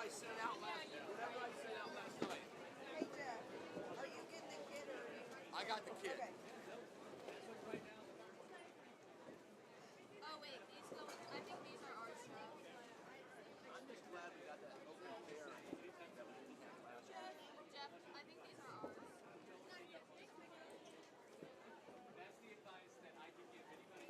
I sent out last night. Whatever I sent out last night. Hey Jeff, are you getting the kid or are you? I got the kid. Okay. Oh wait, these go. I think these are ours now. I'm just glad we got that open pair that we didn't have last night. Jeff, I think these are ours. That's the advice that I can give anybody.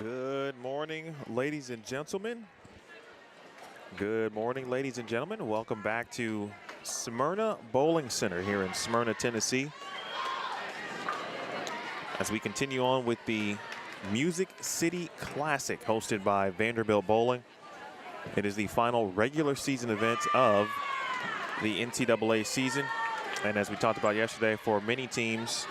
Good morning, ladies and gentlemen. Good morning, ladies and gentlemen. Welcome back to Smyrna Bowling Center here in Smyrna, Tennessee. As we continue on with the Music City Classic hosted by Vanderbilt Bowling. It is the final regular season event of the NCAA season. And as we talked about yesterday, for many teams,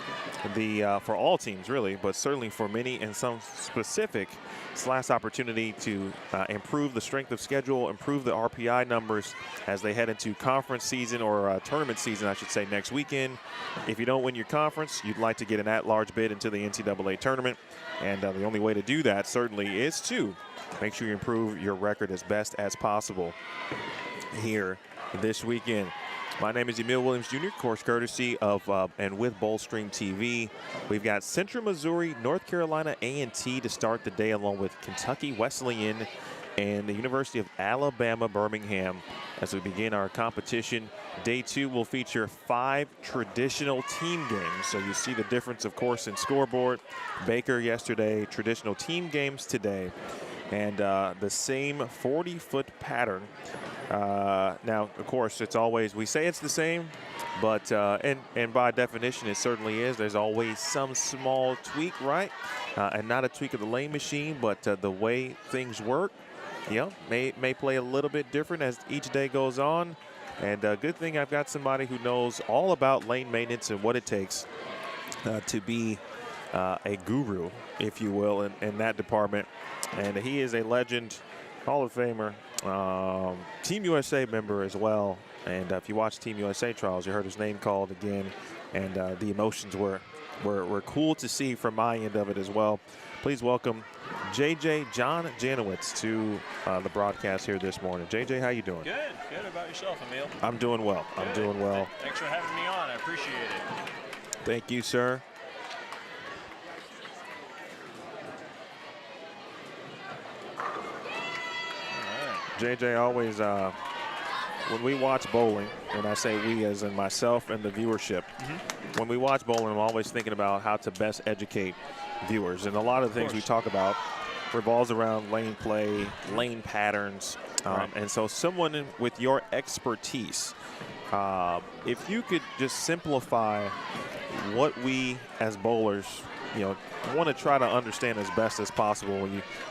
for all teams really, but certainly for many and some specific, it's the last opportunity to improve the strength of schedule, improve the RPI numbers as they head into conference season or tournament season, I should say, next weekend. If you don't win your conference, you'd like to get an at-large bid into the NCAA tournament. And the only way to do that certainly is to make sure you improve your record as best as possible here this weekend. My name is Emmanuel Williams Jr., of course, courtesy of and with Bowlstream TV. We've got Central Missouri, North Carolina A&T to start the day, along with Kentucky Wesleyan and the University of Alabama-Birmingham as we begin our competition. Day 2 will feature 5 traditional team games. So you see the difference, of course, in scoreboard. Baker yesterday, traditional team games today. And the same 40-foot pattern. Now, of course, it's always, we say it's the same, but, and by definition, it certainly is. There's always some small tweak, right? And not a tweak of the lane machine, but the way things work, may play a little bit different as each day goes on. And good thing I've got somebody who knows all about lane maintenance and what it takes to be a guru, if you will, in that department. And he is a legend, Hall of Famer, Team USA member as well. And if you watch Team USA trials, you heard his name called again. And the emotions were cool to see from my end of it as well. Please welcome JJ John Janowitz to the broadcast here this morning. JJ, how you doing? Good. Good. About yourself, Emil? I'm doing well. Good. I'm doing well. Thanks for having me on. I appreciate it. Thank you, sir. JJ, always, when we watch bowling, and I say we as in myself and the viewership, when we watch bowling, I'm always thinking about how to best educate viewers. And a lot of the things we talk about revolves around lane play, lane patterns. And so someone with your expertise, if you could just simplify what we as bowlers, want to try to understand as best as possible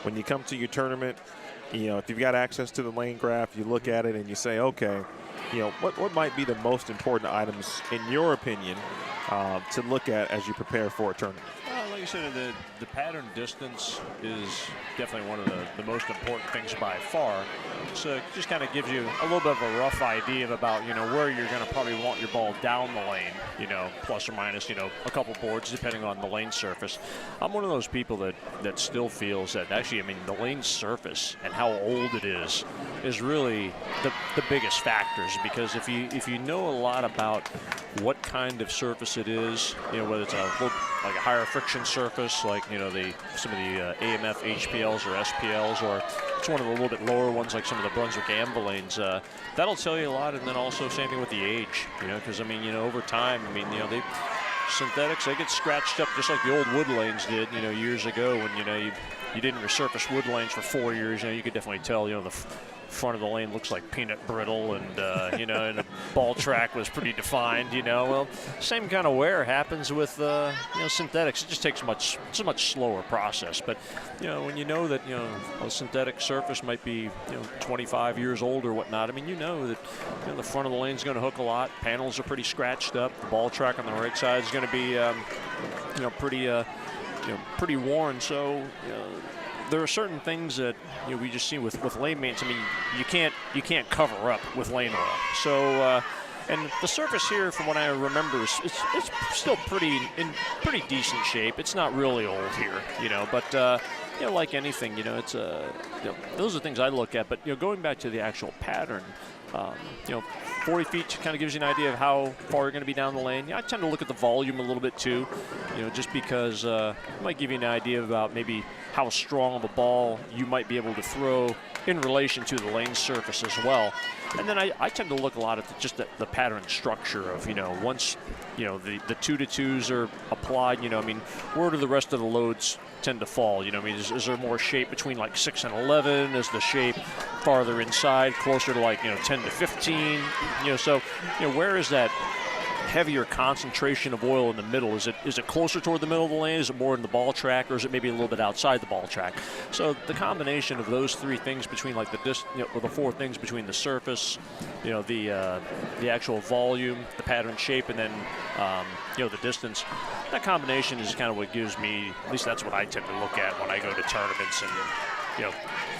when you come to your tournament. If you've got access to the lane graph, you look at it and you say, okay, what might be the most important items, in your opinion, to look at as you prepare for a tournament? Well, like you said, the pattern distance is definitely one of the most important things by far. So it just kind of gives you a little bit of a rough idea about, where you're going to probably want your ball down the lane, plus or minus, a couple boards depending on the lane surface. I'm one of those people that still feels that actually, the lane surface and how old it is really the biggest factors, because if you know a lot about what kind of surface it is, whether it's like a higher friction surface, like some of the AMF HPLs or SPLs, or it's one of the little bit lower ones like some of the Brunswick Anvil lanes, that'll tell you a lot. And then also same thing with the age, because over time, synthetics, they get scratched up just like the old wood lanes did, years ago when you didn't resurface wood lanes for 4 years. You could definitely tell, the front of the lane looks like peanut brittle, and and the ball track was pretty defined. Well, same kind of wear happens with synthetics. It just takes it's a much slower process. But when you know that a synthetic surface might be 25 years old or whatnot, that the front of the lane is going to hook a lot. Panels are pretty scratched up. The ball track on the right side is going to be pretty worn. So there are certain things that we just see with lane maintenance. You can't cover up with lane oil. So and the surface here, from what I remember, it's still in pretty decent shape. It's not really old here, but like anything, it's those are things I look at. But going back to the actual pattern, you know, 40 feet kind of gives you an idea of how far you're going to be down the lane. Yeah, I tend to look at the volume a little bit too, you know, just because it might give you an idea about maybe how strong of a ball you might be able to throw in relation to the lane surface as well. And then I tend to look a lot at just the pattern structure of, you know, once, you know, the 2-2s are applied, you know, I mean, where do the rest of the loads tend to fall? You know, I mean, is there more shape between like 6 and 11? Is the shape farther inside, closer to like, you know, 10 to 15? You know, so, you know, where is that heavier concentration of oil in the middle? Is it closer toward the middle of the lane? Is it more in the ball track, or is it maybe a little bit outside the ball track? So the combination of those three things between like the four things between the surface, you know, the actual volume, the pattern shape, and then you know, the distance. That combination is kind of what gives me, at least that's what I tend to look at when I go to tournaments, and you know,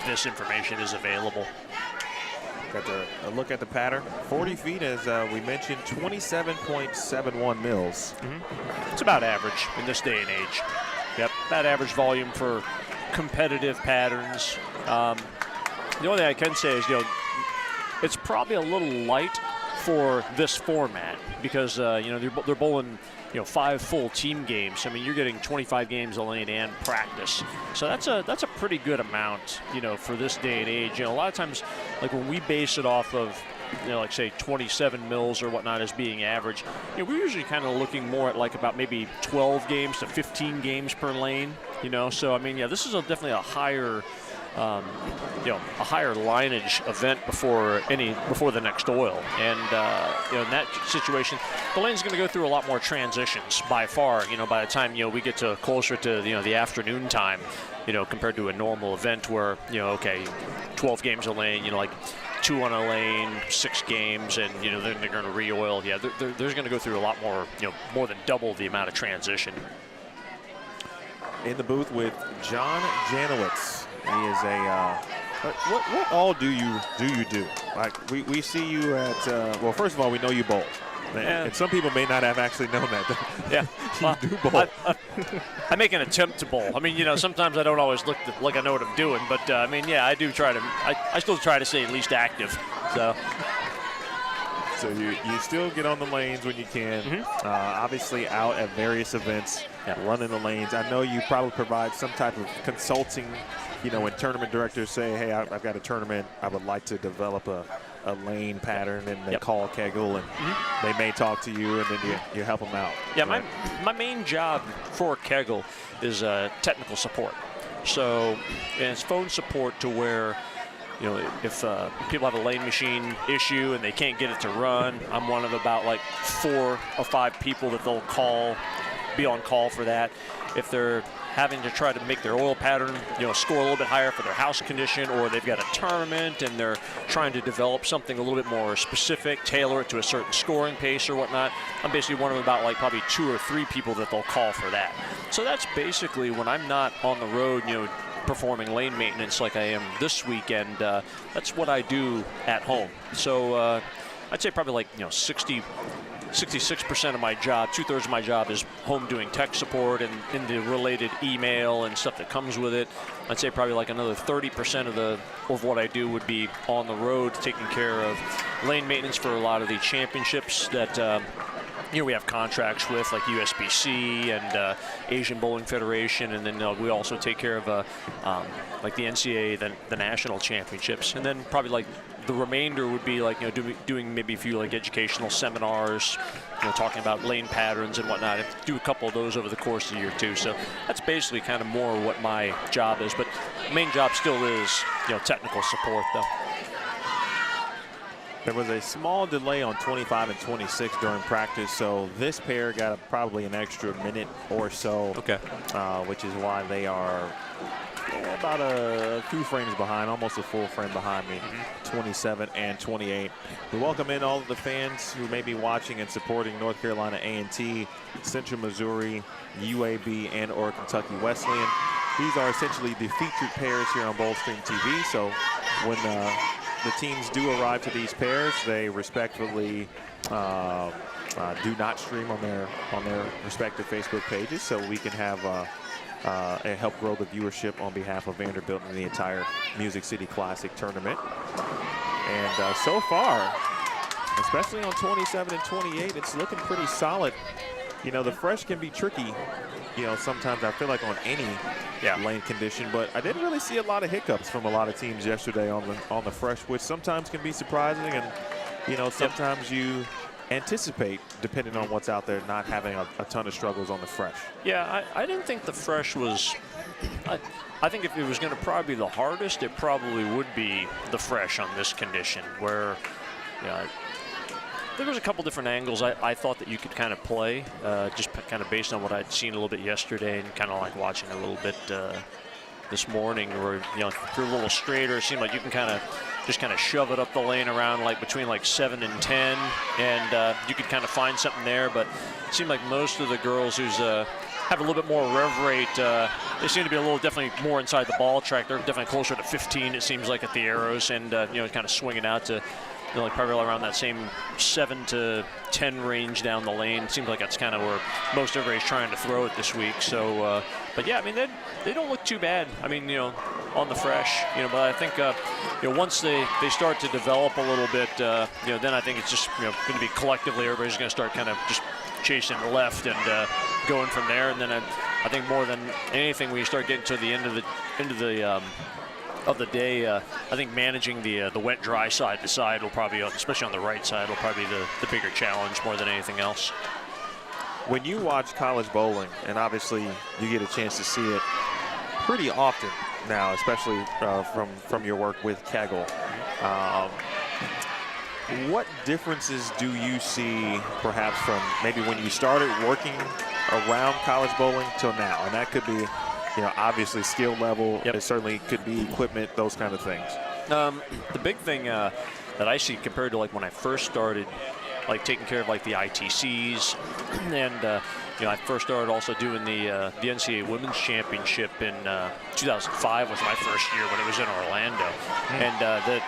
this information is available. Got a look at the pattern. 40 feet, as we mentioned, 27.71 mils. It's about average in this day and age. Yep, about average volume for competitive patterns. The only thing I can say is, you know, it's probably a little light for this format because, you know, they're bowling, you know, 5 full team games. I mean, you're getting 25 games a lane and practice. So that's a pretty good amount, you know, for this day and age. You know, a lot of times, like when we base it off of, you know, like say 27 mils or whatnot as being average, you know, we're usually kind of looking more at like about maybe 12 games to 15 games per lane, you know. So, I mean, yeah, this is definitely a higher, you know, a higher lineage event before the next oil. And, you know, in that situation, the lane's going to go through a lot more transitions by far, you know, by the time, you know, we get to closer to, you know, the afternoon time, you know, compared to a normal event where, you know, okay, 12 games a lane, you know, like 2 on a lane, 6 games, and, you know, then they're going to re-oil. Yeah, there's going to go through a lot more, you know, more than double the amount of transition. In the booth with John Janowitz. He is a, what all do you do? Like, we see you at, well, first of all, we know you bowl. Yeah. And some people may not have actually known that. Yeah. You do bowl. I make an attempt to bowl. I mean, you know, sometimes I don't always look like I know what I'm doing, but, I mean, yeah, I do try to, I still try to stay at least active, so. So you still get on the lanes when you can. Obviously out at various events, running the lanes. I know you probably provide some type of consulting, you know, when tournament directors say, hey, I've got a tournament, I would like to develop a lane pattern, and they call Kegel, and they may talk to you, and then you help them out. Yeah, my main job for Kegel is technical support. So, and it's phone support to where, you know, if people have a lane machine issue and they can't get it to run, I'm one of about like 4 or 5 people that they'll call, be on call for that. If they're having to try to make their oil pattern, you know, score a little bit higher for their house condition, or they've got a tournament and they're trying to develop something a little bit more specific, tailor it to a certain scoring pace or whatnot, I'm basically one of about like probably 2 or 3 people that they'll call for that. So that's basically when I'm not on the road, you know, performing lane maintenance like I am this weekend. That's what I do at home. So I'd say probably like, you know, 66% of my job, 2/3 of my job is home doing tech support and in the related email and stuff that comes with it. I'd say probably like another 30% of what I do would be on the road taking care of lane maintenance for a lot of the championships that you know, we have contracts with, like USBC and Asian Bowling Federation, and then we also take care of like the NCAA, the national championships, and then probably like the remainder would be like, you know, doing maybe a few like educational seminars, you know, talking about lane patterns and whatnot. I do a couple of those over the course of the year too. So that's basically kind of more what my job is, but the main job still is, you know, technical support though. There was a small delay on 25 and 26 during practice, so this pair got probably an extra minute or so. Okay. Which is why they are about a few frames behind, almost a full frame behind me, 27 and 28. We welcome in all of the fans who may be watching and supporting North Carolina A&T, Central Missouri, UAB, and or Kentucky Wesleyan. These are essentially the featured pairs here on Bowlstream TV, so when the teams do arrive to these pairs, they respectfully do not stream on their respective Facebook pages, so we can have and help grow the viewership on behalf of Vanderbilt and the entire Music City Classic tournament. And so far, especially on 27 and 28, it's looking pretty solid. You know, the fresh can be tricky, you know, sometimes I feel like on any lane condition, but I didn't really see a lot of hiccups from a lot of teams yesterday on the fresh, which sometimes can be surprising. And, you know, sometimes you anticipate, depending on what's out there, not having a ton of struggles on the fresh. Yeah, I didn't think the fresh was, I think if it was going to probably be the hardest, it probably would be the fresh on this condition, where, there was a couple different angles I thought that you could kind of play, just kind of based on what I'd seen a little bit yesterday and kind of like watching a little bit this morning, where, you know, if you're a little straighter, it seemed like you can kind of just shove it up the lane around like between like 7 and 10, and you could kind of find something there. But it seemed like most of the girls who's have a little bit more rev rate, they seem to be a little definitely more inside the ball track. They're definitely closer to 15, it seems like, at the arrows, and you know, kind of swinging out to, you know, like probably around that same 7 to 10 range down the lane. Seems like that's kind of where most everybody's trying to throw it this week. So, but yeah, I mean, they don't look too bad. I mean, you know, on the fresh, you know, but I think, you know, once they start to develop a little bit, you know, then I think it's just, you know, going to be collectively, everybody's going to start kind of just chasing left and going from there. And then I think more than anything, when you start getting to the end of the day, I think managing the wet dry side to side will probably, especially on the right side, will probably be the bigger challenge more than anything else. When you watch college bowling, and obviously you get a chance to see it pretty often now, especially from your work with Kegel, what differences do you see perhaps from maybe when you started working around college bowling till now? And that could be, you know, obviously skill level. It certainly could be equipment, those kind of things. The big thing that I see compared to like when I first started, like taking care of like the ITCs, and you know, I first started also doing the NCAA Women's Championship in 2005 was my first year when it was in Orlando, and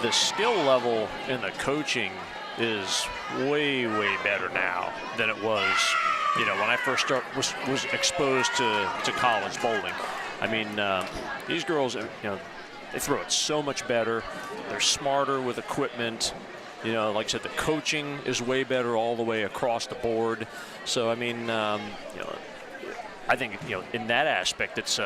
the skill level in the coaching is way better now than it was, you know, when I first was exposed to college bowling. I mean, these girls, you know, they throw it so much better. They're smarter with equipment. You know, like I said, the coaching is way better all the way across the board. So, I mean, you know, I think, you know, in that aspect, it's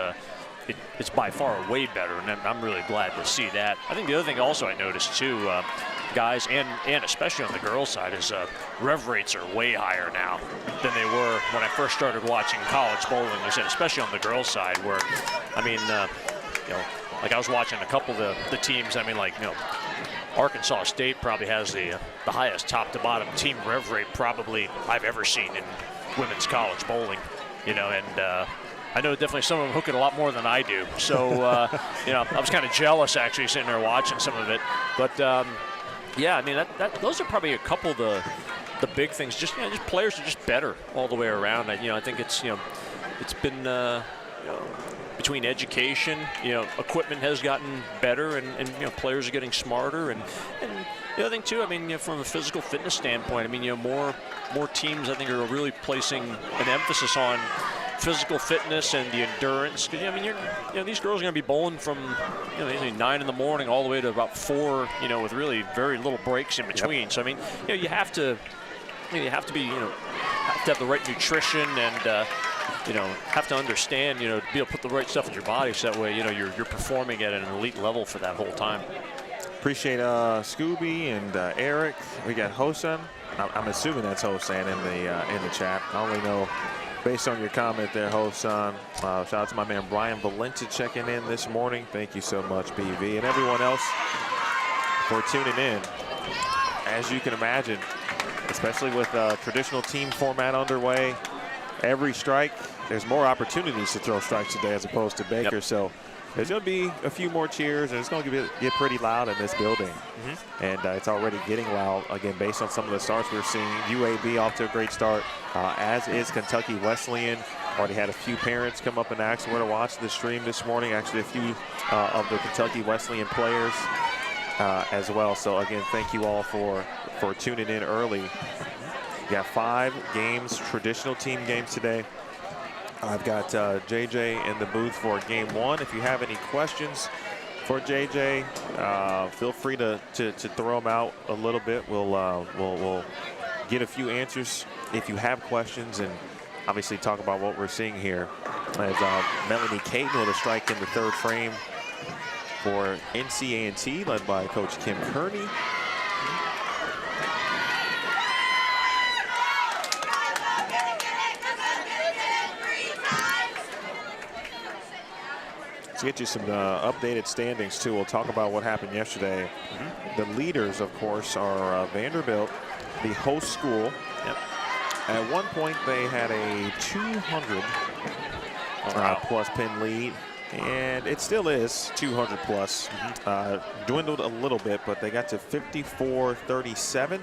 by far way better, and I'm really glad to see that. I think the other thing also I noticed too, guys, and especially on the girls' side, is rev rates are way higher now than they were when I first started watching college bowling. I said, especially on the girls' side, where, I mean, you know, like I was watching a couple of the teams. I mean, like, you know, Arkansas State probably has the highest top-to-bottom team rev rate probably I've ever seen in women's college bowling. You know, and I know definitely some of them hook it a lot more than I do. So, you know, I was kind of jealous actually sitting there watching some of it. But, yeah, I mean, those are probably a couple of the big things. Just, you know, just players are just better all the way around. You know, I think it's, you know, it's been, you know, between education, you know, equipment has gotten better, and you know, players are getting smarter. And the other thing too, I mean, you know, from a physical fitness standpoint, I mean, you know, more teams I think are really placing an emphasis on physical fitness and the endurance. I mean, you know, these girls are going to be bowling from, you know, usually 9 in the morning all the way to about 4, you know, with really very little breaks in between. So I mean, you know, you have to be, you know, have to have the right nutrition, and you know, have to understand, you know, to be able to put the right stuff in your body, so that way, you know, you're performing at an elite level for that whole time. Appreciate Scooby and Eric. We got Hosan. I'm assuming that's Hosan in the chat. I only know based on your comment there, Hosan. Shout out to my man Brian Valenta checking in this morning. Thank you so much, BV, and everyone else for tuning in. As you can imagine, especially with traditional team format underway, every strike, there's more opportunities to throw strikes today as opposed to Baker. Yep. So there's going to be a few more cheers, and it's going to get pretty loud in this building. And it's already getting loud, again, based on some of the starts we're seeing. UAB off to a great start, as is Kentucky Wesleyan. Already had a few parents come up and ask where to watch the stream this morning. Actually, a few of the Kentucky Wesleyan players as well. So, again, thank you all for tuning in early. We got 5 games, traditional team games today. I've got JJ in the booth for game 1. If you have any questions For JJ, feel free to throw them out a little bit. We'll get a few answers if you have questions, and obviously talk about what we're seeing here. As Melanie Caton with a strike in the third frame for NCAA, led by Coach Kim Kearney. To get you some updated standings too, we'll talk about what happened yesterday. The leaders, of course, are Vanderbilt, the host school. Yep. At one point, they had a 200 plus pin lead, and it still is 200 plus. Dwindled a little bit, but they got to 54-37.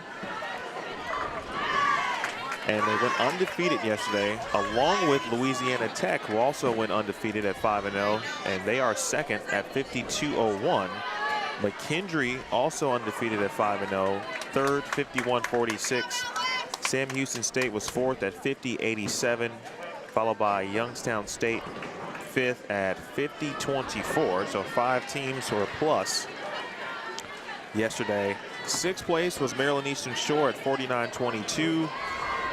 And they went undefeated yesterday, along with Louisiana Tech, who also went undefeated at 5-0, and they are second at 52-01. McKendree also undefeated at 5-0, third 51-46. Sam Houston State was fourth at 50-87, followed by Youngstown State fifth at 50-24. So 5 teams were plus yesterday. Sixth place was Maryland Eastern Shore at 49-22.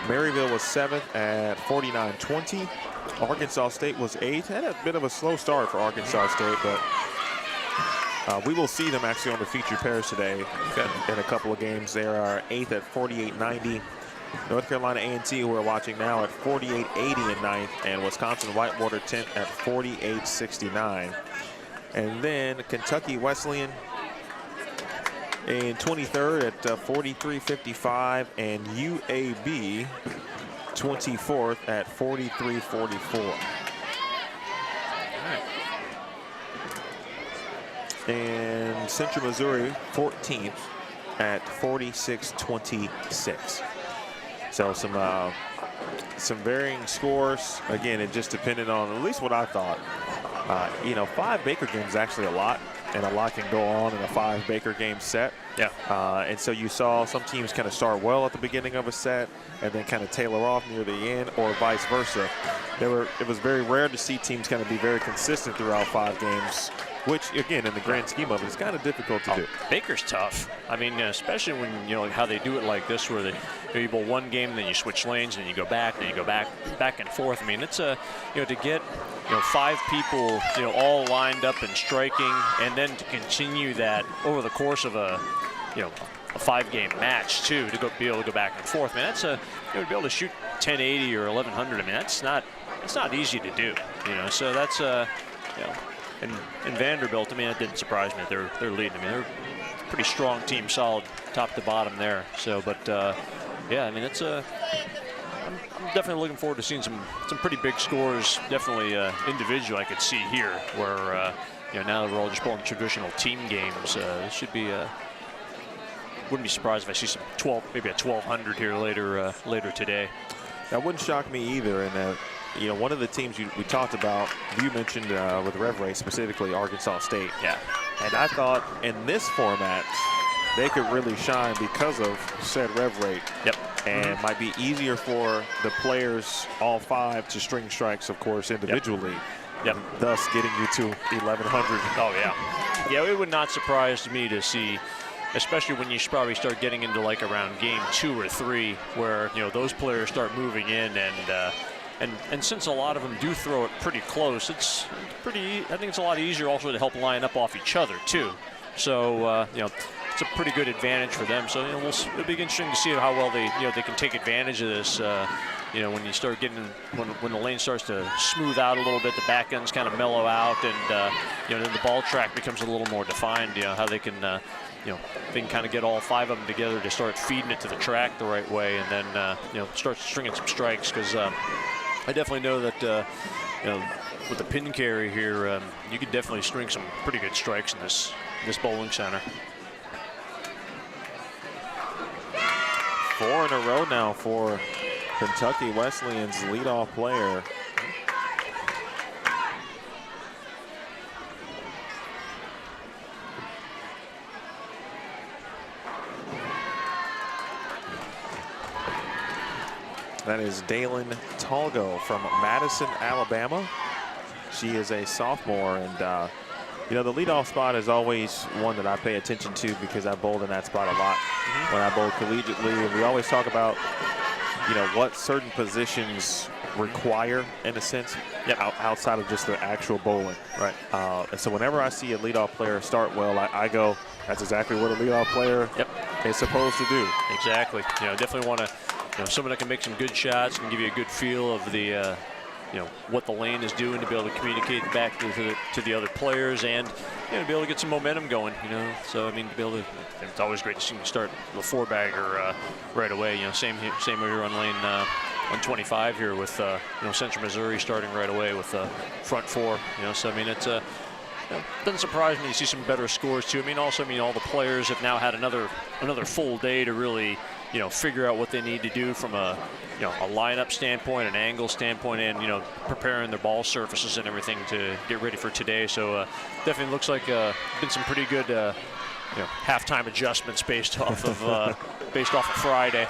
Maryville was 7th at 49-20. Arkansas State was 8th. Had a bit of a slow start for Arkansas State, but we will see them actually on the featured pairs today in a couple of games. They are 8th at 48-90. North Carolina A&T, who we're watching now, at 48-80 in 9th, and Wisconsin Whitewater 10th at 48-69. And then Kentucky Wesleyan in 23rd at 43-55, and UAB 24th at 43-44. And Central Missouri 14th at 46-26. So some varying scores. Again, it just depended on, at least what I thought. 5 Baker games is actually a lot, and a lot can go on in a 5 Baker game set. Yeah. And so you saw some teams kind of start well at the beginning of a set and then kind of tailor off near the end, or vice versa. It was very rare to see teams kind of be very consistent throughout 5 games, which, again, in the grand scheme of it, is kind of difficult to do. Baker's tough. I mean, especially when, how they do it like this, where you bowl one game, then you switch lanes, and you go back, then you go back and forth. I mean, it's to get 5 people all lined up and striking, and then to continue that over the course of a 5-game match too, to be able to go back and forth. I mean, that's to be able to shoot 1080 or 1100. I mean, it's not easy to do. So that's and Vanderbilt, I mean, it didn't surprise me that they're leading. I mean, they're a pretty strong team, solid top to bottom there. So, but yeah, I mean, it's I'm definitely looking forward to seeing some pretty big scores. Definitely individual I could see here, where now that we're all just pulling traditional team games, it should be. Wouldn't be surprised if I see maybe a 1200 here later today. That wouldn't shock me either. And one of the teams we talked about, you mentioned with Rev Ray, specifically Arkansas State. Yeah. And I thought in this format, they could really shine because of said Rev rate. Yep. And might be easier for the players, all 5, to string strikes, of course, individually. Yep. Thus getting you to 1100. Oh, yeah. Yeah, it would not surprise me to see, especially when you probably start getting into like around game 2 or 3, where those players start moving in, and since a lot of them do throw it pretty close, it's pretty. I think it's a lot easier also to help line up off each other too. So it's a pretty good advantage for them. So it'll be interesting to see how well they can take advantage of this. When you start getting when the lane starts to smooth out a little bit, the back ends kind of mellow out, and then the ball track becomes a little more defined. How they can. They can kind of get all 5 of them together to start feeding it to the track the right way, and then start stringing some strikes. Because I definitely know that with the pin carry here, you could definitely string some pretty good strikes in this bowling center. 4 in a row now for Kentucky Wesleyan's leadoff player. That is Dalen Talgo from Madison, Alabama. She is a sophomore, and You know, the leadoff spot is always one that I pay attention to because I bowled in that spot a lot when I bowled collegiately. And we always talk about, you know, what certain positions require, in a sense, outside of just the actual bowling. Right. And so whenever I see a leadoff player start well, I go, that's exactly what a leadoff player is supposed to do. Exactly. You know, definitely want to, you know, someone that can make some good shots and give you a good feel of the, you know, what the lane is doing, to be able to communicate back to the other players, and, you know, to be able to get some momentum going, you know. So, I mean, to be able to, it's always great to see you start the four-bagger right away. You know, same here on lane 125 here with, you know, Central Missouri starting right away with front four. You know, so, I mean, it's you know, doesn't surprise me to see some better scores, too. I mean, also, all the players have now had another full day to really, you know, figure out what they need to do from a, you know, a lineup standpoint, an angle standpoint, and, you know, preparing their ball surfaces and everything to get ready for today. So definitely looks like been some pretty good, you know, halftime adjustments based off of Friday.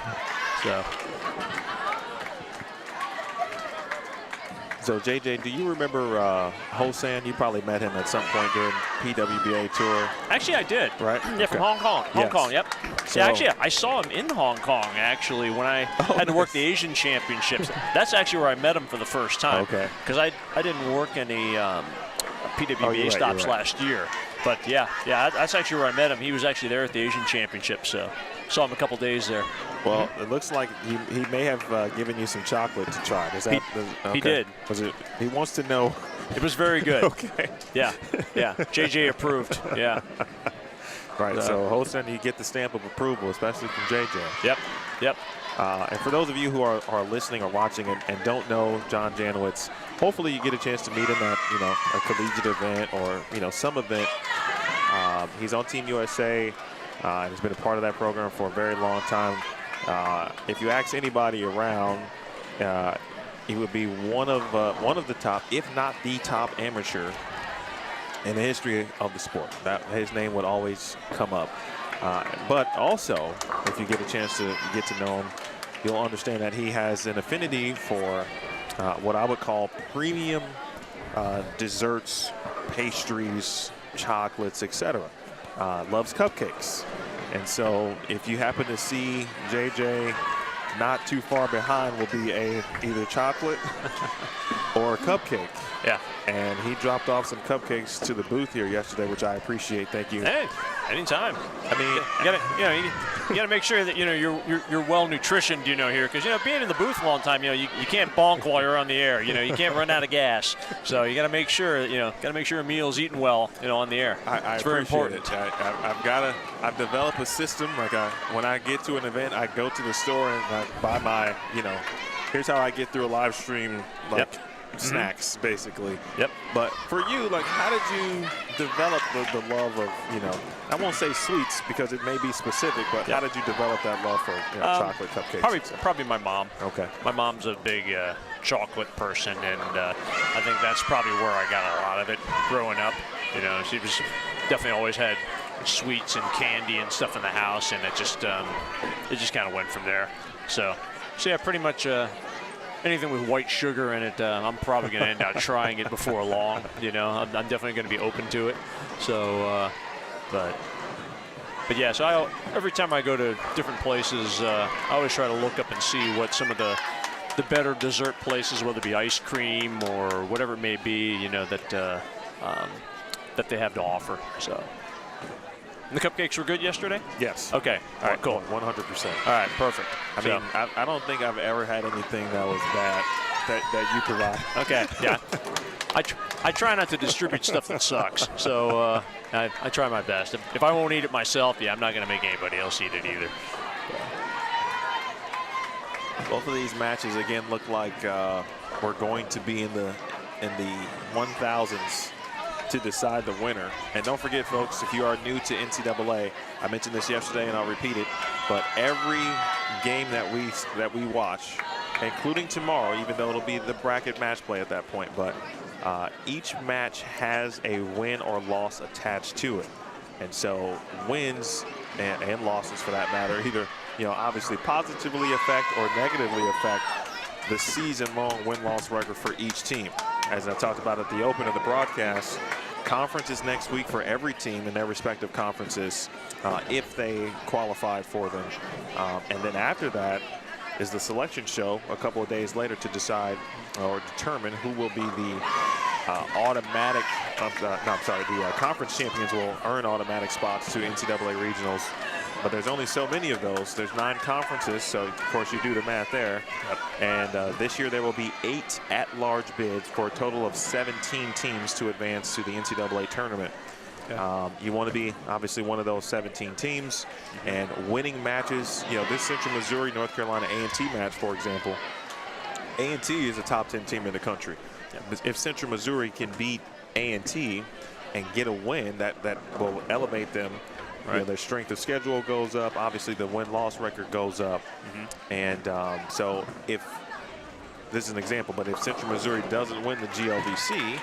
So, JJ, do you remember Hosan? You probably met him at some point during PWBA tour. Actually, I did. Right? Yeah, from Hong Kong. Hong Kong, yep. So, yeah, actually, I saw him in Hong Kong, actually, when I had to work the Asian Championships. That's actually where I met him for the first time. Okay. Because I didn't work any PWBA stops last year. But, yeah, that's actually where I met him. He was actually there at the Asian Championships, so saw him a couple days there. Well, it looks like he may have given you some chocolate to try. He did. He wants to know. It was very good. Okay. Yeah. JJ approved. Yeah. Right. So Hosan, you get the stamp of approval, especially from JJ. Yep. And for those of you who are listening or watching and don't know John Janowitz, hopefully you get a chance to meet him at, you know, a collegiate event or, you know, some event. He's on Team USA. And he's been a part of that program for a very long time. If you ask anybody around, he would be one of the top, if not the top amateur in the history of the sport. That his name would always come up. But also, if you get a chance to get to know him, you'll understand that he has an affinity for what I would call premium desserts, pastries, chocolates, etc. Loves cupcakes. And so if you happen to see JJ not too far behind, will be either chocolate or a cupcake. Yeah. And he dropped off some cupcakes to the booth here yesterday, which I appreciate. Thank you. Hey, anytime. I mean, you gotta make sure that, you know, you're well nutritioned, you know, here, because, you know, being in the booth a long time, you know, you can't bonk while you're on the air. You know, you can't run out of gas. So you gotta make sure, you know, a meal's eaten well, you know, on the air. It's very important. I've developed a system. Like when I get to an event, I go to the store and I buy my, you know, here's how I get through a live stream, like snacks, basically. Yep. But for you, like, how did you develop the love of, you know, I won't say sweets because it may be specific, but how did you develop that love for, you know, chocolate cupcakes? Probably my mom. Okay. My mom's a big chocolate person, and I think that's probably where I got a lot of it growing up. You know, she was definitely always had sweets and candy and stuff in the house, and it just kind of went from there. So yeah, pretty much anything with white sugar in it, I'm probably going to end up trying it before long. You know, I'm definitely going to be open to it. So, but yeah, so every time I go to different places, I always try to look up and see what some of the better dessert places, whether it be ice cream or whatever it may be, you know, that they have to offer. So. And the cupcakes were good yesterday? Yes. Okay. All right, cool. 100%. All right, perfect. I mean, I don't think I've ever had anything that was bad that you provide. Okay, yeah. I try not to distribute stuff that sucks, so I try my best. If I won't eat it myself, I'm not going to make anybody else eat it either. Both of these matches, again, look like we're going to be in the 1,000s to decide the winner. And don't forget, folks, if you are new to NCAA, I mentioned this yesterday and I'll repeat it, but every game that we watch, including tomorrow, even though it'll be the bracket match play at that point, but each match has a win or loss attached to it. And so wins and losses, for that matter, either, you know, obviously positively affect or negatively affect the season-long win-loss record for each team. As I talked about at the open of the broadcast, conference is next week for every team in their respective conferences if they qualified for them. And then after that is the selection show a couple of days later to decide or determine who will be the the conference champions will earn automatic spots to NCAA regionals. But there's only so many of those. There's 9 conferences, so of course you do the math there. Yep. And this year there will be 8 at-large bids for a total of 17 teams to advance to the NCAA tournament. Yeah. You want to be obviously one of those 17 teams, and winning matches. You know, this Central Missouri North Carolina A&T match, for example, A&T is a top 10 team in the country. Yeah. If Central Missouri can beat A&T and get a win, that will elevate them. Right. You know, their strength of schedule goes up. Obviously, the win-loss record goes up. And so if this is an example, but if Central Missouri doesn't win the GLVC,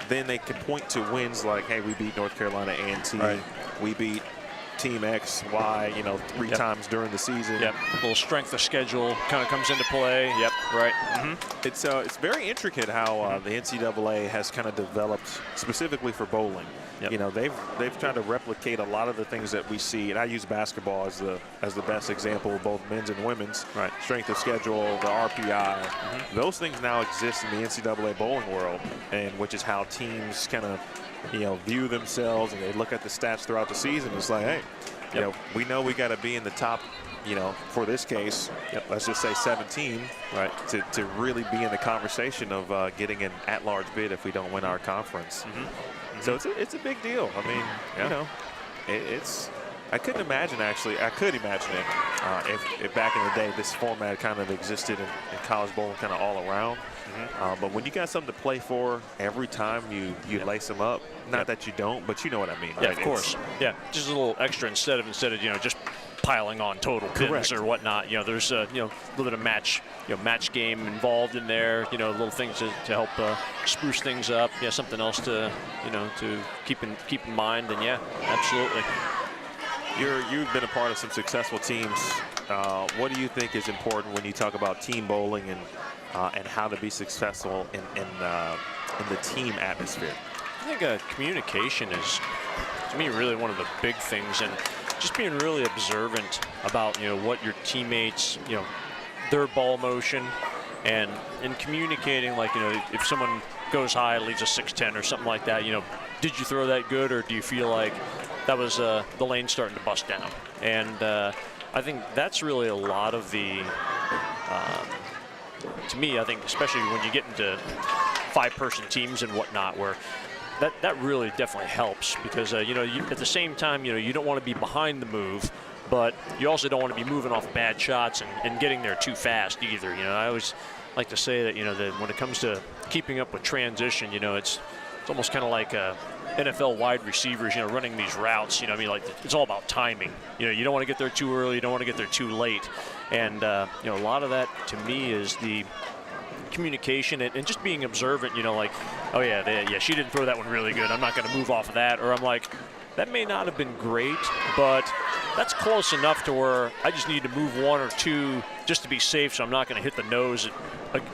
then they can point to wins like, hey, we beat North Carolina A&T. Right. We beat Team X, Y, you know, 3 times during the season. Yep. A little strength of schedule kind of comes into play. Yep. Right. It's very intricate how the NCAA has kind of developed specifically for bowling. Yep. You know, they've tried to replicate a lot of the things that we see, and I use basketball as the best example of both men's and women's. Right. Strength of schedule, the RPI, those things now exist in the NCAA bowling world, and which is how teams kind of, you know, view themselves, and they look at the stats throughout the season. It's like, hey, you know we got to be in the top, you know, for this case, let's just say 17, right, to really be in the conversation of getting an at-large bid if we don't win our conference. So it's a big deal. I mean, you know, I couldn't imagine, actually. I could imagine it if back in the day this format kind of existed in college bowling kind of all around. But when you got something to play for every time you lace them up, not that you don't, but you know what I mean. Yeah, right? of course. Yeah, just a little extra instead of you know, just piling on total pins or whatnot. You know, there's you know, a little bit of match game involved in there. You know, little things to help spruce things up. Yeah, something else to, you know, to keep in mind. And yeah, absolutely. You've been a part of some successful teams. What do you think is important when you talk about team bowling and how to be successful in the team atmosphere? I think communication is, to me, really one of the big things, and just being really observant about, you know, what your teammates, you know, their ball motion, and communicating, like, you know, if someone goes high, leaves a 6-10 or something like that, you know, did you throw that good, or do you feel like that was the lane starting to bust down? And I think that's really a lot of the, to me, I think especially when you get into 5-person teams and whatnot, where that really definitely helps, because you know, at the same time, you know, you don't want to be behind the move, but you also don't want to be moving off bad shots and getting there too fast either. You know, I always like to say that, you know, that when it comes to keeping up with transition, you know, it's almost kind of like NFL wide receivers, you know, running these routes. You know, I mean, like, it's all about timing. You know, you don't want to get there too early, you don't want to get there too late, and you know, a lot of that to me is the communication and just being observant. You know, like, oh yeah, she didn't throw that one really good, I'm not going to move off of that. Or I'm like, that may not have been great, but that's close enough to where I just need to move 1 or 2 just to be safe, so I'm not going to hit the nose,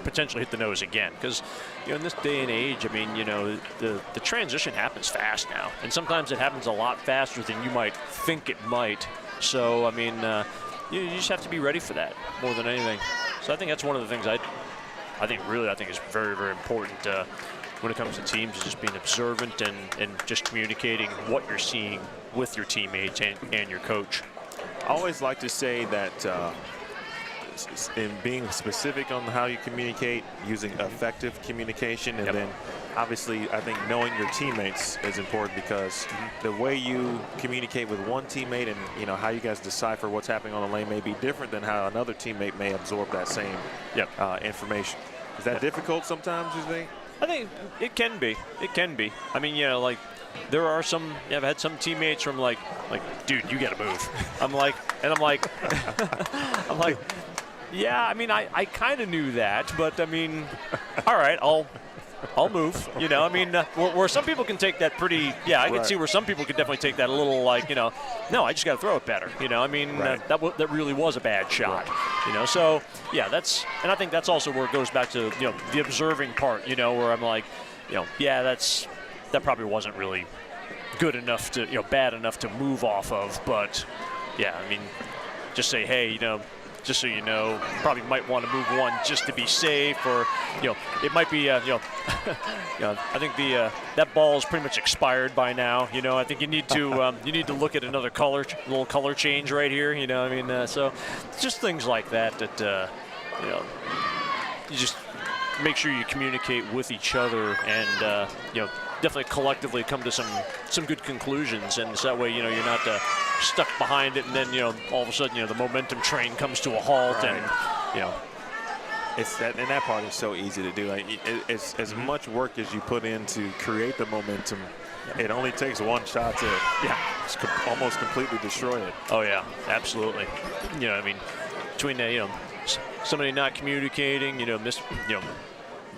potentially hit the nose again. Because, you know, in this day and age, I mean, you know, the transition happens fast now, and sometimes it happens a lot faster than you might think it might. So, I mean, you just have to be ready for that more than anything. So I think that's one of the things I think is very, very important when it comes to teams, is just being observant and just communicating what you're seeing with your teammates and your coach. I always like to say that in being specific on how you communicate, using effective communication, and then obviously I think knowing your teammates is important, because the way you communicate with one teammate and, you know, how you guys decipher what's happening on the lane may be different than how another teammate may absorb that same information. Is that difficult sometimes, you think? I think it can be. It can be. I mean, you know, like, there are some, I've had some teammates from like, dude, you got to move. I'm like, yeah, I mean, I kind of knew that, but I mean, all right, I'll move. You know, I mean, where some people can take that pretty, I can see where some people could definitely take that a little, like, you know, no, I just got to throw it better. You know, I mean, that really was a bad shot. You know, so yeah, and I think that's also where it goes back to, you know, the observing part. You know, where I'm like, you know, yeah, that's that probably wasn't really good enough to, bad enough to move off of. But yeah, I mean, just say, hey, just so you know, probably might want to move one just to be safe, or it might be, I think that ball is pretty much expired by now. I think you need to look at another little color change right here. So just things like that you just make sure you communicate with each other and definitely collectively come to some good conclusions, and so that way you're not stuck behind it, and then all of a sudden the momentum train comes to a halt, right. And it's that part is so easy to do. Like, it's as much work as you put in to create the momentum. It only takes one shot to almost completely destroy it. Oh yeah, absolutely. Between somebody not communicating,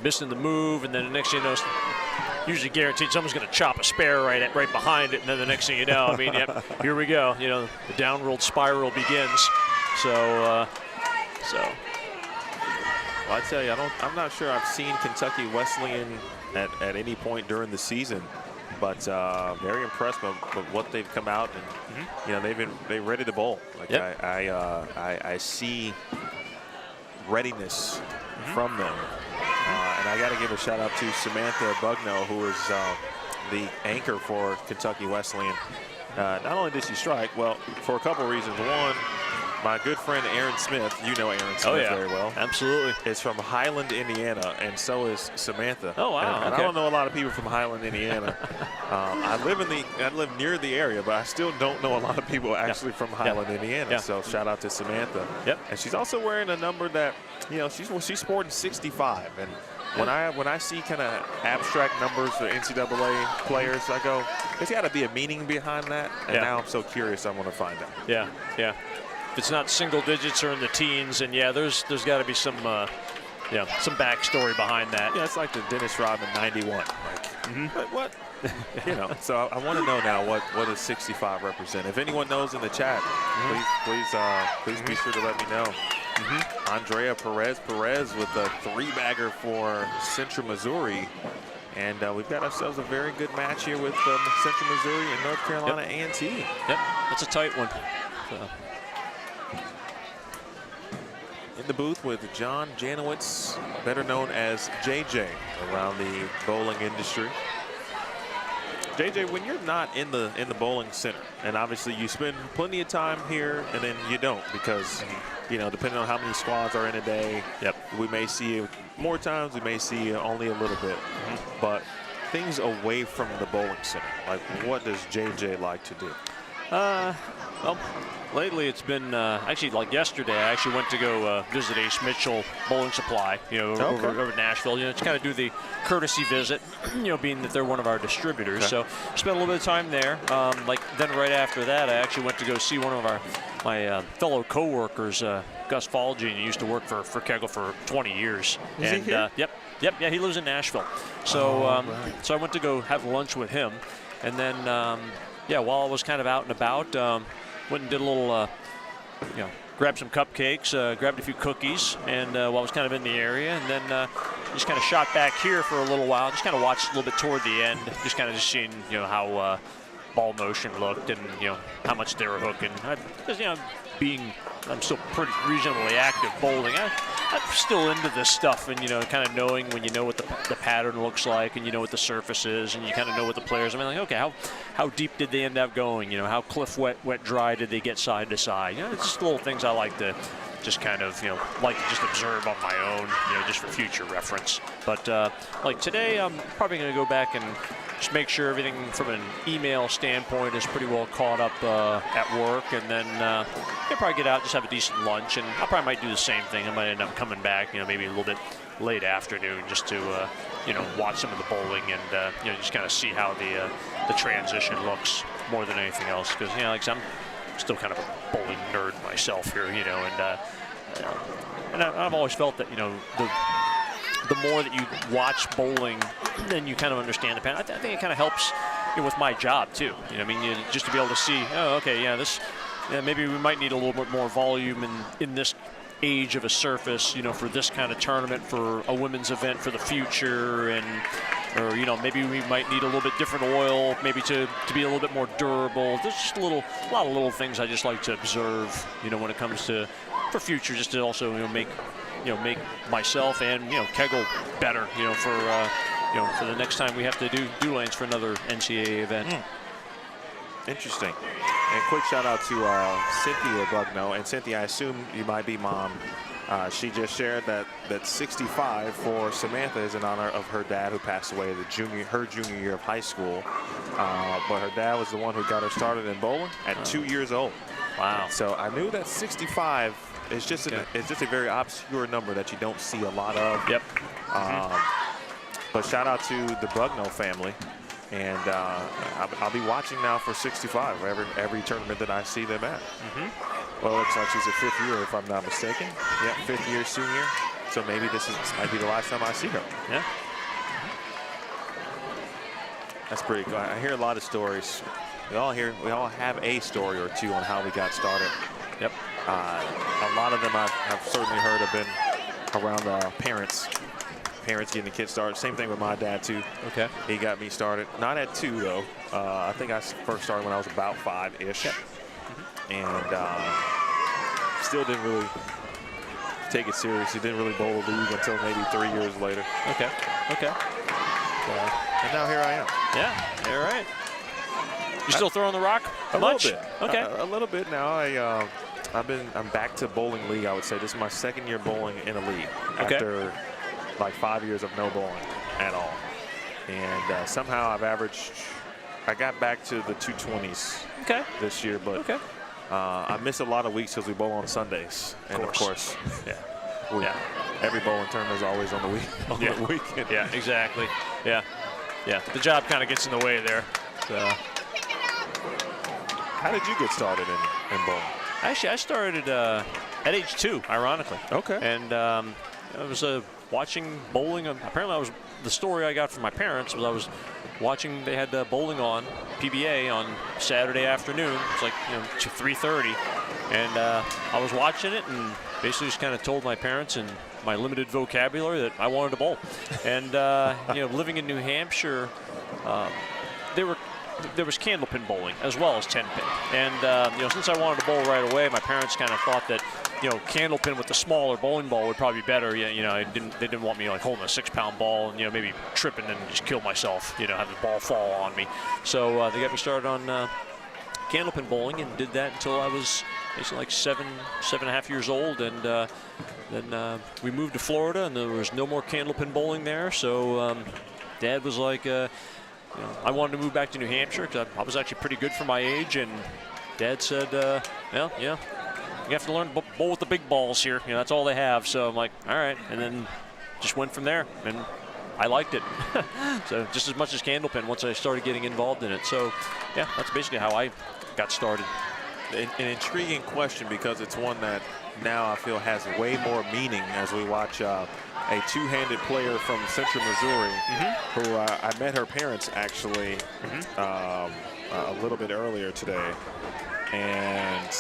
missing the move, and then the next thing you know, usually guaranteed someone's going to chop a spare right behind it, and then the next thing you know, here we go. The downward spiral begins. So. Well, I tell you, I'm not sure I've seen Kentucky Wesleyan at any point during the season, but very impressed with what they've come out, and they're ready to bowl. Like, yep. I see readiness from them. And I got to give a shout out to Samantha Bugno, who is the anchor for Kentucky Wesleyan. Not only did she strike, well, for a couple of reasons. One, my good friend Aaron Smith, Aaron Smith very well. Absolutely. Is from Highland, Indiana, and so is Samantha. Oh, wow. And I don't know a lot of people from Highland, Indiana. I live near the area, but I still don't know a lot of people actually from Highland, Indiana. Yeah. So shout out to Samantha. Yep. And she's also wearing a number that, she's sporting 65. And when I see kind of abstract numbers for NCAA players, I go, there's got to be a meaning behind that. And now I'm so curious, I want to find out. Yeah, yeah. If it's not single digits or in the teens, and there's got to be some backstory behind that. Yeah, it's like the Dennis Rodman 91. Like, but what? So I want to know now what does 65 represent? If anyone knows in the chat, please be sure to let me know. Andrea Perez with a 3-bagger for Central Missouri. And we've got ourselves a very good match here with Central Missouri and North Carolina A&T. Yep, that's a tight one. So. In the booth with John Janowitz, better known as JJ around the bowling industry. JJ, when you're not in the bowling center, and obviously you spend plenty of time here, and then you don't because, depending on how many squads are in a day, we may see you more times, we may see you only a little bit. But things away from the bowling center, like what does JJ like to do? Well, lately it's been actually like yesterday. I actually went to go visit Ace Mitchell Bowling Supply, over in Nashville. To kind of do the courtesy visit, being that they're one of our distributors. Okay. So spent a little bit of time there. Then right after that, I actually went to go see one of my fellow coworkers, Gus Falgene. He used to work for Kegel for 20 years. Is he here? Yep. Yeah, he lives in Nashville. So so I went to go have lunch with him, and then while I was kind of out and about. Went and did a little, grabbed some cupcakes, grabbed a few cookies, and while I was kind of in the area, and then just kind of shot back here for a little while, just kind of watched a little bit toward the end, just kind of seeing, how ball motion looked and, how much they were hooking. Because, I'm still pretty reasonably active bowling. I'm still into this stuff, and kind of knowing when you know what the pattern looks like, and you know what the surface is, and you kind of know what the players. Okay, how deep did they end up going? How cliff wet dry did they get side to side? It's just little things I like to just kind of like to just observe on my own, just for future reference. But like today, I'm probably going to go back and just make sure everything from an email standpoint is pretty well caught up at work, and then I'll probably get out, just have a decent lunch, and I probably might do the same thing. I might end up coming back, maybe a little bit late afternoon, just to watch some of the bowling and just kind of see how the transition looks more than anything else, because like I'm still kind of a bowling nerd myself here, and I've always felt that the more that you watch bowling, then you kind of understand the pattern. I think it kind of helps with my job too. Just to be able to see, this, maybe we might need a little bit more volume in this age of a surface, for this kind of tournament, for a women's event for the future, and or maybe we might need a little bit different oil, maybe to be a little bit more durable. There's just a lot of little things I just like to observe, when it comes to for future, just to also make myself and Kegel better, for the next time we have to do lanes for another NCAA event. Interesting. And quick shout out to Cynthia Bugno. And Cynthia, I assume you might be mom. She just shared that 65 for Samantha is in honor of her dad, who passed away her junior year of high school. But her dad was the one who got her started in bowling at 2 years old. Wow. So I knew that 65 is just it's just a very obscure number that you don't see a lot of. Yep. But shout out to the Bugno family. And I'll be watching now for 65 every tournament that I see them at. Well, it looks like she's a 5th year, if I'm not mistaken. Yeah, 5th year senior. So maybe this might be the last time I see her. Yeah. That's pretty cool. I hear a lot of stories. We all have a story or two on how we got started. Yep. A lot of them I've certainly heard have been around parents getting the kids started. Same thing with my dad too. Okay. He got me started. Not at 2 though. I think I first started when I was about 5-ish. Yep. And still didn't really take it serious. He didn't really bowl a league until maybe 3 years later. Okay. And now here I am. Yeah. All right. You still throwing the rock? A Much? little bit. Okay. A little bit now. I'm back to bowling league. I would say this is my 2nd year bowling in a league after like 5 years of no bowling at all. And somehow I got back to the 220s this year, but I miss a lot of weeks because we bowl on Sundays. And of course, every bowling tournament is always on the weekend. Yeah, exactly. Yeah. The job kind of gets in the way there. So. How did you get started in bowling? Actually, I started at age 2, ironically. Okay. And I was watching bowling. Apparently, the story I got from my parents was I was watching. They had bowling on PBA on Saturday afternoon. It's like 3:30, and I was watching it and basically just kind of told my parents and my limited vocabulary that I wanted to bowl. And living in New Hampshire, there was candlepin bowling as well as 10-pin. And since I wanted to bowl right away, my parents kind of thought that candlepin with the smaller bowling ball would probably be better. They didn't want me like holding a 6-pound ball and maybe tripping and just kill myself. Have the ball fall on me. So they got me started on candlepin bowling and did that until I was basically like 7.5 years old. And then we moved to Florida, and there was no more candlepin bowling there. So Dad was like. I wanted to move back to New Hampshire because I was actually pretty good for my age, and Dad said, you have to learn to bowl with the big balls here. That's all they have. So I'm like, all right, and then just went from there, and I liked it. So just as much as candlepin once I started getting involved in it. So yeah, that's basically how I got started. An intriguing question, because it's one that now I feel has way more meaning as we watch a two-handed player from Central Missouri who I met her parents actually a little bit earlier today. And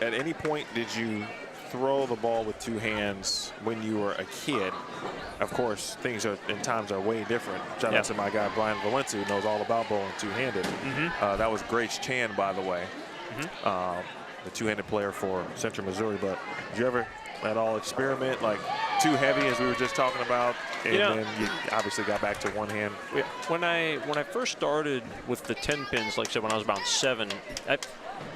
at any point did you throw the ball with 2 hands when you were a kid? Of course, times are way different. Shout out to my guy Brian Valencia, who knows all about bowling two-handed. That was Grace Chan, by the way, the two-handed player for Central Missouri. But did you ever at all experiment like too heavy, as we were just talking about, and then you obviously got back to one hand? When I first started with the 10 pins, like I said, when I was about 7,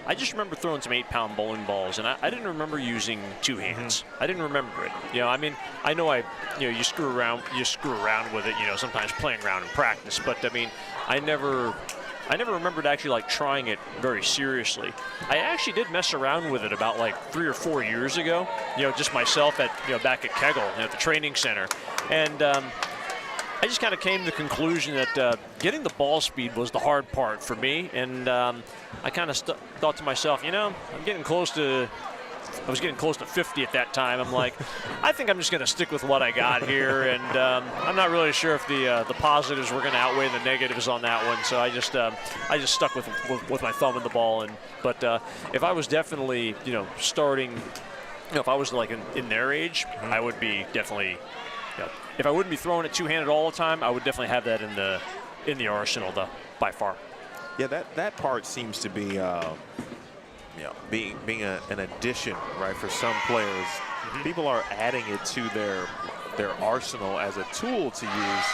I just remember throwing some 8-pound bowling balls, and I didn't remember using 2 hands. I didn't remember it. I mean, I know you screw around with it, sometimes playing around in practice, but I mean, I never remembered actually like trying it very seriously. I actually did mess around with it about like 3 or 4 years ago, just myself at, back at Kegel, at the training center. And I just kind of came to the conclusion that getting the ball speed was the hard part for me. And I kind of thought to myself, I was getting close to 50 at that time. I'm like, I think I'm just going to stick with what I got here, and I'm not really sure if the positives were going to outweigh the negatives on that one. So I just stuck with my thumb in the ball. But if I was definitely starting, if I was like in their age, I would be definitely if I wouldn't be throwing it two-handed all the time, I would definitely have that in the arsenal, though, by far. Yeah, that part seems to be, being an addition, right, for some players. People are adding it to their arsenal as a tool to use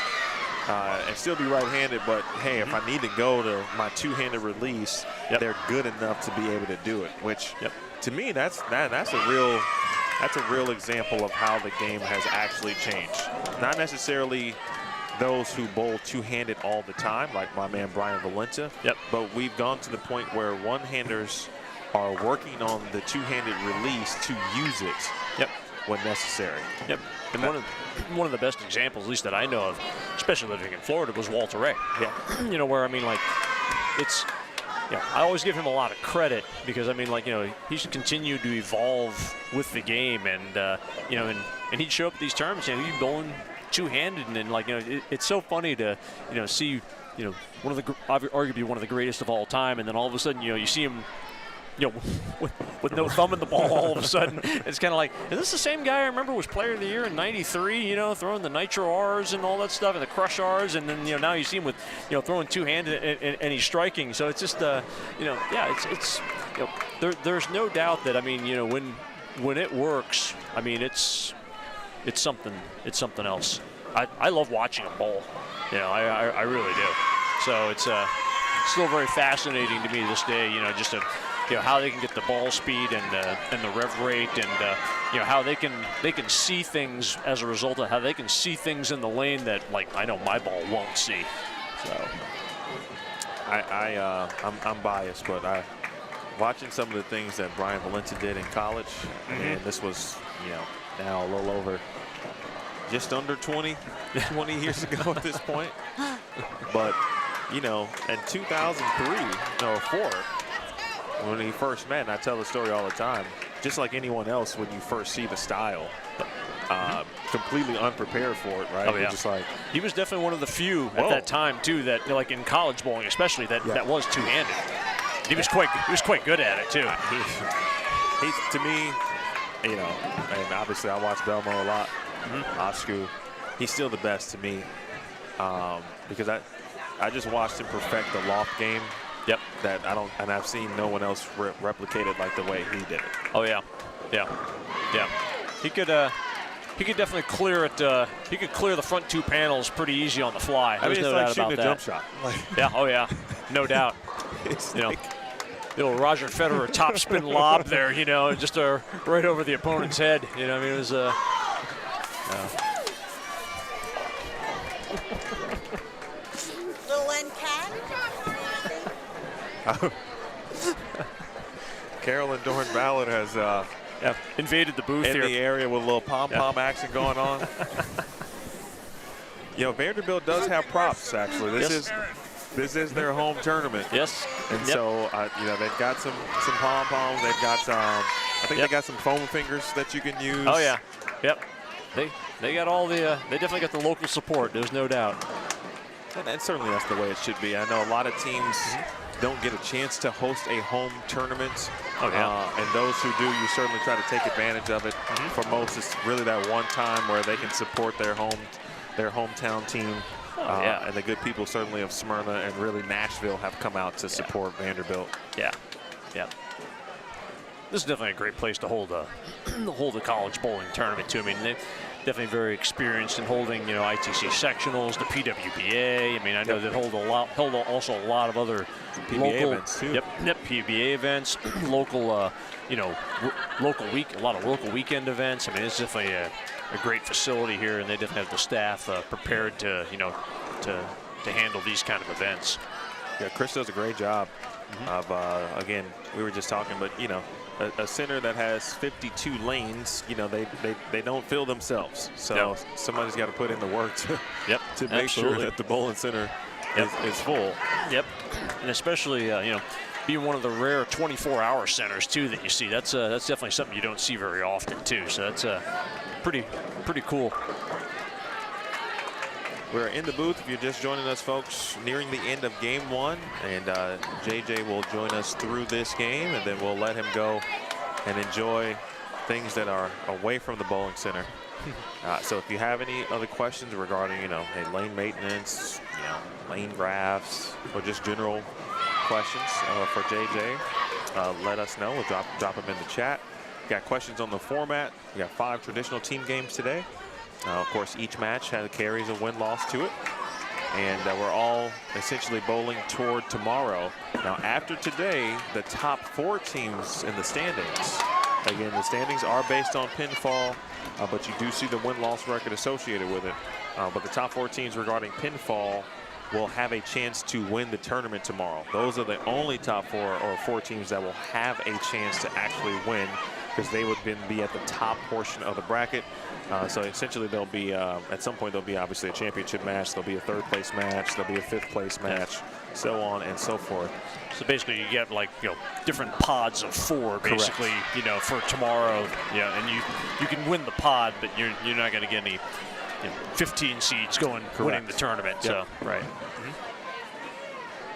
and still be right-handed. But hey, if I need to go to my two-handed release, they're good enough to be able to do it. Which, to me, that's a real example of how the game has actually changed. Not necessarily those who bowl two-handed all the time, like my man Brian Valenta. But we've gone to the point where one-handers are working on the two-handed release to use it when necessary. And one of the best examples, at least that I know of, especially living in Florida, was Walter Ray. You know, where, I mean, like, it's, I always give him a lot of credit because, I mean, like, he's continued to evolve with the game, and, and he'd show up at these tournaments, he'd bowling two-handed, and then, like, it's so funny to, see, arguably one of the greatest of all time, and then all of a sudden, you see him, with no thumb in the ball all of a sudden. It's kind of like, is this the same guy I remember was player of the year in '93, throwing the nitro R's and all that stuff and the crush R's, and then, now you see him with, throwing two-handed and he's striking. So it's just, there's no doubt that, I mean, when it works, I mean, it's something else. I love watching him bowl. I really do. So it's still very fascinating to me this day, just to, how they can get the ball speed and the rev rate, and how they can see things as a result of how they can see things in the lane that, like, I know my ball won't see. So I'm biased, but watching some of the things that Brian Valenta did in college, and this was now a little over, just under 20 years ago at this point. But in 2003 or 4. When he first met, and I tell the story all the time, just like anyone else, when you first see the style, completely unprepared for it, right? Oh, yeah. Just like, he was definitely one of the few at that time too that, like in college bowling especially, that was two-handed. He was quite good at it too. He to me, and obviously I watch Belmont a lot. Oscu, he's still the best to me because I just watched him perfect the loft game. That and I've seen no one else replicate it like the way he did it. Oh yeah. He could definitely clear it. He could clear the front two panels pretty easy on the fly. I mean, it's no like doubt shooting about a jump that. shot. No doubt. It's the old Roger Federer top spin lob there, just right over the opponent's head. I mean, it was Little end cat. Carolyn Dorn Ballard has invaded the booth in here. the area with a little pom-pom action going on. Vanderbilt does have props, actually. This is their home tournament. Yes. And so, they've got some pom-poms. They've got some, I think they got some foam fingers that you can use. Oh, yeah. They got all the, they definitely got the local support. There's no doubt. And certainly that's the way it should be. I know a lot of teams don't get a chance to host a home tournament. And those who do, you certainly try to take advantage of it. For most, it's really that one time where they can support their hometown team. And the good people certainly of Smyrna and really Nashville have come out to support Vanderbilt. Yeah. This is definitely a great place to hold a college bowling tournament too. I mean, they're definitely very experienced in holding, ITC sectionals, the PWBA. I mean, I know they held also a lot of other PBA events too. PBA events, local, local weekend events. I mean, it's definitely a great facility here, and they definitely have the staff prepared to, to handle these kind of events. Yeah, Chris does a great job of, again, we were just talking, but, a center that has 52 lanes, they don't fill themselves. So somebody's got to put in the work to make sure that the bowling center is full. And especially, being one of the rare 24-hour centers too that you see. That's definitely something you don't see very often too. So that's pretty cool. We're in the booth, if you're just joining us, folks, nearing the end of game one, and JJ will join us through this game, and then we'll let him go and enjoy things that are away from the bowling center. So if you have any other questions regarding, hey, lane maintenance, lane graphs, or just general questions for JJ, let us know. We'll drop them in the chat. Got questions on the format. We got 5 traditional team games today. Of course, each match carries a win-loss to it. And we're all essentially bowling toward tomorrow. Now, after today, the top 4 teams in the standings. Again, the standings are based on pinfall, but you do see the win-loss record associated with it. But the top 4 teams regarding pinfall will have a chance to win the tournament tomorrow. Those are the only top 4 teams that will have a chance to actually win, because they would then be at the top portion of the bracket. So essentially there'll be, at some point there'll be obviously a championship match, there'll be a 3rd place match, there'll be a 5th place match, so on and so forth. So basically you get different pods of 4 basically, for tomorrow. Yeah, and you can win the pod, but you're not going to get any 15 seeds winning the tournament. Yep. So right.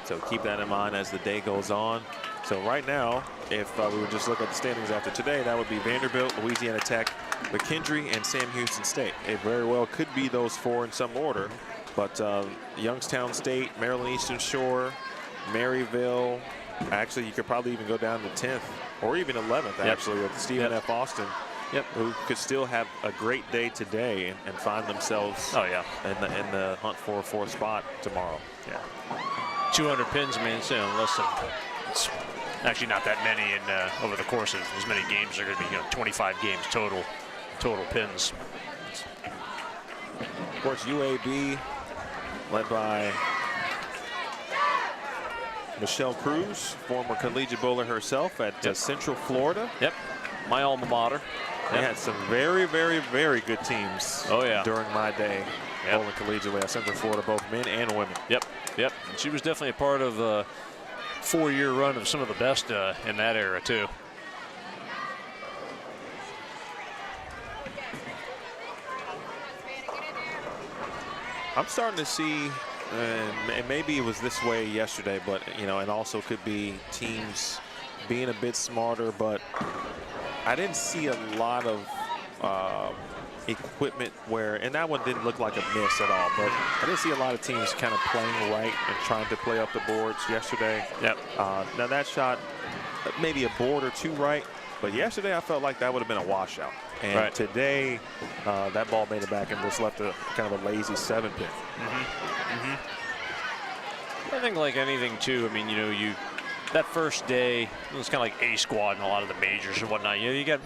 So keep that in mind as the day goes on. So right now, if we would just look at the standings after today, that would be Vanderbilt, Louisiana Tech, McKendree, and Sam Houston State. It very well could be those 4 in some order, but Youngstown State, Maryland Eastern Shore, Maryville, actually you could probably even go down to 10th or even 11th actually with Stephen F. Austin, who could still have a great day today and find themselves in the hunt for a 4th spot tomorrow. 200 pins, man, so less than, it's actually not that many, and over the course of as many games, they're going to be 25 games total pins. Of course, UAB led by Michelle Cruz, former collegiate bowler herself at Central Florida. Yep, my alma mater. They had some very, very, very good teams during my day bowling collegiately at Central Florida, both men and women. Yep. And she was definitely a part of a 4-year run of some of the best in that era, too. I'm starting to see, and maybe it was this way yesterday, but, it also could be teams being a bit smarter, but I didn't see a lot of equipment and that one didn't look like a miss at all, but I didn't see a lot of teams kind of playing right and trying to play up the boards yesterday. Now that shot, maybe a board or 2 right, but yesterday I felt like that would have been a washout. And today, that ball made it back and just left a kind of a lazy 7 pin. I think like anything too, I mean, that first day, it was kind of like A squad in a lot of the majors and whatnot. You got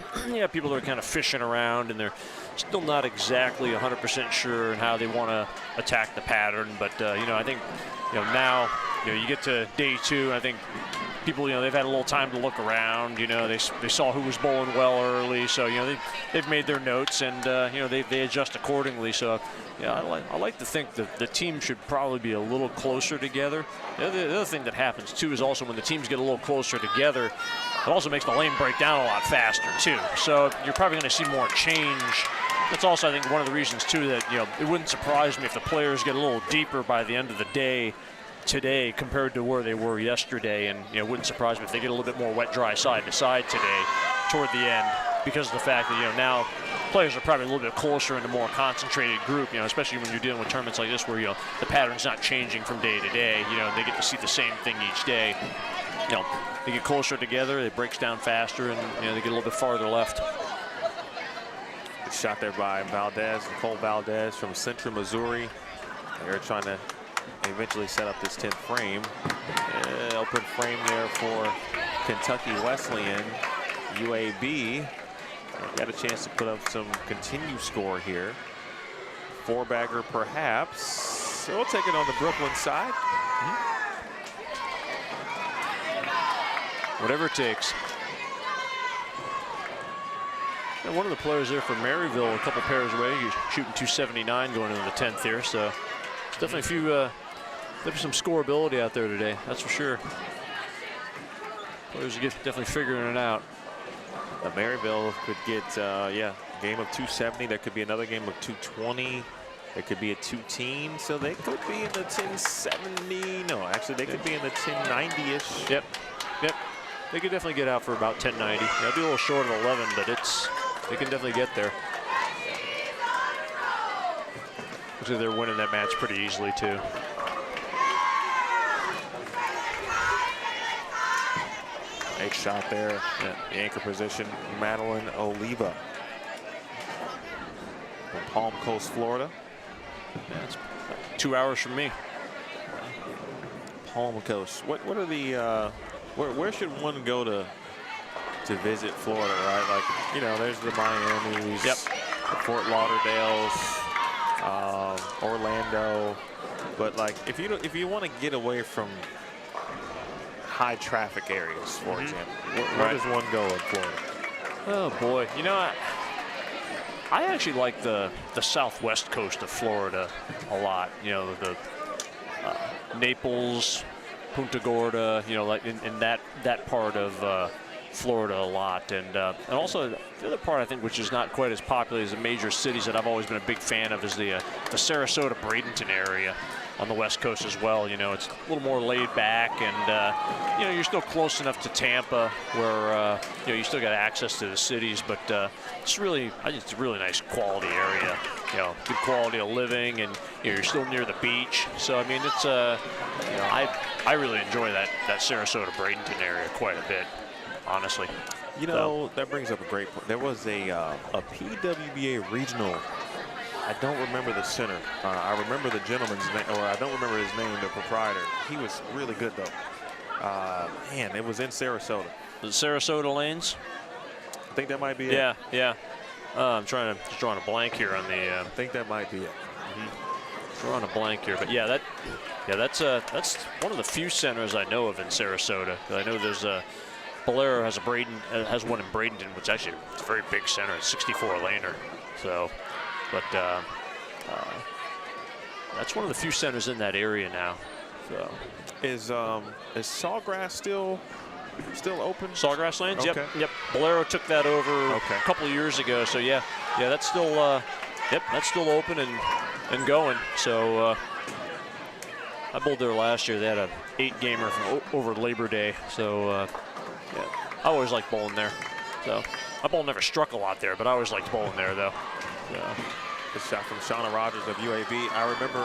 people that are kind of fishing around and they're still not exactly 100% sure in how they want to attack the pattern. But I think now you get to day 2. I think people they've had a little time to look around. They saw who was bowling well early, so they've made their notes and they adjust accordingly. So I like to think that the team should probably be a little closer together. The other thing that happens too is also when the teams get a little closer together, it also makes the lane break down a lot faster too. So you're probably going to see more change. That's also, I think, one of the reasons too that it wouldn't surprise me if the players get a little deeper by the end of the day today compared to where they were yesterday, and it wouldn't surprise me if they get a little bit more wet dry side to side today toward the end, because of the fact that now players are probably a little bit closer in a more concentrated group, especially when you're dealing with tournaments like this where the pattern's not changing from day to day. They get to see the same thing each day. They get closer together, it breaks down faster, and they get a little bit farther left. Good shot there by Nicole Valdez from Central Missouri. They're trying to eventually set up this 10th frame. Open frame there for Kentucky Wesleyan. UAB got a chance to put up some continued score here. 4-bagger perhaps. So we'll take it on the Brooklyn side. Whatever it takes. And one of the players there for Maryville, a couple pairs away, he's shooting 279 going into the 10th here. So it's definitely a few, there's some scoreability out there today, that's for sure. Players are definitely figuring it out. Maryville could get, game of 270. There could be another game of 220. There could be a 210. So they could be in the 1070. No, actually, they could be in the 1090-ish. Yep. They could definitely get out for about 1090. They'll be a little short of 11, but they can definitely get there. So they're winning that match pretty easily too. Nice shot there. Yeah. The anchor position, Madeline Oliva from Palm Coast, Florida. Yeah, it's 2 hours from me. Palm Coast. What are the where should one go to visit Florida, right? Like, you know, there's the Miamis, Yep. the Fort Lauderdales, Orlando. But like, if you want to get away from high traffic areas, for example, where does one go in Florida? Oh boy, you know, I actually like the southwest coast of Florida a lot. You know, the Naples, Punta Gorda, you know, like in that part of Florida a lot, and also the other part I think which is not quite as popular as the major cities that I've always been a big fan of is the Sarasota, Bradenton area on the west coast as well. You know, it's a little more laid back, and you know, you're still close enough to Tampa where you know, you still got access to the cities, but it's really, I think it's a really nice quality area. You know, good quality of living, and you know, you're still near the beach. So I mean, it's you know, I really enjoy that Sarasota, Bradenton area quite a bit, honestly. You know, that brings up a great point. There was a PWBA regional. I don't remember the center. I remember the gentleman's name, or I don't remember his name, the proprietor. He was really good, though. Man, it was in Sarasota. The Sarasota Lanes? I think that might be it. Yeah, yeah. I'm just drawing a blank here on the. I think that might be it. Drawing a blank here, but yeah, that's one of the few centers I know of in Sarasota. I know there's Bolero has has one in Bradenton, which actually it's a very big center. It's 64 laner. So, but that's one of the few centers in that area now. So, is Sawgrass still open? Sawgrass Lanes? Okay. Yep. Bolero took that over Okay. a couple of years ago. So yeah, that's still that's still open and going. So I bowled there last year. They had a 8-gamer from over Labor Day. So yeah, I always liked bowling there. So my bowl never struck a lot there, but I always liked bowling there though. Good shot from Shauna Rogers of UAB. I remember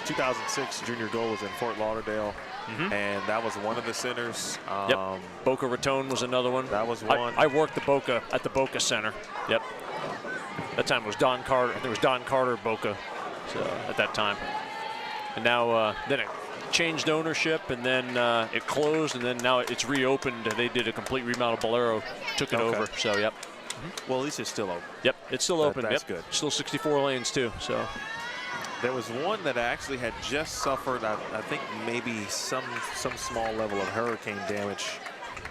2006 junior goal was in Fort Lauderdale, and that was one of the centers. Yep. Boca Raton was another one. That was one. I worked at the Boca Center. Yep. That time it was Don Carter. I think it was Don Carter Boca. So at that time, and now then it changed ownership, and then it closed, and then now it's reopened. They did a complete remodel. Bolero took it over. So yep. Well, at least it's still open. Yep, it's still open. That's yep. good. Still 64 lanes too. So there was one that actually had just suffered, I think maybe some small level of hurricane damage,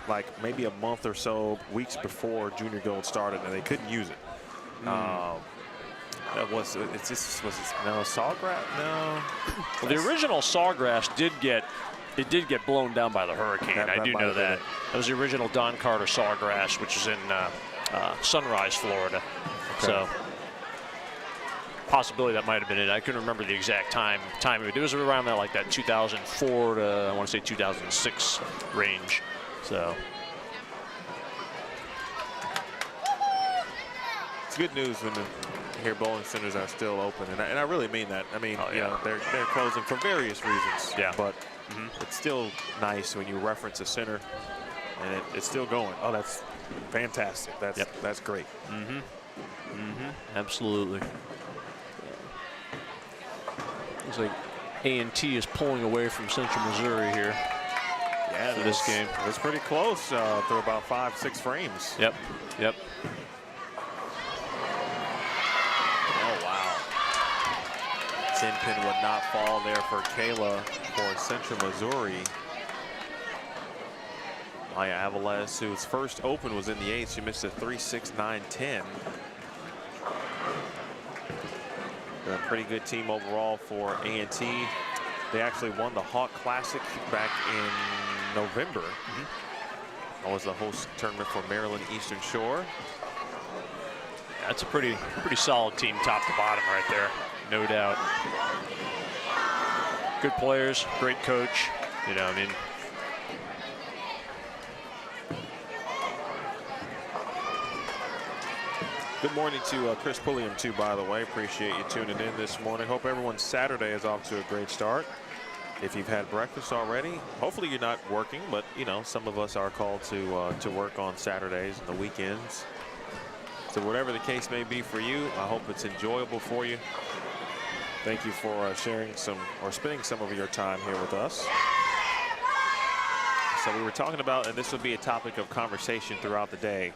like maybe a month or so, weeks before Junior Gold started, and they couldn't use it. That was Sawgrass? No. Well, the original Sawgrass did get blown down by the hurricane. I do know that. That was the original Don Carter Sawgrass, which is in Sunrise, Florida. Okay. So possibility that might have been it. I couldn't remember the exact time. It was around that 2004 to I want to say 2006 range. So it's good news when here bowling centers are still open, and I really mean that. I mean, you know, they're closing for various reasons. Yeah. But it's still nice when you reference a center and it's still going. Oh, that's fantastic. That's great. Absolutely. Looks like A&T is pulling away from Central Missouri here. Yeah, for this game. It was pretty close through about 5-6 frames. Yep. Oh, wow. 10-pin would not fall there for Kayla for Central Missouri. Maya Aviles, whose first open was in the 8th. She missed a 3-6-9-10. A pretty good team overall for A&T. They actually won the Hawk Classic back in November. That was the host tournament for Maryland Eastern Shore. That's a pretty solid team, top to bottom, right there, no doubt. Good players, great coach. You know, I mean, Good morning to Chris Pulliam, too, by the way. Appreciate you tuning in this morning. Hope everyone's Saturday is off to a great start. If you've had breakfast already, hopefully you're not working, but, you know, some of us are called to work on Saturdays and the weekends. So whatever the case may be for you, I hope it's enjoyable for you. Thank you for sharing some or spending some of your time here with us. So we were talking about, and this will be a topic of conversation throughout the day,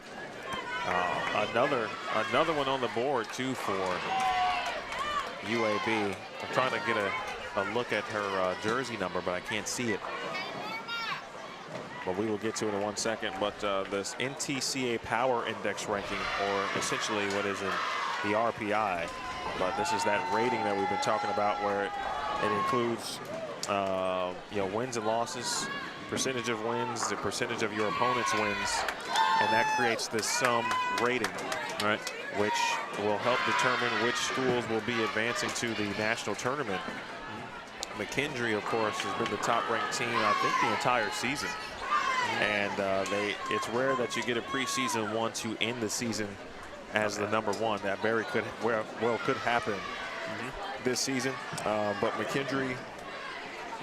another one on the board too for UAB. I'm trying to get a look at her jersey number, but I can't see it. But we will get to it in 1 second. But this NCAA Power Index ranking, or essentially what is in the RPI, but this is that rating that we've been talking about, where it includes you know, wins and losses, percentage of wins, the percentage of your opponent's wins, and that creates this sum rating, right, which will help determine which schools will be advancing to the national tournament. McKendree, of course, has been the top-ranked team, I think, the entire season. And it's rare that you get a preseason one to end the season as the number one. That very could happen this season. But McKendree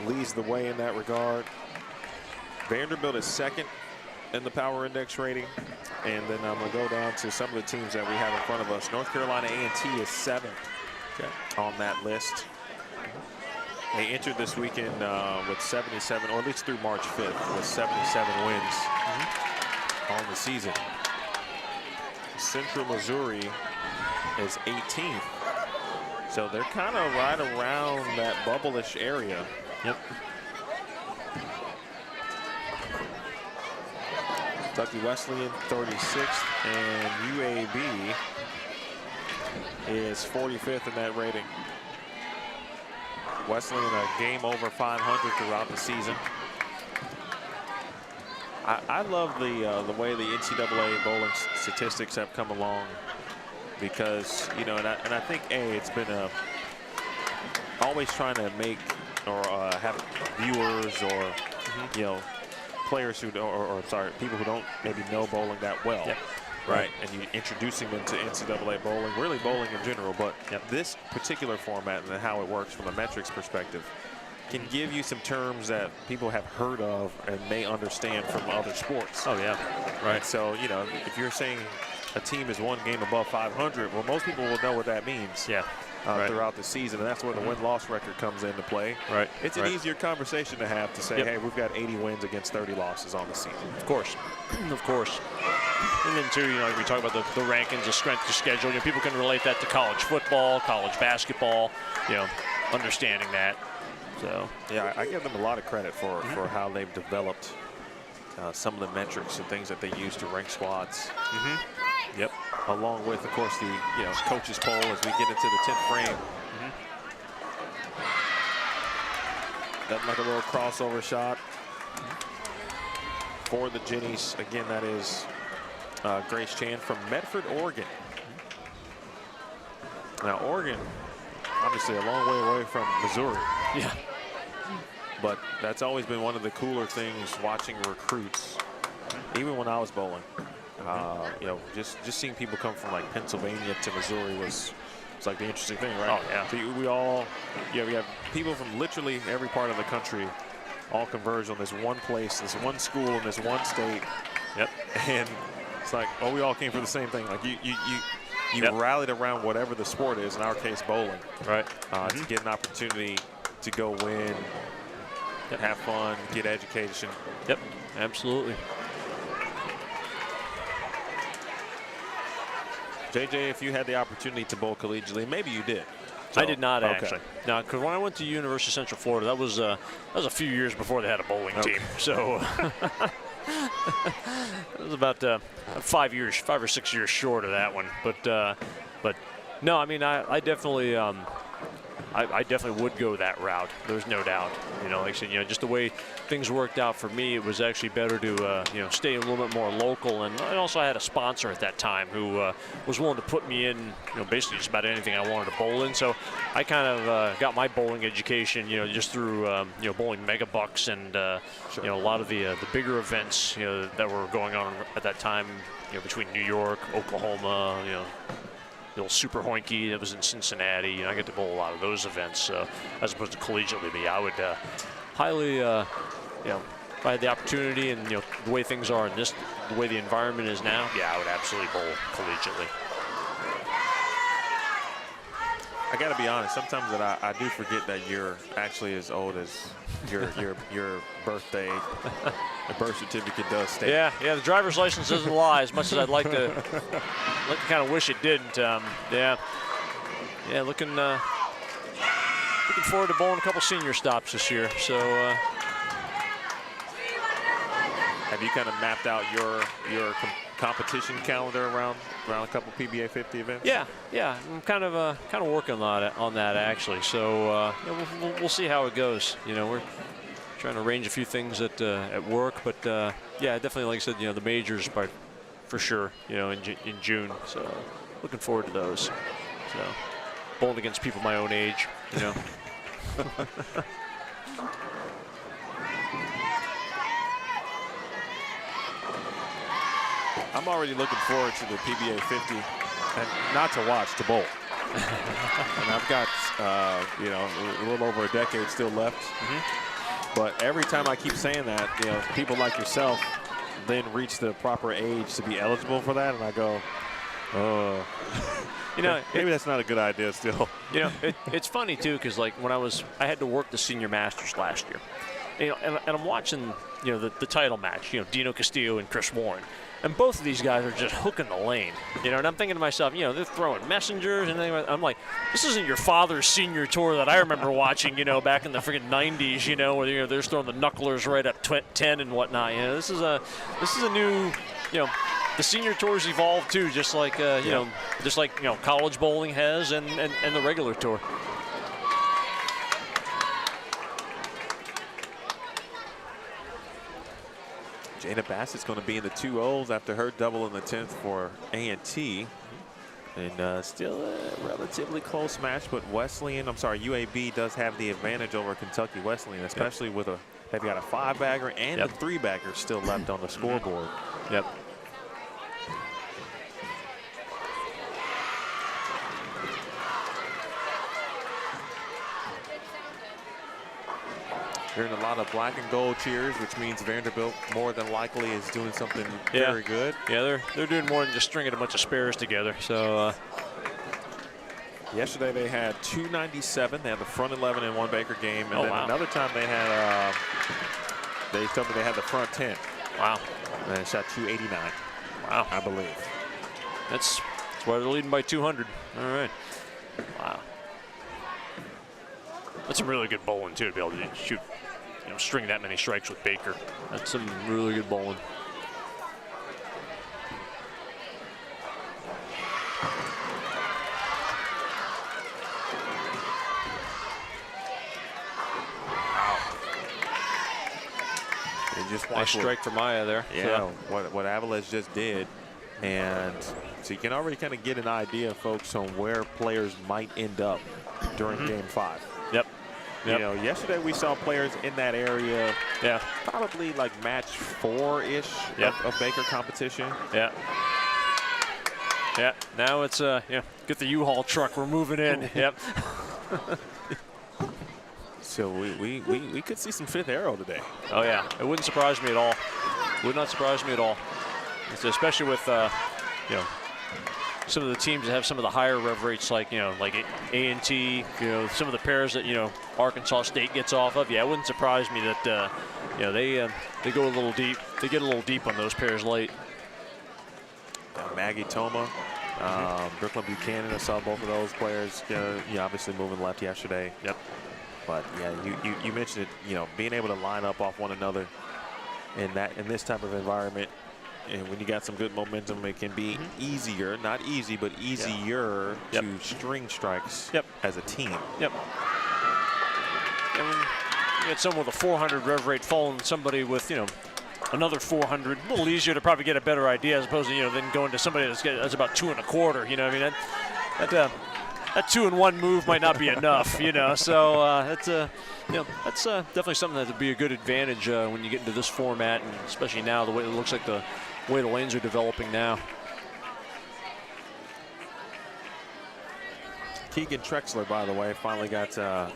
leads the way in that regard. Vanderbilt is second in the Power Index rating. And then I'm going to go down to some of the teams that we have in front of us. North Carolina A&T is seventh on that list. They entered this weekend with 77, or at least through March 5th, with 77 wins on the season. Central Missouri is 18th. So they're kind of right around that bubble-ish area. Yep. Kentucky Wesleyan 36th, and UAB is 45th in that rating. Wesleyan a game over 500 throughout the season. I love the way the NCAA bowling statistics have come along, because, you know, and I think it's been always trying to make or have viewers or you know, players who don't, or sorry, people who don't maybe know bowling that well. Yep. Right, and you introducing them to NCAA bowling, really bowling in general, but this particular format and how it works from a metrics perspective can give you some terms that people have heard of and may understand from other sports. Oh, yeah. Right. So, you know, if you're saying a team is one game above 500, well, most people will know what that means. Yeah. Throughout the season, and that's where the win-loss record comes into play. Right. It's an easier conversation to have to say, hey, we've got 80 wins against 30 losses on the season. Of course. Of course. And then, too, you know, we talk about the rankings, the strength of schedule. You know, people can relate that to college football, college basketball, you know, understanding that. So, yeah, I give them a lot of credit for how they've developed some of the metrics and things that they use to rank squads. Yep. Along with, of course, the coaches poll as we get into the 10th frame. That's like a little crossover shot for the Jennies. Again, that is Grace Chan from Medford, Oregon. Now, Oregon, obviously a long way away from Missouri. Yeah. But that's always been one of the cooler things watching recruits, even when I was bowling. You know, just seeing people come from like Pennsylvania to Missouri was like the interesting thing, right? Oh yeah. So we have people from literally every part of the country all converge on this one place, this one school in this one state. Yep. And it's like, oh, we all came for the same thing. Like you rallied around whatever the sport is. In our case, bowling. Right. To get an opportunity to go win, have fun, get education. Yep. Absolutely. JJ, if you had the opportunity to bowl collegiately, maybe you did. So, I did not actually. No, because when I went to University of Central Florida, that was a few years before they had a bowling team. So it was about 5 or 6 years short of that one. But no, I mean, I definitely. I definitely would go that route. There's no doubt. You know, like I said, you know, just the way things worked out for me, it was actually better to, you know, stay a little bit more local. And also I had a sponsor at that time who was willing to put me in, you know, basically just about anything I wanted to bowl in. So I kind of got my bowling education, you know, just through, you know, bowling mega bucks and, you know, a lot of the bigger events, you know, that were going on at that time between New York, Oklahoma, the old Super Hoinky that was in Cincinnati. I get to bowl a lot of those events as opposed to collegiately. But yeah, I would highly, if I had the opportunity and the way things are in the way the environment is now, yeah, I would absolutely bowl collegiately. I got to be honest. Sometimes that I do forget that you're actually as old as your birthday. The birth certificate does state. Yeah. The driver's license doesn't lie as much as I'd like to. Kind of wish it didn't. Looking forward to bowling a couple senior stops this year. So. Have you kind of mapped out your competition calendar around a couple PBA 50 events? Yeah. I'm kind of working on that actually. So we'll see how it goes. We're trying to arrange a few things at work, but definitely, like I said, the majors for sure. In June. So looking forward to those. So bowling against people my own age. I'm already looking forward to the PBA 50, and not to watch, to bowl. And I've got, a little over a decade still left. But every time I keep saying that, people like yourself then reach the proper age to be eligible for that, and I go, oh. Maybe that's not a good idea still. It's funny, too, because, like, when I had to work the senior masters last year. And I'm watching, the title match, Dino Castillo and Chris Warren. And both of these guys are just hooking the lane, and I'm thinking to myself, they're throwing messengers, and I'm like, this isn't your father's senior tour that I remember watching, back in the freaking 90s, where they're just throwing the knucklers right up 10 and whatnot. This is a new, the senior tours evolved too, just like college bowling has and the regular tour. Jada Bassett's going to be in the 2-0s after her double in the 10th for A&T. And still a relatively close match, but UAB does have the advantage over Kentucky Wesleyan, especially with they've got a 5-bagger and a 3-bagger still left on the scoreboard. Yep. Hearing a lot of black and gold cheers, which means Vanderbilt more than likely is doing something very good. Yeah, they're doing more than just stringing a bunch of spares together. So yesterday they had 297. They had the front 11 in one Baker game, and then another time they had they told me they had the front 10. Wow. And they shot 289. Wow, I believe. That's why they're leading by 200. All right. Wow. That's some really good bowling too, to be able to shoot. String that many strikes with Baker. That's some really good bowling. Wow. And just nice strike for Maya there. Yeah, what Aviles just did. And so you can already kind of get an idea, folks, on where players might end up during Game 5. Yep. Yesterday we saw players in that area. Yeah. Probably like match 4-ish of Baker competition. Yeah. Yeah. Now it's get the U-Haul truck. We're moving in. Yep. So we could see some fifth arrow today. Oh yeah. It wouldn't surprise me at all. Would not surprise me at all. Especially with some of the teams that have some of the higher rev rates, like A&T, some of the pairs that Arkansas State gets off of. Yeah, it wouldn't surprise me that they go a little deep. They get a little deep on those pairs late. Maggie Toma, Brooklyn Buchanan. I saw both of those players. Obviously moving left yesterday. Yep. But yeah, you mentioned it. Being able to line up off one another in this type of environment. And when you got some good momentum, it can be easier, not easy, but easier to string strikes as a team. Yep. And when you get someone with a 400 rev rate following somebody with, another 400, a little easier to probably get a better idea as opposed to, then going to somebody that's about 2 1/4. That 2-1 move might not be enough, So that's definitely something that would be a good advantage when you get into this format, and especially now the way it looks like the way the lanes are developing now. Keegan Trexler, by the way, finally got a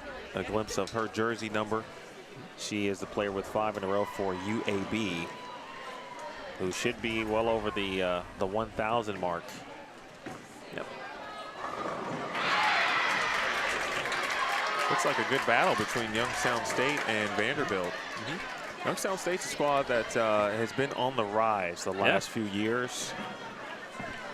glimpse of her jersey number. She is the player with 5 in a row for UAB, who should be well over the 1,000 mark. Yep. Looks like a good battle between Youngstown State and Vanderbilt. Youngstown State's a squad that has been on the rise the last few years.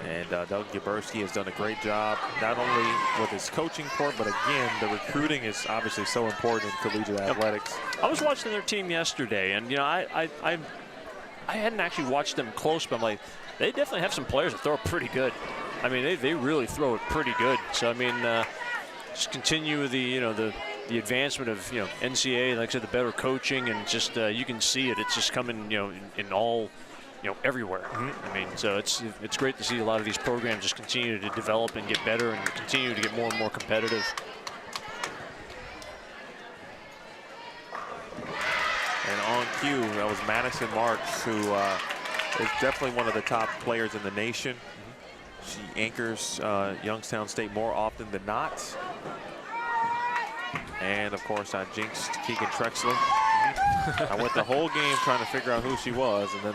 And Doug Gaberski has done a great job, not only with his coaching part, but again, the recruiting is obviously so important in collegiate athletics. I was watching their team yesterday, and you know, I hadn't actually watched them close, but I'm like, they definitely have some players that throw it pretty good. I mean, they really throw it pretty good. So I mean, just continue the the advancement of NCAA, like I said, the better coaching, and just you can see it. It's just coming in all. Everywhere. I mean, so it's great to see a lot of these programs just continue to develop and get better and continue to get more and more competitive. And on cue, that was Madison Marks, who is definitely one of the top players in the nation. She anchors Youngstown State more often than not. And of course, I jinxed Keegan Trexler. I went the whole game trying to figure out who she was, and then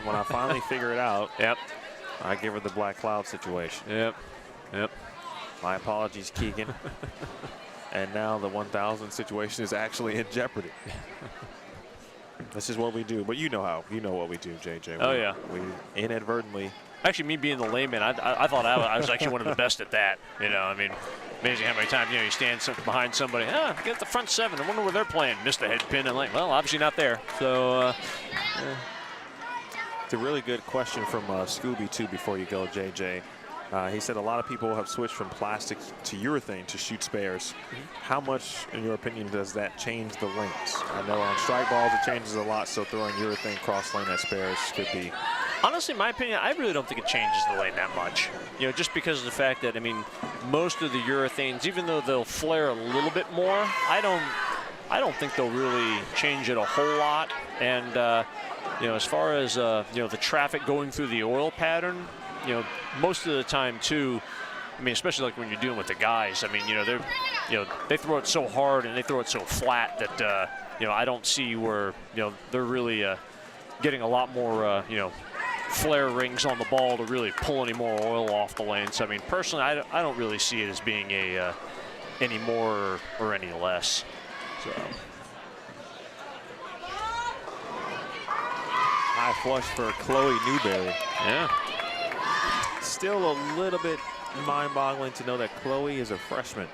when I finally figure it out, I give her the Black Cloud situation. My apologies, Keegan. And now the 1,000 situation is actually in jeopardy. This is what we do, but you know what we do, JJ. We inadvertently. Actually, me being the layman, I thought I was actually one of the best at that. I mean, amazing how many times you stand behind somebody. Get the front 7. I wonder where they're playing. Missed the head pin, and well, obviously not there. So. It's a really good question from Scooby too. Before you go, JJ, he said a lot of people have switched from plastic to urethane to shoot spares. How much, in your opinion, does that change the lanes? I know on strike balls it changes a lot, so throwing urethane cross lane at spares could be. Honestly, in my opinion, I really don't think it changes the lane that much. Just because of the fact that, I mean, most of the urethanes, even though they'll flare a little bit more, I don't think they'll really change it a whole lot. And, as far as, the traffic going through the oil pattern, most of the time, too, I mean, especially like when you're dealing with the guys, I mean, they throw it so hard and they throw it so flat that, I don't see where, they're really getting a lot more, flare rings on the ball to really pull any more oil off the lane. So I mean, personally, I don't really see it as being any more or any less. So high flush for Chloe Newberry. Still a little bit mind-boggling to know that Chloe is a freshman.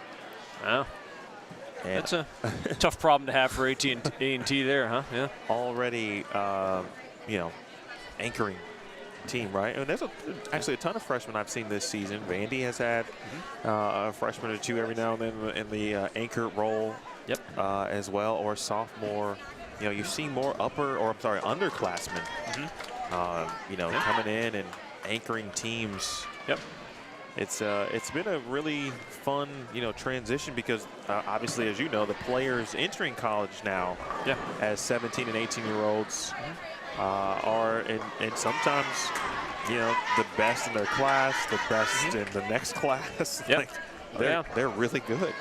That's a tough problem to have for A&T there, huh? Already, anchoring team, right? And there's actually a ton of freshmen I've seen this season. Vandy has had a freshman or two every now and then in the anchor role as well, or sophomore. You see more underclassmen, coming in and anchoring teams. It's been a really fun, transition because obviously, as you know, the players entering college now as 17 and 18-year-olds are, and sometimes, the best in their class, the best in the next class. They're really good.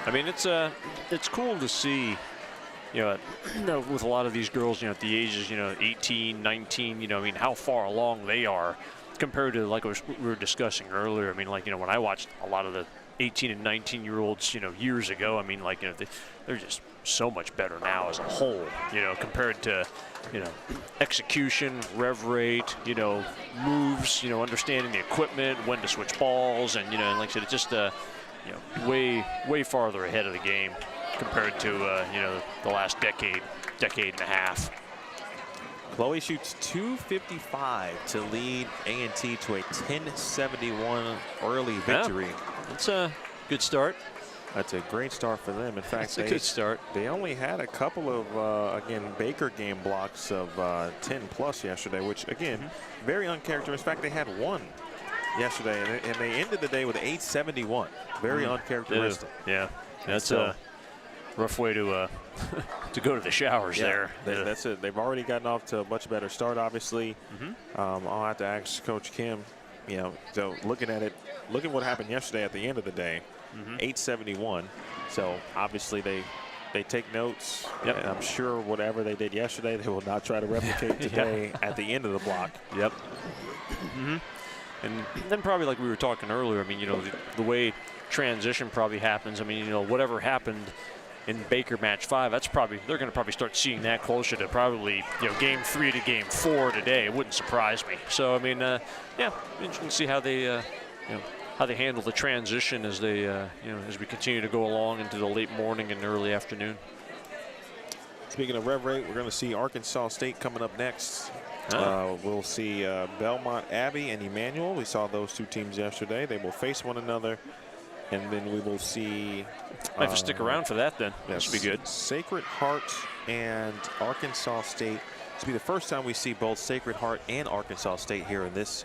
I mean, it's cool to see, with a lot of these girls, at the ages, 18, 19, I mean, how far along they are compared to, like we were discussing earlier. I mean, like, when I watched a lot of the 18 and 19-year-olds, years ago, I mean, like, they're just so much better now as a whole, compared to, execution, rev rate, moves, understanding the equipment, when to switch balls, and, and like I said, it's just, way farther ahead of the game compared to, the last decade and a half. Chloe shoots .255 to lead A&T to a 10-71 early victory. That's a good start. That's a great start for them. In fact, that's a good start. They only had a couple of, again, Baker game blocks of 10-plus yesterday, which, again, very uncharacteristic. In fact, they had one yesterday, and they ended the day with 871. Very uncharacteristic. Yeah, that's rough way to to go to the showers there. That's it. They've already gotten off to a much better start, obviously. I'll have to ask Coach Kim, so looking at what happened yesterday at the end of the day, 871. So obviously they take notes. Yep. And I'm sure whatever they did yesterday, they will not try to replicate today at the end of the block. Yep. And then probably like we were talking earlier, I mean, the way transition probably happens, I mean, whatever happened in Baker match 5, they're going to probably start seeing that closer to probably, game 3 to game 4 today. It wouldn't surprise me. So, I mean, interesting to see how they, how they handle the transition as they, as we continue to go along into the late morning and early afternoon. Speaking of rev rate, we're going to see Arkansas State coming up next. We'll see Belmont, Abbey, and Emmanuel. We saw those two teams yesterday. They will face one another, and then we will see. Might have to stick around for that then. That should be good. Sacred Heart and Arkansas State. This will be the first time we see both Sacred Heart and Arkansas State here in this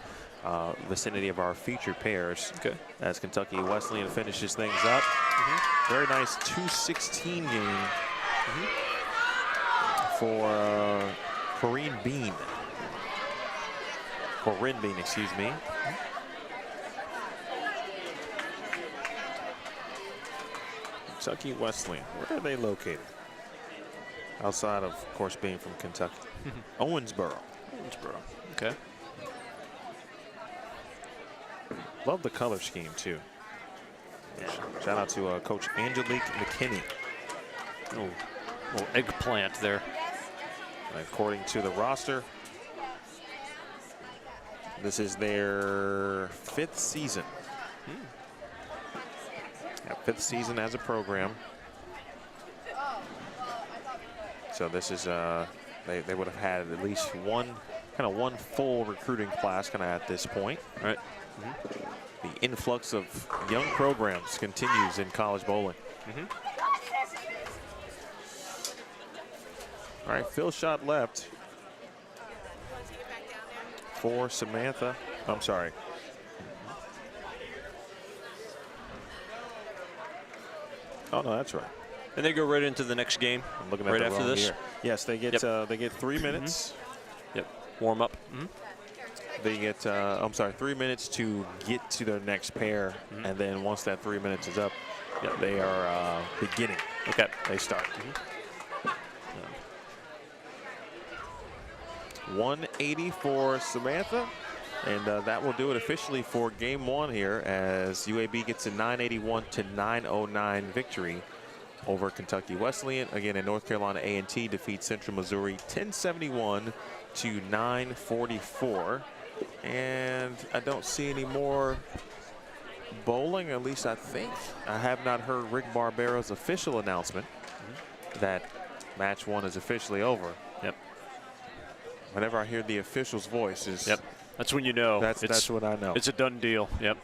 vicinity of our featured pairs. Okay. As Kentucky Wesleyan finishes things up. Very nice 2:16 game for Corinne Bean. Corinne Bean, excuse me. Kentucky Wesleyan, where are they located? Outside of course, being from Kentucky. Owensboro. Okay. Love the color scheme, too. Yeah. Shout out to Coach Angelique McKinney. Little eggplant there. According to the roster, this is their 5th season. Yeah, 5th season as a program. So this is they would have had at least one full recruiting class at this point. Right. The influx of young programs continues in college bowling. All right, Phil shot left for Samantha. I'm sorry. Oh no, that's right. And they go right into the next game. I'm looking at right the after wrong this. year. Yes, they get 3 minutes. Yep. Warm up. They get 3 minutes to get to their next pair, and then once that 3 minutes is up, they are beginning. Okay. They start. 180 for Samantha, and that will do it officially for game 1 here as UAB gets a 981 to 909 victory over Kentucky Wesleyan. Again, in North Carolina, A&T defeats Central Missouri 1071 to 944. And I don't see any more bowling, at least I think. I have not heard Rick Barbero's official announcement that match 1 is officially over. Yep. Whenever I hear the official's voice, that's when you know. That's when I know. It's a done deal. Yep.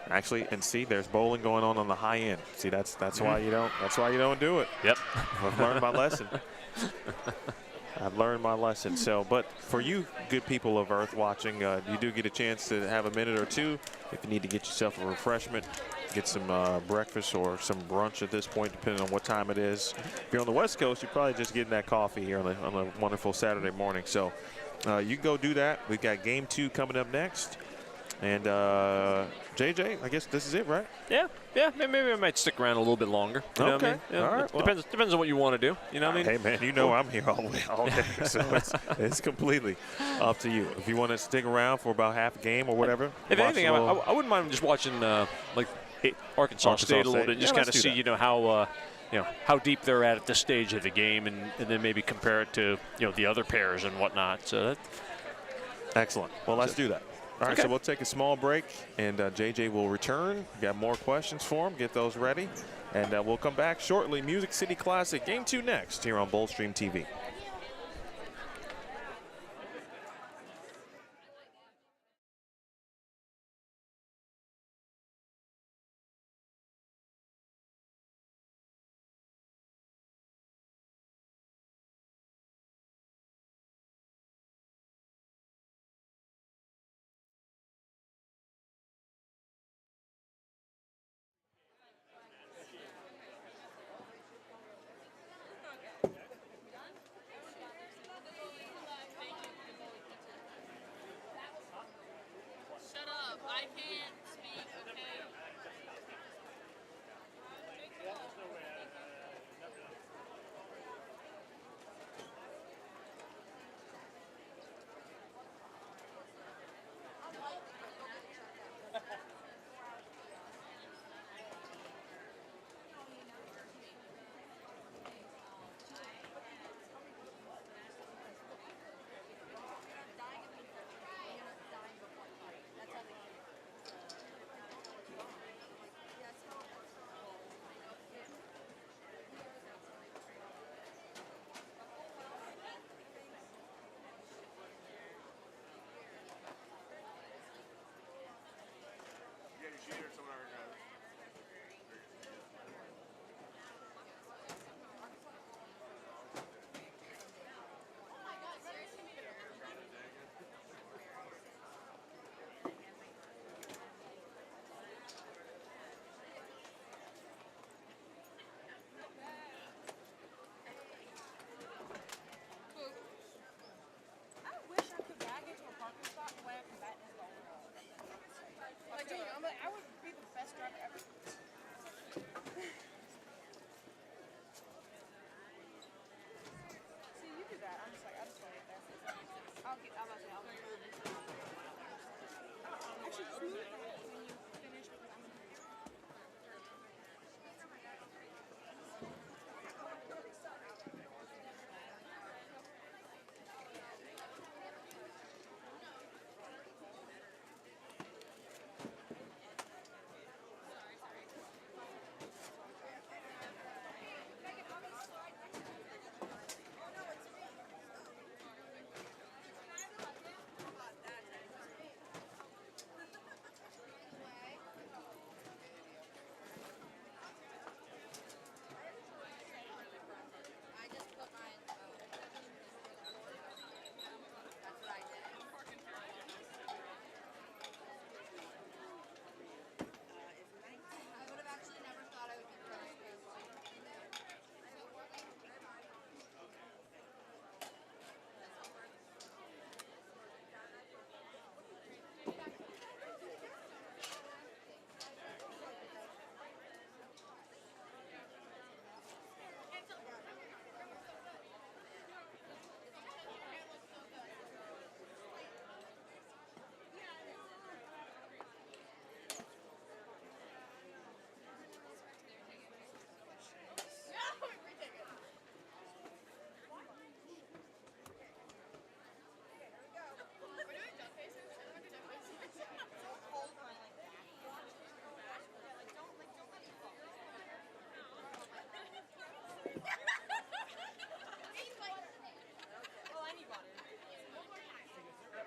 Actually, and see, there's bowling going on the high end. See, that's why you don't do it. Yep. I've learned my lesson. I've learned my lesson. So, but for you good people of Earth watching, you do get a chance to have a minute or two if you need to get yourself a refreshment, get some breakfast or some brunch at this point, depending on what time it is. If you're on the West Coast, you're probably just getting that coffee here on a wonderful Saturday morning. So you can go do that. We've got game 2 coming up next. And JJ, I guess this is it, right? Yeah. Maybe I might stick around a little bit longer. You know what I mean? All right. Well, depends on what you want to do. You know what I mean? Hey man, I'm here all day, so it's completely up to you. If you want to stick around for about half a game or whatever. If anything, I wouldn't mind just watching Arkansas State a little bit, just kind of see how deep they're at this stage of the game, and then maybe compare it to the other pairs and whatnot. So excellent. Well, let's do that. All right, so we'll take a small break, and JJ will return. Got more questions for him. Get those ready, and we'll come back shortly. Music City Classic, Game 2 next here on Bullstream TV.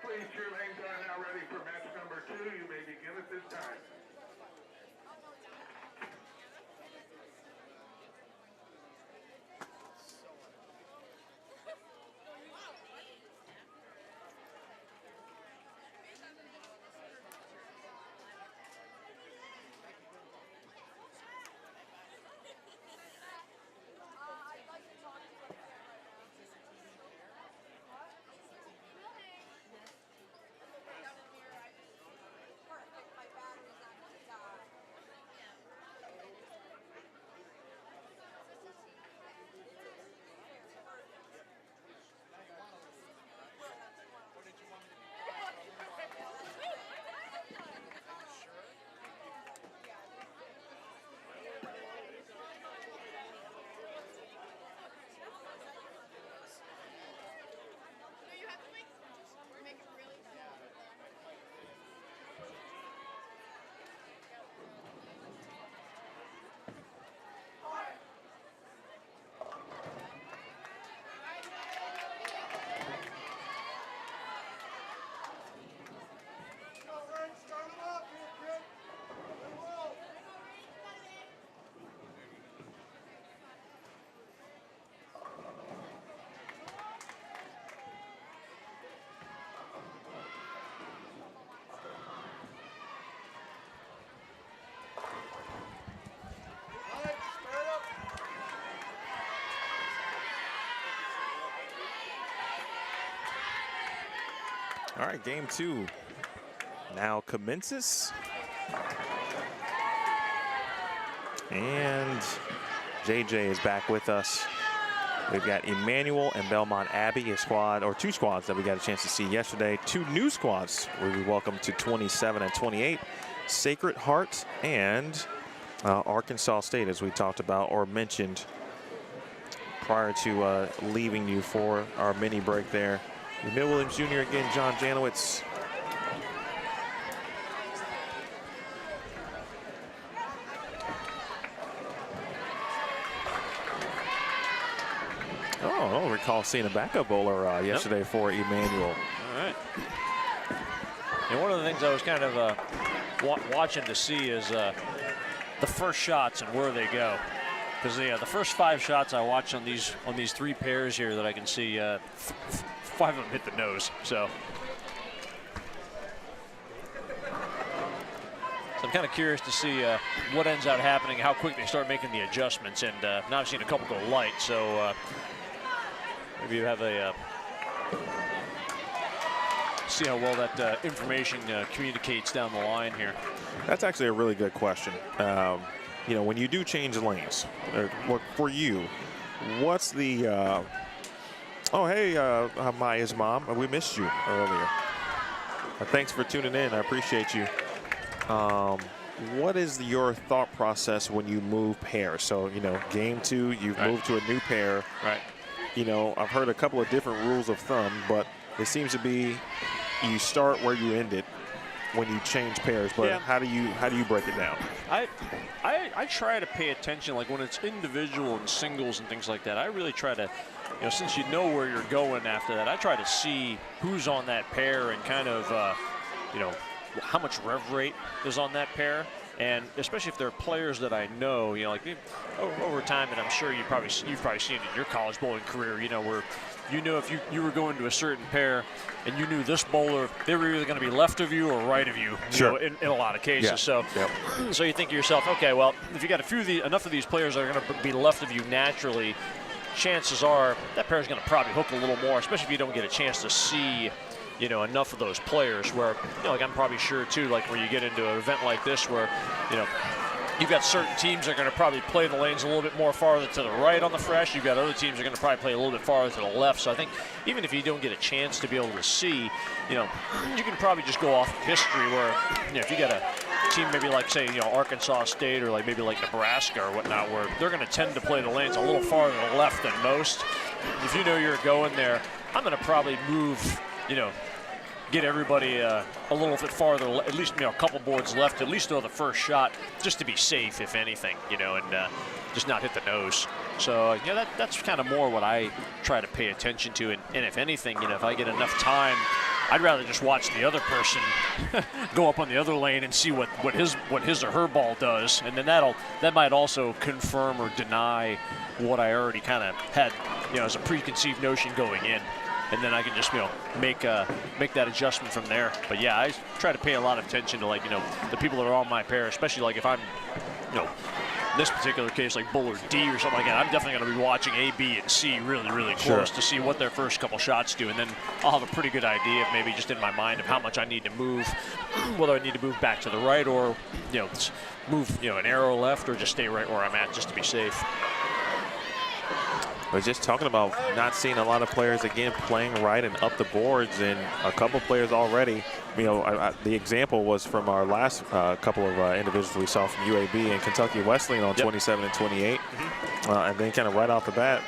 Please, cheerleaders are now ready for match number 2. You may begin at this time. All right, game 2 now commences. And JJ is back with us. We've got Emmanuel and Belmont Abbey, a squad, or 2 squads that we got a chance to see yesterday. 2 new squads we welcome to 27 and 28. Sacred Heart and Arkansas State, as we talked about or mentioned prior to leaving you for our mini break there. Emil Williams Jr. again, John Janowitz. Oh, I don't recall seeing a backup bowler yesterday for Emmanuel. All right. And one of the things I was kind of watching to see is the first shots and where they go. Because the first 5 shots I watched on these 3 pairs here that I can see, 5 of them hit the nose. So I'm kind of curious to see what ends up happening, how quick they start making the adjustments. And now I've seen a couple go light, so maybe you have a see how well that information communicates down the line here. That's actually a really good question. You know, when you do change lanes, for you, what's the oh, hey, Maya's mom, we missed you earlier. Thanks for tuning in. I appreciate you. What is your thought process when you move pairs? So, you know, game 2, you've moved to a new pair. Right. You know, I've heard a couple of different rules of thumb, but it seems to be you start where you ended when you change pairs. But yeah. how do you break it down? I try to pay attention, like when it's individual and singles and things like that. I really try to, you know, since you know where you're going after that, I try to see who's on that pair and kind of, you know, how much rev rate is on that pair. And especially if they're players that I know, you know, like over time, and I'm sure you've probably seen it in your college bowling career, you know, where you know if you were going to a certain pair and you knew this bowler, they were either going to be left of you or right of you, sure. know, in a lot of cases. Yeah. So, so you think to yourself, okay, well, if you got enough of these players that are going to be left of you naturally, chances are that pair is going to probably hook a little more, especially if you don't get a chance to see, you know, enough of those players where, you know, like I'm probably sure too, like where you get into an event like this where, you know, you've got certain teams that are going to probably play the lanes a little bit more farther to the right on the fresh. You've got other teams that are going to probably play a little bit farther to the left. So I think even if you don't get a chance to be able to see, you know, you can probably just go off of history where, you know, if you got a team maybe like, say, you know, Arkansas State or like maybe like Nebraska or whatnot, where they're going to tend to play the lanes a little farther to the left than most. If you know you're going there, I'm going to probably move, you know, get everybody a little bit farther, at least, you know, a couple boards left, at least throw the first shot, just to be safe, if anything, you know. And just not hit the nose. So that's kind of more what I try to pay attention to. And if anything, if I get enough time, I'd rather just watch the other person go up on the other lane and see what his or her ball does, and then that might also confirm or deny what I already kind of had, as a preconceived notion going in, and then I can just make that adjustment from there. But yeah, I try to pay a lot of attention to the people that are on my pair, especially if I'm in this particular case, like Bull or D or something like that. I'm definitely going to be watching A, B, and C really, really close to see what their first couple shots do, and then I'll have a pretty good idea of maybe just in my mind of how much I need to move, whether I need to move back to the right or move an arrow left or just stay right where I'm at just to be safe. We're just talking about not seeing a lot of players, again, playing right and up the boards, and a couple players already. The example was from our last couple of individuals we saw from UAB and Kentucky Wesleyan on 27 and 28. And then kind of right off the bat,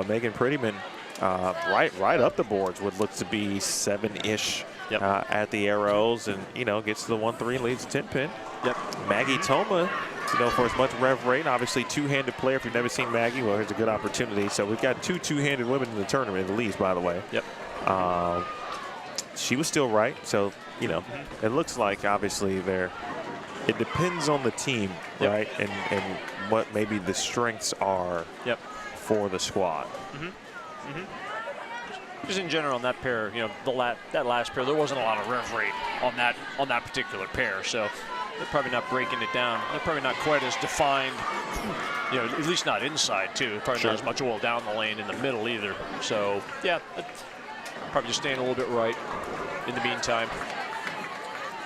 Megan Prettyman right up the boards would look to be 7-ish at the arrows, and, gets to the 1-3 and leads the 10-pin. Maggie Toma, for as much rev rate, obviously two-handed player. If you've never seen Maggie, well, here's a good opportunity. So we've got two-handed women in the tournament, at least, by the way. She was still right. So, it looks like, obviously, it depends on the team, right, and what maybe the strengths are for the squad. Just in general on that pair, that last pair, there wasn't a lot of rev rate on that particular pair. So they're probably not breaking it down. They're probably not quite as defined, at least not inside, too. Probably not as much oil down the lane in the middle either. So, yeah, probably just staying a little bit right in the meantime.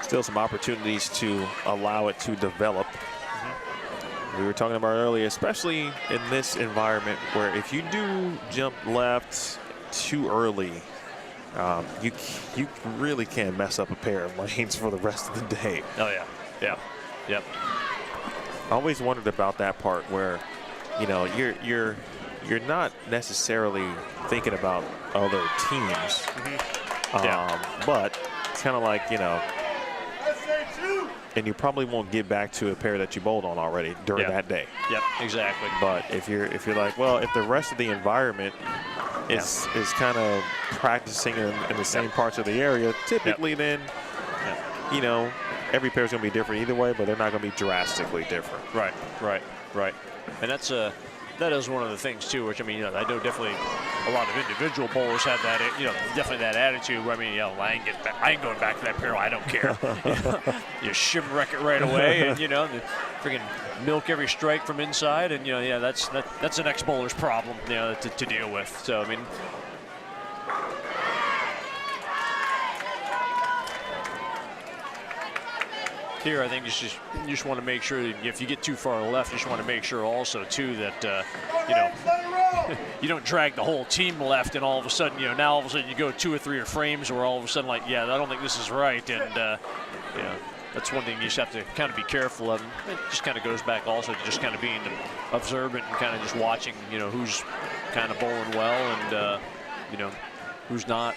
Still some opportunities to allow it to develop. We were talking about earlier, especially in this environment where if you do jump left too early, you really can mess up a pair of lanes for the rest of the day. Oh, yeah. Yep. I always wondered about that part where, you're not necessarily thinking about other teams, but it's kind of like, and you probably won't get back to a pair that you bowled on already during that day. Yep, exactly. But if you're like, well, if the rest of the environment is kind of practicing in the same parts of the area, typically then, every pair is going to be different either way, but they're not going to be drastically different. Right. And that is one of the things too, which I know definitely a lot of individual bowlers have that, definitely that attitude where I ain't going back to that pair. I don't care. You shimwreck it right away, and freaking milk every strike from inside, and that's the next bowler's problem, to deal with. So here, I think you just want to make sure that if you get too far left, you just want to make sure also too that you don't drag the whole team left, and all of a sudden now all of a sudden you go 2 or 3 frames where all of a sudden I don't think this is right, and that's one thing you just have to kind of be careful of. It just kind of goes back also to just kind of being observant and kind of just watching who's kind of bowling well and who's not.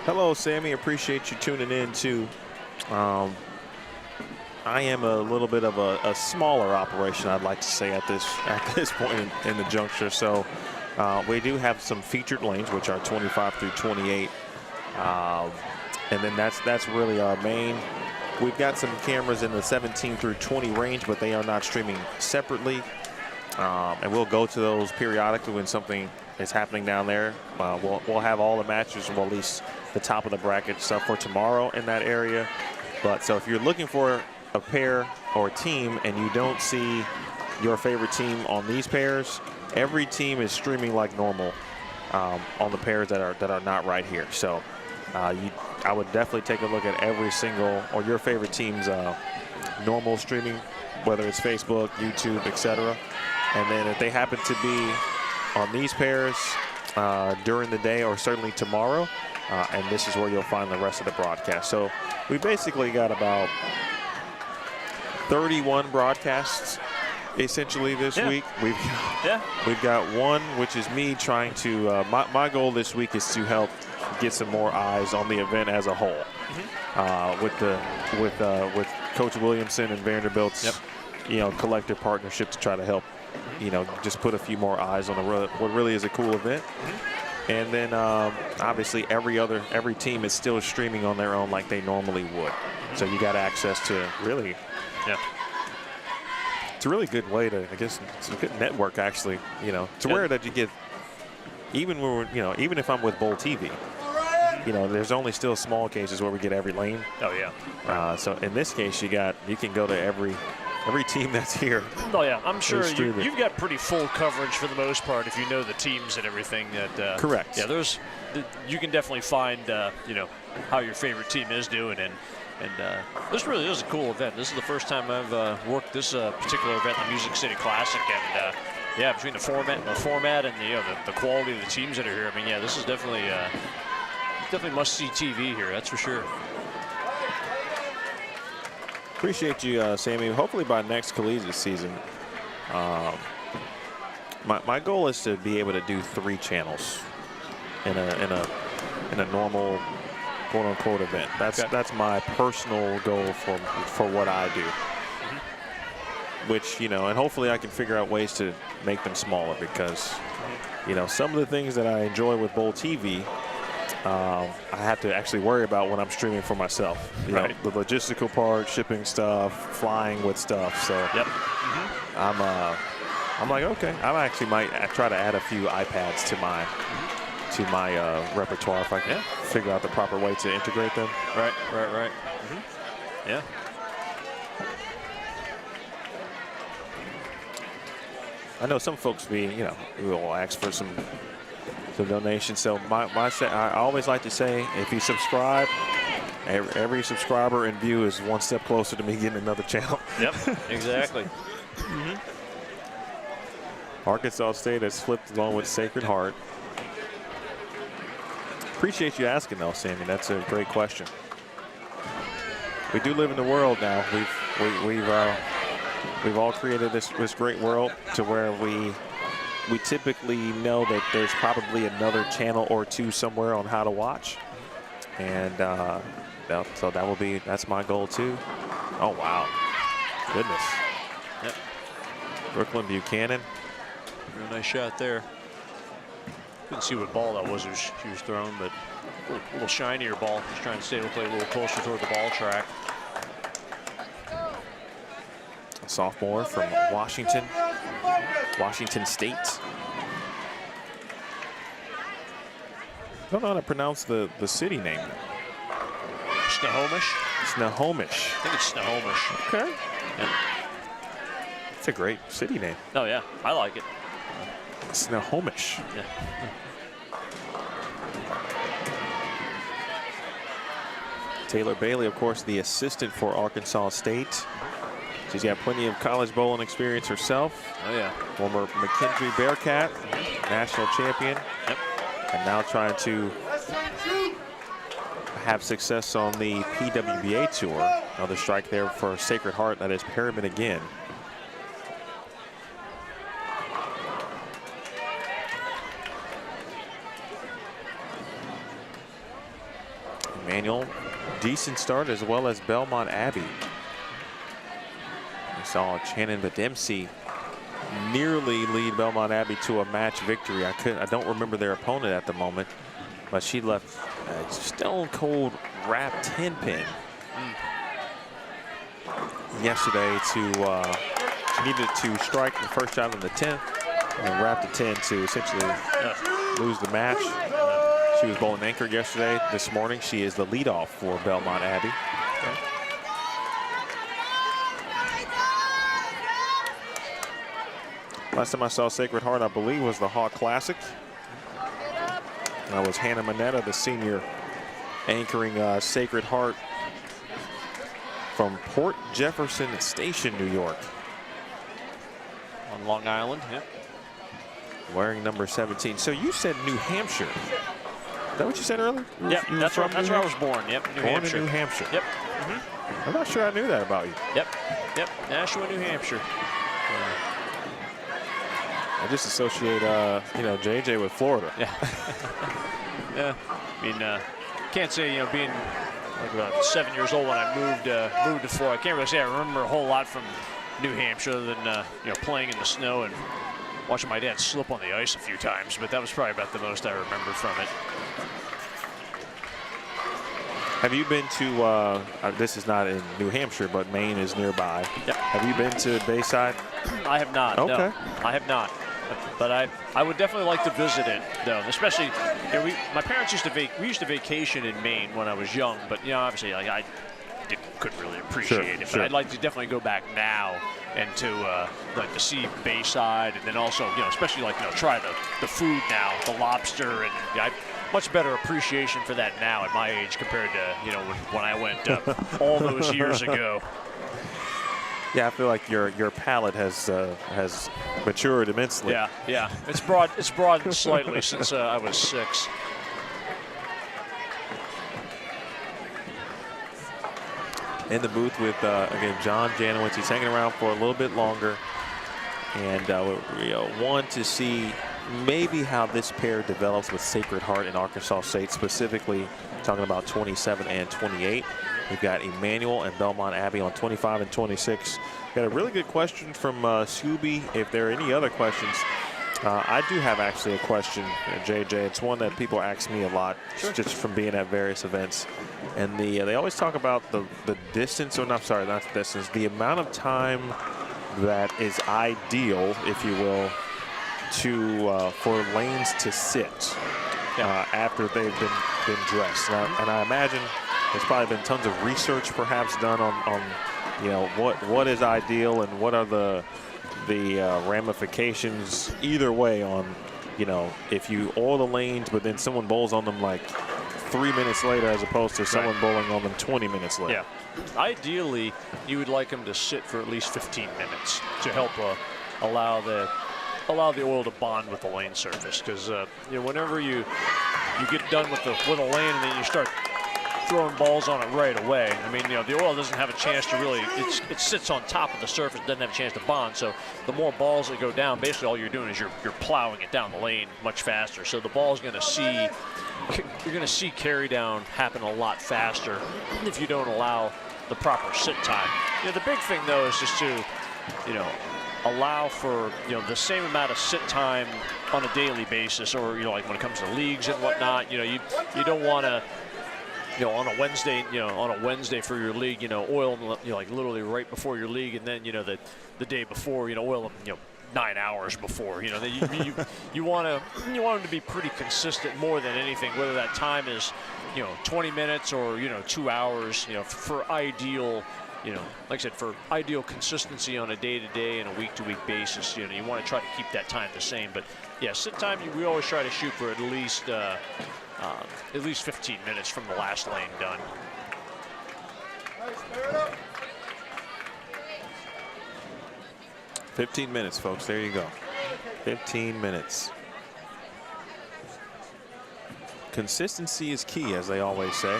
Hello, Sammy. Appreciate you tuning in, too. I am a little bit of a smaller operation, I'd like to say, at this point in the juncture. So we do have some featured lanes, which are 25 through 28. And then that's really our main. We've got some cameras in the 17 through 20 range, but they are not streaming separately. And we'll go to those periodically when something is happening down there. We'll have all the matches, well, at least the top of the bracket stuff for tomorrow in that area. But so if you're looking for a pair or a team and you don't see your favorite team on these pairs, every team is streaming like normal on the pairs that are not right here. So I would definitely take a look at every single or your favorite team's normal streaming, whether it's Facebook, YouTube, etc. And then if they happen to be on these pairs during the day or certainly tomorrow, and this is where you'll find the rest of the broadcast. So we basically got about 31 broadcasts essentially this week. We've got one, which is me trying to, my goal this week is to help get some more eyes on the event as a whole. With Coach Williamson and Vanderbilt's, collective partnership to try to help, just put a few more eyes on what really is a cool event. And then obviously every team is still streaming on their own like they normally would. So you got access to really, it's a really good way to, I guess, it's a good network actually, to where that you get, even when we're, even if I'm with Bowl TV, there's only still small cases where we get every lane. Oh yeah. So in this case, you can go to every team that's here. Oh yeah, I'm sure you've got pretty full coverage for the most part if you know the teams and everything. That correct. Yeah, you can definitely find how your favorite team is doing, and this really is a cool event. This is the first time I've worked this particular event, the Music City Classic, and yeah, between the format and the quality of the teams that are here, I mean, yeah, this is definitely must-see TV here. That's for sure. Appreciate you, Sammy. Hopefully by next collegiate season, my goal is to be able to do 3 channels in a normal quote-unquote event. That's my personal goal for what I do. Which, and hopefully I can figure out ways to make them smaller because, some of the things that I enjoy with Bowl TV, I have to actually worry about when I'm streaming for myself. Right. The logistical part, shipping stuff, flying with stuff. So yep. I'm like, okay, I actually might try to add a few iPads to my repertoire if I can figure out the proper way to integrate them. Right. Yeah. I know some folks will ask for some donations. So I always like to say, if you subscribe, every subscriber and view is one step closer to me getting another channel. Yep, exactly. Arkansas State has flipped along with Sacred Heart. Appreciate you asking though, Sammy. That's a great question. We do live in the world now. We've all created this great world to where we typically know that there's probably another channel or two somewhere on how to watch. And so that's my goal too. Oh, wow. Goodness. Yep. Brooklyn Buchanan. Real nice shot there. Couldn't see what ball that was she was throwing, but a little shinier ball. Just trying to play a little closer toward the ball track. A sophomore from Washington State. I don't know how to pronounce the city name. Snohomish? Snohomish. I think it's Snohomish. Okay. Yep. It's a great city name. Oh, yeah. I like it. Snohomish. Yeah. Taylor Bailey, of course, the assistant for Arkansas State. She's got plenty of college bowling experience herself. Oh, yeah. Former McKendree Bearcat, national champion. Yep. And now trying to have success on the PWBA tour. Another strike there for Sacred Heart. That is Perriman again. Emmanuel, decent start, as well as Belmont Abbey. We saw Shannon Bademsi nearly lead Belmont Abbey to a match victory. I don't remember their opponent at the moment, but she left a stone cold wrap 10 pin yesterday to she needed to strike the first shot in the 10th and wrap the 10 to essentially lose the match. She was bowling anchor yesterday. This morning she is the leadoff for Belmont Abbey. Last time I saw Sacred Heart, I believe, was the Hawk Classic. That was Hannah Manetta, the senior, anchoring Sacred Heart from Port Jefferson Station, New York. On Long Island, yep. Wearing number 17. So you said New Hampshire. Is that what you said earlier? Yep, that's where I was born. Yep, New Hampshire. Born in New Hampshire. Yep. I'm not sure I knew that about you. Yep, Nashville, New Hampshire. I just associate, JJ with Florida. Yeah. Yeah. I mean, can't say, being like about 7 years old when I moved to Florida. I can't really say I remember a whole lot from New Hampshire other than playing in the snow and watching my dad slip on the ice a few times, but that was probably about the most I remember from it. Have you been to, this is not in New Hampshire, but Maine is nearby. Yep. Have you been to Bayside? I have not, Okay. no, I have not. But I would definitely like to visit it, though. Especially, my parents used to vacation in Maine when I was young, but obviously, like I couldn't really appreciate it. But I'd like to definitely go back now and to see Bayside, and then also especially try the food now, the lobster, and much better appreciation for that now at my age compared to when I went all those years ago. Yeah, I feel like your palate has matured immensely. Yeah. It's broadened slightly since I was 6. In the booth with again John Janowitz. He's hanging around for a little bit longer, and we want to see maybe how this pair develops with Sacred Heart and Arkansas State, specifically talking about 27 and 28. We've got Emmanuel and Belmont Abbey on 25 and 26. Got a really good question from Scooby. If there are any other questions, I do have actually a question, JJ. It's one that people ask me a lot, just from being at various events. And they always talk about the distance, or not the distance, the amount of time that is ideal, if you will, to for lanes to sit after they've been dressed. And I imagine there's probably been tons of research perhaps done on what is ideal and what are the ramifications either way on if you oil the lanes but then someone bowls on them like 3 minutes later as opposed to someone bowling on them 20 minutes later. Yeah, ideally you would like them to sit for at least 15 minutes to help allow the oil to bond with the lane surface, because whenever you get done with the lane and then you start throwing balls on it right away, I mean, the oil doesn't have a chance to really, it sits on top of the surface, doesn't have a chance to bond. So the more balls that go down, basically all you're doing is you're plowing it down the lane much faster. So the ball's you're going to see carry down happen a lot faster if you don't allow the proper sit time. The big thing though is just to, allow for the same amount of sit time on a daily basis, or like when it comes to leagues and whatnot. You don't want to on a Wednesday for your league, oil them like literally right before your league, and then the day before oil them 9 hours before. You want them to be pretty consistent more than anything, whether that time is 20 minutes or 2 hours. For ideal. Like I said, for ideal consistency on a day-to-day and a week-to-week basis, you want to try to keep that time the same. But yeah, sit time, we always try to shoot for at least 15 minutes from the last lane done. 15 minutes, folks. There you go. 15 minutes. Consistency is key, as they always say.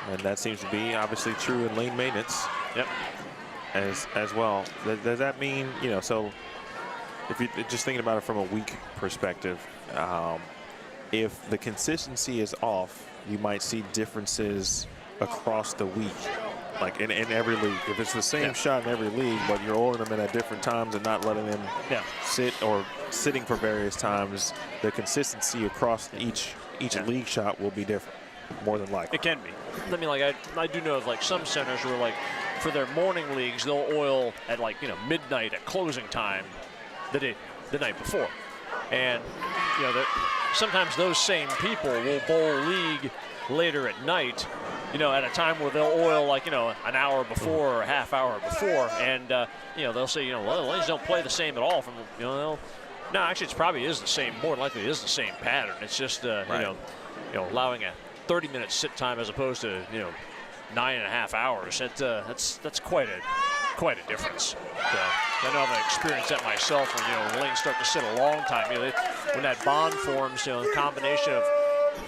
And that seems to be obviously true in lane maintenance. Yep. As well. Does that mean, so if you're just thinking about it from a week perspective, if the consistency is off, you might see differences across the week, like in every league. If it's the same shot in every league, but you're oiling them in at different times and not letting them sit or sitting for various times, the consistency across each league shot will be different, more than likely. It can be. I mean, like I do know of like some centers where like for their morning leagues they'll oil at like midnight at closing time the night before, and sometimes those same people will bowl league later at night, at a time where they'll oil like an hour before or a half hour before, and theyll say well, the lanes don't play the same at all from no, actually it probably is the same. More than likely it is the same pattern. It's just allowing a 30-minute sit time as opposed to 9.5 hours. That's quite a difference. So I know I've experienced that myself when the lanes start to sit a long time. When that bond forms, the combination of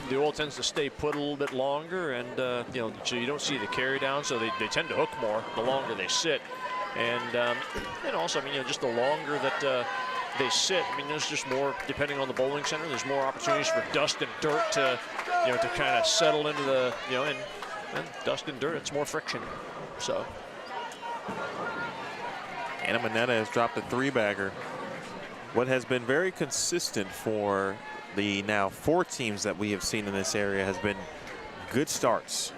the oil tends to stay put a little bit longer, and so you don't see the carry down, so they tend to hook more the longer they sit, and also just the longer that they sit, there's just more, depending on the bowling center, there's more opportunities for dust and dirt to to kind of settle into the and And dust and dirt, it's more friction. So. Anna Manetta has dropped a 3-bagger. What has been very consistent for the now 4 teams that we have seen in this area has been good starts.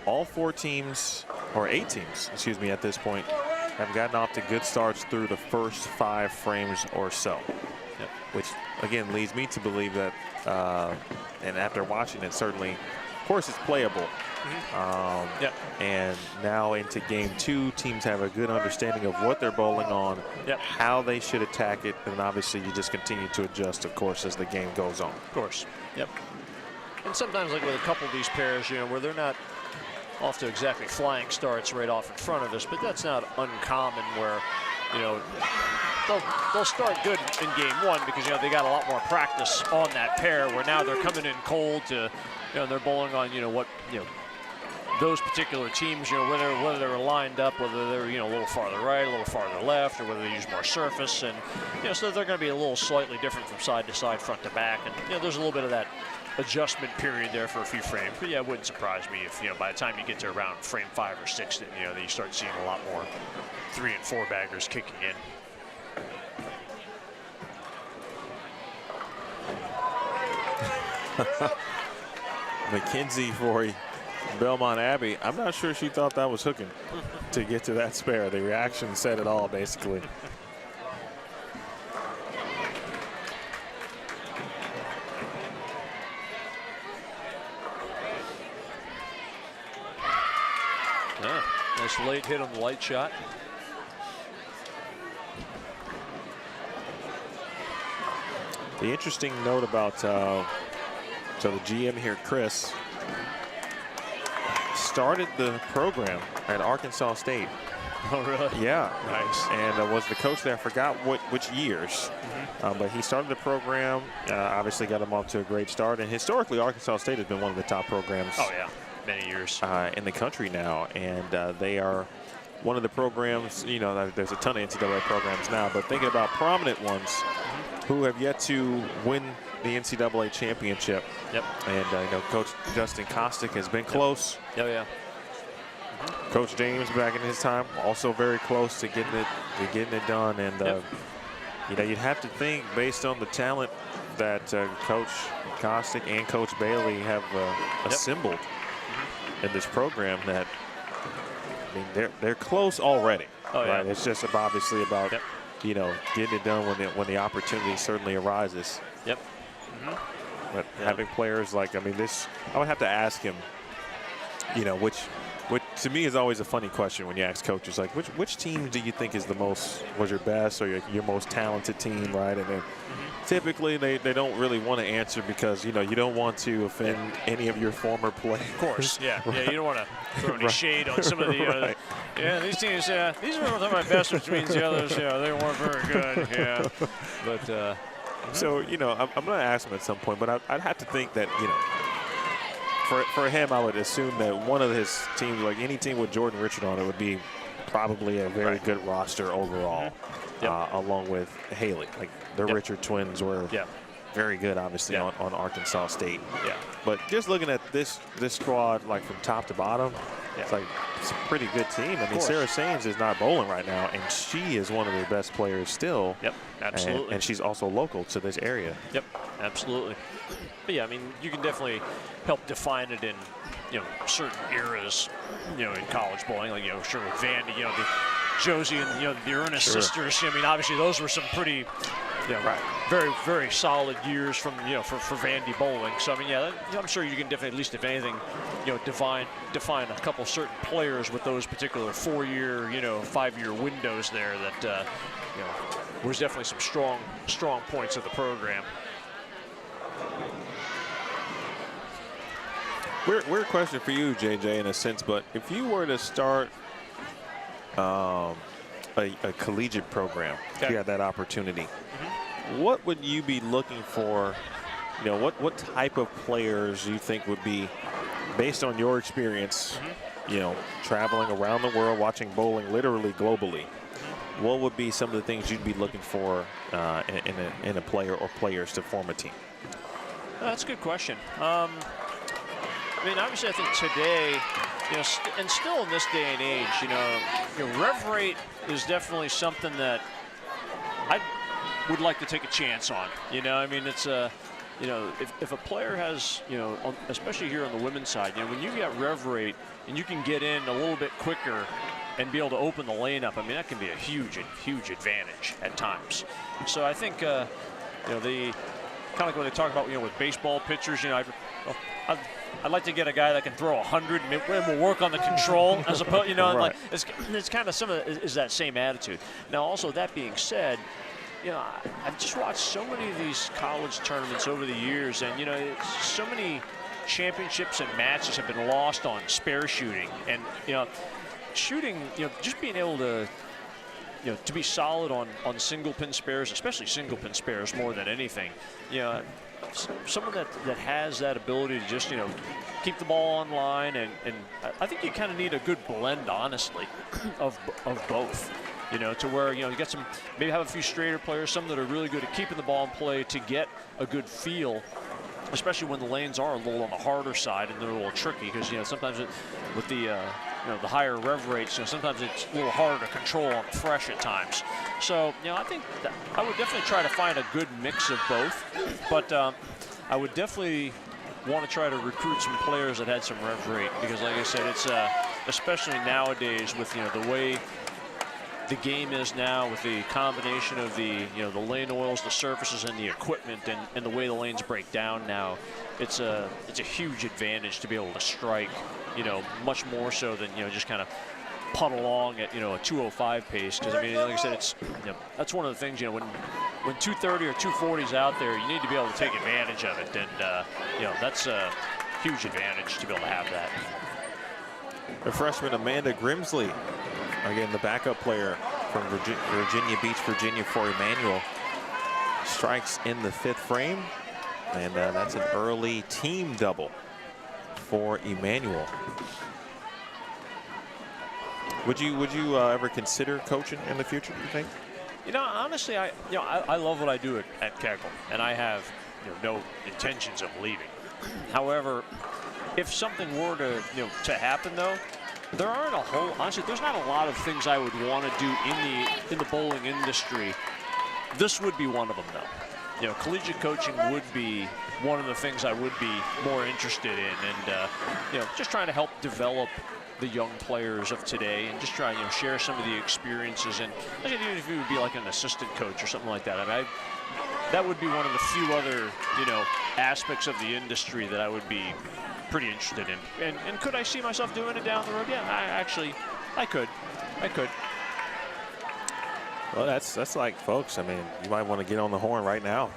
All 4 teams, or 8 teams, excuse me, at this point, have gotten off to good starts through the first 5 frames or so. Yep. Which, again, leads me to believe that, and after watching it, certainly, of course, it's playable. Yep. And now into game 2, teams have a good understanding of what they're bowling on, yep. how they should attack it, and obviously you just continue to adjust, of course, as the game goes on. Of course. Yep. And sometimes, like with a couple of these pairs, you know, where they're not off to exactly flying starts right off in front of us, but that's not uncommon where, you know, they'll start good in game 1 because, you know, they got a lot more practice on that pair where now they're coming in cold to, you know, they're bowling on, you know, what, you know, those particular teams, you know, whether they're lined up, whether they're, you know, a little farther right, a little farther left, or whether they use more surface. And, you know, so they're going to be a little slightly different from side to side, front to back. And, you know, there's a little bit of that adjustment period there for a few frames. But, yeah, it wouldn't surprise me if, you know, by the time you get to around frame 5 or 6, that, you know, that you start seeing a lot more 3- and 4-baggers kicking in. McKenzie for Belmont Abbey. I'm not sure she thought that was hooking to get to that spare. The reaction said it all, basically. Yeah, nice late hit on the light shot. The interesting note about so the GM here, Chris, started the program at Arkansas State. Oh, really? Yeah. Nice. And was the coach there. I forgot which years. But he started the program, obviously got him off to a great start. And historically, Arkansas State has been one of the top programs. Oh, yeah. Many years. In the country now. And they are one of the programs, you know, there's a ton of NCAA programs now, but thinking about prominent ones who have yet to win the NCAA championship. Yep. And, you know, Coach Justin Kostick has been close. Oh, yeah. Coach James back in his time, also very close to getting it done. And, you know, you'd have to think, based on the talent that Coach Kostick and Coach Bailey have assembled in this program, that, I mean, they're close already. Oh, yeah. Right? It's just obviously about, you know, getting it done when the opportunity certainly arises. Yep. But having players like, I mean, I would have to ask him, you know, which to me is always a funny question when you ask coaches, like, which team do you think is was your best or your most talented team, right? And then typically they don't really want to answer because, you know, you don't want to offend any of your former players. Of course, yeah. Right. Yeah, you don't want to throw any shade on some of the Right. yeah, these teams, these are some of my best, which means the others, yeah, they weren't very good, yeah. But so, you know, I'm going to ask him at some point, but I'd have to think that, you know, for him, I would assume that one of his teams, like any team with Jordan Richard on it, would be probably a very good roster overall, along with Haley. Like the Richard twins were very good, obviously, on Arkansas State. Yeah. But just looking at this squad, like from top to bottom, it's like it's a pretty good team. I mean, Sarah Saines is not bowling right now, and she is one of the best players still. Yep, absolutely. And she's also local to this area. Yep, absolutely. But yeah, I mean, you can definitely help define it in, you know, certain eras, you know, in college bowling. Like, you know, sure with Vandy, you know, the Josie and, you know, the Ernest sisters. I mean, obviously those were some pretty, very, very solid years from, you know, for Vandy bowling. So I mean, yeah, I'm sure you can definitely, at least if anything, you know, define a couple certain players with those particular 4-year, you know, 5-year windows there that, you know, was definitely some strong points of the program. Weird question for you, JJ, in a sense, but if you were to start a collegiate program, if you had that opportunity, what would you be looking for? You know, what type of players you think would be, based on your experience, you know, traveling around the world, watching bowling literally globally, what would be some of the things you'd be looking for in a player or players to form a team? That's a good question. I mean, obviously, I think today, you know, and still in this day and age, you know, rev rate is definitely something that I would like to take a chance on. You know, I mean, it's you know, if a player has, you know, especially here on the women's side, you know, when you get rev rate and you can get in a little bit quicker and be able to open the lane up, I mean, that can be a huge advantage at times. So I think, you know, the kind of like when they talk about, you know, with baseball pitchers, you know, I'd like to get a guy that can throw 100 and we'll work on the control as opposed, you know, right. like it's kind of some of it is that same attitude. Now, also that being said, you know, I've just watched so many of these college tournaments over the years, and, you know, so many championships and matches have been lost on spare shooting. And, you know, shooting, you know, just being able to, you know, to be solid on single pin spares, especially single pin spares more than anything, you know, someone that has that ability to just, you know, keep the ball on line, and I think you kind of need a good blend, honestly, of both. You know, to where, you know, you get some, maybe have a few straighter players, some that are really good at keeping the ball in play to get a good feel, especially when the lanes are a little on the harder side and they're a little tricky, because, you know, sometimes with the, you know, the higher rev rates, you know, sometimes it's a little harder to control on the fresh at times. So, you know, I think that I would definitely try to find a good mix of both, but I would definitely want to try to recruit some players that had some rev rate, because, like I said, it's especially nowadays with, you know, the way the game is now, with the combination of the, you know, the lane oils, the surfaces, and the equipment, and the way the lanes break down now, it's a huge advantage to be able to strike, you know, much more so than, you know, just kind of putt along at, you know, a 205 pace. Because, I mean, like I said, it's, you know, that's one of the things, you know, when 230 or 240 is out there, you need to be able to take advantage of it, and you know, that's a huge advantage to be able to have that. The freshman Amanda Grimsley, again, the backup player from Virginia Beach, Virginia, for Emmanuel, strikes in the 5th frame, and that's an early team double for Emmanuel. Would you ever consider coaching in the future, you think? You know, honestly, I love what I do at Keckle, and I have, you know, no intentions of leaving. However, if something were to, you know, to happen, though, there aren't honestly, there's not a lot of things I would want to do in the bowling industry. This would be one of them, though. You know, collegiate coaching would be one of the things I would be more interested in, and you know, just trying to help develop the young players of today, and just try, you know, share some of the experiences. And even if it would be like an assistant coach or something like that, I mean, that would be one of the few other, you know, aspects of the industry that I would be pretty interested in. And could I see myself doing it down the road? Yeah, I could. Well, that's like, folks, I mean, you might want to get on the horn right now.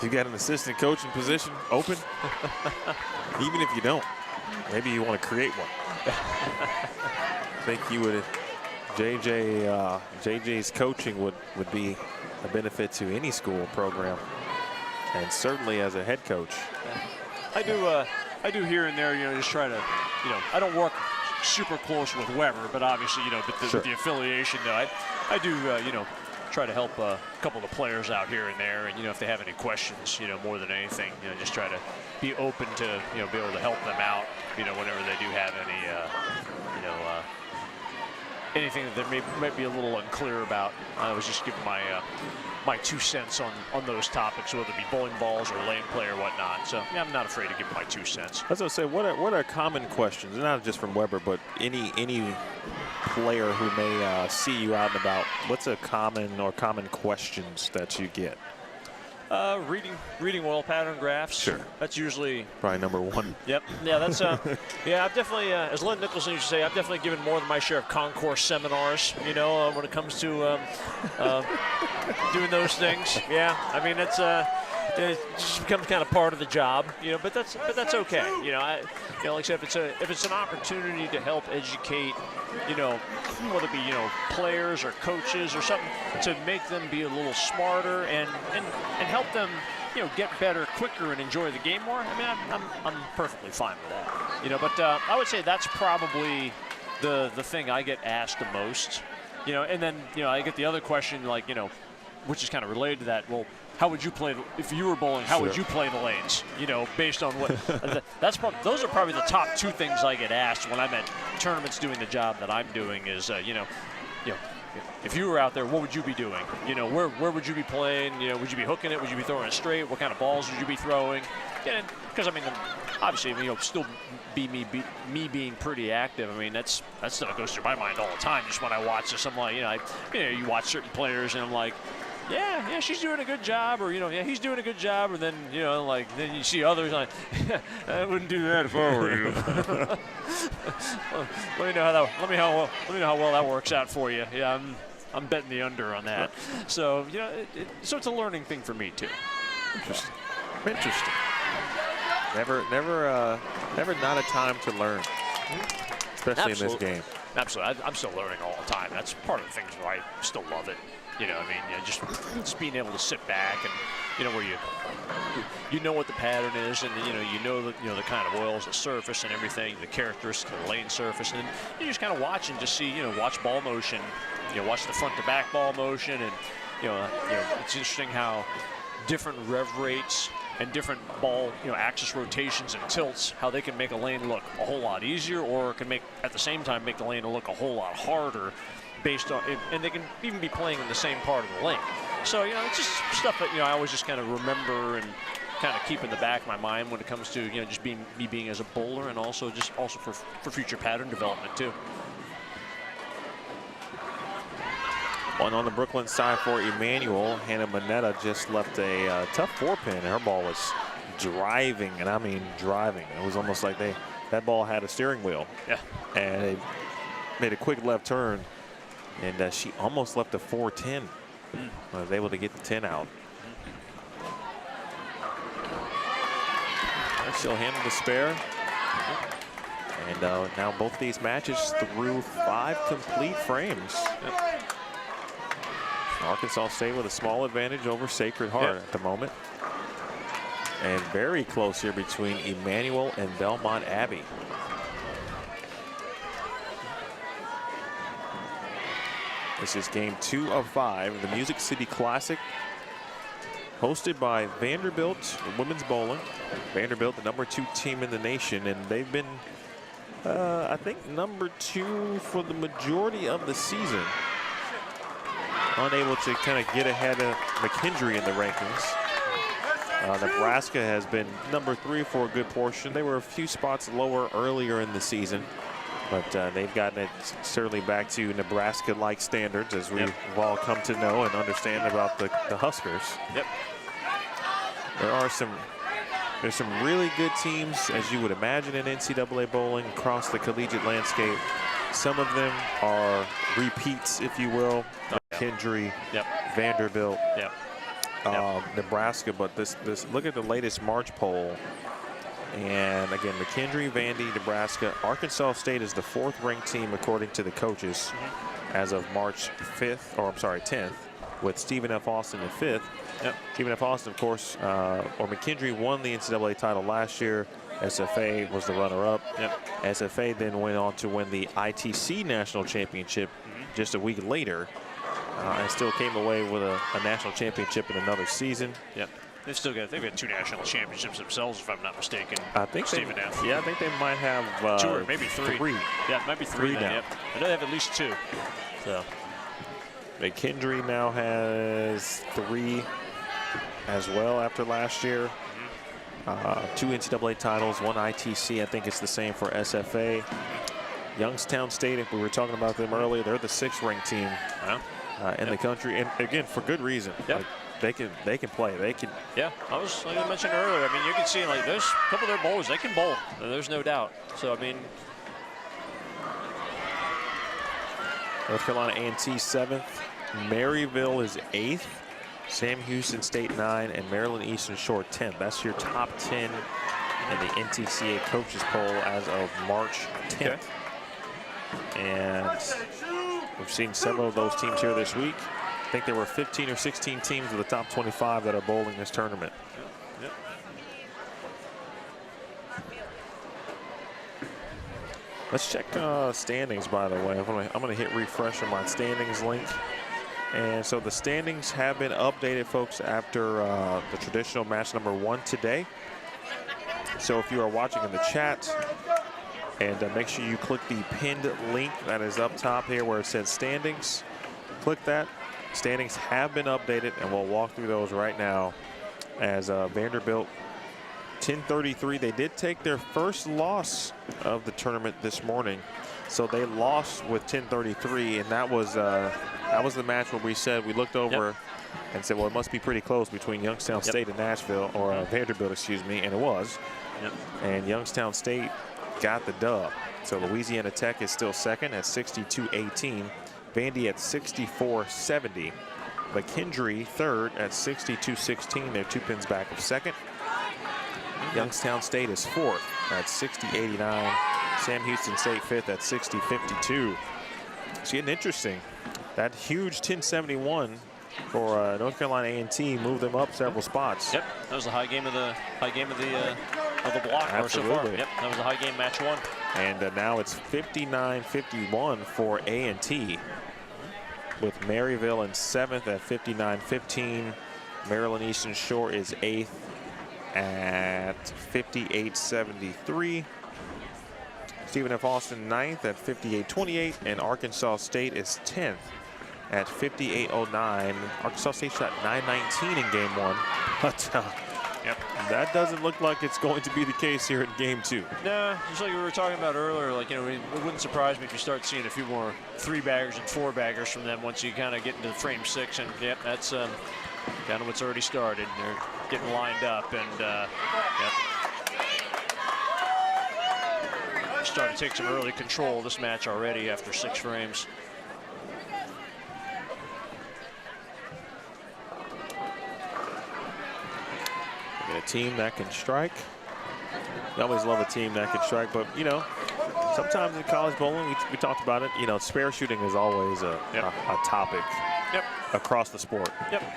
You got an assistant coaching position open. Even if you don't, maybe you want to create one. I think you would. JJ's coaching would be a benefit to any school program, and certainly as a head coach. I do here and there, you know, just try to, you know, I don't work super close with Weber, but obviously, you know, with the affiliation, though, I do, you know, try to help a couple of the players out here and there, and, you know, if they have any questions, you know, more than anything, you know, just try to be open to, you know, be able to help them out, you know, whenever they do have any, you know, anything that they might be a little unclear about. I was just giving my my 2 cents on those topics, whether it be bowling balls or lane play or whatnot. So yeah, I'm not afraid to give my 2 cents. I was going to say, what are common questions, not just from Weber, but any player who may see you out and about? What's a common questions that you get? Reading oil pattern graphs. Sure. That's usually probably number one. Yep. Yeah, that's yeah, I've definitely, as Lynn Nicholson used to say, I've definitely given more than my share of concourse seminars, you know, when it comes to doing those things. Yeah, I mean, it's it just becomes kind of part of the job, you know, but that's okay. You know, like I said, if it's an opportunity to help educate, you know, whether it be, you know, players or coaches or something, to make them be a little smarter and help them, you know, get better quicker and enjoy the game more. I mean, I'm perfectly fine with that, you know. But I would say that's probably the thing I get asked the most, you know. And then, you know, I get the other question, like, you know, which is kind of related to that. Well, how would you play if you were bowling? How would you play the lanes? You know, based on what. Those are probably the top two things I get asked when I'm at tournaments doing the job that I'm doing. Is if you were out there, what would you be doing? You know, where would you be playing? You know, would you be hooking it? Would you be throwing it straight? What kind of balls would you be throwing? Because I mean, obviously, you know, still be me being pretty active. I mean, that stuff goes through my mind all the time. Just when I watch this, I'm like, you watch certain players, and I'm like, yeah, she's doing a good job, or he's doing a good job, or then then you see others like, I wouldn't do that if I were you. Let me know how well that works out for you. Yeah, I'm betting the under on that. So so it's a learning thing for me too. Interesting. Never not a time to learn, especially in this game. Absolutely, I'm still learning all the time. That's part of the things where I still love it. Just being able to sit back and where you know what the pattern is, and you know the kind of oils, the surface, and everything, the characteristics of the lane surface, and then you just kind of watch and just see watch ball motion, watch the front to back ball motion, and it's interesting how different rev rates and different ball axis rotations and tilts, how they can make a lane look a whole lot easier, or can at the same time make the lane look a whole lot harder. Based on, and they can even be playing in the same part of the lane. So it's just stuff that I always just kind of remember and kind of keep in the back of my mind when it comes to just being as a bowler, and also for future pattern development too. And on the Brooklyn side for Emmanuel, Hannah Manetta just left a tough 4-pin. Her ball was driving, and I mean driving. It was almost like that ball had a steering wheel. Yeah. And they made a quick left turn. And she almost left a 4-10. Was able to get the 10 out. She'll handle the spare. And now both these matches through 5 complete frames. Arkansas State with a small advantage over Sacred Heart at the moment. And very close here between Emmanuel and Belmont Abbey. This is game 2 of 5, the Music City Classic, hosted by Vanderbilt Women's Bowling. Vanderbilt, the #2 team in the nation, and they've been, I think, #2 for the majority of the season. Unable to kind of get ahead of McKendree in the rankings. Nebraska has been #3 for a good portion. They were a few spots lower earlier in the season. But they've gotten it certainly back to Nebraska-like standards, as we've all come to know and understand about the Huskers. Yep. There's some really good teams, as you would imagine, in NCAA bowling across the collegiate landscape. Some of them are repeats, if you will. McKendree, Vanderbilt, Nebraska. But this look at the latest March poll. And again, McKendree, Vandy, Nebraska. Arkansas State is the 4th ranked team according to the coaches as of March 10th, with Stephen F. Austin in 5th. Stephen F. Austin, of course, or McKendree won the NCAA title last year. SFA was the runner-up. SFA then went on to win the ITC National Championship just a week later, and still came away with a national championship in another season. They've still got, they've got 2 national championships themselves, if I'm not mistaken. I think Stephen F. Yeah, I think they might have 2 or maybe 3. Yeah, it might be 3 now. I know they have at least 2. So McKendree now has 3 as well after last year. 2 NCAA titles, 1 ITC. I think it's the same for SFA. Youngstown State, if we were talking about them earlier, they're the 6th ranked team in the country, and again for good reason. They can play. They can. Yeah, like I mentioned earlier. I mean, you can see like there's a couple of their bowlers. They can bowl. There's no doubt. So I mean, North Carolina A&T 7th, Maryville is 8th, Sam Houston State 9, and Maryland Eastern Shore 10th. That's your top 10 in the NTCA coaches poll as of March 10th. And we've seen several of those teams here this week. I think there were 15 or 16 teams of the top 25 that are bowling this tournament. Let's check standings, by the way. I'm going to hit refresh on my standings link. And so the standings have been updated, folks, after the traditional match number 1 today. So if you are watching in the chat, and make sure you click the pinned link that is up top here where it says standings. Click that. Standings have been updated, and we'll walk through those right now. As Vanderbilt, 10:33, they did take their first loss of the tournament this morning. So they lost with 10:33, and that was the match where we said, we looked over and said, well, it must be pretty close between Youngstown State and Nashville, or Vanderbilt, excuse me, and it was. And Youngstown State got the dub. So Louisiana Tech is still second at 62-18. Vandy at 64-70. McKendree third at 62-16. They're 2 pins back of second. Youngstown State is fourth at 60-89. Sam Houston State fifth at 60-52. It's getting interesting. That huge 1071 for North Carolina A&T moved them up several spots. Yep, that was the high game of the block. Absolutely. So far. Yep, that was the high game match 1. And now it's 59-51 for A&T, with Maryville in 7th at 59-15. Maryland Eastern Shore is 8th at 58-73. Stephen F. Austin 9th at 58-28, and Arkansas State is 10th at 58-09. Arkansas State shot 919 in game 1, but that doesn't look like it's going to be the case here in game 2. No, just like we were talking about earlier, like, you know, it wouldn't surprise me if you start seeing a few more 3-baggers and 4-baggers from them once you kind of get into frame 6. And that's kind of what's already started. They're getting lined up, and starting to take some early control of this match already after 6 frames. A team that can strike. You always love a team that can strike, but you know, sometimes in college bowling, we talked about it, you know, spare shooting is always a topic across the sport.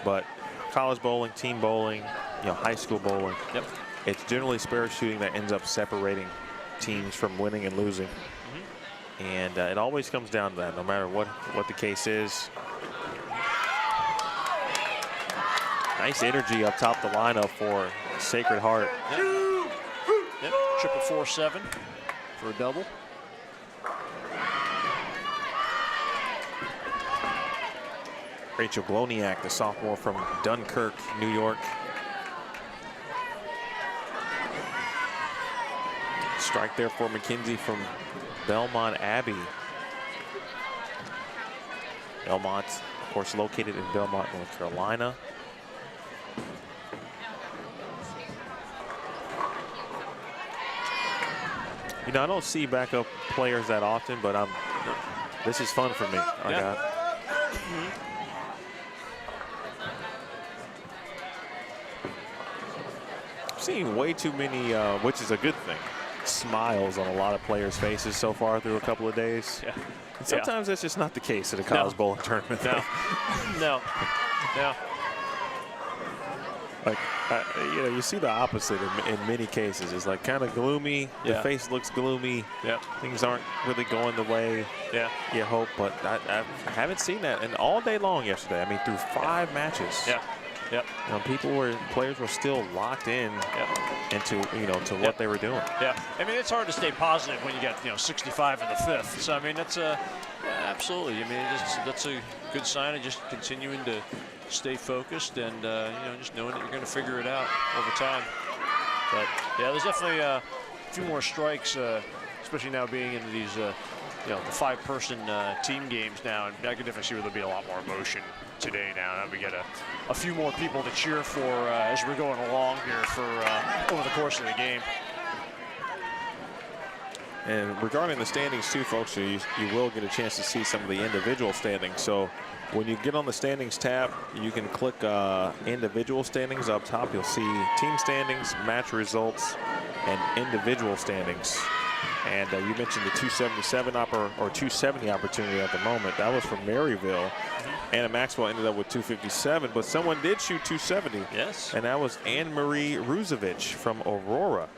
But college bowling, team bowling, you know, high school bowling, it's generally spare shooting that ends up separating teams from winning and losing. And it always comes down to that, no matter what the case is. Nice energy up top the lineup for Sacred Heart. Triple 4-7 for a double. Rachel Gloniak, the sophomore from Dunkirk, New York. Strike there for McKenzie from Belmont Abbey. Belmont, of course, located in Belmont, North Carolina. You know, I don't see backup players that often, but this is fun for me. I've seen way too many, which is a good thing, smiles on a lot of players' faces so far through a couple of days. And sometimes that's just not the case at a college bowling tournament. No. Like, you know, you see the opposite in many cases. It's like kind of gloomy. The face looks gloomy. Things aren't really going the way you hope. But I haven't seen that. And all day long yesterday, I mean, through 5 matches. You know, players were still locked in into, you know, to what they were doing. I mean, it's hard to stay positive when you got, you know, 65 in the 5th. So, I mean, that's absolutely. I mean, that's a good sign of just continuing to stay focused and, you know, just knowing that you're going to figure it out over time. But, yeah, there's definitely a few more strikes, especially now being into these, you know, the 5-person team games now. And I can definitely see where there'll be a lot more emotion today now. We get a few more people to cheer for as we're going along here for over the course of the game. And regarding the standings too, folks, you will get a chance to see some of the individual standings. So when you get on the standings tab, you can click individual standings up top. You'll see team standings, match results, and individual standings. And you mentioned the 277 or 270 opportunity at the moment. That was from Maryville. Anna Maxwell ended up with 257, but someone did shoot 270. Yes. And that was Anne-Marie Rusevich from Aurora,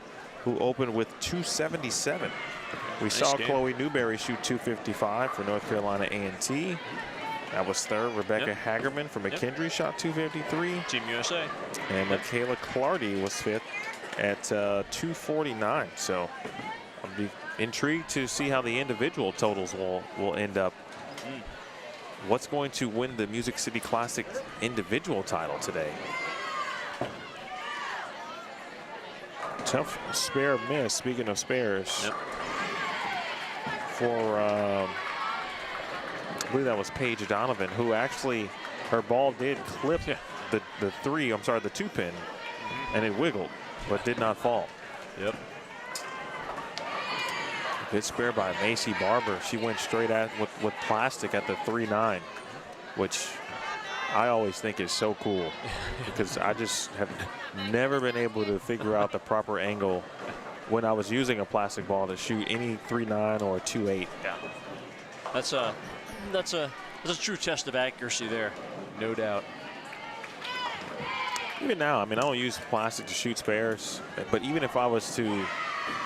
who opened with 277. We saw Chloe Newberry shoot 255 for North Carolina A&T. That was third. Rebecca Hagerman from McKendree shot 253. Team USA. And Michaela Clardy was fifth at 249. So I'll be intrigued to see how the individual totals will end up. What's going to win the Music City Classic individual title today? Tough spare miss, speaking of spares. Yep. For, I believe that was Paige Donovan, who actually, her ball did clip the two pin, and it wiggled, but did not fall. Yep. Good spare by Macy Barber. She went straight at with plastic at the 3-9, which I always think is so cool because I just have never been able to figure out the proper angle when I was using a plastic ball to shoot any 3-9 or a 2-8. Yeah. That's a true test of accuracy there, no doubt. Even now, I mean, I don't use plastic to shoot spares, but even if I was to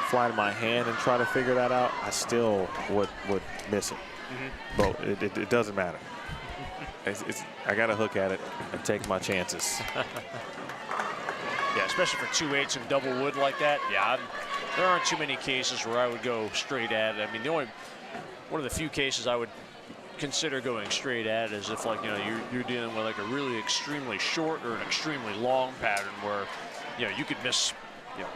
flatten my hand and try to figure that out, I still would miss it. But it doesn't matter. I got to hook at it and take my chances. Yeah, especially for 2-8s and double wood like that. Yeah, there aren't too many cases where I would go straight at it. I mean, one of the few cases I would consider going straight at it is if, like, you know, you're dealing with like a really extremely short or an extremely long pattern where, you know, you could miss, you know,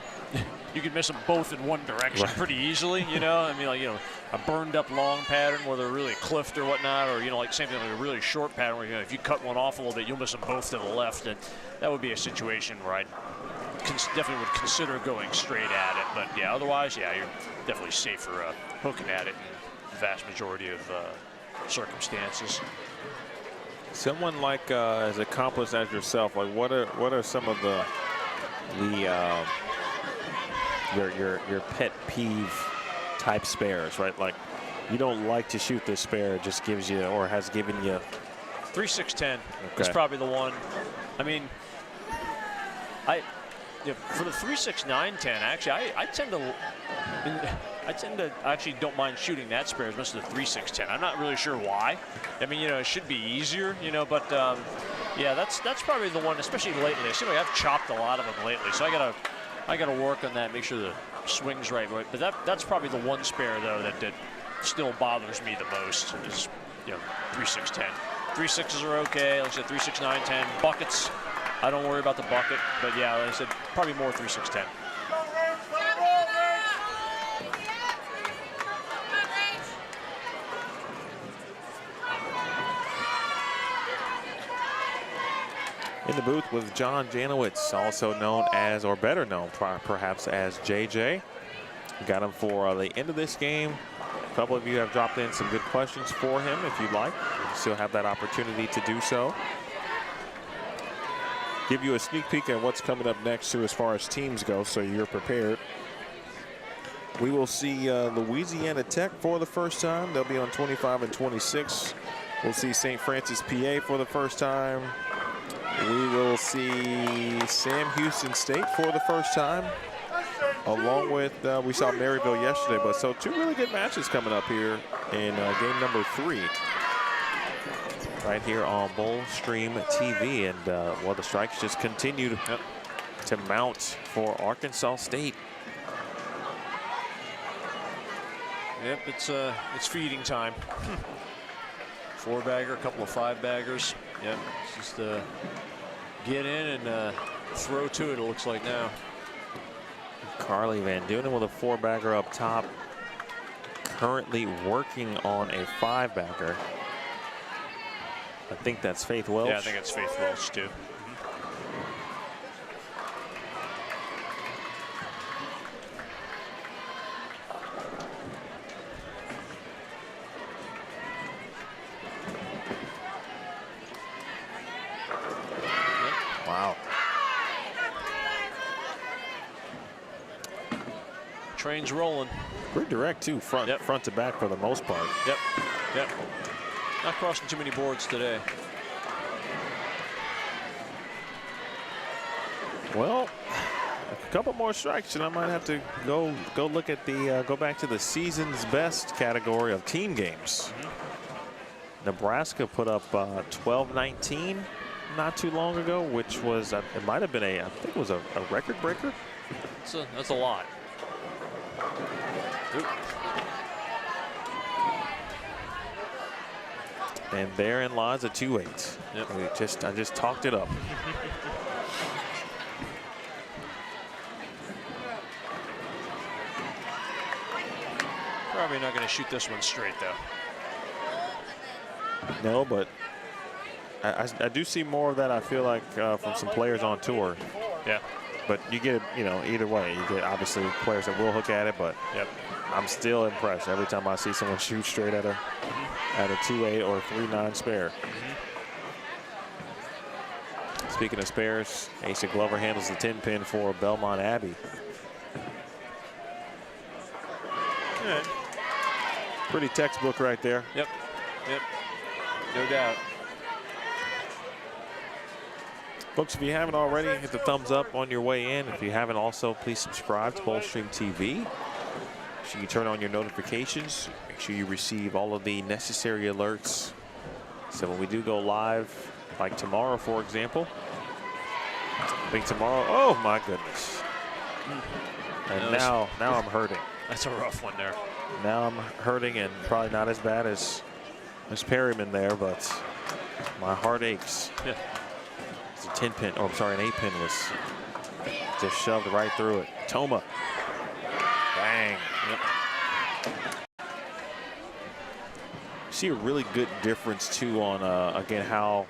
you could miss them both in one direction pretty easily, you know. I mean, like, you know, a burned up long pattern where they're really cliffed or whatnot, or, you know, like same thing like a really short pattern where, you know, if you cut one off a little bit, you'll miss them both to the left, and that would be a situation where I definitely would consider going straight at it. But yeah, otherwise, yeah, you're definitely safer hooking at it in the vast majority of circumstances. Someone like as accomplished as yourself, like what are some of your pet peeve type spares, right? Like you don't like to shoot this spare, it just gives you or has given you. 3-6-10 is probably the one. I mean, for the 3-6-9-10, actually, I tend to actually don't mind shooting that spare as much as the 3-6-10. I'm not really sure why. I mean, you know, it should be easier, you know, but yeah, that's probably the one, especially lately. I seem like I've chopped a lot of them lately, so I gotta work on that, make sure the swing's right. But that's probably the one spare though that still bothers me the most is, you know, 3-6-10. 3-6s are okay. Like I said, 3-6-9-10 buckets. I don't worry about the bucket, but yeah, like I said, probably more 3-6-10. In the booth with John Janowitz, also known as, or better known perhaps as JJ. Got him for the end of this game. A couple of you have dropped in some good questions for him if you'd like. You still have that opportunity to do so. Give you a sneak peek at what's coming up next too as far as teams go, so you're prepared. We will see Louisiana Tech for the first time. They'll be on 25 and 26. We'll see St. Francis, PA for the first time. We will see Sam Houston State for the first time, along with, we saw Maryville yesterday, but so two really good matches coming up here in game number 3. Right here on Bowl Stream TV, and well, the strikes just continue to mount for Arkansas State. Yep, it's feeding time. 4-bagger, a couple of 5-baggers. Yep, it's just get in and throw to it. It looks like now. Carly Van Dunen with a 4-bagger up top. Currently working on a 5-bagger. I think that's Faith Welch. Yeah, I think it's Faith Welch too. Wow. Train's rolling. Pretty direct too, front to back for the most part. Yep. Not crossing too many boards today. Well, a couple more strikes, and I might have to go look at the go back to the season's best category of team games. Nebraska put up 12-19 not too long ago, which was, it might have been I think it was a record breaker. That's a lot. Oop. And therein lies a 2-8. Yep. I just talked it up. Probably not going to shoot this one straight, though. No, but I do see more of that, I feel like, from some players on tour. Yeah. But you get, either way. You get, obviously, players that will hook at it, but yep. I'm still impressed every time I see someone shoot straight at a 2-8 or 3-9 spare. Speaking of spares, Asa Glover handles the 10-pin for Belmont Abbey. Good. Pretty textbook right there. Yep. No doubt. Folks, if you haven't already, hit the thumbs up on your way in. If you haven't also, please subscribe to Boldstream TV. Make sure you turn on your notifications. Make sure you receive all of the necessary alerts. So when we do go live, like tomorrow, for example. I think tomorrow, oh my goodness. And now I'm hurting. That's a rough one there. Now I'm hurting, and probably not as bad as Perryman there, but my heart aches. Yeah. It's a 10-pin, oh, I'm sorry, an 8-pin was just shoved right through it. Toma. Bang. Yep. See a really good difference, too, on, again, how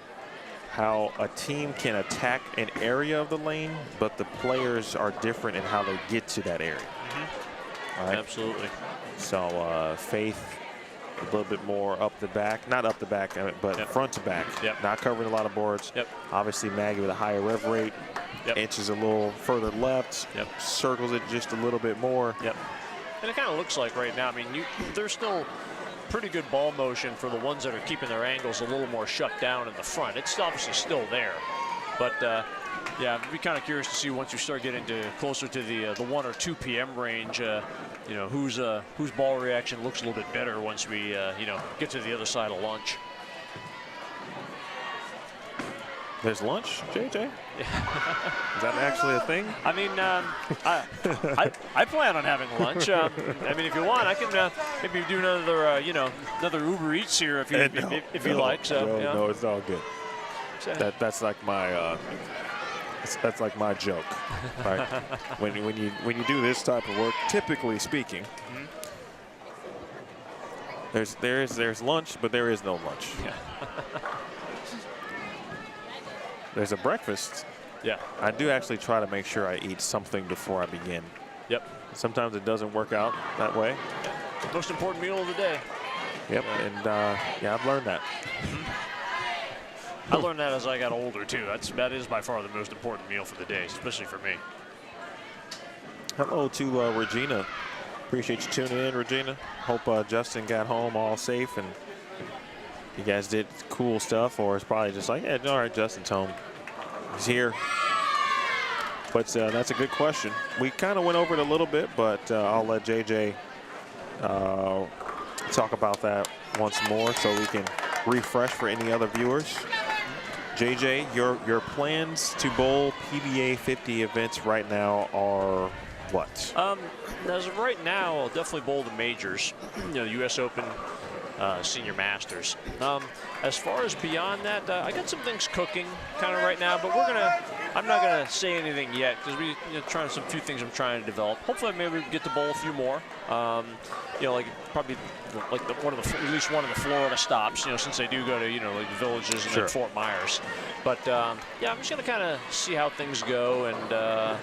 a team can attack an area of the lane, but the players are different in how they get to that area. Right? Absolutely. So Faith a little bit more up the back, not up the back, but front to back. Yep. Not covering a lot of boards. Yep. Obviously Maggie with a higher rev rate. Yep. Inches a little further left. Yep. Circles it just a little bit more. Yep. And it kind of looks like right now, I mean, there's still pretty good ball motion for the ones that are keeping their angles a little more shut down in the front. It's obviously still there, but yeah, I'd be kind of curious to see once you start getting closer to the 1 or 2 p.m. range, whose ball reaction looks a little bit better once we get to the other side of lunch. There's lunch, JJ? Is that actually a thing? I mean, I plan on having lunch. I mean, if you want, I can maybe do another Uber Eats here if you like. So no, it's all good. So. That's like my that's like my joke, right? when you do this type of work, typically speaking, there's lunch, but there is no lunch. Yeah. There's a breakfast. Yeah. I do actually try to make sure I eat something before I begin. Yep. Sometimes it doesn't work out that way. Most important meal of the day. Yep, and yeah, I've learned that. I learned that as I got older too. That is by far the most important meal for the day, especially for me. Hello to Regina. Appreciate you tuning in, Regina. Hope Justin got home all safe and you guys did cool stuff, or it's probably just like, yeah, all right, Justin's home. He's here. But that's a good question. We kind of went over it a little bit, but I'll let JJ talk about that once more so we can refresh for any other viewers. JJ, your plans to bowl PBA 50 events right now are what? As of right now, I'll definitely bowl the majors. The U.S. Open, Senior Masters. As far as beyond that, I got some things cooking kind of right now, but I'm not gonna say anything yet because we trying some few things I'm trying to develop. Hopefully, maybe we get to bowl a few more. Like probably like at least one of the Florida stops. Since they do go to like the Villages and then Fort Myers. But yeah, I'm just gonna kind of see how things go, and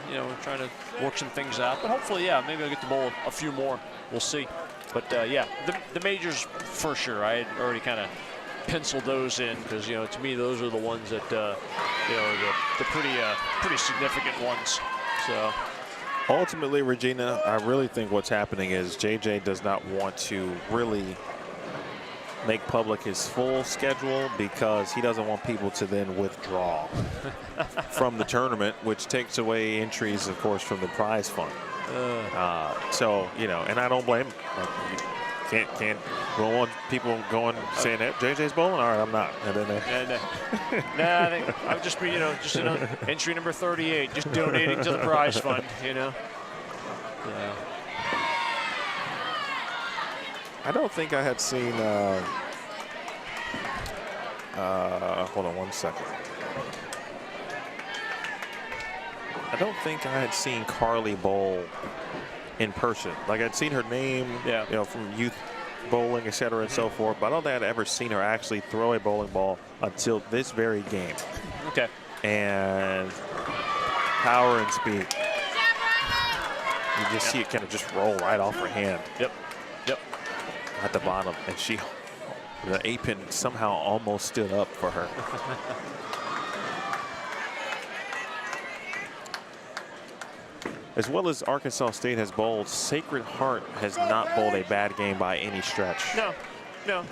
we're trying to work some things out. But hopefully, yeah, maybe I'll get to bowl a few more. We'll see. But yeah, the majors for sure. I had already kind of penciled those in because to me those are the ones that the pretty significant ones. So ultimately, Regina, I really think what's happening is JJ does not want to really make public his full schedule because he doesn't want people to then withdraw from the tournament, which takes away entries, of course, from the prize fund. So, and I don't blame him. Can't. We don't want people going saying that JJ's bowling. All right, I'm not. And then Nah, I think I'll just be, just entry number 38, just donating to the prize fund, Yeah. I don't think I had seen. Hold on 1 second. I don't think I had seen Carly bowl in person. Like I'd seen her name, from youth bowling, et cetera, and so forth. But I don't think I'd ever seen her actually throw a bowling ball until this very game. Okay. And power and speed. You just see it kind of just roll right off her hand. Yep. At the bottom, and the A-pin somehow almost stood up for her. As well as Arkansas State has bowled, Sacred Heart has not bowled a bad game by any stretch. No,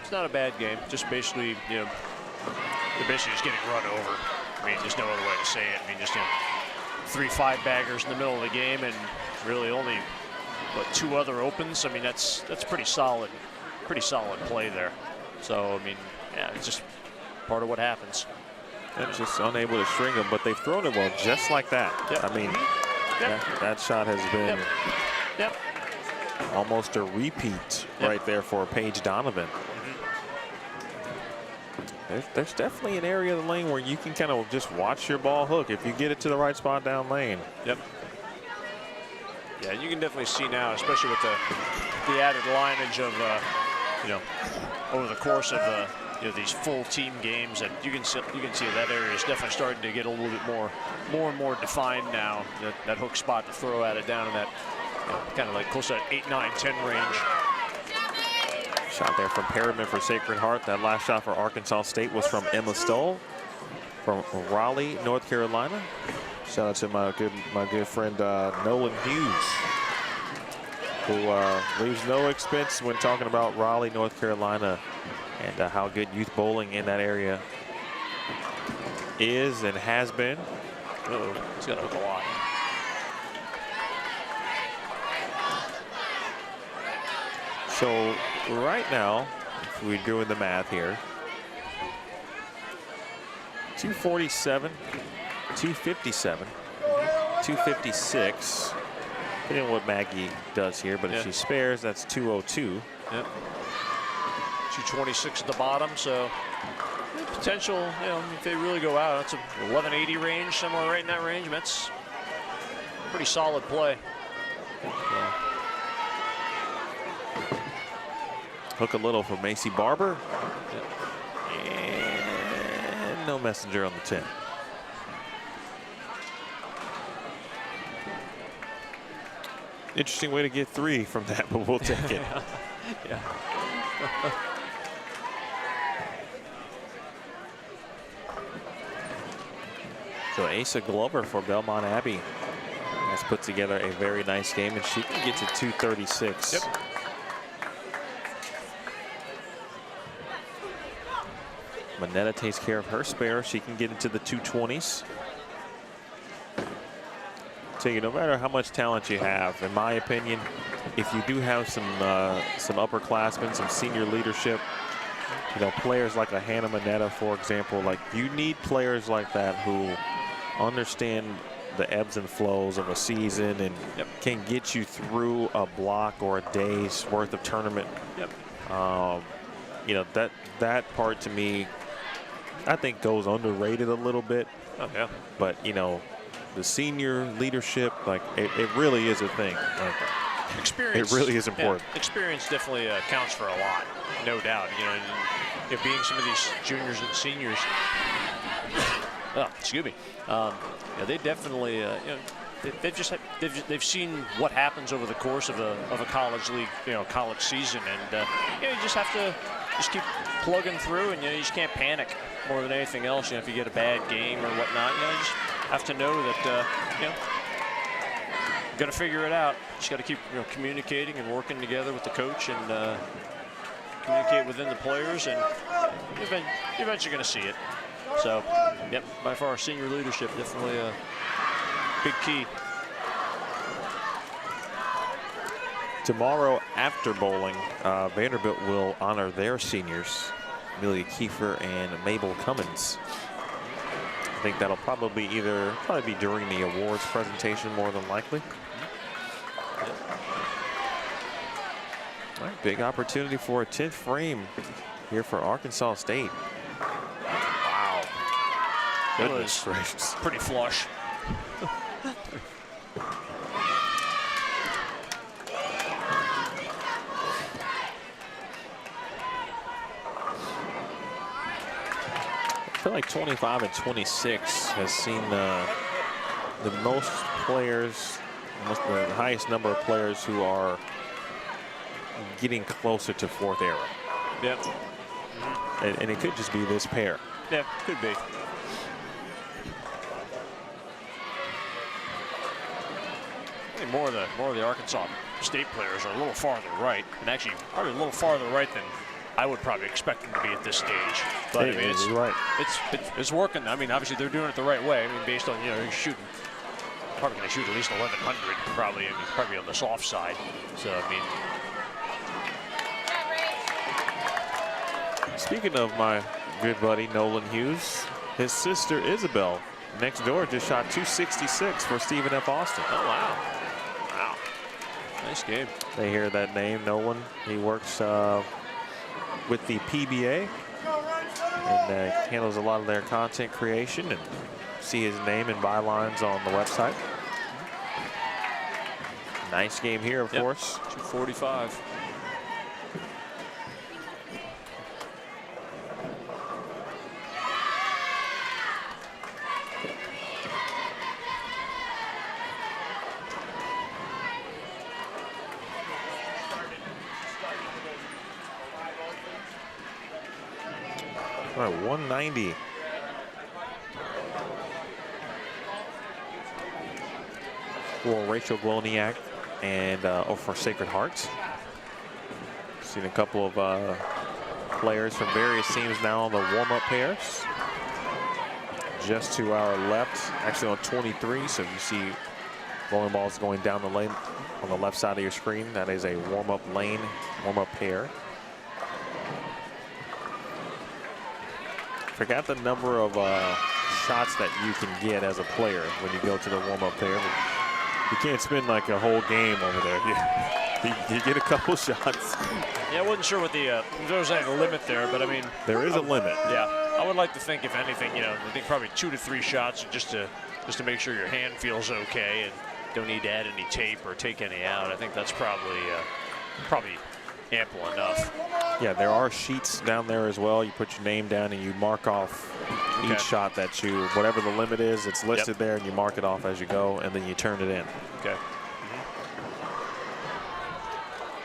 it's not a bad game. Just basically, they're basically just getting run over. I mean, there's no other way to say it. I mean, just 3 5-baggers in the middle of the game, and really only 2 other opens. I mean, that's pretty solid play there. So I mean, it's just part of what happens. And just unable to string them, but they've thrown it well, just like that. Yep. I mean, that shot has been almost a repeat right there for Paige Donovan. There's definitely an area of the lane where you can kind of just watch your ball hook if you get it to the right spot down lane. Yep. Yeah, you can definitely see now, especially with the added lineage of, over the course of these full team games, that you can see that area is definitely starting to get a little bit more and more defined now. That hook spot to throw at it down in that kind of like close to that 8, 9, 10 range. Shot there from Perriman for Sacred Heart. That last shot for Arkansas State was from Emma Stoll from Raleigh, North Carolina. Shout out to my good friend Nolan Hughes, who leaves no expense when talking about Raleigh, North Carolina, and how good youth bowling in that area is and has been. He's got to hook a lot. So right now, if we're doing the math here, 247, 257, 256. Depending on what Maggie does here, but if she spares, that's 202. Yep. 226 at the bottom, so potential, if they really go out, that's a 1180 range, somewhere right in that range. That's pretty solid play. Hook a little for Macy Barber. And no messenger on the 10. Interesting way to get 3 from that, but we'll take it. So Asa Glover for Belmont Abbey has put together a very nice game, and she can get to 236. Yep. Manetta takes care of her spare. She can get into the 220s. So no matter how much talent you have, in my opinion, if you do have some upperclassmen, some senior leadership, players like a Hannah Manetta, for example, like you need players like that who understand the ebbs and flows of a season and can get you through a block or a day's worth of tournament. That part to me, I think goes underrated a little bit. Oh yeah. But the senior leadership, like it really is a thing. Like, experience. It really is important. Yeah, experience definitely counts for a lot, no doubt. Being some of these juniors and seniors. Excuse me. They definitely, they've seen what happens over the course of a college league, college season, and you just have to keep plugging through, and you just can't panic more than anything else. If you get a bad game or whatnot, you just have to know that you got to figure it out. Just got to keep communicating and working together with the coach and communicate within the players, and you're eventually going to see it. So, by far, senior leadership definitely a big key. Tomorrow after bowling, Vanderbilt will honor their seniors, Amelia Kiefer and Mabel Cummins. I think that'll probably be during the awards presentation, more than likely. All right, big opportunity for a 10th frame here for Arkansas State. Wow. Goodness gracious. Pretty flush. I feel like 25 and 26 has seen the most players, the highest number of players who are getting closer to fourth era. Yep. And it could just be this pair. Yeah, could be. I think more of the Arkansas State players are a little farther right, and actually probably a little farther right than I would probably expect them to be at this stage. But I mean, it's working. I mean, obviously they're doing it the right way. I mean, based on, you're shooting, probably going to shoot at least 1,100, probably on the soft side. So I mean. Speaking of my good buddy Nolan Hughes, his sister Isabel next door just shot 266 for Stephen F. Austin. Oh wow! Wow, nice game. They hear that name, Nolan. He works with the PBA and handles a lot of their content creation, and see his name and bylines on the website. Nice game here, of course. 245. All right, 190. For Rachel Gloniak and for Sacred Hearts. Seen a couple of players from various teams now on the warm-up pairs. Just to our left, actually on 23. So if you see bowling balls going down the lane on the left side of your screen, that is a warm-up lane, warm-up pair. Forgot the number of shots that you can get as a player when you go to the warm-up pair. You can't spend like a whole game over there. You get a couple shots. Yeah, I wasn't sure what if there was any limit there, but I mean, there is a limit. Yeah, I would like to think, if anything, I think probably 2 to 3 shots just to make sure your hand feels okay and don't need to add any tape or take any out. I think that's probably ample enough. Yeah, there are sheets down there as well. You put your name down and you mark off each shot that whatever the limit is, it's listed there, and you mark it off as you go, and then you turn it in. Okay.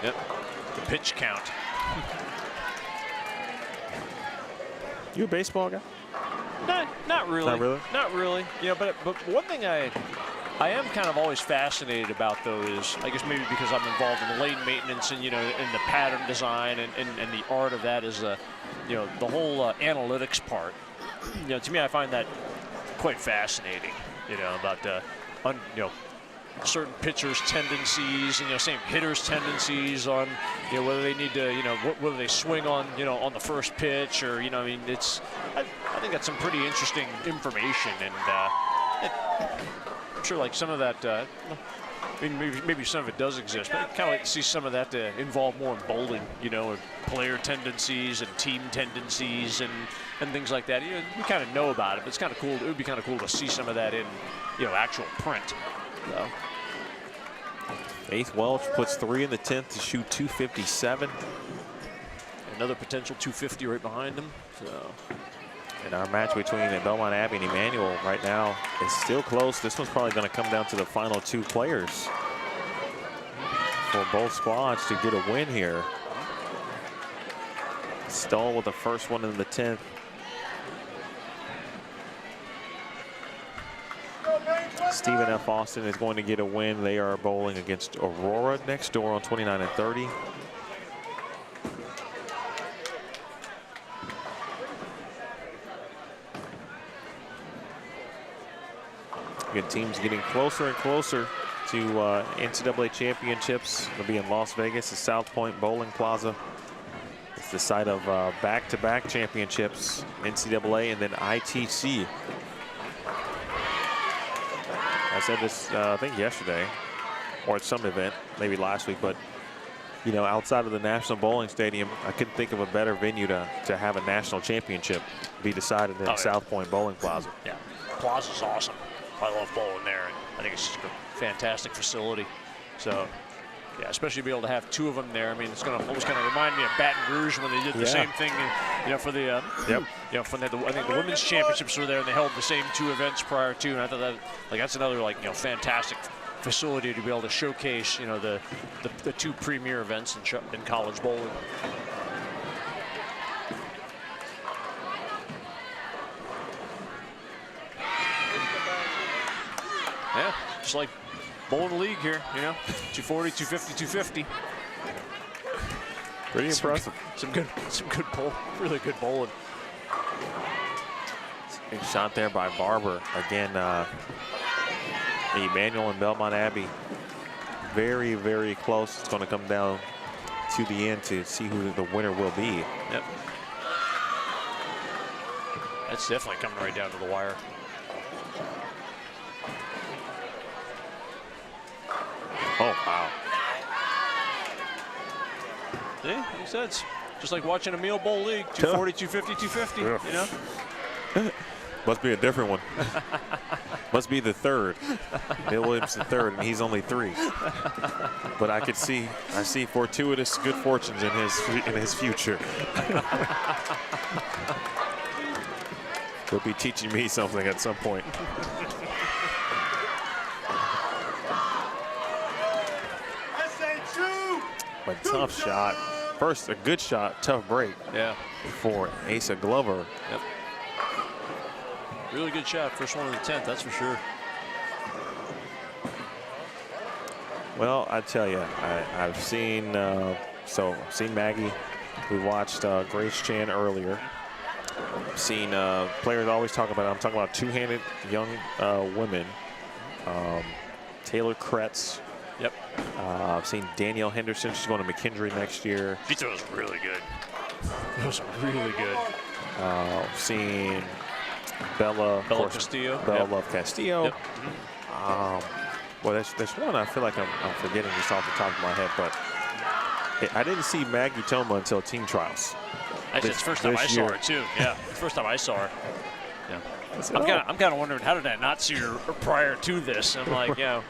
Yep. The pitch count. You a baseball guy? Not really. Not really? Not really. But one thing I am kind of always fascinated about, though, is, I guess maybe because I'm involved in the lane maintenance and, in the pattern design and the art of that, is the whole analytics part. To me, I find that quite fascinating, about, certain pitchers' tendencies and, same hitters' tendencies on, whether they need to, whether they swing on, on the first pitch or, I mean, I think that's some pretty interesting information, and I'm sure like some of that, I mean, maybe some of it does exist, but I'd kind of like to see some of that involve more in bowling, and player tendencies and team tendencies and things like that. We kind of know about it, but it's kind of cool. It would be kind of cool to see some of that in, actual print. So. Faith Welch puts 3 in the 10th to shoot 257. Another potential 250 right behind him. So. And our match between Belmont Abbey and Emmanuel right now is still close. This one's probably going to come down to the final 2 players for both squads to get a win here. Stoll with the first one in the 10th. Stephen F. Austin is going to get a win. They are bowling against Aurora next door on 29 and 30. Good teams getting closer and closer to NCAA championships. It'll be in Las Vegas, the South Point Bowling Plaza. It's the site of back-to-back championships, NCAA and then ITC. I said this, I think yesterday, or at some event, maybe last week, but you know, outside of the National Bowling Stadium, I couldn't think of a better venue to have a national championship be decided than South Point Bowling Plaza. Yeah, Plaza's awesome. I love bowling there, and I think it's just a fantastic facility. So, yeah, especially to be able to have 2 of them there. I mean, it's going to almost kind of remind me of Baton Rouge when they did the same thing, you know, for the, you know, when they had I think the women's championships were there, and they held the same 2 events prior to, and I thought that, like, that's another, like, you know, fantastic facility to be able to showcase, you know, the 2 premier events in college bowling. Yeah, just like bowling league here, you know, 240, 250, 250. Pretty impressive. Some good bowl, really good bowling. Big shot there by Barber. Again, Emmanuel and Belmont Abbey, very, very close. It's going to come down to the end to see who the winner will be. Yep. That's definitely coming right down to the wire. Oh, wow. See, like I said, it's just like watching a meal bowl league, 240, 250, 250, you know? Must be a different one. Must be the third. Bill Williams the third, and he's only 3. But I see fortuitous good fortunes in his future. He'll be teaching me something at some point. But tough shot. First, a good shot, tough break. Yeah. For Asa Glover. Yep. Really good shot. First one of the 10th, that's for sure. Well, I tell you, I've seen seen Maggie. We watched Grace Chan earlier. Seen players always talk about it. I'm talking about 2-handed young women. Taylor Kretz. Yep. I've seen Danielle Henderson. She's going to McKendree next year. She throws really good. Those are really good. Seen Bella Castillo. Bella Love Castillo. Yep. Well, there's one I feel like I'm forgetting just off the top of my head, but I didn't see Maggie Toma until team trials. Actually, it's the first time I saw her too. Yeah, first time I saw her. Yeah. I'm kind of wondering, how did I not see her prior to this? I'm like, yeah.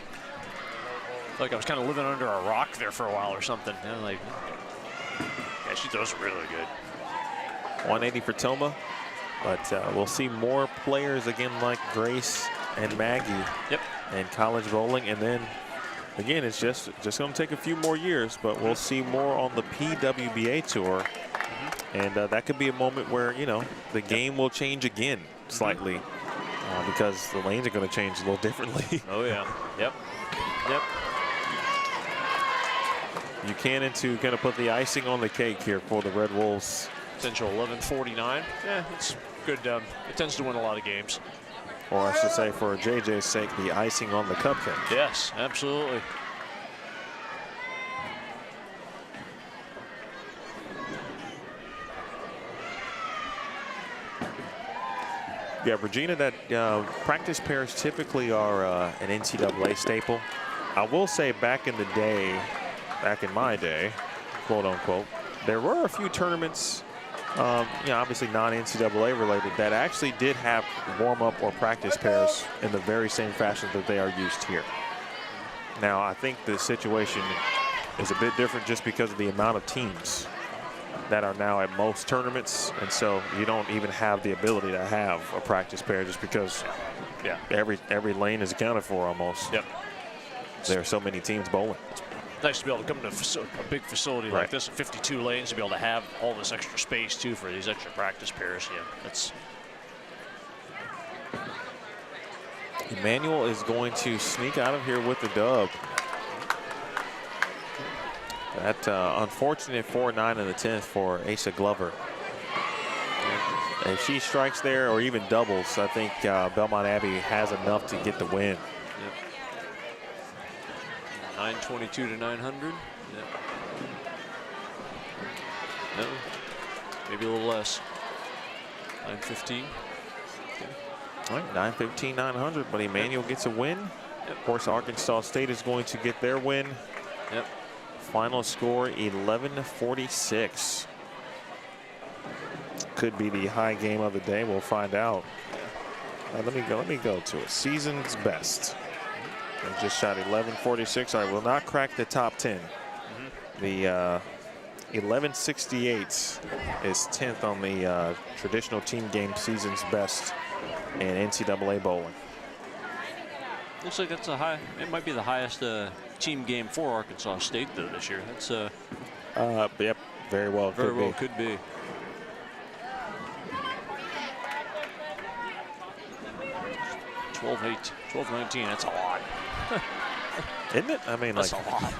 Like I was kind of living under a rock there for a while or something. And like, yeah, she throws really good. 180 for Toma, but we'll see more players again like Grace and Maggie. Yep. In college bowling, and then again, it's just going to take a few more years, but we'll see more on the PWBA tour, and that could be a moment where, you know, the game will change again slightly because the lanes are going to change a little differently. Oh yeah. Yep. Yep. Buchanan to kind of put the icing on the cake here for the Red Wolves. Potential 11:49. Yeah, it's good. It tends to win a lot of games. Or I should say, for JJ's sake, the icing on the cupcake. Yes, absolutely. Yeah, Regina, that practice pairs typically are an NCAA staple. I will say back in the day, back in my day, quote unquote, there were a few tournaments, you know, obviously non-NCAA related, that actually did have warm-up or practice pairs in the very same fashion that they are used here. Now, I think the situation is a bit different just because of the amount of teams that are now at most tournaments, and so you don't even have the ability to have a practice pair just because every lane is accounted for almost. Yep. There are so many teams bowling. Nice to be able to come to a big facility like this, 52 lanes, to be able to have all this extra space too for these extra practice pairs. Yeah, that's. Emmanuel is going to sneak out of here with the dub. That unfortunate 4-9 in the 10th for Asa Glover. If she strikes there or even doubles, I think Belmont Abbey has enough to get the win. 922 to 900. Yeah. No, maybe a little less. 915. All right, 915, 900, but Emmanuel gets a win. Of course, Arkansas State is going to get their win. Yep. Final score 11-46. Could be the high game of the day. We'll find out. Let me go to it. Season's best. I just shot 11-46. All right, will not crack the top 10. The 1168 is 10th on the traditional team game season's best in NCAA bowling. Looks like that's a high. It might be the highest team game for Arkansas State though this year. That's yep, very well could be. $12.19. That's a lot. Isn't it? I mean, that's like a lot.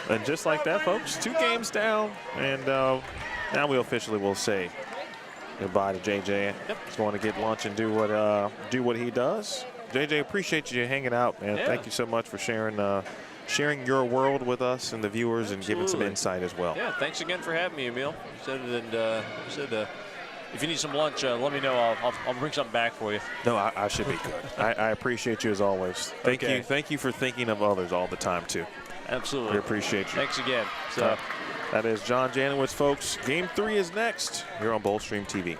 And just like that, folks, 2 games down, and now we officially will say goodbye to JJ. Yep. He's going to get lunch and do what he does. JJ, appreciate you hanging out, man. Yeah. Thank you so much for sharing your world with us and the viewers. Absolutely. And giving some insight as well. Yeah, thanks again for having me, Emil. You said if you need some lunch, let me know. I'll bring something back for you. No, I should be good. I appreciate you as always. Thank you. Thank you for thinking of others all the time too. Absolutely. We appreciate you. Thanks again. So. That is John Janowitz, folks. Game 3 is next here on Boldstream TV.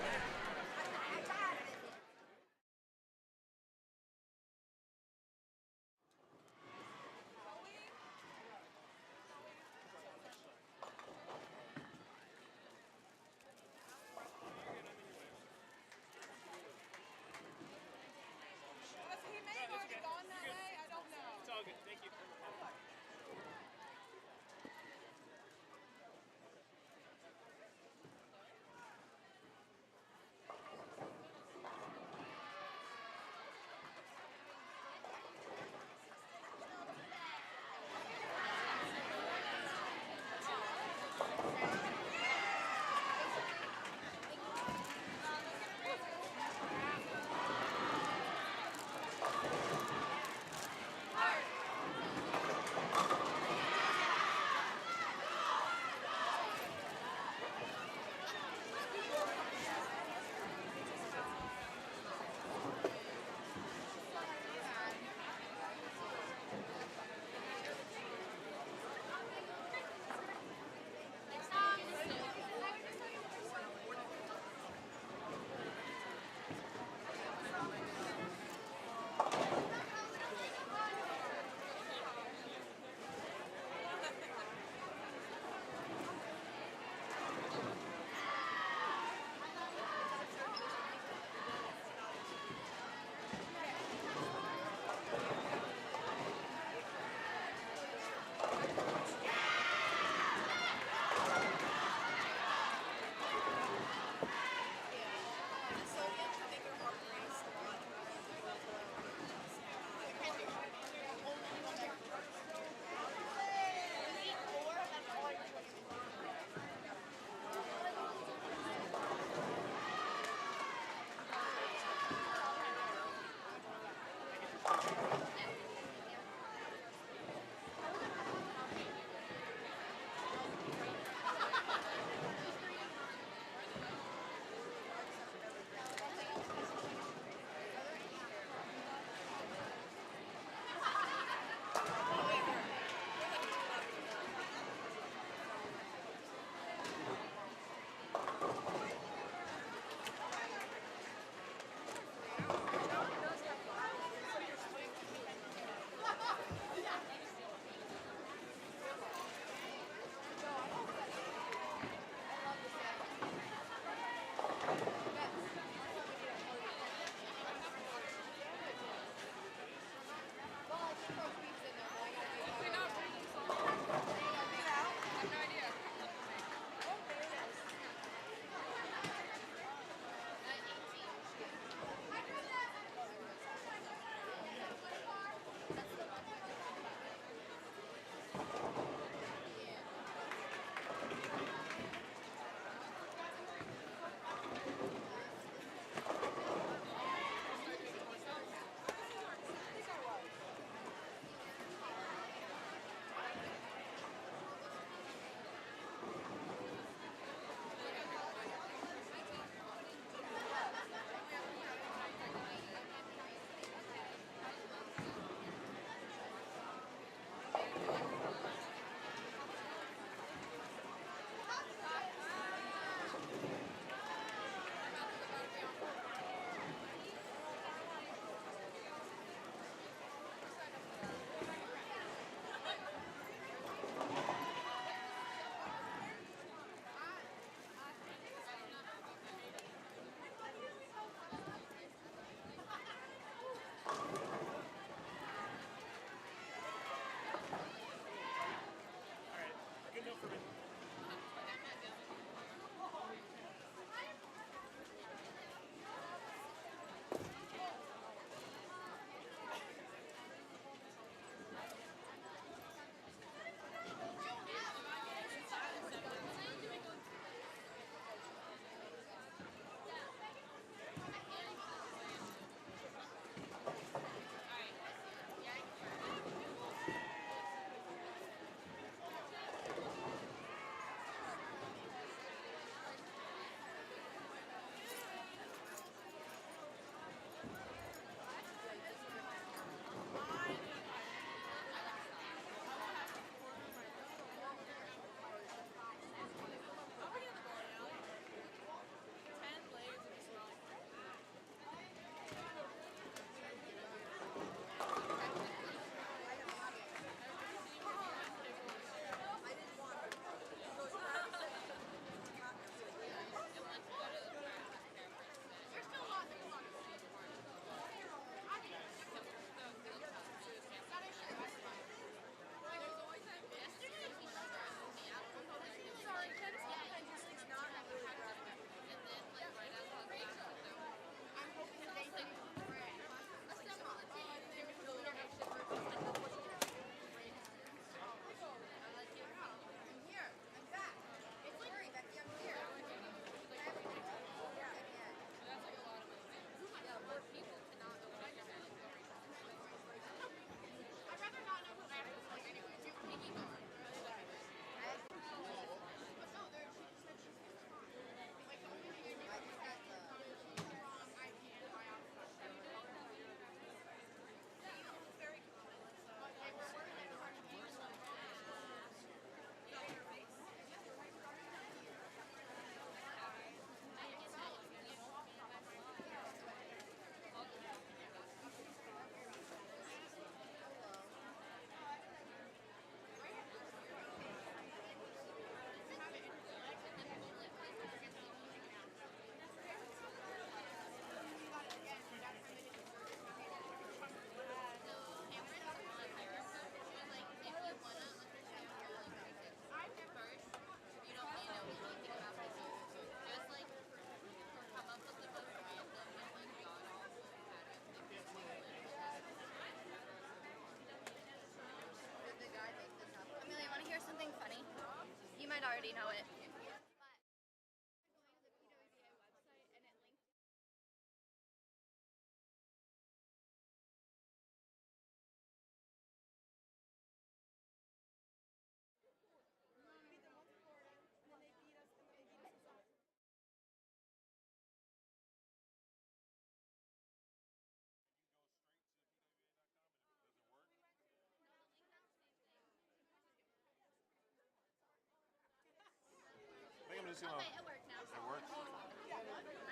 see Oh, my. wait, it worked now. It works. I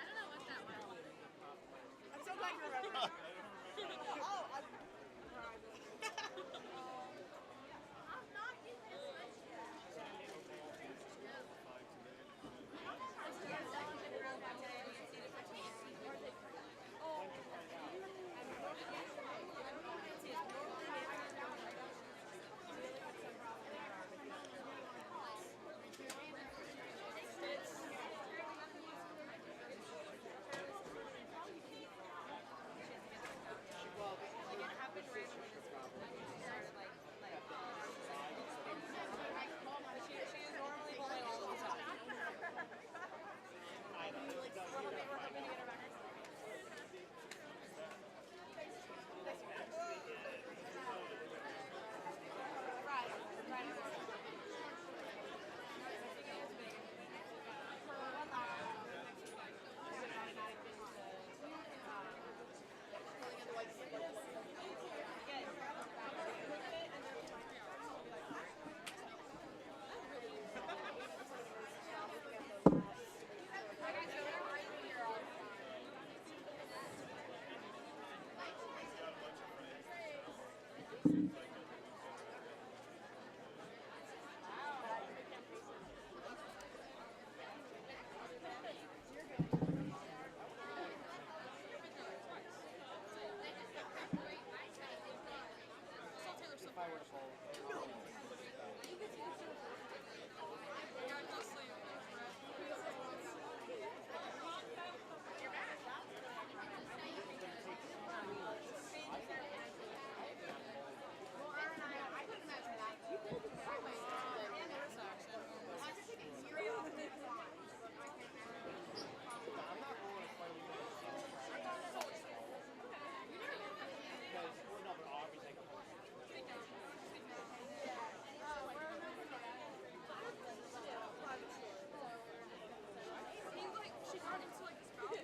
don't know what that was. I'm so glad you remember. Oh, I'm not using this much yet.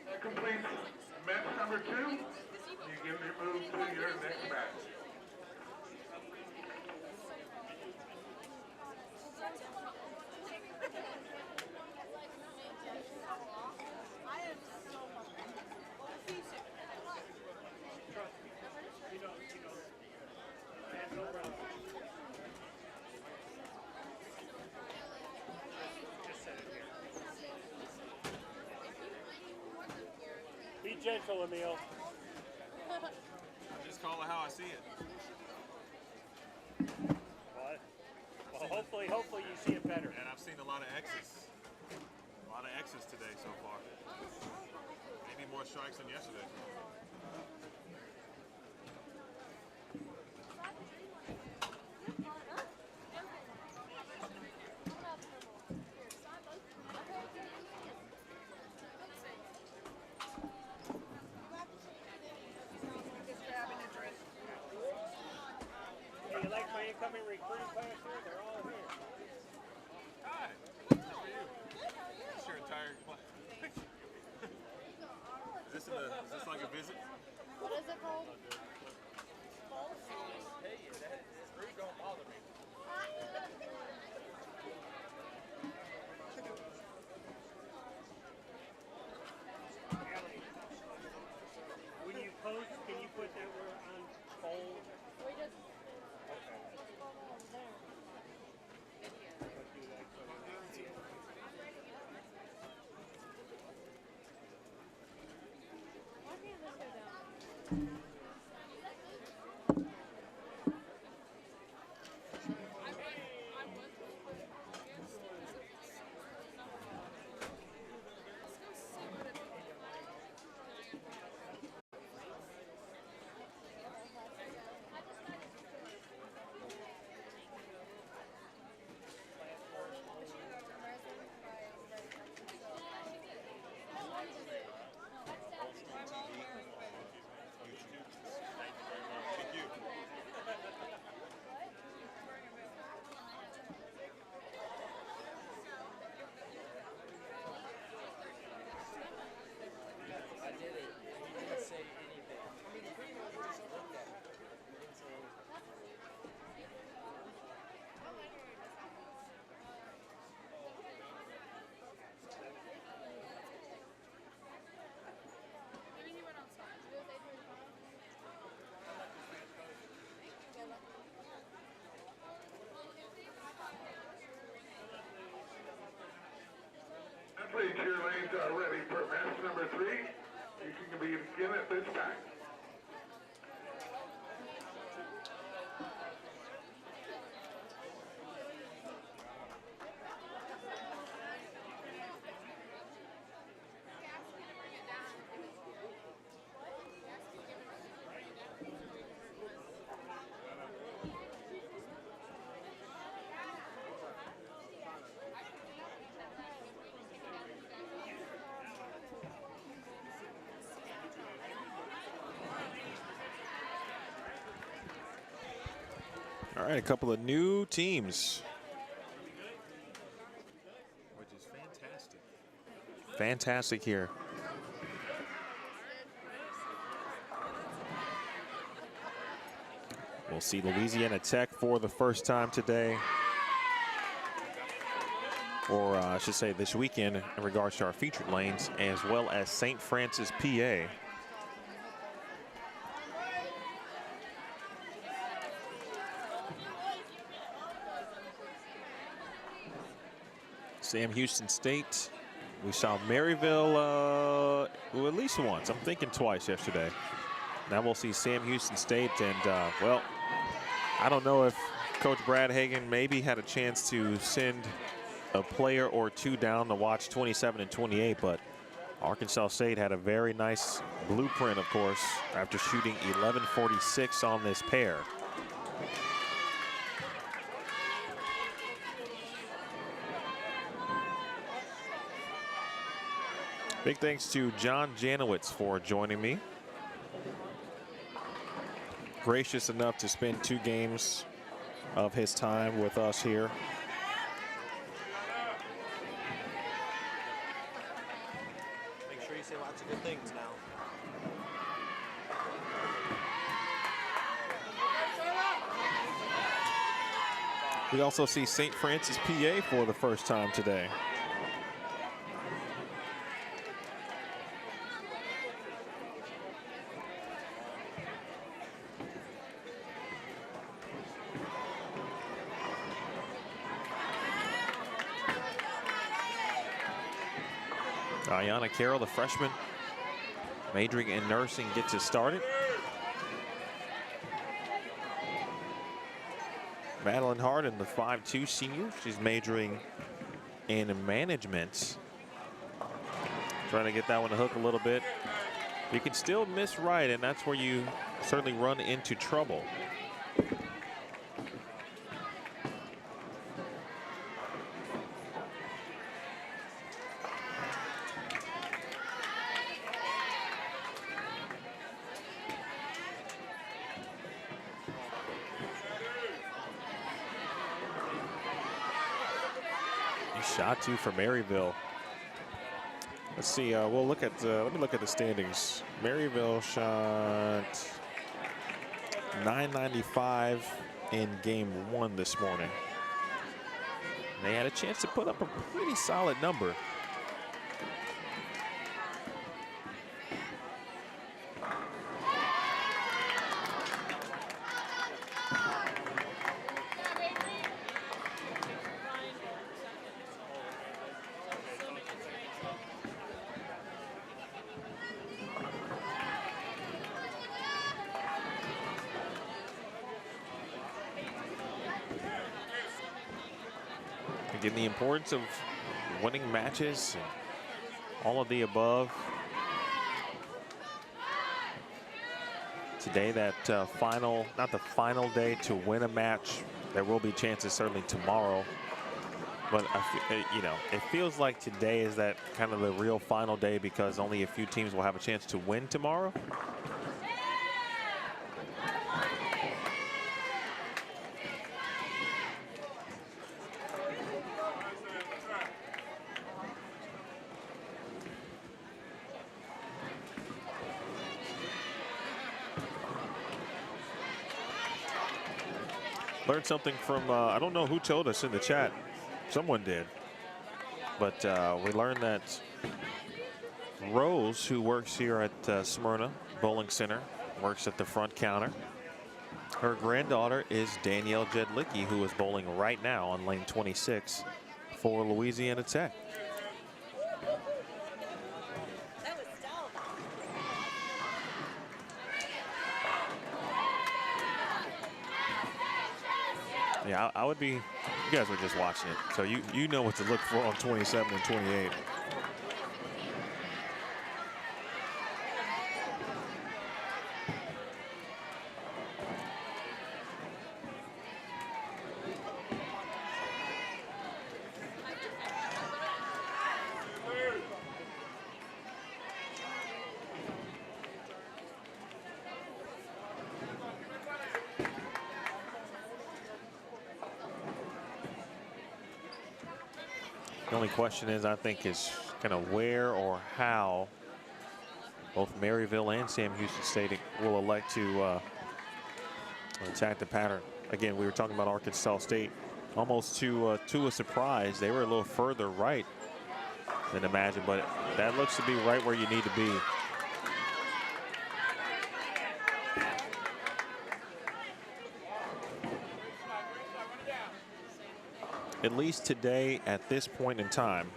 That completes match number 2. You can move to your next match. Be gentle, Emil. Just call it how I see it. What? Well, hopefully you see it better. And I've seen a lot of X's. A lot of X's today so far. Maybe more strikes than yesterday. Hey, you like my incoming recruiting class here? They're all here. Hi. How are you? It's your entire class. Is this like a visit? What is it called? When you post, can you put that we're on hold? We just why can't this go down? You can begin again at this time. All right, a couple of new teams. Which is fantastic. Fantastic here. We'll see Louisiana Tech for the first time today. Or I should say this weekend in regards to our featured lanes, as well as St. Francis, PA. Sam Houston State. We saw Maryville well, at least once. I'm thinking twice yesterday. Now we'll see Sam Houston State. And, well, I don't know if Coach Brad Hagan maybe had a chance to send a player or two down to watch 27 and 28, but Arkansas State had a very nice blueprint, of course, after shooting 11:46 on this pair. Big thanks to John Janowitz for joining me. Gracious enough to spend 2 games of his time with us here. Make sure you say lots of good things now. We also see St. Francis, PA for the first time today. Ayanna Carroll, the freshman, majoring in nursing, gets it started. Madeline Harden, the 5'2" senior, she's majoring in management. Trying to get that one to hook a little bit. You can still miss right, and that's where you certainly run into trouble. Shot 2 for Maryville. Let's see. We'll look at. Let me look at the standings. Maryville shot 995 in game 1 this morning. They had a chance to put up a pretty solid number. Again, the importance of winning matches, and all of the above. Today, that final, not the final day to win a match. There will be chances certainly tomorrow. But, you know, it feels like today is that kind of the real final day because only a few teams will have a chance to win tomorrow. Learned something from, I don't know who told us in the chat. Someone did. But we learned that Rose, who works here at Smyrna Bowling Center, works at the front counter. Her granddaughter is Danielle Jedlicki, who is bowling right now on lane 26 for Louisiana Tech. Yeah, I would be. You guys were just watching it, so you know what to look for on 27 and 28. The only question is, I think, is kind of where or how both Maryville and Sam Houston State will elect to attack the pattern. Again, we were talking about Arkansas State, almost to a surprise. They were a little further right than imagined, but that looks to be right where you need to be. At least today, at this point in time,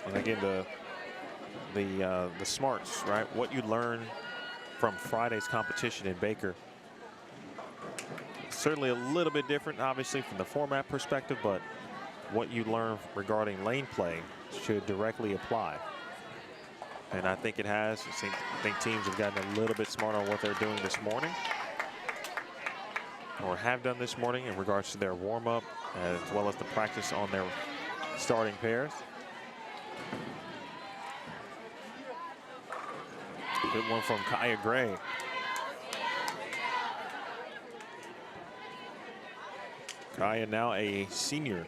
and again, the smarts, right? What you learn from Friday's competition in Baker. Certainly a little bit different, obviously, from the format perspective, but what you learn regarding lane play should directly apply. And I think it has. I think teams have gotten a little bit smarter on what they're doing this morning, or have done this morning in regards to their warm-up, as well as the practice on their starting pairs. Good one from Kaya Gray. Kaya now a senior.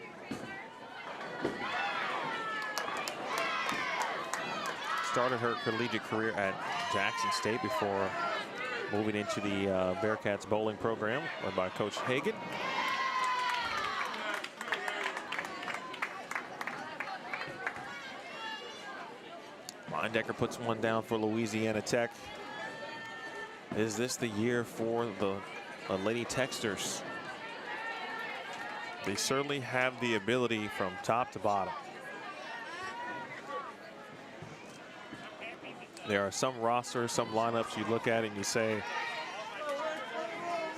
Started her collegiate career at Jackson State before moving into the Bearcats bowling program led by Coach Hagan. Decker puts one down for Louisiana Tech. Is this the year for the Lady Techsters? They certainly have the ability from top to bottom. There are some rosters, some lineups you look at and you say,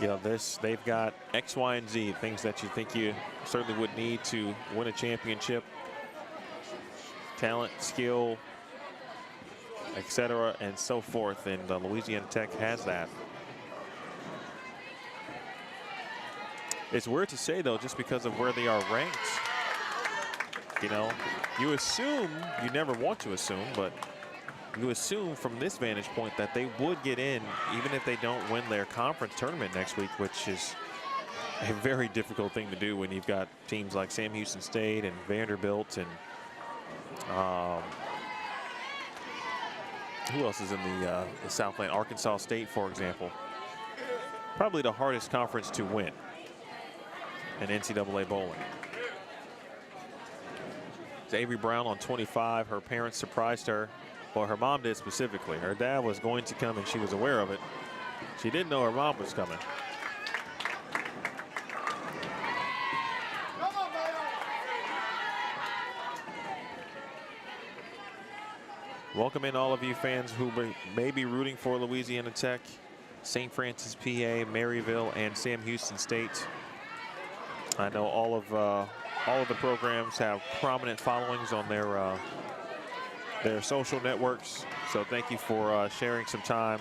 you know, they've got X, Y, and Z, things that you think you certainly would need to win a championship. Talent, skill, etc., and so forth, and Louisiana Tech has that. It's weird to say, though, just because of where they are ranked. You know, you assume, you never want to assume, but you assume from this vantage point that they would get in even if they don't win their conference tournament next week, which is a very difficult thing to do when you've got teams like Sam Houston State and Vanderbilt and who else is in the Southland? Arkansas State, for example. Probably the hardest conference to win in NCAA bowling. It's Avery Brown on 25. Her parents surprised her. Well, her mom did specifically. Her dad was going to come and she was aware of it. She didn't know her mom was coming. Welcome in all of you fans who may be rooting for Louisiana Tech, St. Francis, PA, Maryville, and Sam Houston State. I know all of the programs have prominent followings on their social networks. So thank you for sharing some time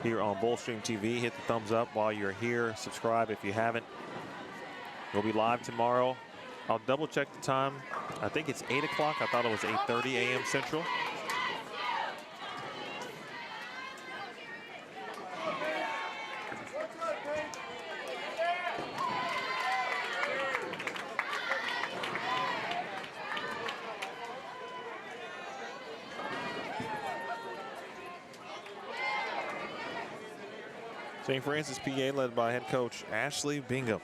here on Bullstream TV. Hit the thumbs up while you're here. Subscribe if you haven't. We'll be live tomorrow. I'll double check the time. I think it's 8 o'clock. I thought it was 8:30 a.m. Central. St. Francis, PA, led by head coach Ashley Bingham.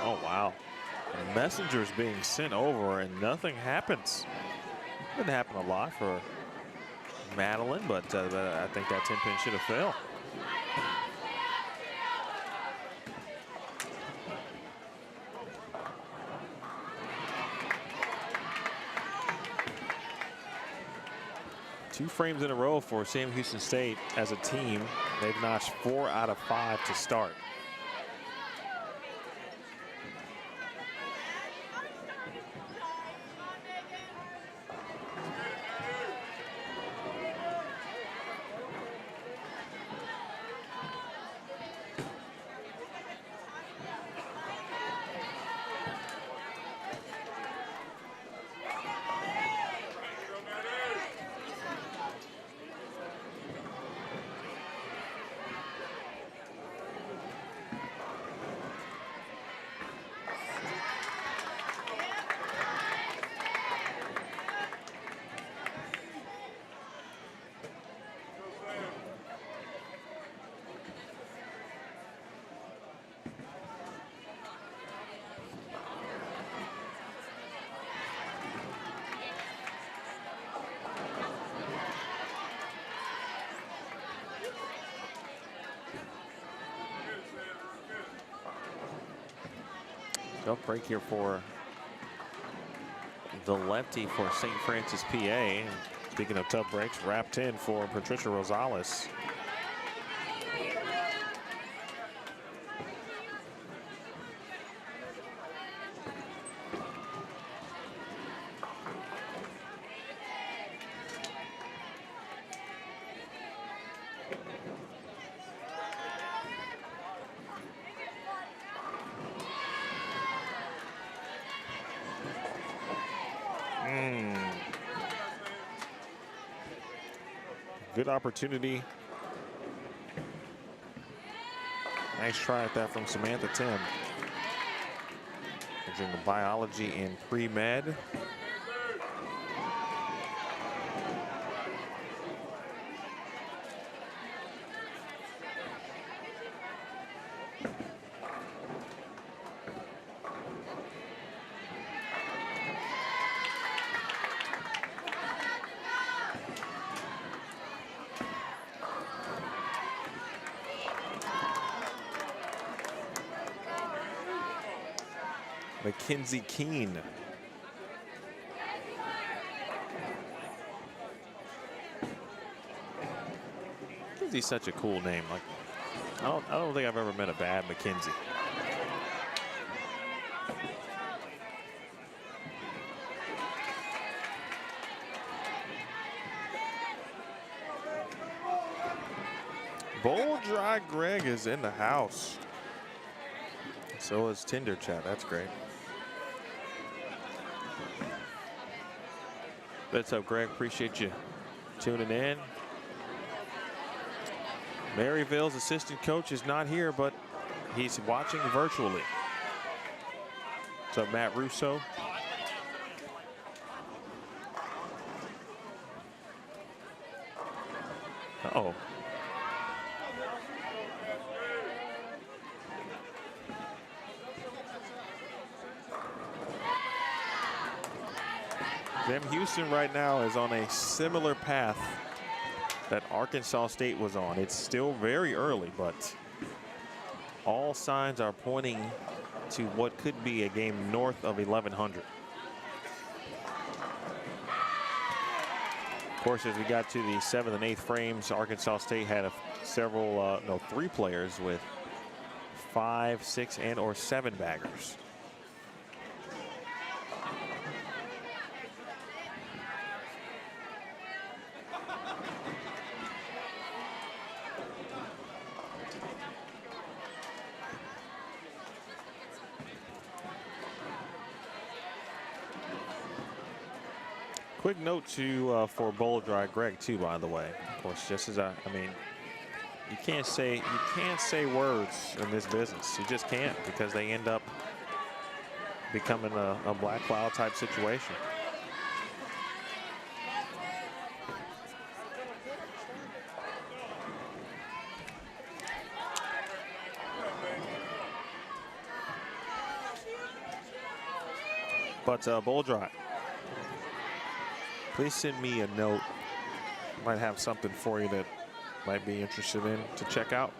Oh, wow. Messengers being sent over and nothing happens. Didn't happen a lot for Madeline, but I think that 10-pin should have failed. 2 frames in a row for Sam Houston State as a team. They've notched 4 out of 5 to start. Tough break here for the lefty for St. Francis, PA. And speaking of tough breaks, wrapped in for Patricia Rosales. Good opportunity. Nice try at that from Samantha Tim. Majoring in biology and pre-med. Mackenzie Keene. Mackenzie's such a cool name. Like, I don't think I've ever met a bad Mackenzie. Bowl Dry Greg is in the house. So is Tinder Chat. That's great. What's up, Greg? Appreciate you tuning in. Maryville's assistant coach is not here, but he's watching virtually. What's up, Matt Russo? Uh-oh. Sam Houston right now is on a similar path that Arkansas State was on. It's still very early, but all signs are pointing to what could be a game north of 1,100. Of course, as we got to the 7th and 8th frames, Arkansas State had three players with 5, 6, and or 7 baggers. Quick note for Bowl Dry Greg too, by the way. Of course, just as I mean, you can't say words in this business. You just can't, because they end up becoming a black cloud type situation. But Bowl Dry, please send me a note. Might have something for you that might be interested in to check out.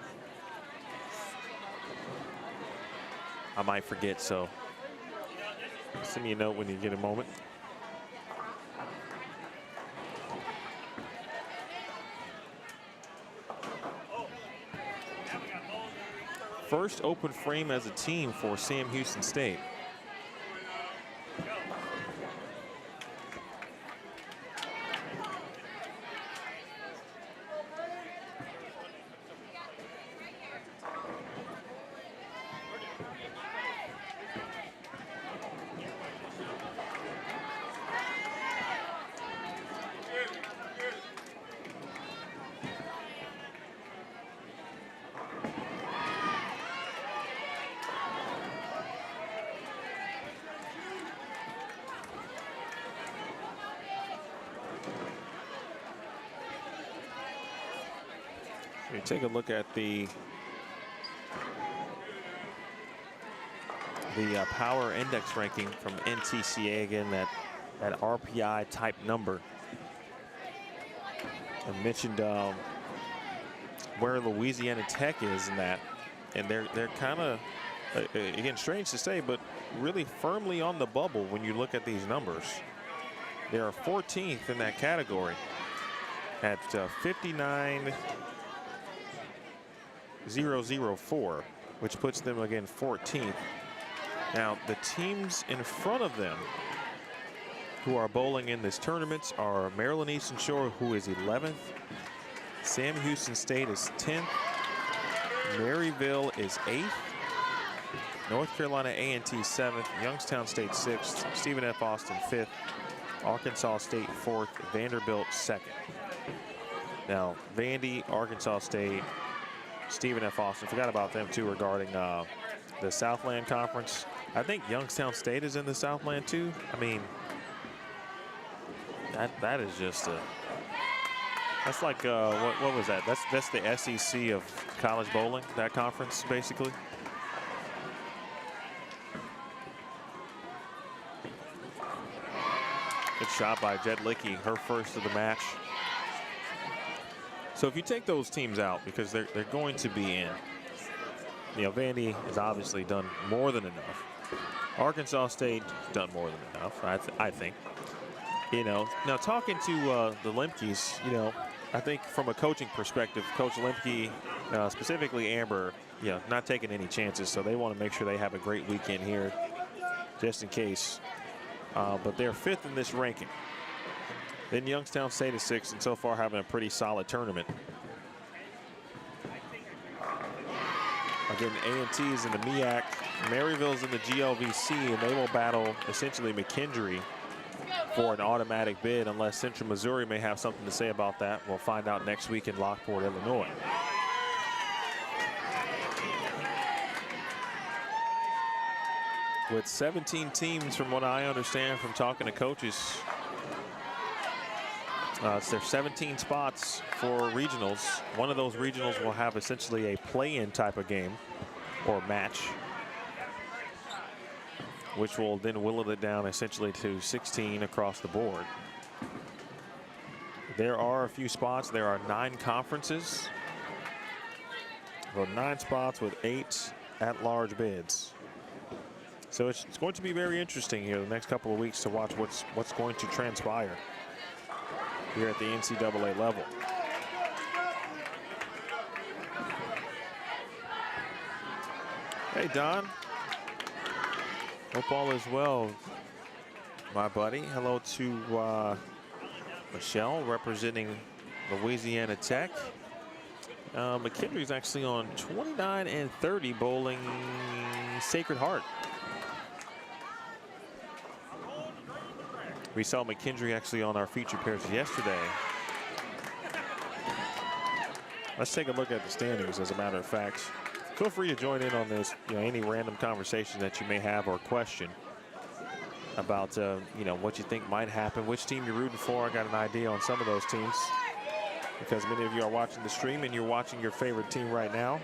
I might forget, so send me a note when you get a moment. first open frame as a team for Sam Houston State. We take a look at the power index ranking from NCCA again, that RPI type number. I mentioned where Louisiana Tech is in that, and they're kind of again, strange to say, but really firmly on the bubble when you look at these numbers. They are 14th in that category at 59,004, which puts them again 14th. Now the teams in front of them who are bowling in this tournament are Maryland Eastern Shore, who is 11th. Sam Houston State is 10th. Maryville is 8th. North Carolina A&T 7th. Youngstown State 6th. Stephen F. Austin 5th. Arkansas State 4th. Vanderbilt 2nd. Now Vandy, Arkansas State, Stephen F. Austin, forgot about them too regarding the Southland Conference. I think Youngstown State is in the Southland too. I mean, that is just a, that's like what was that? That's the SEC of college bowling, that conference basically. Good shot by Jet Lickey, her first of the match. So if you take those teams out, because they're going to be in, you know, Vandy has obviously done more than enough. Arkansas State done more than enough, I think. You know, now talking to the Lemkes, you know, I think from a coaching perspective, Coach Lemke, specifically Amber, you know, not taking any chances, so they want to make sure they have a great weekend here, just in case. But they're 5th in this ranking. Then Youngstown State is 6th, and so far having a pretty solid tournament. Again, A&T is in the MEAC. Maryville's in the GLVC, and they will battle essentially McKendree for an automatic bid, unless Central Missouri may have something to say about that. We'll find out next week in Lockport, Illinois. With 17 teams, from what I understand from talking to coaches, it's their 17 spots for regionals. One of those regionals will have essentially a play-in type of game or match, which will then whittle it down essentially to 16 across the board. There are a few spots. There are 9 conferences. So 9 spots with 8 at-large bids. So it's going to be very interesting here the next couple of weeks to watch what's going to transpire here at the NCAA level. Hey, Don. Hope all is well, my buddy. Hello to Michelle, representing Louisiana Tech. McKendree's actually on 29 and 30, bowling Sacred Heart. We saw McKendree actually on our featured pairs yesterday. Let's take a look at the standings, as a matter of fact. Feel free to join in on this, you know, any random conversation that you may have or question about, you know, what you think might happen, which team you're rooting for. I got an idea on some of those teams, because many of you are watching the stream and you're watching your favorite team right now.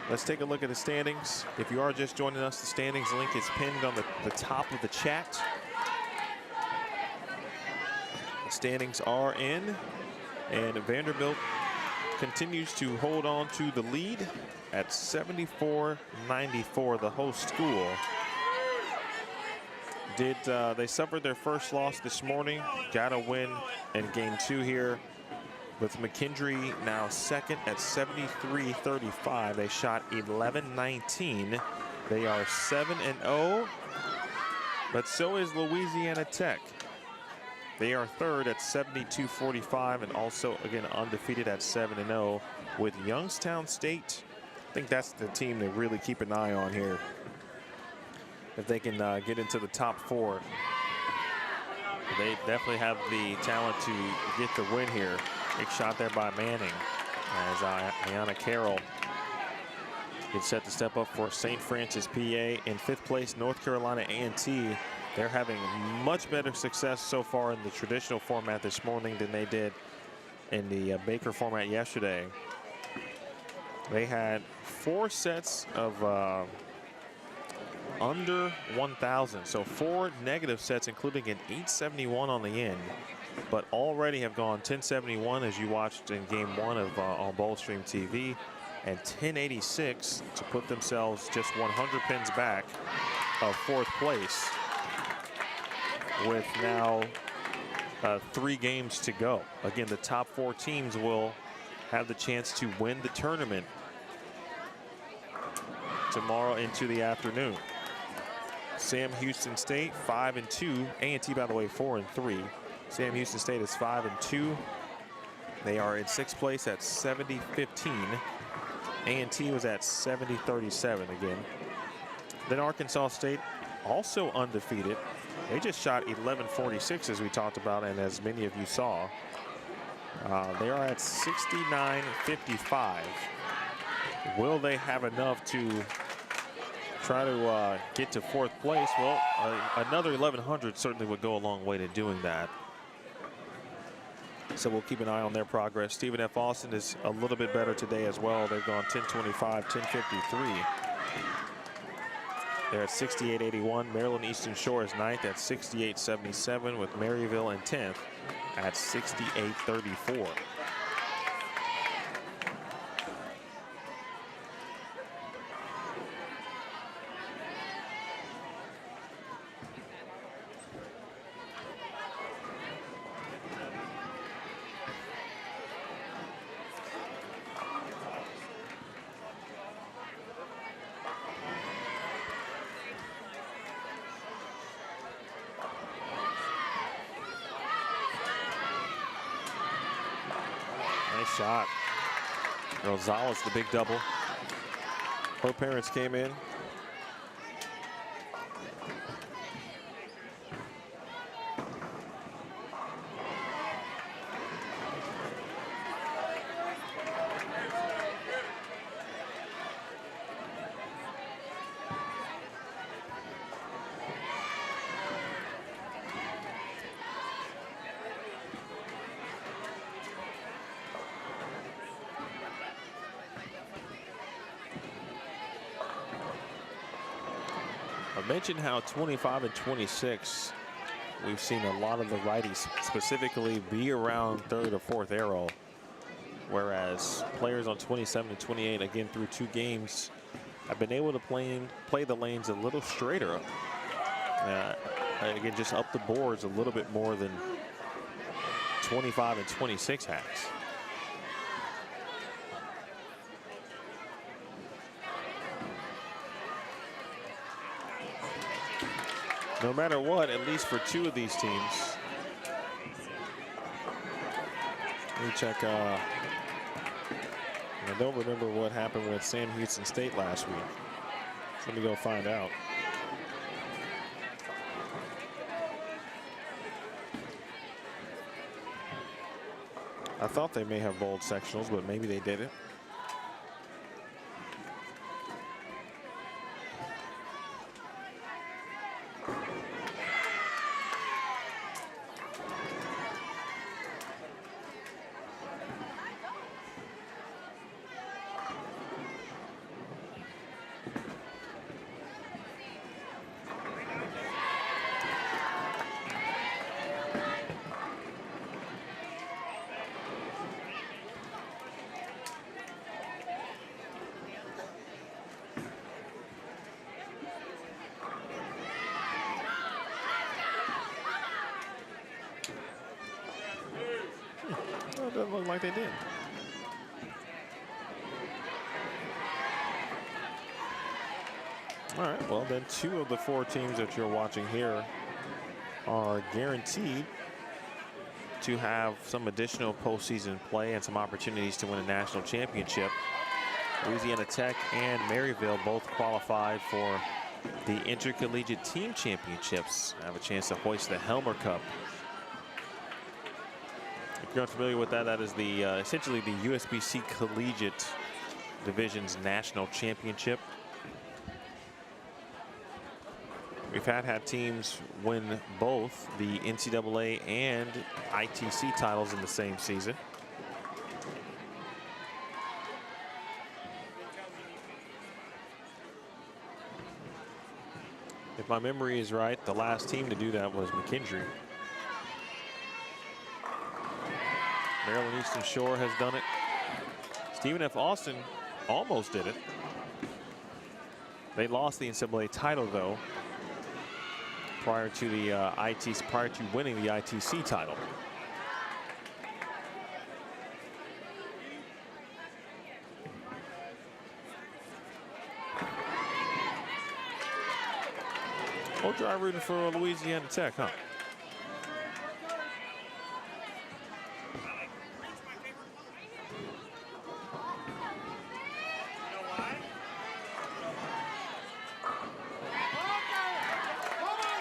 Let's take a look at the standings. If you are just joining us, the standings link is pinned on the top of the chat. The standings are in, and Vanderbilt continues to hold on to the lead at 74-94, the host school. They suffered their first loss this morning, got a win in game 2 here with McKendree now second at 73-35. They shot 11-19. They are 7-0, but so is Louisiana Tech. They are third at 72-45 and also, again, undefeated at 7-0 with Youngstown State. I think that's the team to really keep an eye on here. If they can get into the top 4. They definitely have the talent to get the win here. Big shot there by Manning as Ayanna Carroll gets set to step up for St. Francis, PA. In 5th place, North Carolina A&T. They're having much better success so far in the traditional format this morning than they did in the Baker format yesterday. They had 4 sets of under 1,000, so 4 negative sets, including an 871 on the end, but already have gone 1071 as you watched in game 1 of on Boldstream TV, and 1086 to put themselves just 100 pins back of 4th place with now 3 games to go. Again, the top 4 teams will have the chance to win the tournament tomorrow into the afternoon. Sam Houston State 5-2. A&T, by the way, 4-3. Sam Houston State is 5-2. They are in 6th place at 70-15. A&T was at 70-37 again. Then Arkansas State also undefeated. They just shot 11-46 as we talked about, and as many of you saw. They are at 69-55. Will they have enough to try to get to 4th place? Well, another 1,100 certainly would go a long way to doing that. So we'll keep an eye on their progress. Stephen F. Austin is a little bit better today as well. They've gone 10-25, 10-53. They're at 68-81. Maryland Eastern Shore is 9th at 68-77, with Maryville in 10th at 68-34. Nice shot. Rosales, the big double. Her parents came in. I mentioned how 25 and 26, we've seen a lot of the righties specifically be around 3rd or 4th arrow, whereas players on 27 and 28, again through 2 games, have been able to play the lanes a little straighter. Again, just up the boards a little bit more than 25 and 26 has. No matter what, at least for 2 of these teams. Let me check. I don't remember what happened with Sam Houston State last week. So let me go find out. I thought they may have bowled sectionals, but maybe they didn't. doesn't look like they did. All right, well then 2 of the 4 teams that you're watching here are guaranteed to have some additional postseason play and some opportunities to win a national championship. Louisiana Tech and Maryville both qualified for the Intercollegiate Team Championships. Have a chance to hoist the Helmer Cup. If you're unfamiliar with that, that is the essentially the USBC Collegiate Division's national championship. We've had teams win both the NCAA and ITC titles in the same season. If my memory is right, the last team to do that was McKendree. Maryland Eastern Shore has done it. Stephen F. Austin almost did it. They lost the NCAA title though prior to winning the ITC title. Oh, dry rooting for Louisiana Tech, huh?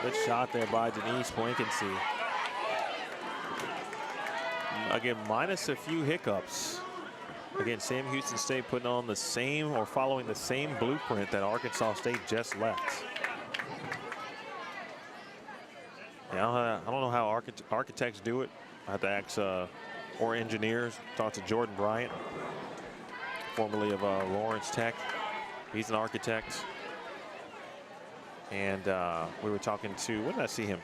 Good shot there by Denise Blankency. Again, minus a few hiccups. Again, Sam Houston State putting on the same or following the same blueprint that Arkansas State just left. I don't know how architects do it. I have to ask, or engineers. Talk to Jordan Bryant, formerly of Lawrence Tech. He's an architect. And we were talking to, when did I see him?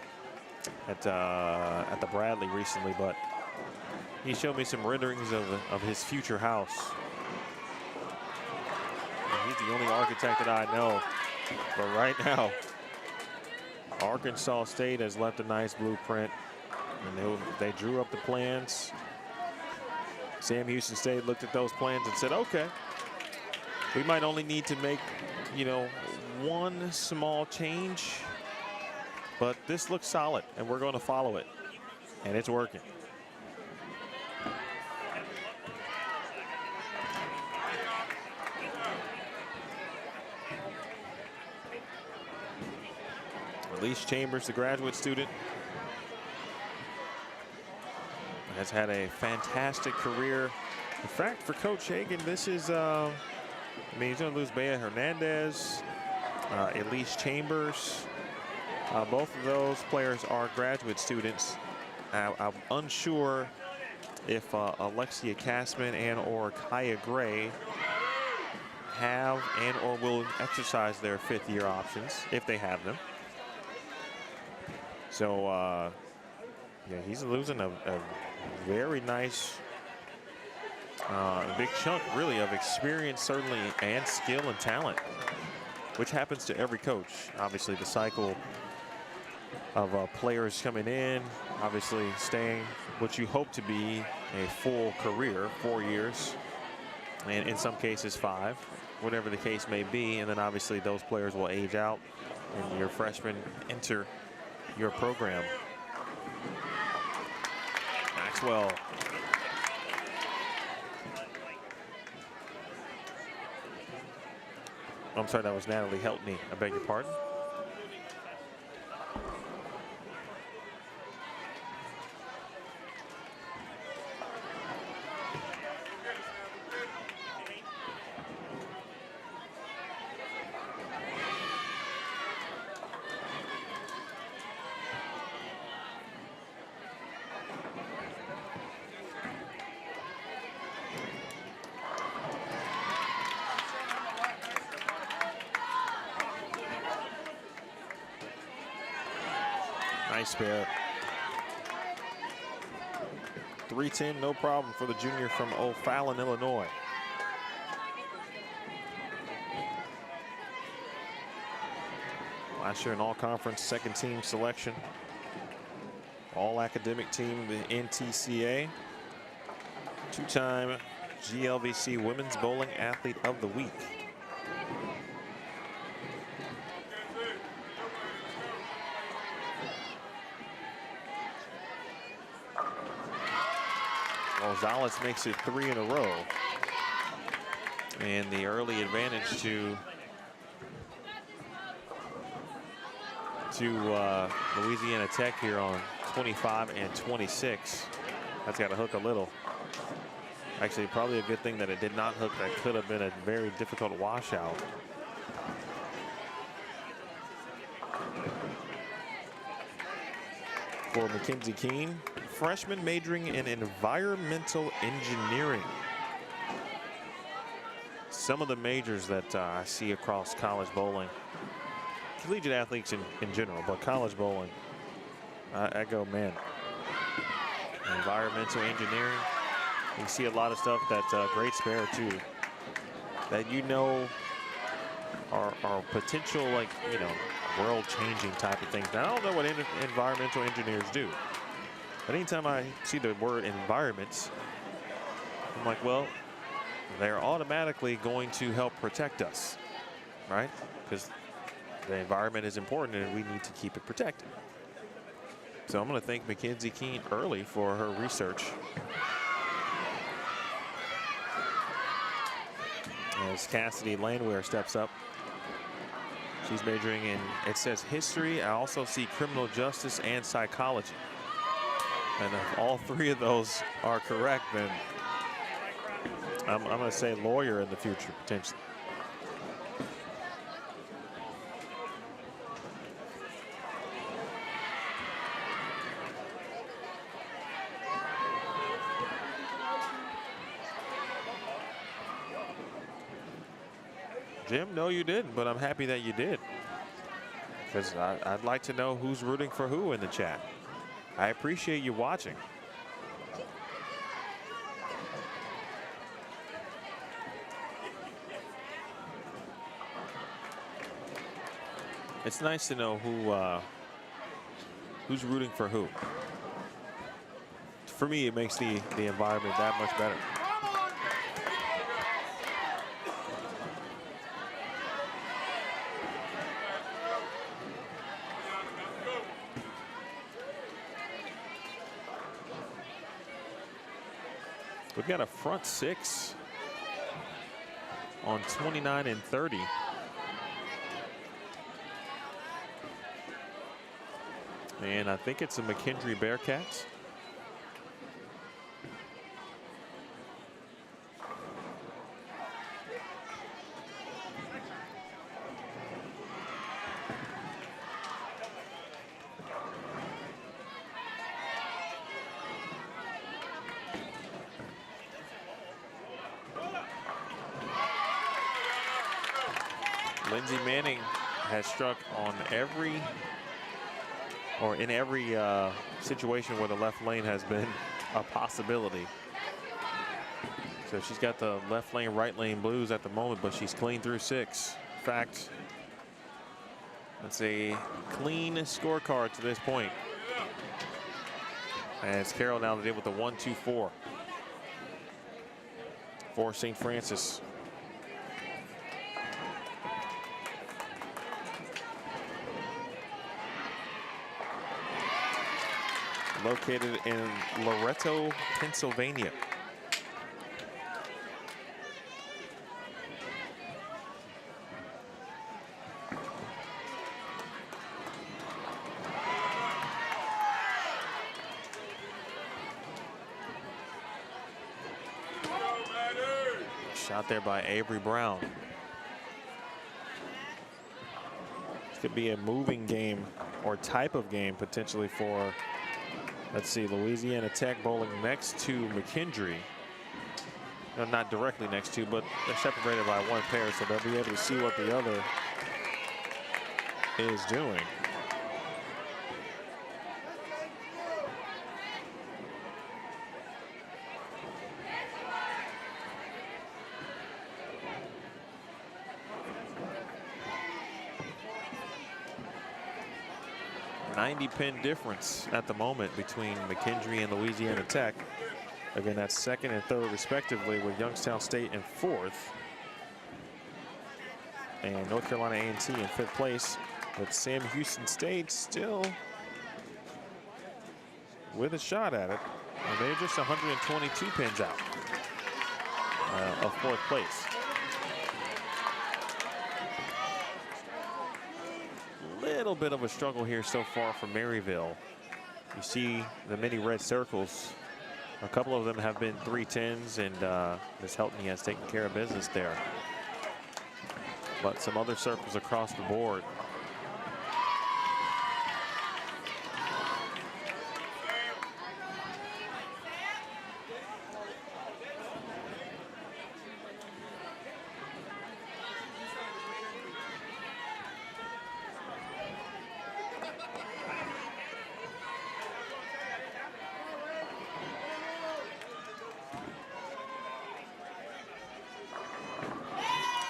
At the Bradley recently, but he showed me some renderings of his future house. And he's the only architect that I know. But right now, Arkansas State has left a nice blueprint, and they drew up the plans. Sam Houston State looked at those plans and said, okay, we might only need to make, one small change, but this looks solid, and we're going to follow it, and it's working. Elise Chambers, the graduate student, has had a fantastic career. In fact, for Coach Hagan, this is, he's going to lose Bea Hernandez, Elise Chambers. Both of those players are graduate students. I'm unsure if Alexia Castman and or Kaya Gray have and or will exercise their 5th-year options if they have them. So, yeah, he's losing a very nice, big chunk, really, of experience, certainly, and skill and talent, which happens to every coach. Obviously, the cycle of players coming in, obviously staying what you hope to be a full career, 4 years, and in some cases 5, whatever the case may be. And then obviously those players will age out and your freshmen enter your program. Maxwell. I'm sorry, that was Natalie Heltney. I beg your pardon. Nice spare. 310, no problem for the junior from O'Fallon, Illinois. Last year an all-conference second-team selection. All-academic team, the NTCA. Two-time GLVC Women's Bowling Athlete of the Week. Gonzalez makes it 3 in a row. And the early advantage to Louisiana Tech here on 25 and 26. That's got to hook a little. Actually, probably a good thing that it did not hook. That could have been a very difficult washout. For Mackenzie Keene, freshman majoring in environmental engineering. Some of the majors that I see across college bowling, collegiate athletes in general, but college bowling, I go, man, environmental engineering. You see a lot of stuff that Great Spare too, that are potential, like, world-changing type of things. Now, I don't know what environmental engineers do, but anytime I see the word environments, I'm like, well, they're automatically going to help protect us, right? Because the environment is important and we need to keep it protected. So I'm going to thank Mackenzie Keene early for her research. As Cassidy Landwehr steps up. She's majoring in, it says history. I also see criminal justice and psychology. And if all three of those are correct, then I'm going to say lawyer in the future, potentially. Jim, no, you didn't, but I'm happy that you did. Because I'd like to know who's rooting for who in the chat. I appreciate you watching. It's nice to know who's rooting for who. For me, it makes the environment that much better. We've got a front six on 29 and 30. And I think it's a McKendree Bearcats. Lindsey Manning has struck on in every situation where the left lane has been a possibility. So she's got the left lane, right lane blues at the moment, but she's clean through 6. In fact, that's a clean scorecard to this point. As Carroll now did with the 1-2-4 for St. Francis. Located in Loretto, Pennsylvania. Shot there by Avery Brown. This could be a moving game or type of game potentially for, let's see, Louisiana Tech bowling next to McKendree. No, not directly next to, but they're separated by 1 pair, so they'll be able to see what the other is doing. .90 pin difference at the moment between McKendree and Louisiana Tech. Again, that's second and third respectively, with Youngstown State in fourth. And North Carolina A&T in fifth place, with Sam Houston State still with a shot at it. And they're just 122 pins out of fourth place. Little bit of a struggle here so far for Maryville. You see the many red circles. A couple of them have been 310s, and Ms. Helton has taken care of business there. But some other circles across the board.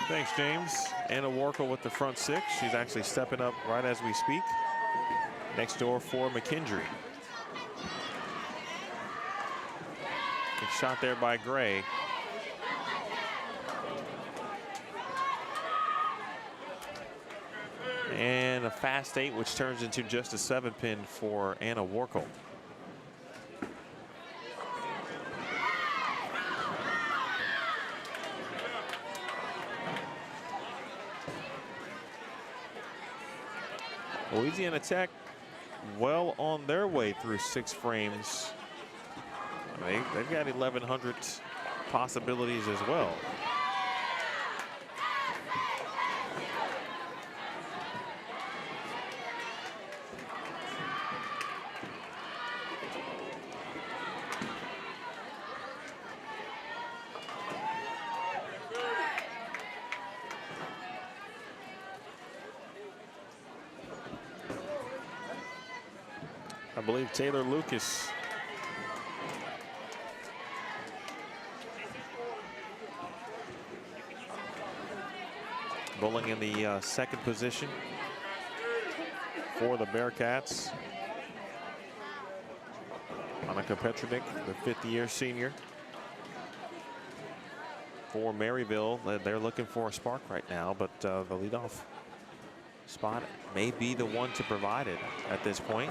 Thanks, James. Anna Warkle with the front six. She's actually stepping up right as we speak. Next door for McKendree. Good shot there by Gray. And a fast 8, which turns into just a 7-pin for Anna Warkle. Louisiana Tech well on their way through 6 frames. They've got 1,100 possibilities as well. I believe Taylor Lucas bowling in the second position for the Bearcats. Annika Petrovic, the 50-year senior. For Maryville, they're looking for a spark right now, but the leadoff spot may be the one to provide it at this point.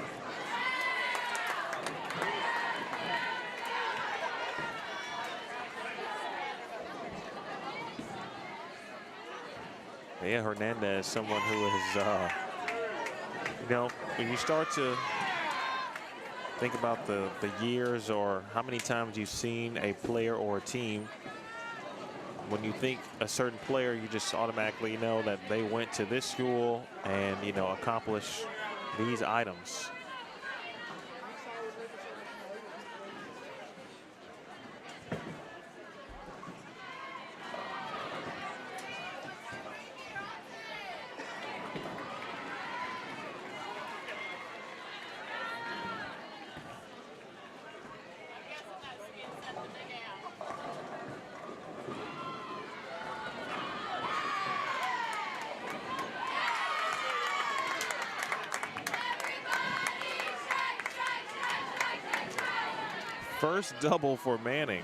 Yeah, Hernandez, someone who is, you know, when you start to think about the years or how many times you've seen a player or a team, when you think a certain player, you just automatically know that they went to this school and, you know, accomplished these items. First double for Manning.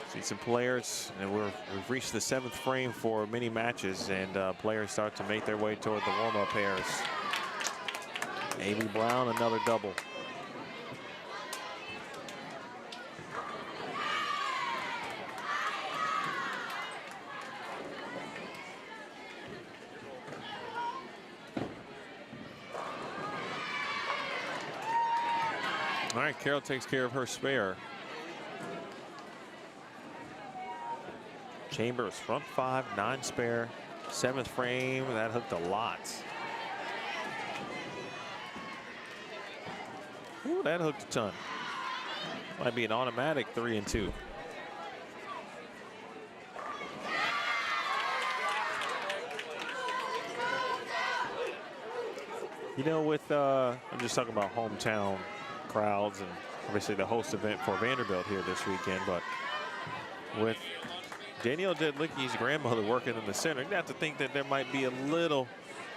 See some players, and we've reached the 7th frame for many matches, and players start to make their way toward the warm-up pairs. Amy Brown, another double. All right, Carroll takes care of her spare. Chambers front 5, 9 spare, 7th frame. That hooked a lot. Ooh, that hooked a ton. Might be an automatic 3 and 2. You know, with I'm just talking about hometown crowds and obviously the host event for Vanderbilt here this weekend, but with Danielle Jedlicky's grandmother working in the center, you have to think that there might be a little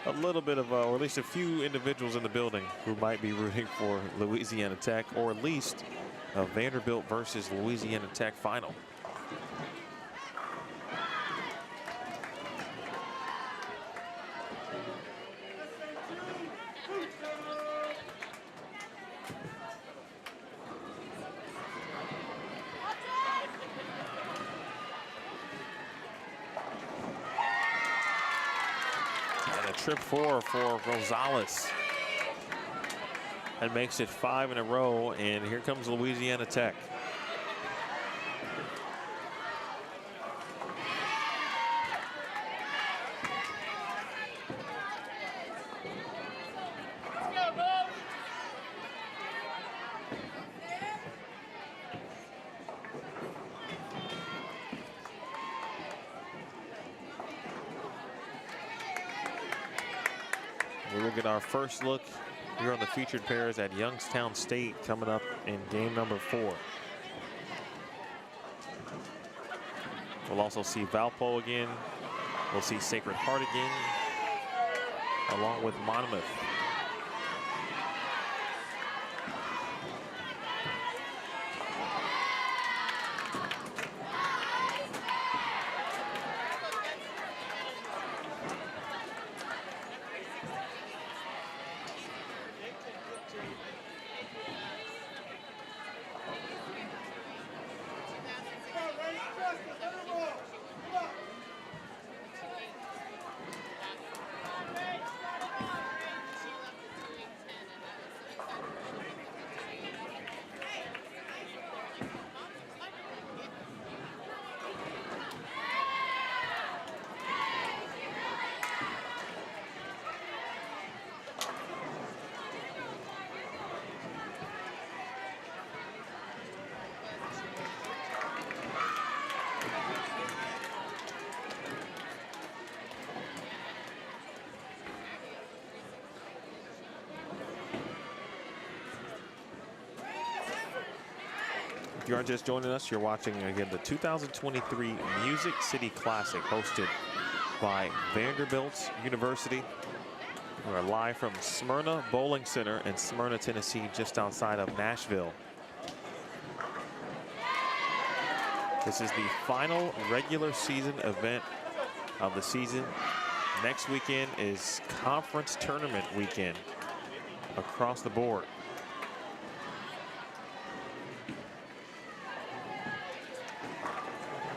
bit of, or at least a few individuals in the building who might be rooting for Louisiana Tech, or at least a Vanderbilt versus Louisiana Tech final. Trip 4 for Rosales. That makes it 5 in a row, and here comes Louisiana Tech. We'll get our first look here on the featured pairs at Youngstown State coming up in game number 4. We'll also see Valpo again. We'll see Sacred Heart again, along with Monmouth. If you are just joining us, you're watching again the 2023 Music City Classic hosted by Vanderbilt University. We're live from Smyrna Bowling Center in Smyrna, Tennessee, just outside of Nashville. This is the final regular season event of the season. Next weekend is conference tournament weekend across the board.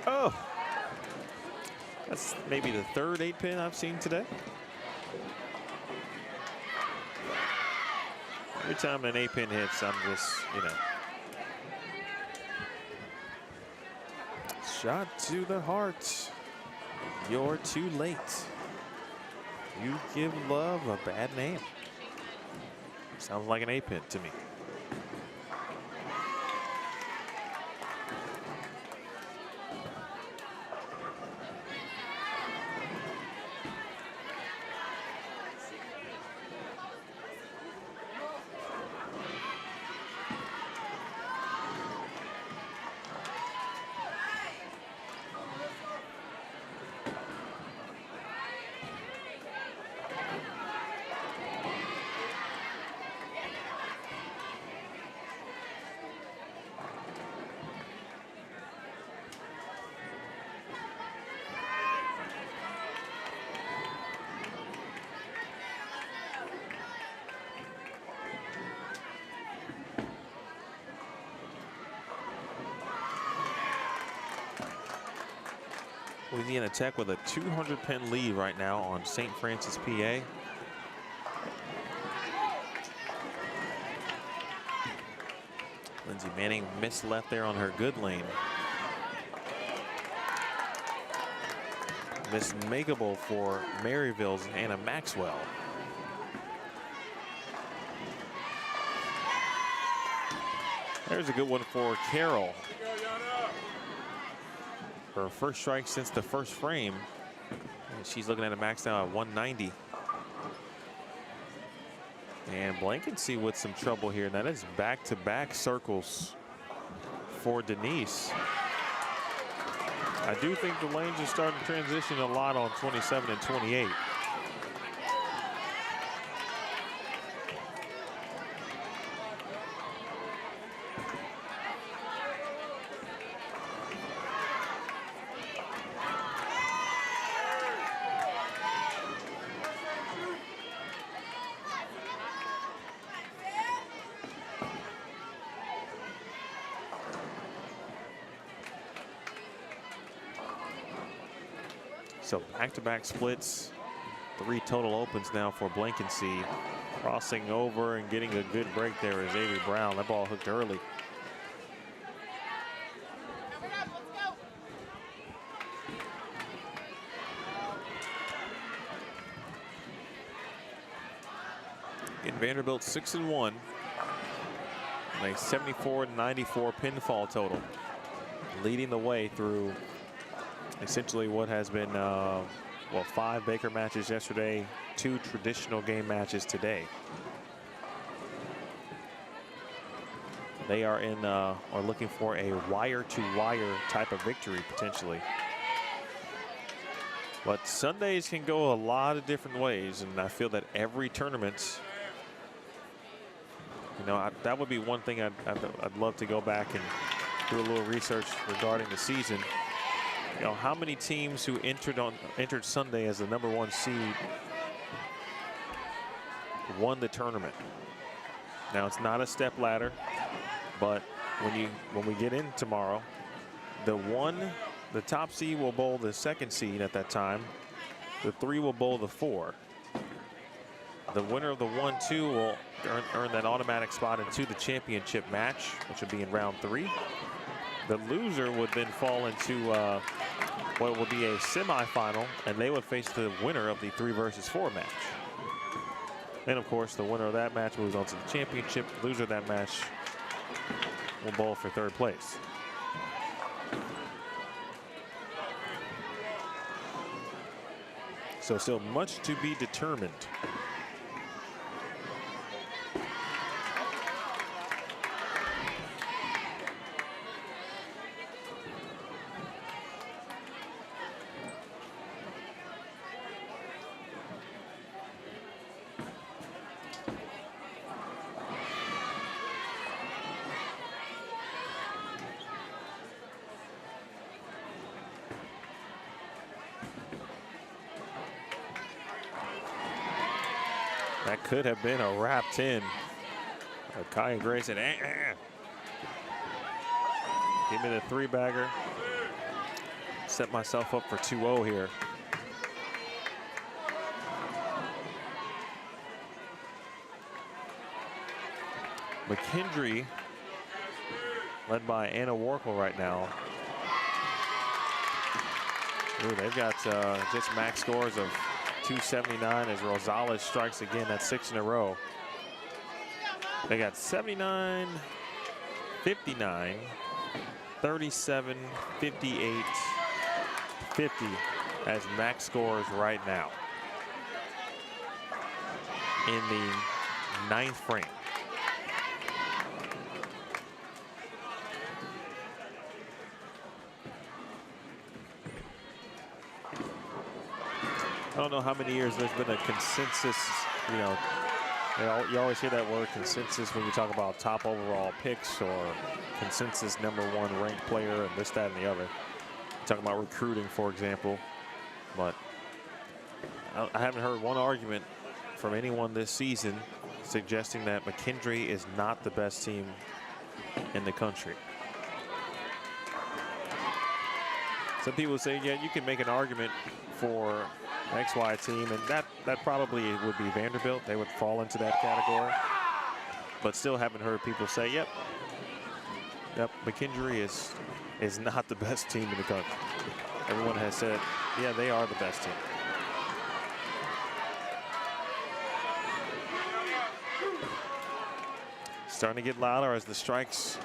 Oh, that's maybe the third 8-pin I've seen today. Every time an 8-pin hits, I'm just, you know. Shot to the heart. You're too late. You give love a bad name. Sounds like an 8-pin to me. Louisiana Tech with a 200-pin lead right now on St. Francis, PA. Lindsay Manning missed left there on her good lane. Mismakeable for Maryville's Anna Maxwell. There's a good one for Carroll. Her first strike since the first frame. And she's looking at a max now at 190. And Blankensee with some trouble here. That is back-to-back circles for Denise. I do think the lanes are starting to transition a lot on 27 and 28. So back-to-back splits, 3 total opens now for Blankensee. Crossing over and getting a good break there is Avery Brown. That ball hooked early. In Vanderbilt 6-1, a 74-94 pinfall total, leading the way through essentially what has been, well, 5 Baker matches yesterday, 2 traditional game matches today. They are in, are looking for a wire-to-wire type of victory potentially. But Sundays can go a lot of different ways, and I feel that every tournament, you know, that would be one thing I'd love to go back and do a little research regarding the season. You know, how many teams who entered Sunday as the #1 seed won the tournament? Now it's not a step ladder, but when we get in tomorrow, the top seed will bowl the 2nd seed at that time. The 3 will bowl the 4. The winner of the 1-2 will earn that automatic spot into the championship match, which would be in round 3. The loser would then fall into what would be a semifinal, and they would face the winner of the 3 versus 4 match. And of course, the winner of that match moves on to the championship. The loser of that match will bowl for 3rd place. So still much to be determined. That could have been a wrapped in. Kaya Gray said, Give me the 3-bagger. Set myself up for 2-0 here. McKendree, led by Anna Warkle right now. Ooh, they've got just max scores of 279 as Rosales strikes again. That's 6 in a row. They got 79, 59, 37, 58, 50 as max scores right now in the 9th frame. I don't know how many years there's been a consensus, you know, you always hear that word consensus when you talk about top overall picks or consensus #1 ranked player and this, that, and the other. You're talking about recruiting, for example. But I haven't heard one argument from anyone this season suggesting that McKendree is not the best team in the country. Some people say, yeah, you can make an argument for XY team, and that probably would be Vanderbilt. They would fall into that category. But still haven't heard people say, yep, McKendree is not the best team in the country. Everyone has said, yeah, they are the best team. Starting to get louder as the strikes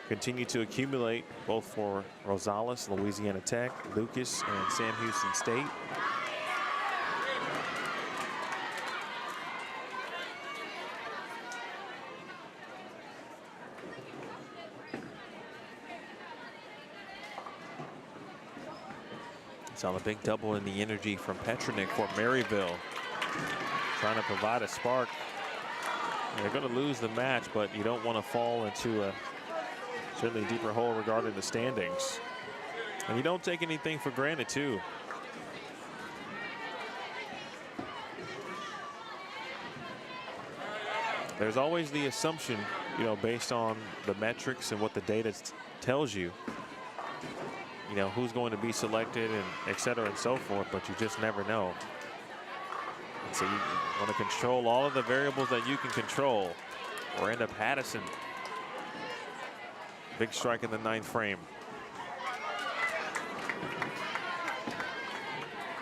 continue to accumulate, both for Rosales, Louisiana Tech, Lucas, and Sam Houston State. Saw the big double in the energy from Petronik for Maryville. Trying to provide a spark. They're going to lose the match, but you don't want to fall into a certainly deeper hole regarding the standings. And you don't take anything for granted, too. There's always the assumption, you know, based on the metrics and what the data tells you, you know, who's going to be selected and et cetera and so forth, but you just never know. And so you want to control all of the variables that you can control. Miranda Pattison. Big strike in the 9th frame.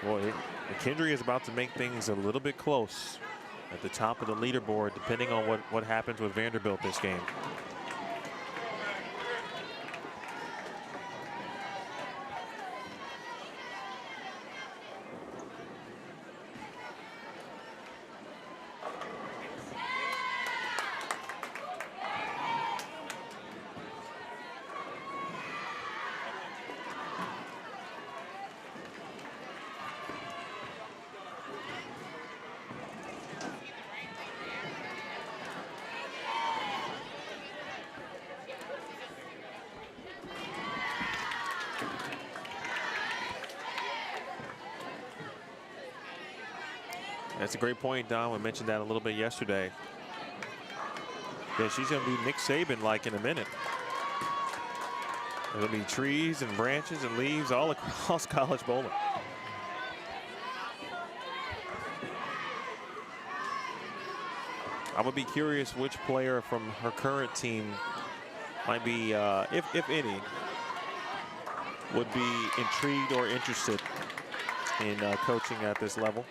Boy, McKendree is about to make things a little bit close at the top of the leaderboard, depending on what happens with Vanderbilt this game. That's a great point, Don. We mentioned that a little bit yesterday. Yeah, she's going to be Nick Saban-like in a minute. There'll be trees and branches and leaves all across college bowling. I would be curious which player from her current team might be, if any, would be intrigued or interested in coaching at this level.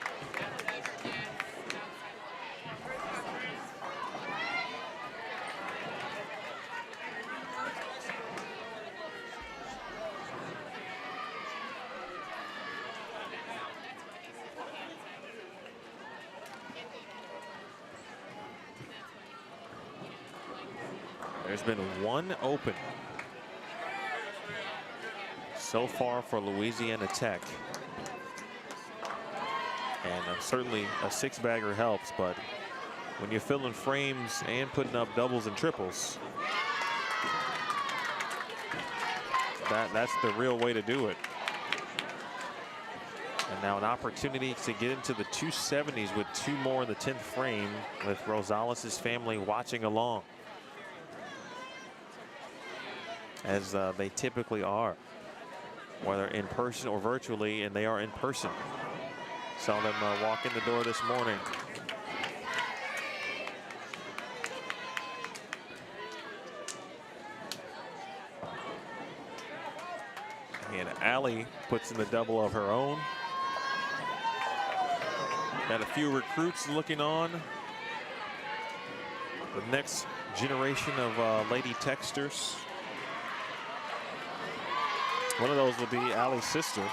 There's been one open so far for Louisiana Tech. And certainly a 6-bagger helps, but when you're filling frames and putting up doubles and triples, that's the real way to do it. And now an opportunity to get into the 270s with 2 more in the 10th frame, with Rosales' family watching along, as they typically are, whether in person or virtually, and they are in person. Saw them walk in the door this morning. And Allie puts in the double of her own. Got a few recruits looking on. The next generation of Lady Texters. One of those will be Allie's sister.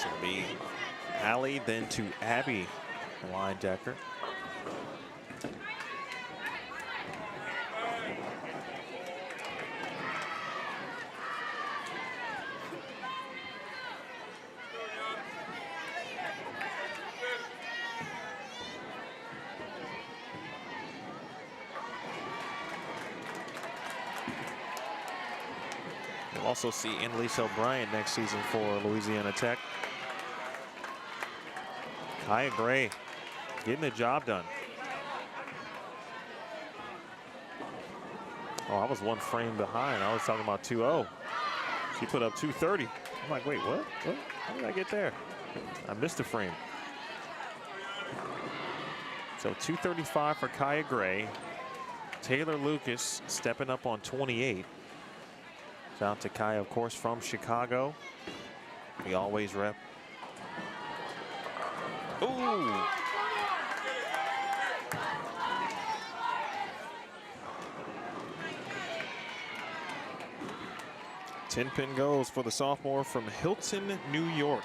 So it'll be Allie, then to Abbey, Linedecker. We'll also see Annalise O'Brien next season for Louisiana Tech. Kaya Gray getting the job done. Oh, I was one frame behind. I was talking about 2-0. She put up 230. I'm like, wait, what? How did I get there? I missed a frame. So 235 for Kaya Gray. Taylor Lucas stepping up on 28. Shout out to Kaya, of course, from Chicago. We always rep. Ooh. Ten-pin goes for the sophomore from Hilton, New York.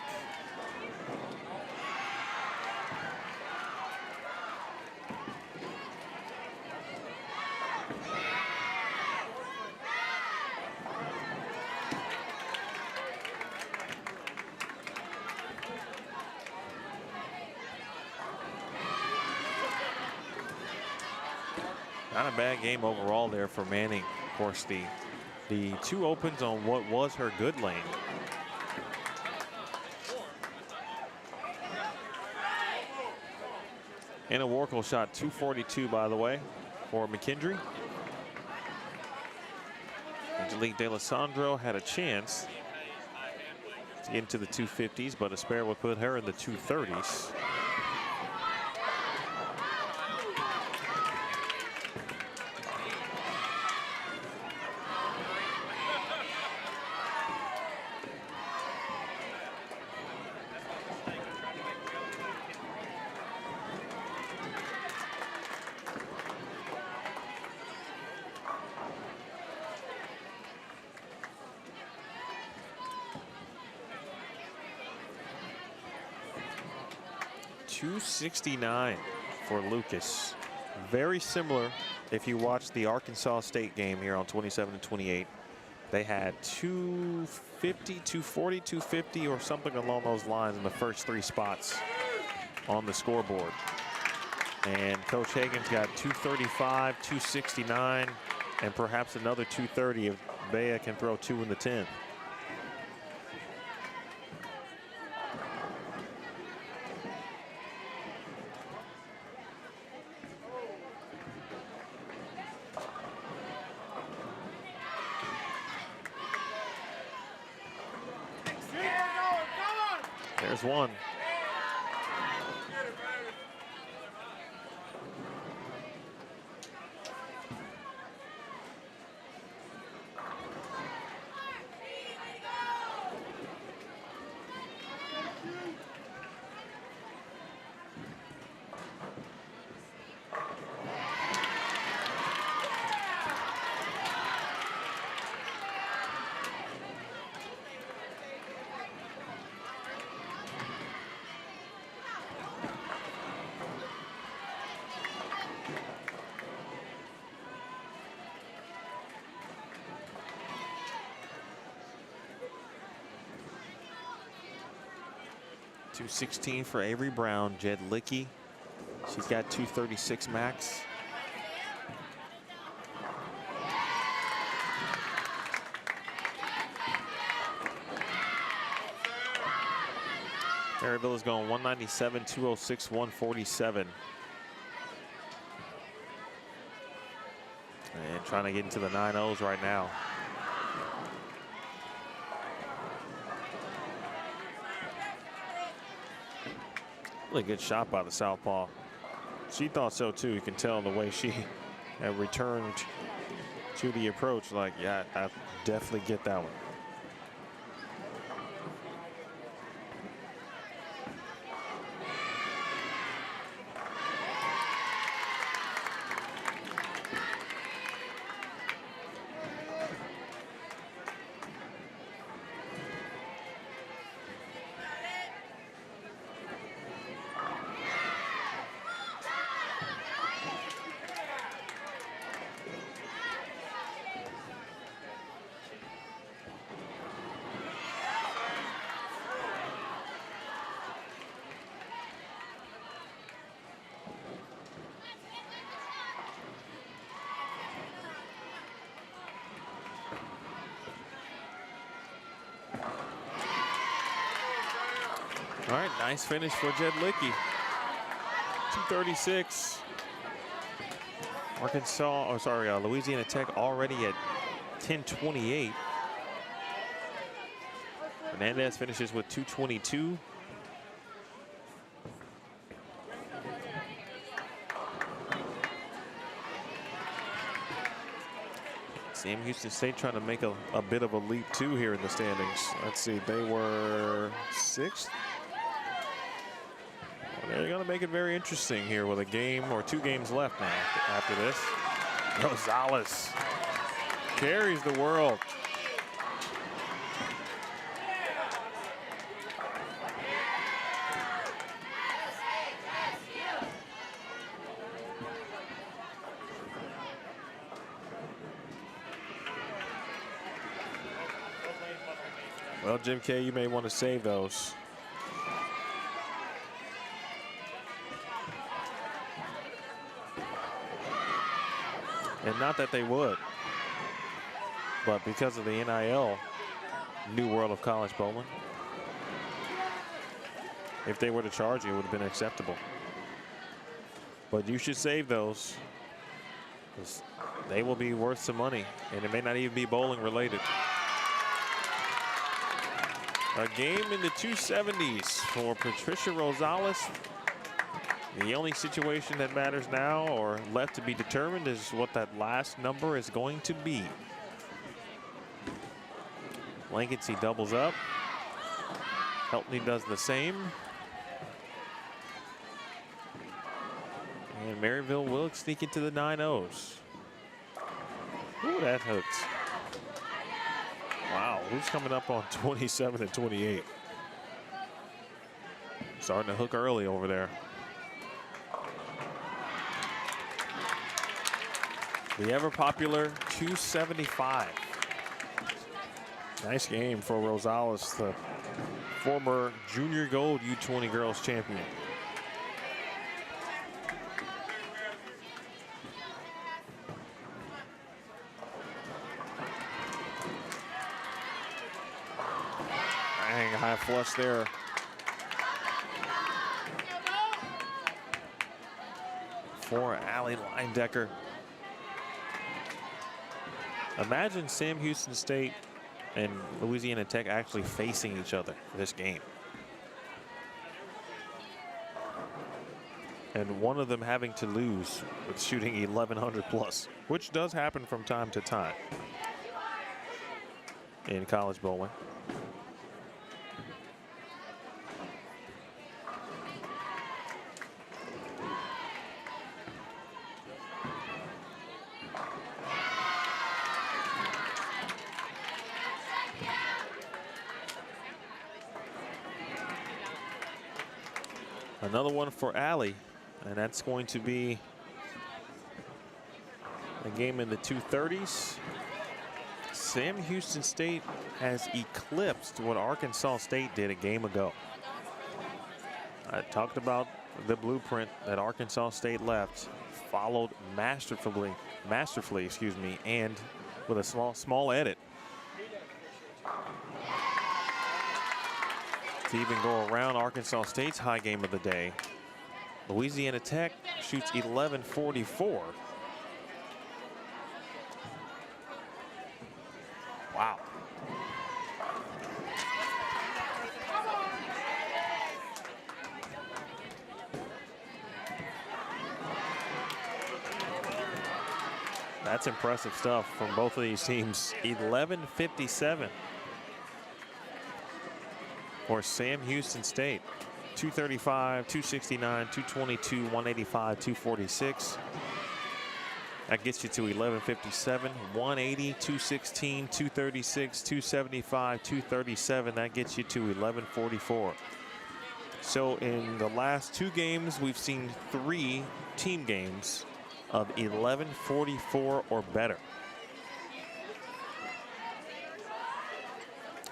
Not a bad game overall there for Manning. Of course, the two opens on what was her good lane. Anna Warkle shot 242, by the way, for McKendree. Angelique D'Alessandro had a chance to get into the 250s, but a spare would put her in the 230s. .269 for Lucas. Very similar if you watch the Arkansas State game here on 27 and 28. They had 250, 240, 250 or something along those lines in the first three spots on the scoreboard. And Coach Hagan's got 235, 269, and perhaps another 230 if Bea can throw two in the 10. There's one. .216 for Avery Brown. Jed Lickey, she's got 236 max. Maryville is going 197, 206, 147. And trying to get into the 9-0s right now. Really good shot by the southpaw. She thought so too. You can tell the way she had returned to the approach. Like, yeah, I definitely get that one. All right, nice finish for Jed Lickey. 2:36. Louisiana Tech already at 10:28. Hernandez finishes with 2:22. Sam Houston State trying to make a bit of a leap too here in the standings. Let's see, they were 6th. Well, they're going to make it very interesting here with a game or 2 games left now after this. Rosales carries the world. Well, Jim K, you may want to save those. And not that they would, but because of the NIL, new world of college bowling, if they were to charge you, it would have been acceptable. But you should save those, because they will be worth some money, and it may not even be bowling related. A game in the 270s for Patricia Rosales. The only situation that matters now or left to be determined is what that last number is going to be. Blanketsy doubles up. Heltney does the same. And Maryville will sneak into the 9-0s. Ooh, that hurts. Wow, who's coming up on 27 and 28? Starting to hook early over there. The ever popular 275. Nice game for Rosales, the former junior gold U20 girls champion. High flush there. For Allie Linedecker. Imagine Sam Houston State and Louisiana Tech actually facing each other for this game. And one of them having to lose with shooting 1,100 plus, which does happen from time to time in college bowling. Another one for Allie, and that's going to be a game in the 230s. Sam Houston State has eclipsed what Arkansas State did a game ago. I talked about the blueprint that Arkansas State left, followed masterfully, and with a small edit. To even go around Arkansas State's high game of the day, Louisiana Tech shoots 1144. Wow. That's impressive stuff from both of these teams. 1157. For Sam Houston State, 235, 269, 222, 185, 246. That gets you to 1157, 180, 216, 236, 275, 237. That gets you to 1144. So in the last 2 games, we've seen 3 team games of 1144 or better.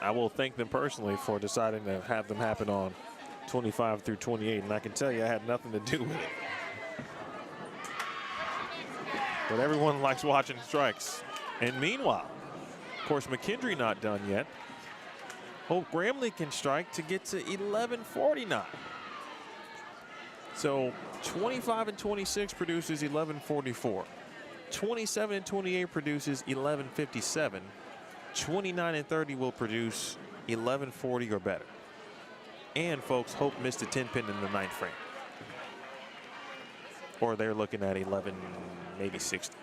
I will thank them personally for deciding to have them happen on 25 through 28, and I can tell you I had nothing to do with it. But everyone likes watching strikes. And meanwhile, of course, McKendree not done yet. Hope Grambling can strike to get to 1149. So 25 and 26 produces 1144. 27 and 28 produces 1157. 29 and 30 will produce 1140 or better. And folks, Hope missed a 10 pin in the 9th frame. Or they're looking at 11, maybe 60.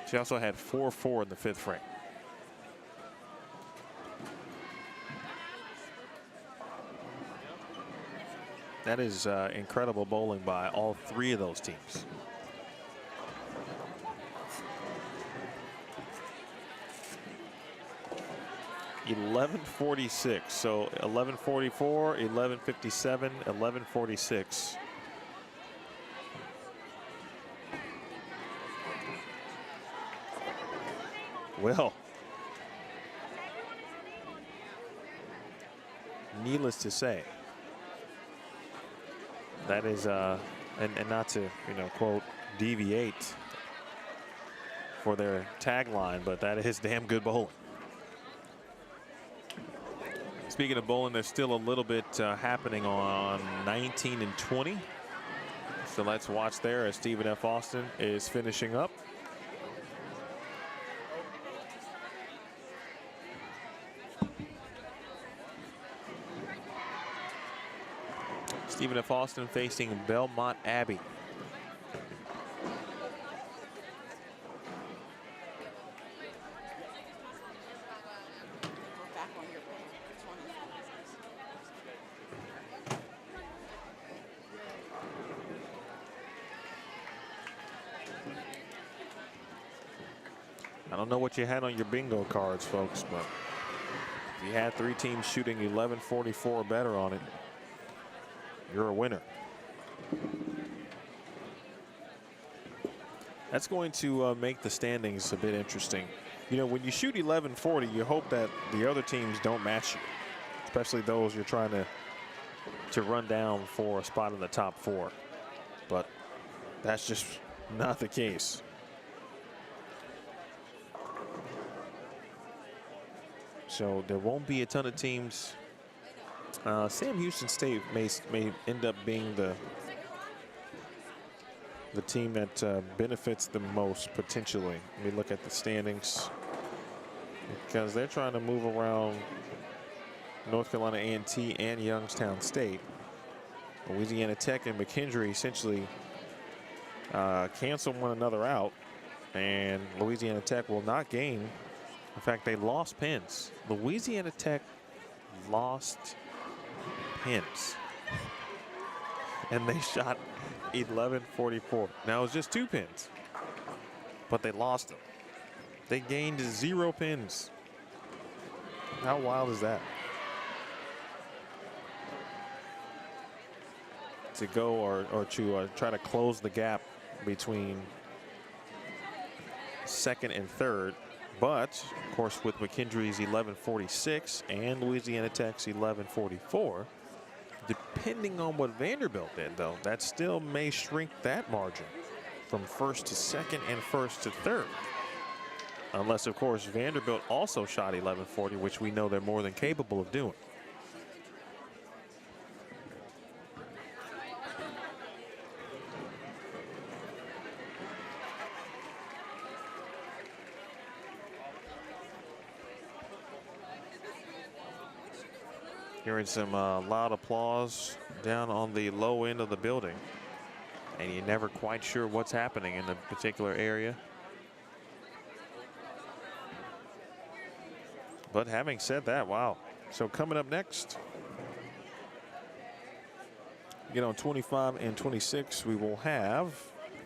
She also had 4-4 in the 5th frame. That is incredible bowling by all 3 of those teams. $11.46. So 11.44, 11.57, 11.46. Well, needless to say, that is, and not to, quote, deviate for their tagline, but that is damn good bowling. Speaking of bowling, there's still a little bit happening on 19 and 20. So let's watch there as Stephen F. Austin is finishing up. Stephen F. Austin facing Belmont Abbey. I don't know what you had on your bingo cards, folks, but if you had 3 teams shooting 11.44 or better on it, you're a winner. That's going to make the standings a bit interesting. When you shoot 11.40, you hope that the other teams don't match you, especially those you're trying to run down for a spot in the top 4. But that's just not the case. So there won't be a ton of teams. Sam Houston State may end up being the team that benefits the most potentially. Let me look at the standings, because they're trying to move around North Carolina A&T and Youngstown State. Louisiana Tech and McKendree essentially cancel one another out, and Louisiana Tech will not gain. In fact, they lost pins. Louisiana Tech lost pins, and they shot 11.44. Now it was just 2 pins, but they lost them. They gained 0 pins. How wild is that? To go or to try to close the gap between 2nd and 3rd. But, of course, with McKendree's 11.46 and Louisiana Tech's 11.44, depending on what Vanderbilt did, though, that still may shrink that margin from 1st to 2nd and 1st to 3rd. Unless, of course, Vanderbilt also shot 11.40, which we know they're more than capable of doing. Hearing some loud applause down on the low end of the building, and you're never quite sure what's happening in the particular area. But having said that, wow. So coming up next, on 25 and 26, we will have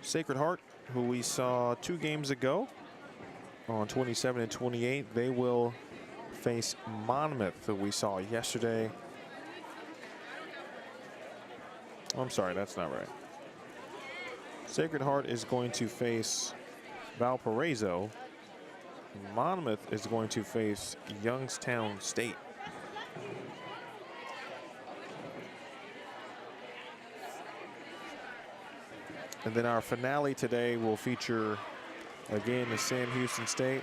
Sacred Heart, who we saw 2 games ago. On 27 and 28, they will face Monmouth, who we saw yesterday. Oh, I'm sorry, that's not right. Sacred Heart is going to face Valparaiso. Monmouth is going to face Youngstown State. And then our finale today will feature, again, the Sam Houston State.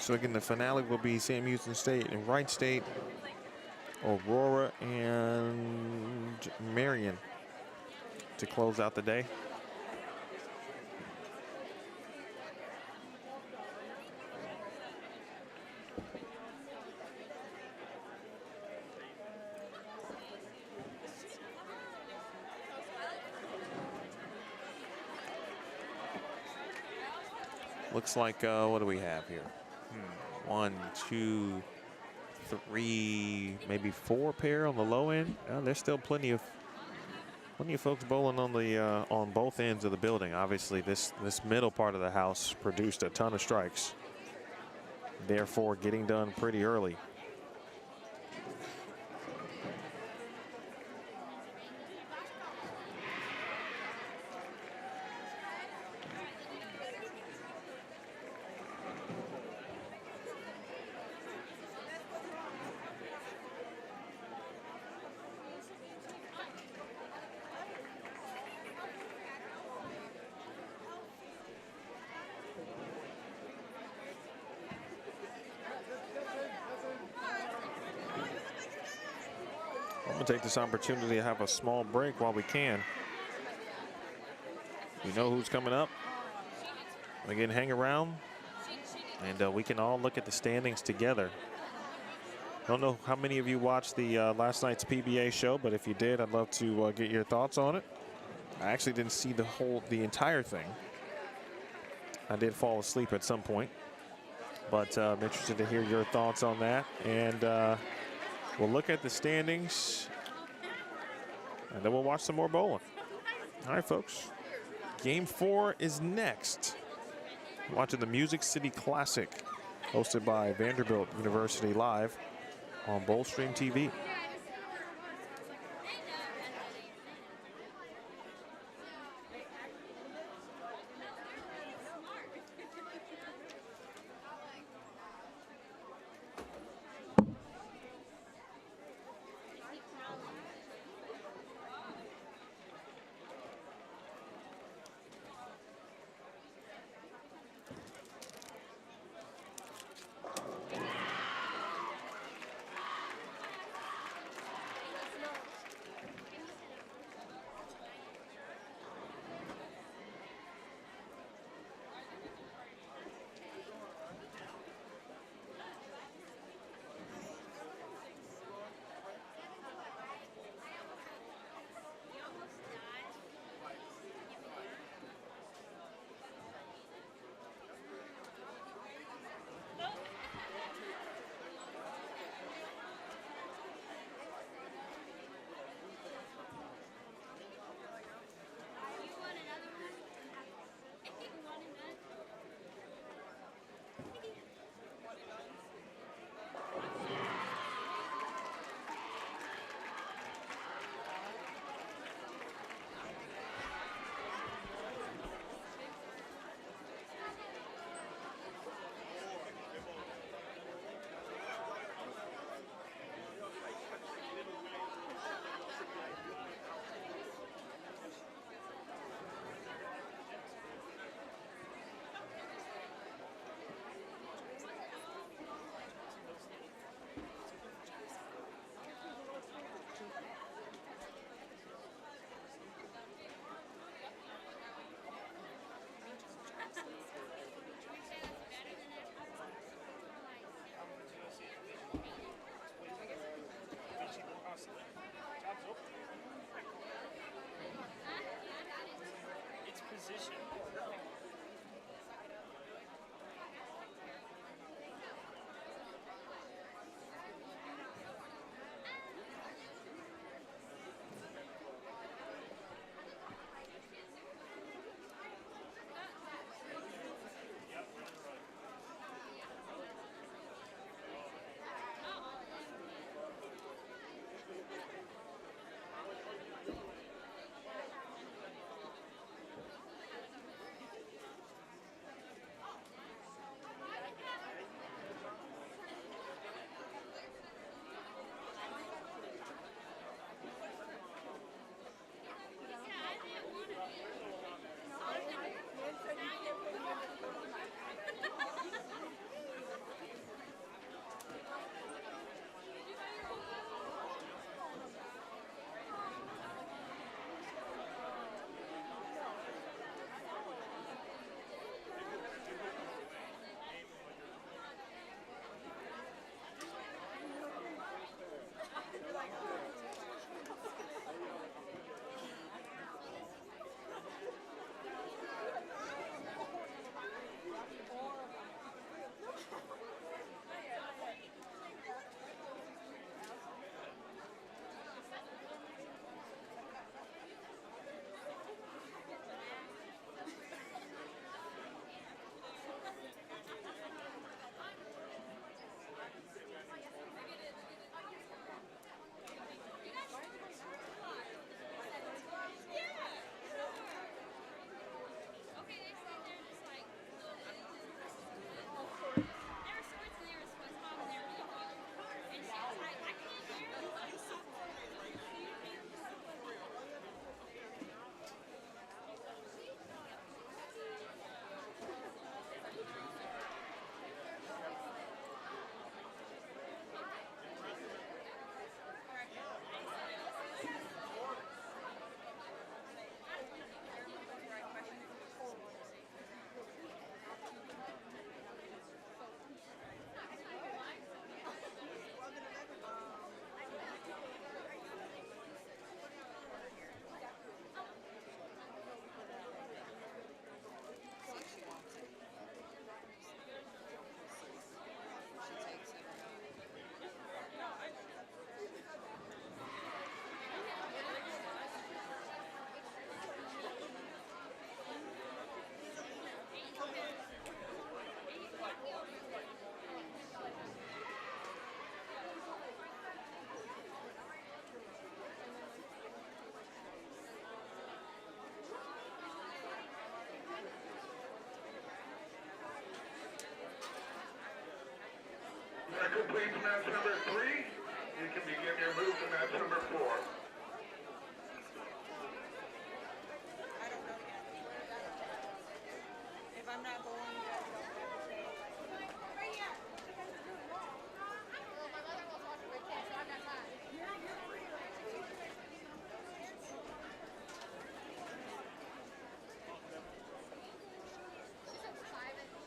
So again, the finale will be Sam Houston State and Wright State, Aurora and Marian to close out the day. Looks like, what do we have here? 1, 2, 3, maybe 4 pair on the low end. There's still plenty of folks bowling on the on both ends of the building. Obviously, this middle part of the house produced a ton of strikes, therefore getting done pretty early. I'm gonna take this opportunity to have a small break while we can. You know who's coming up. Again, hang around, and we can all look at the standings together. Don't know how many of you watched the last night's PBA show, but if you did, I'd love to get your thoughts on it. I actually didn't see the entire thing. I did fall asleep at some point, but I'm interested to hear your thoughts on that. And we'll look at the standings, and then we'll watch some more bowling. All right, folks. Game 4 is next. Watching the Music City Classic, hosted by Vanderbilt University live on Bowlstream TV. completes match number 3. You can begin your move to match number 4. I don't know yet. If I'm not going, you guys don't have to say. Right here. Well, my mother was watching with kids, so I've got time. She said 5 and 6.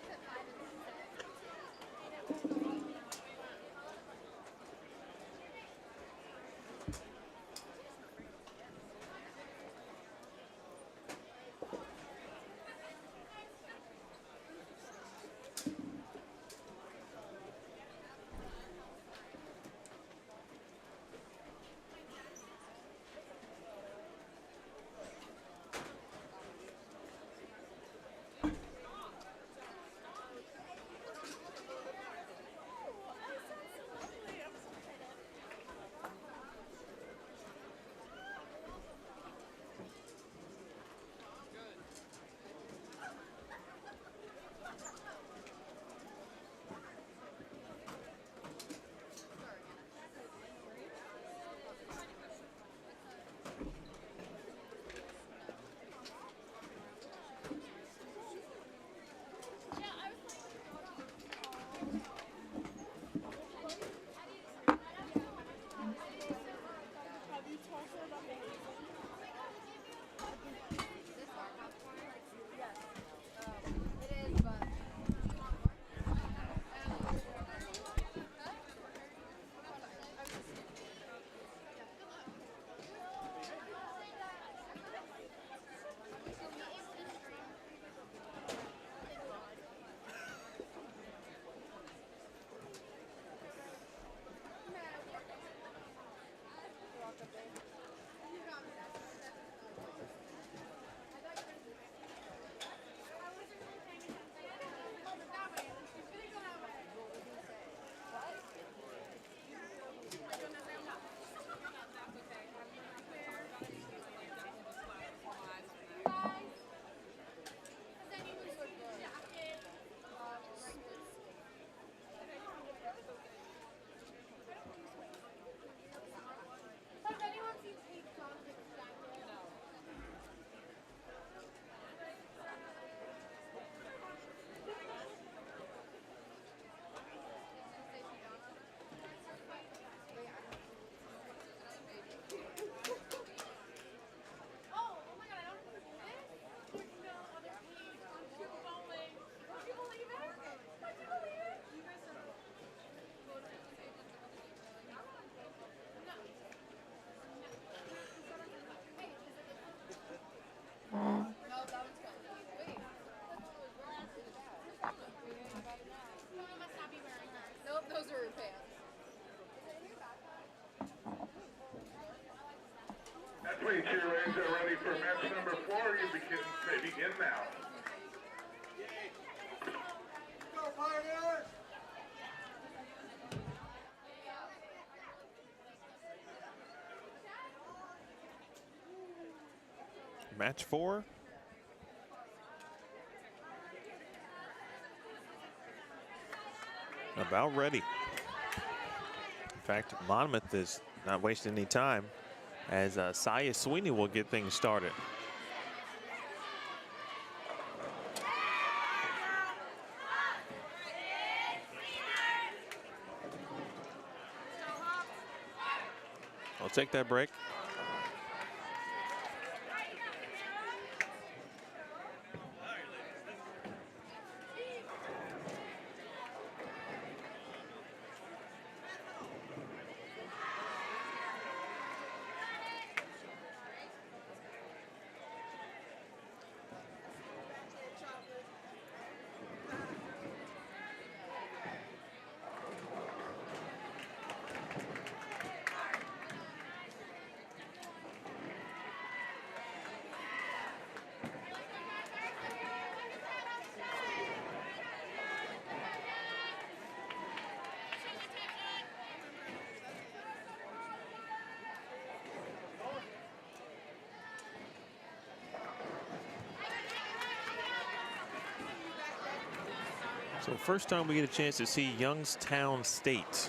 Athlete cheerleaders are ready for match number 4. You may begin now. Go, Pioneers! Match 4. About ready. In fact, Monmouth is not wasting any time as Saya Sweeney will get things started. I'll take that break. So first time we get a chance to see Youngstown State.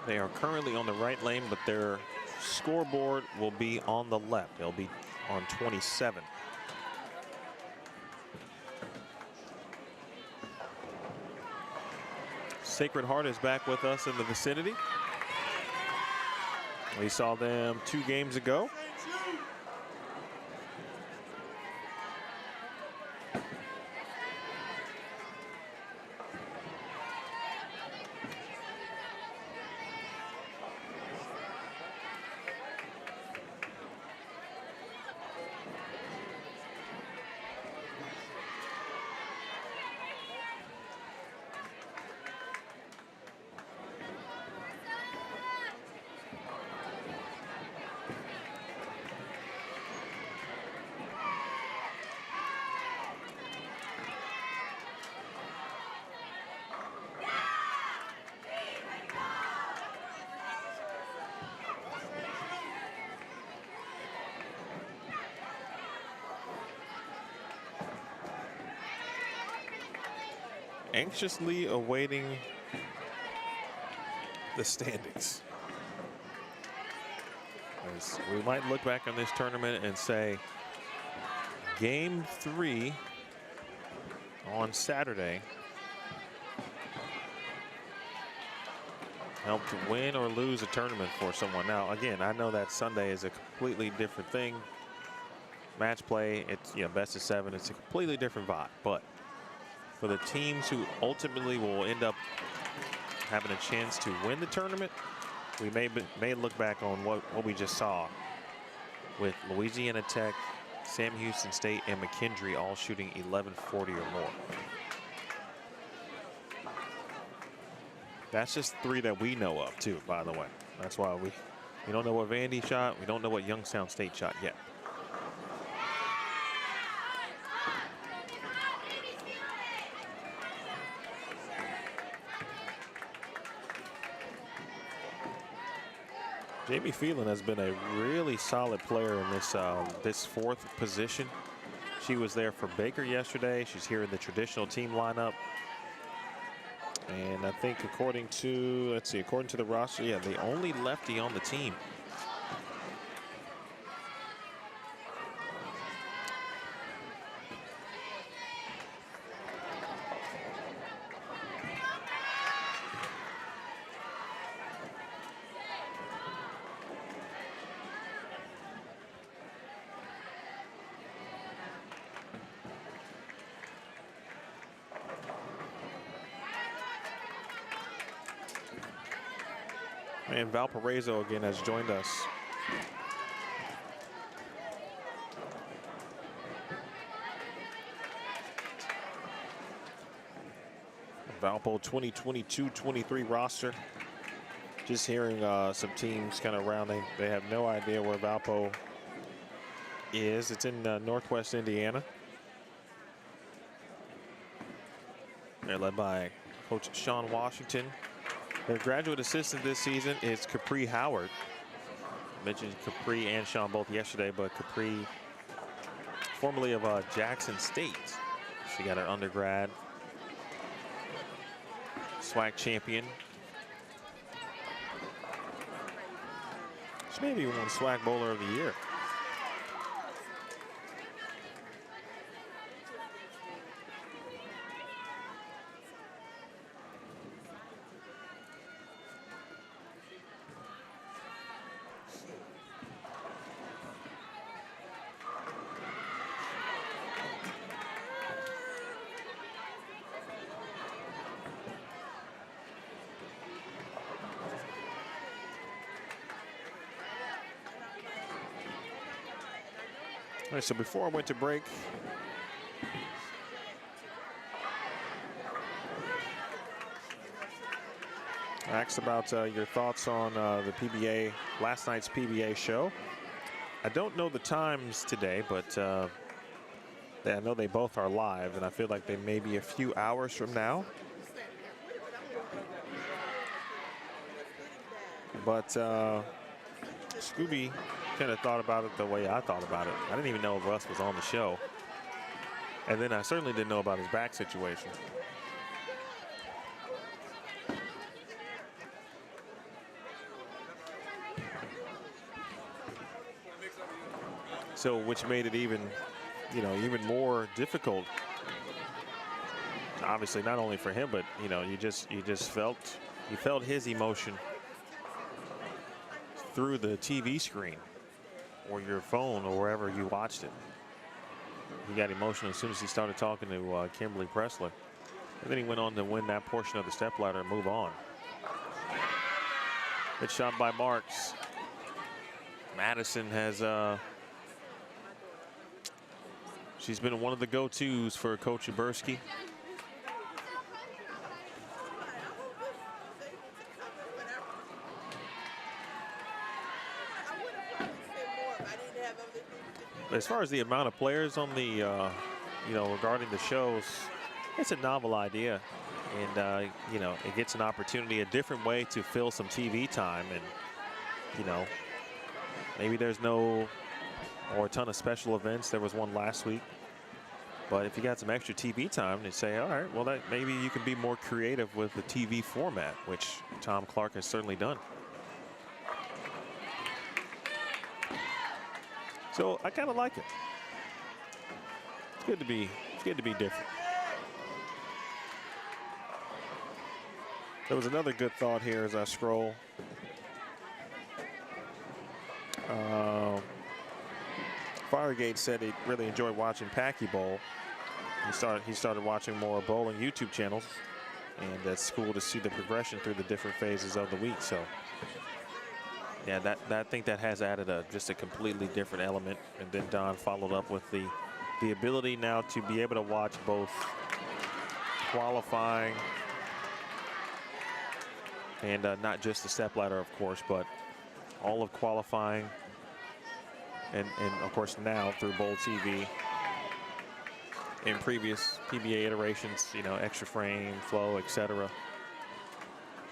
They are currently on the right lane, but their scoreboard will be on the left. They'll be on 27. Sacred Heart is back with us in the vicinity. We saw them 2 games ago. Anxiously awaiting the standings. As we might look back on this tournament and say, Game 3 on Saturday helped win or lose a tournament for someone. Now, again, I know that Sunday is a completely different thing. Match play, it's best of 7. It's a completely different vibe, but for the teams who ultimately will end up having a chance to win the tournament, we may look back on what we just saw with Louisiana Tech, Sam Houston State, and McKendree all shooting 1140 or more. That's just 3 that we know of too, by the way. That's why we don't know what Vandy shot. We don't know what Youngstown State shot yet. Jamie Phelan has been a really solid player in this this 4th position. She was there for Baker yesterday. She's here in the traditional team lineup. And I think according to the roster, yeah, the only lefty on the team. And Valparaiso again has joined us. Valpo 2022-23 roster. Just hearing some teams kind of around. They have no idea where Valpo is. It's in Northwest Indiana. They're led by Coach Sean Washington. Their graduate assistant this season is Capri Howard. I mentioned Capri and Sean both yesterday, but Capri, formerly of Jackson State. She got her undergrad. SWAC champion. She may be one SWAC bowler of the year. All right, so before I went to break, Asked about your thoughts on the PBA, last night's PBA show. I don't know the times today, but I know they both are live, and I feel like they may be a few hours from now. But Scooby kind of thought about it the way I thought about it. I didn't even know Russ was on the show. And then I certainly didn't know about his back situation. So, which made it even, even more difficult. Obviously, not only for him, but you just felt his emotion through the TV screen or your phone or wherever you watched it. He got emotional as soon as he started talking to Kimberly Pressler. And then he went on to win that portion of the stepladder and move on. Good shot by Marks. Madison has, she's been one of the go-tos for Coach Uberski. As far as the amount of players on the, regarding the shows, it's a novel idea. And, it gets an opportunity, a different way to fill some TV time. And, maybe there's no, or a ton of special events. There was one last week. But if you got some extra TV time, they say, all right, well, maybe you can be more creative with the TV format, which Tom Clark has certainly done. So I kind of like it. It's good to be different. There was another good thought here as I scroll. Firegate said he really enjoyed watching Packy Bowl. He started watching more bowling YouTube channels, and it's cool to see the progression through the different phases of the week. So. Yeah, I think that has added just a completely different element. And then Don followed up with the ability now to be able to watch both qualifying and not just the stepladder, of course, but all of qualifying and of course now through Bowl TV. In previous PBA iterations, extra frame, flow, etc.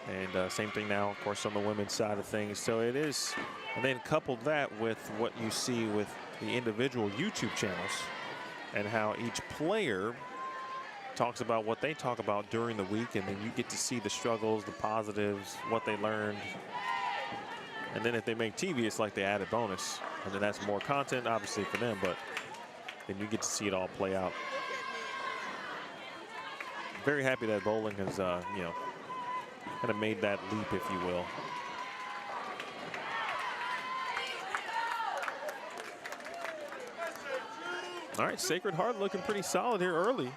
And same thing now, of course, on the women's side of things. So it is, and then couple that with what you see with the individual YouTube channels and how each player talks about what they talk about during the week, and then you get to see the struggles, the positives, what they learned. And then if they make TV, it's like the added bonus. And then that's more content, obviously, for them, but then you get to see it all play out. Very happy that bowling has, kind of made that leap, if you will. All right, Sacred Heart looking pretty solid here early.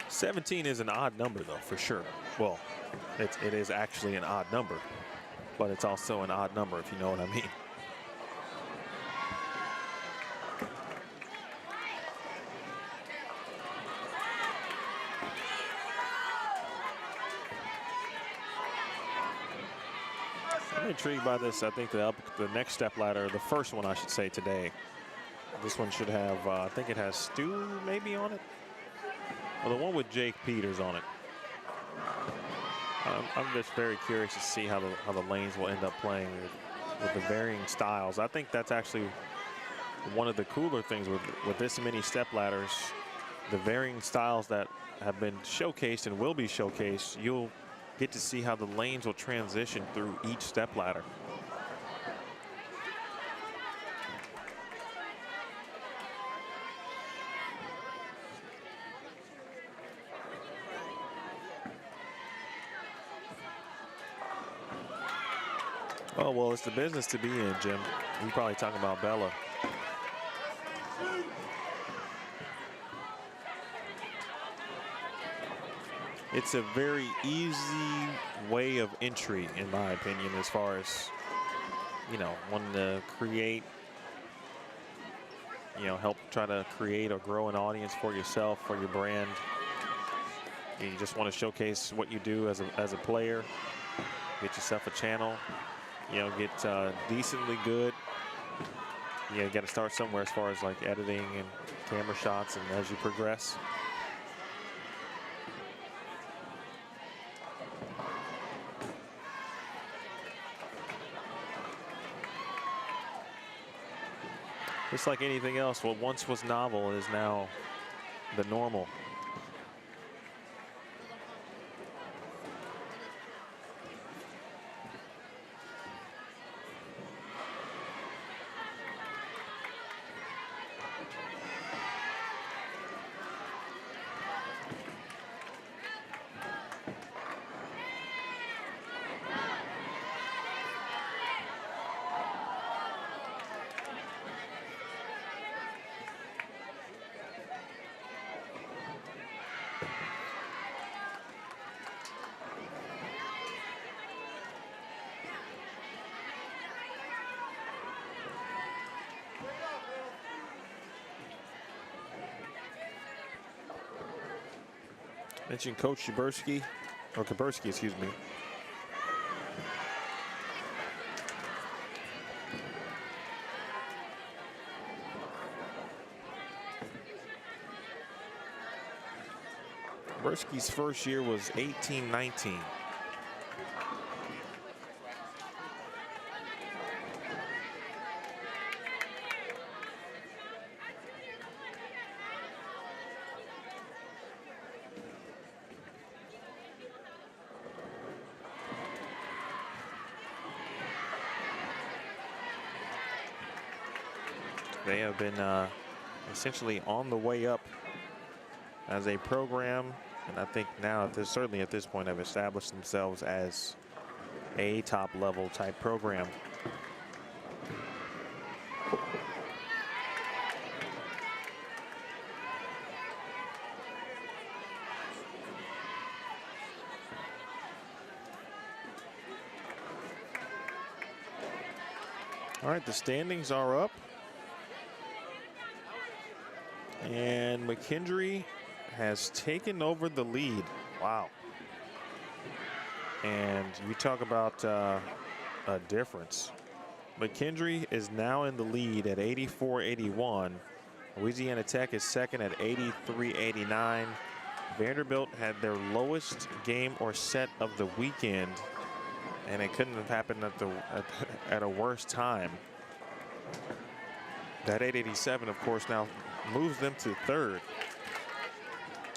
$17 is an odd number, though, for sure. Well, it is actually an odd number, but it's also an odd number, if you know what I mean. I'm intrigued by this. I think the next step ladder, the first one, I should say, today. This one should have, I think it has Stu maybe on it. Well, the one with Jake Peters on it. I'm just very curious to see how the lanes will end up playing with the varying styles. I think that's actually one of the cooler things with this many step ladders. The varying styles that have been showcased and will be showcased, you'll get to see how the lanes will transition through each step ladder. Oh, well, it's the business to be in, Jim. You're probably talking about Bella. it's a very easy way of entry, in my opinion, as far as, you know, wanting to create, you know, help try to create or grow an audience for yourself, for your brand. You just want to showcase what you do as a player, get yourself a channel, you know, get decently good. You got to start somewhere as far as like editing and camera shots, and as you progress. Just like anything else, what once was novel is now the normal. Mentioned Coach Kaburski, excuse me. Kaburski's first year was 18-19. They have been essentially on the way up as a program, and I think now certainly at this point have established themselves as a top level type program. All right, the standings are up. And McKendree has taken over the lead. Wow. And you talk about a difference. McKendree is now in the lead at 84-81. Louisiana Tech is second at 83-89. Vanderbilt had their lowest game or set of the weekend, and it couldn't have happened at a worse time. That 887, of course, now moves them to third,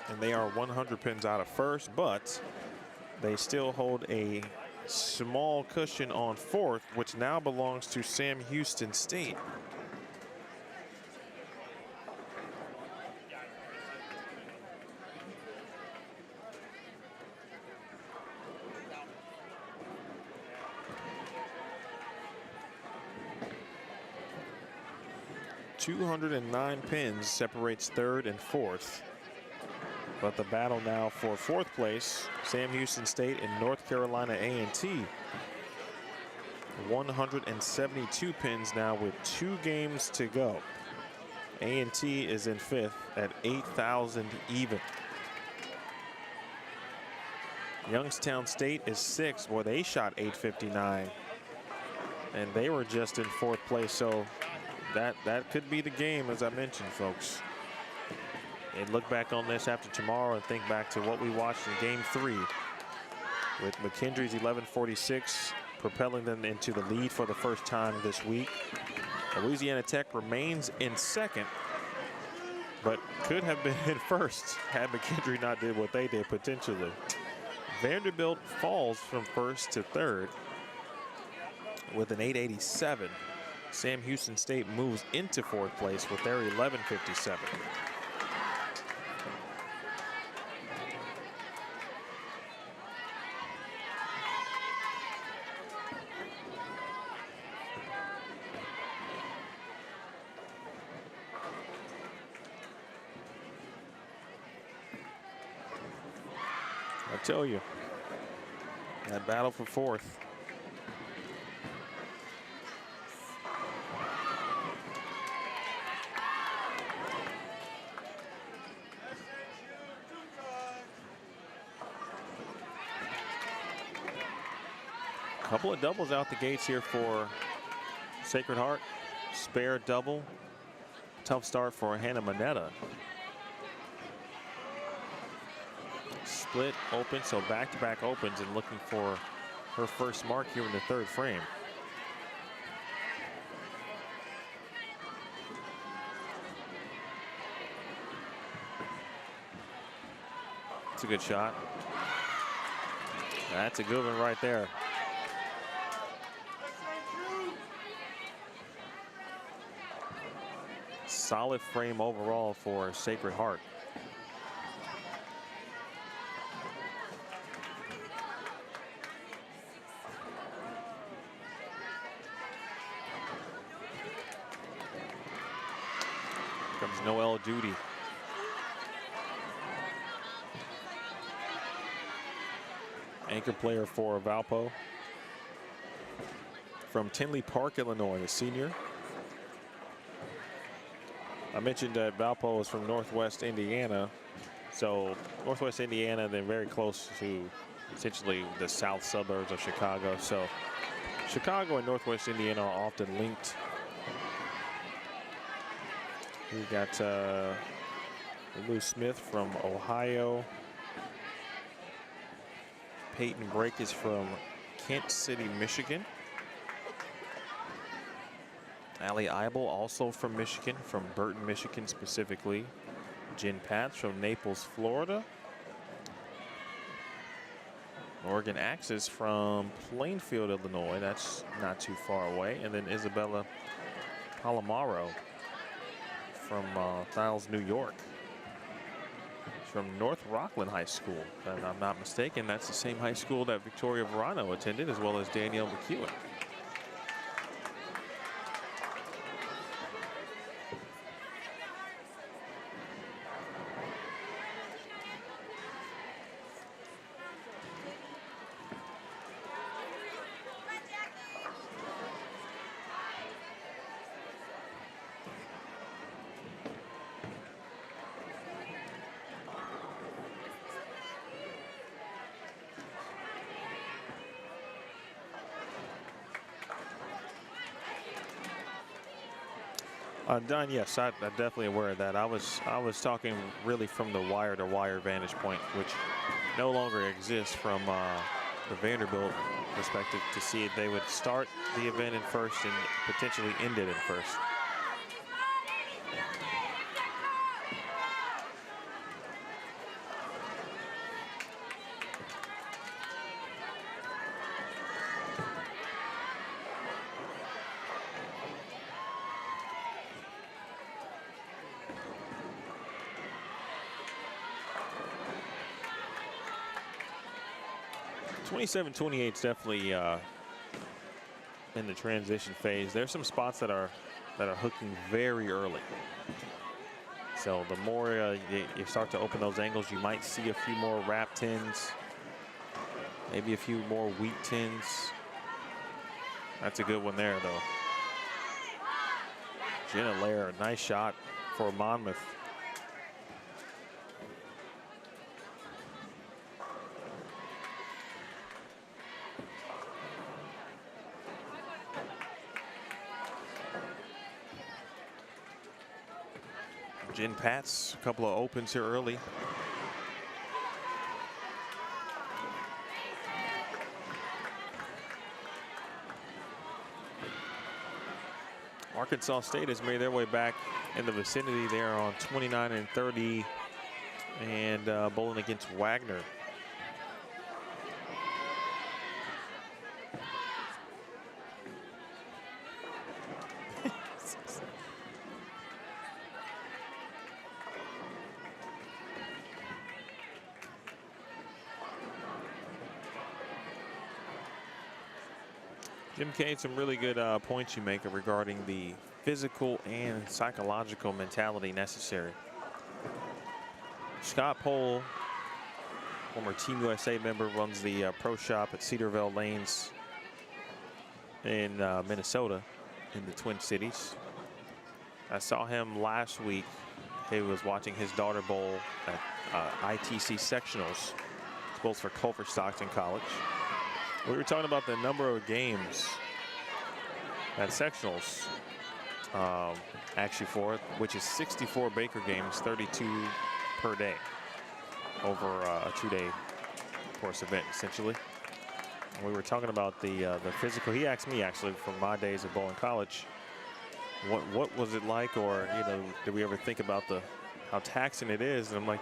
and they are 100 pins out of first, but they still hold a small cushion on fourth, which now belongs to Sam Houston State. .209 pins separates third and fourth. But the battle now for fourth place, Sam Houston State and North Carolina A&T. 172 pins now with 2 games to go. A&T is in fifth at 8,000 even. Youngstown State is sixth. Boy, they shot 859, and they were just in fourth place. So that could be the game, as I mentioned, folks. And look back on this after tomorrow and think back to what we watched in Game 3 with McKendree's 1146 propelling them into the lead for the first time this week. Louisiana Tech remains in second, but could have been in first had McKendree not did what they did potentially. Vanderbilt falls from first to third with an 887. Sam Houston State moves into fourth place with their 1157. I tell you, that battle for fourth. Couple of doubles out the gates here for Sacred Heart. Spare double. Tough start for Hannah Manetta. Split open, so back-to-back opens and looking for her first mark here in the third frame. It's a good shot. That's a good one right there. Solid frame overall for Sacred Heart. Comes Noelle Judy. Anchor player for Valpo. From Tinley Park, Illinois, a senior. I mentioned that Valpo is from Northwest Indiana. So Northwest Indiana, then very close to essentially the south suburbs of Chicago. So Chicago and Northwest Indiana are often linked. We got Lou Smith from Ohio. Peyton Brake is from Kent City, Michigan. Allie Eibel, also from Michigan, from Burton, Michigan specifically. Jen Patz from Naples, Florida. Morgan Axis from Plainfield, Illinois. That's not too far away. And then Isabella Palomaro from Niles, New York. From North Rockland High School. If I'm not mistaken, that's the same high school that Victoria Verano attended, as well as Danielle McEwen. Don, yes, I'm definitely aware of that. I was talking really from the wire-to-wire vantage point, which no longer exists from the Vanderbilt perspective, to see if they would start the event in first and potentially end it in first. (27-28) is definitely in the transition phase. There's some spots that are hooking very early. So the more you start to open those angles, you might see a few more wrap tins, maybe a few more wheat tins. That's a good one there, though. Jenna Lair, nice shot for Monmouth. Jen Patz, a couple of opens here early. Arkansas State has made their way back in the vicinity there on 29-30 and bowling against Wagner. Jim Kane, some really good points you make regarding the physical and psychological mentality necessary. Scott Pohl former Team USA member, runs the pro shop at Cedarville Lanes in Minnesota, in the Twin Cities. I saw him last week. He was watching his daughter bowl at ITC sectionals, bowls for Culver Stockton College. We were talking about the number of games at sectionals, actually for it, which is 64 Baker games, 32 per day over a 2-day course event, essentially. And we were talking about the physical. He asked me, actually, from my days at bowling college, what was it like, or did we ever think about how taxing it is? And I'm like,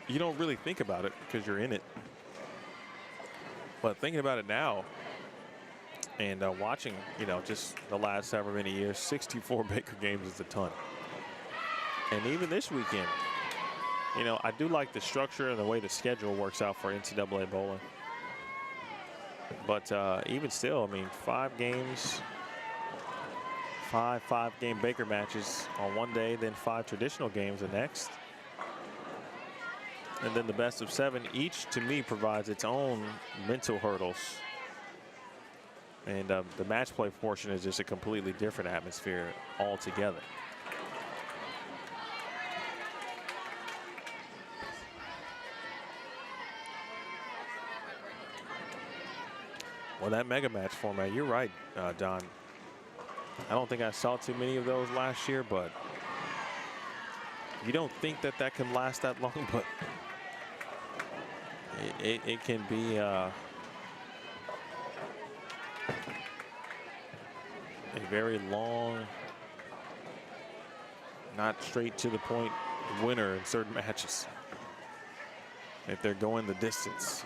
you don't really think about it because you're in it. But thinking about it now, and watching, just the last however many years, 64 Baker games is a ton. And even this weekend, I do like the structure and the way the schedule works out for NCAA bowling. But even still, 5 games, five-game Baker matches on one day, then 5 traditional games the next. And then the best of 7 each, to me, provides its own mental hurdles. And the match play portion is just a completely different atmosphere altogether. Well, that mega match format, you're right, Don. I don't think I saw too many of those last year, but you don't think that can last that long, but it can be a very long, not straight to the point winner in certain matches if they're going the distance.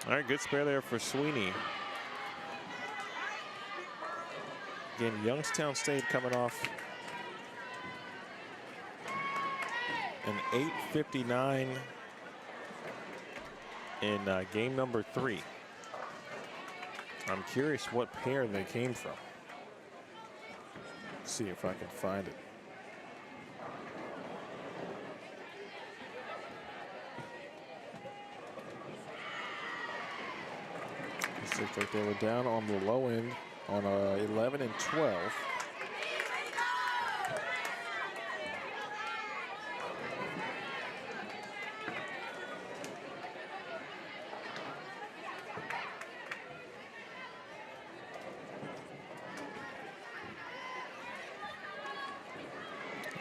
All right, good spare there for Sweeney. Again, Youngstown State coming off an 8:59 in game number 3. I'm curious what pair they came from. Let's see if I can find it. Looks like they were down on the low end on 11 and 12.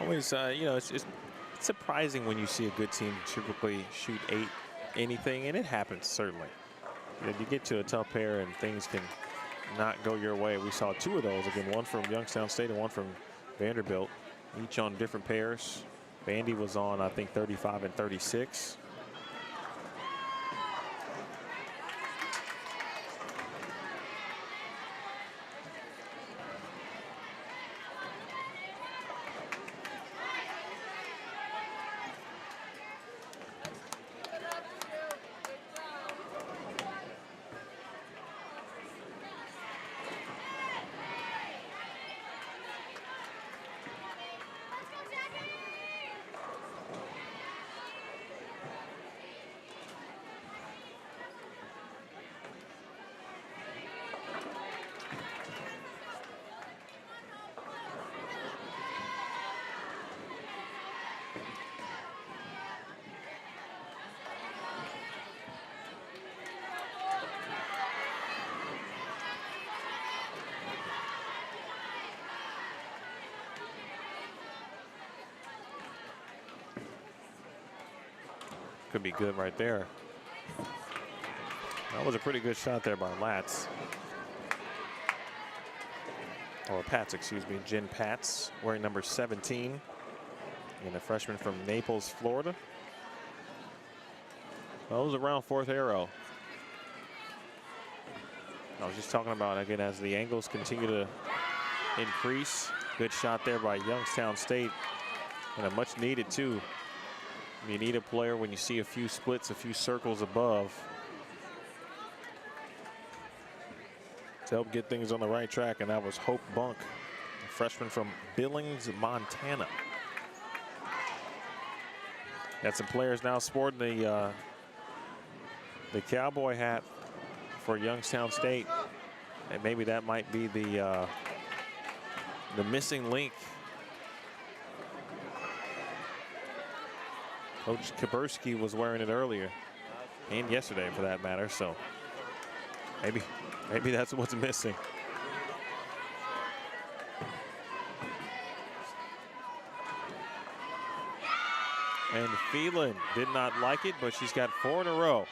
Always, it's surprising when you see a good team typically shoot 8 anything, and it happens, certainly. You get to a tough pair and things can not go your way. We saw 2 of those. Again, one from Youngstown State and one from Vanderbilt, each on different pairs. Vandy was on, I think, 35 and 36. Could be good right there. That was a pretty good shot there by Latz. Or Pats, excuse me. Jen Pats, wearing number 17. And a freshman from Naples, Florida. That was around 4th arrow. I was just talking about, again, as the angles continue to increase. Good shot there by Youngstown State. And a much needed, too. You need a player when you see a few splits, a few circles above, to help get things on the right track, and that was Hope Bunk, a freshman from Billings, Montana. Got some players now sporting the cowboy hat for Youngstown State, and maybe that might be the missing link. Coach Kaburski was wearing it earlier, and yesterday for that matter, so maybe that's what's missing. And Phelan did not like it, but she's got 4 in a row.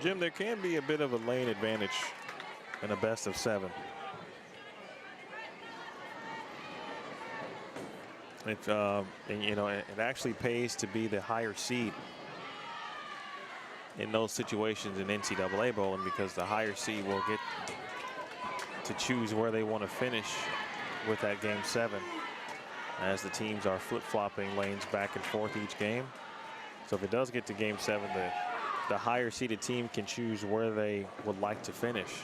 Jim, there can be a bit of a lane advantage in a best of 7. It, and, you know, it actually pays to be the higher seed in those situations in NCAA bowling, because the higher seed will get to choose where they want to finish with that game 7, as the teams are flip-flopping lanes back and forth each game. So if it does get to game 7, the higher seeded team can choose where they would like to finish.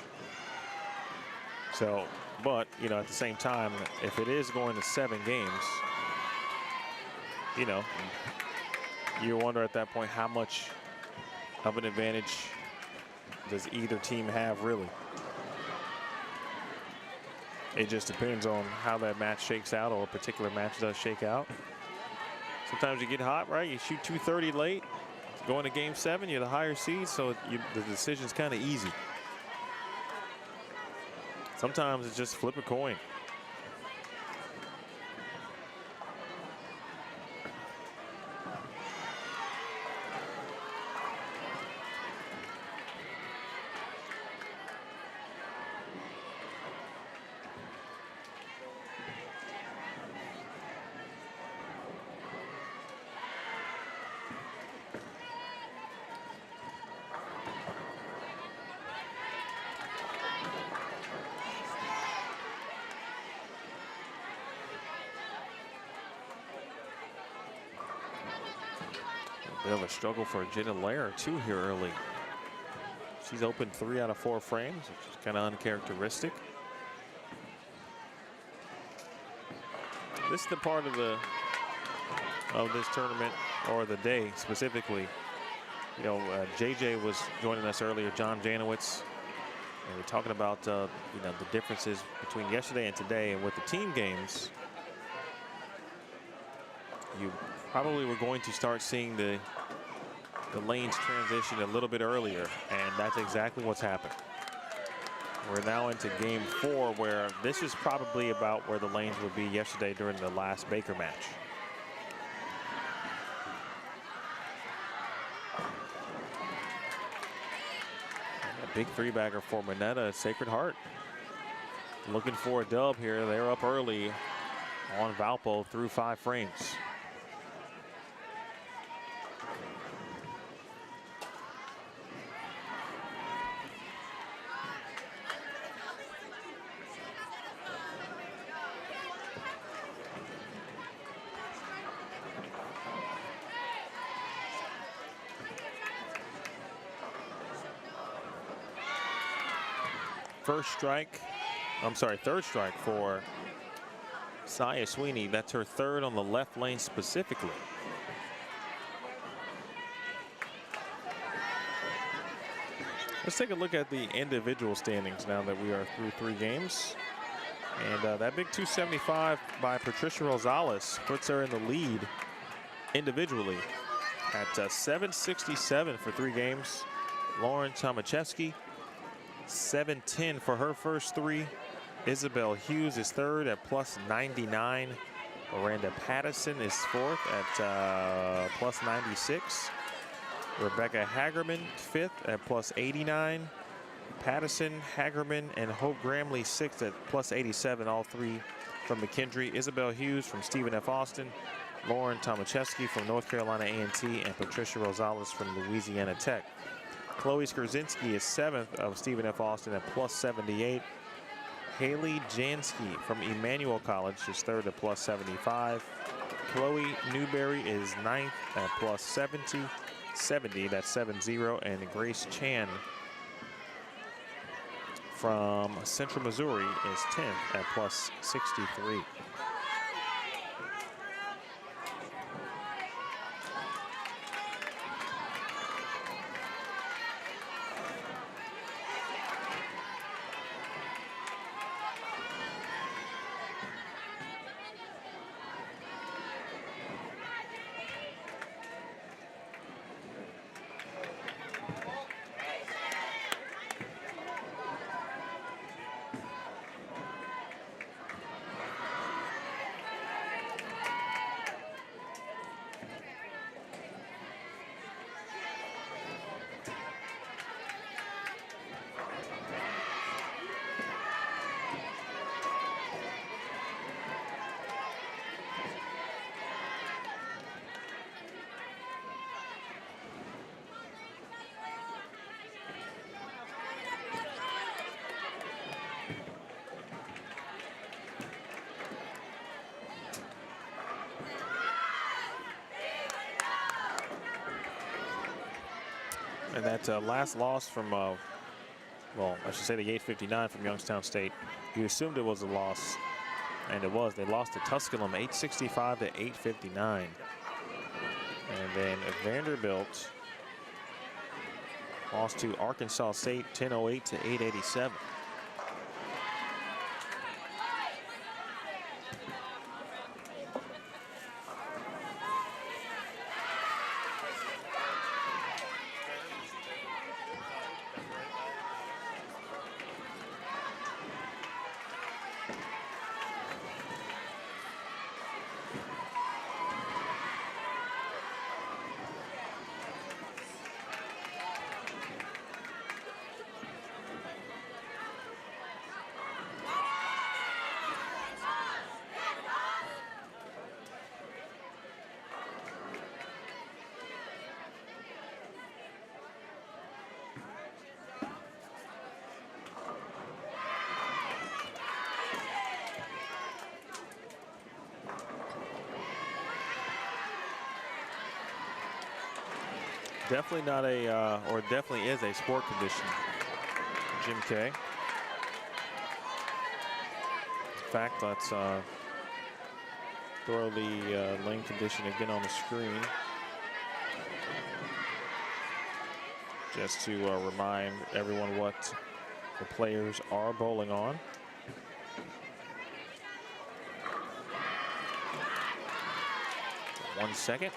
So, but, you know, at the same time, if it is going to 7 games, you know, you wonder at that point how much of an advantage does either team have, really. It just depends on how that match shakes out, or a particular match does shake out. Sometimes you get hot, right? You shoot 230 late. Going to game 7, you're the higher seed, so the decision's kind of easy. Sometimes it's just flip a coin. Bit of a struggle for Jenna Lair too here early. She's opened 3 out of 4 frames, which is kind of uncharacteristic. This is the part of this tournament, or the day specifically. You know, JJ was joining us earlier, John Janowitz, and we're talking about you know, the differences between yesterday and today, and with the team games, you probably were going to start seeing the lanes transition a little bit earlier, and that's exactly what's happened. We're now into game 4, where this is probably about where the lanes would be yesterday during the last Baker match. A big 3-bagger for Minetta, Sacred Heart. Looking for a dub here. They're up early on Valpo through 5 frames. Third strike for Saya Sweeney. That's her 3rd on the left lane specifically. Let's take a look at the individual standings now that we are through 3 games. And that big 275 by Patricia Rosales puts her in the lead individually at 767 for 3 games. Lauren Tomaszewski, 710 for her first 3. Isabel Hughes is third at plus 99. Miranda Pattison is fourth at plus 96. Rebecca Hagerman fifth at plus 89. Pattison, Hagerman, and Hope Gramley sixth at plus 87, all three from McKendree. Isabel Hughes from Stephen F. Austin. Lauren Tomaszewski from North Carolina A&T, and Patricia Rosales from Louisiana Tech. Chloe Skorzinski is seventh of Stephen F. Austin at plus 78. Haley Jansky from Emmanuel College is third at plus 75. Chloe Newberry is ninth at plus 70, that's 70, and Grace Chan from Central Missouri is 10th at plus 63. And that last loss from, well, I should say the 859 from Youngstown State, you assumed it was a loss, and it was. They lost to Tusculum 865 to 859. And then Vanderbilt lost to Arkansas State 1008 to 887. Definitely not a, or definitely is a sport condition, Jim K. In fact, let's throw the lane condition again on the screen, just to remind everyone what the players are bowling on. One second.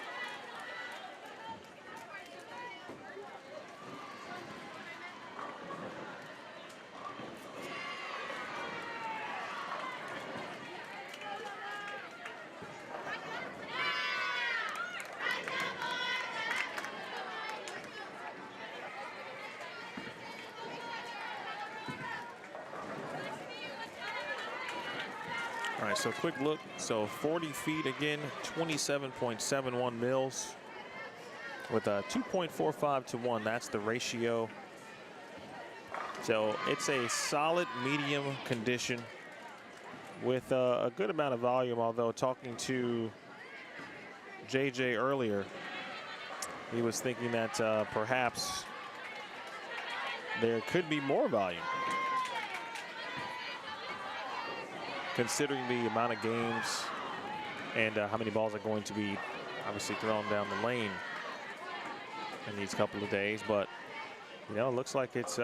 All right, so quick look. So 40 feet again, 27.71 mils with a 2.45 to 1. That's the ratio. So it's a solid medium condition with a good amount of volume, although talking to JJ earlier, he was thinking that perhaps there could be more volume, considering the amount of games and how many balls are going to be obviously thrown down the lane in these couple of days. But, you know, it looks like it's,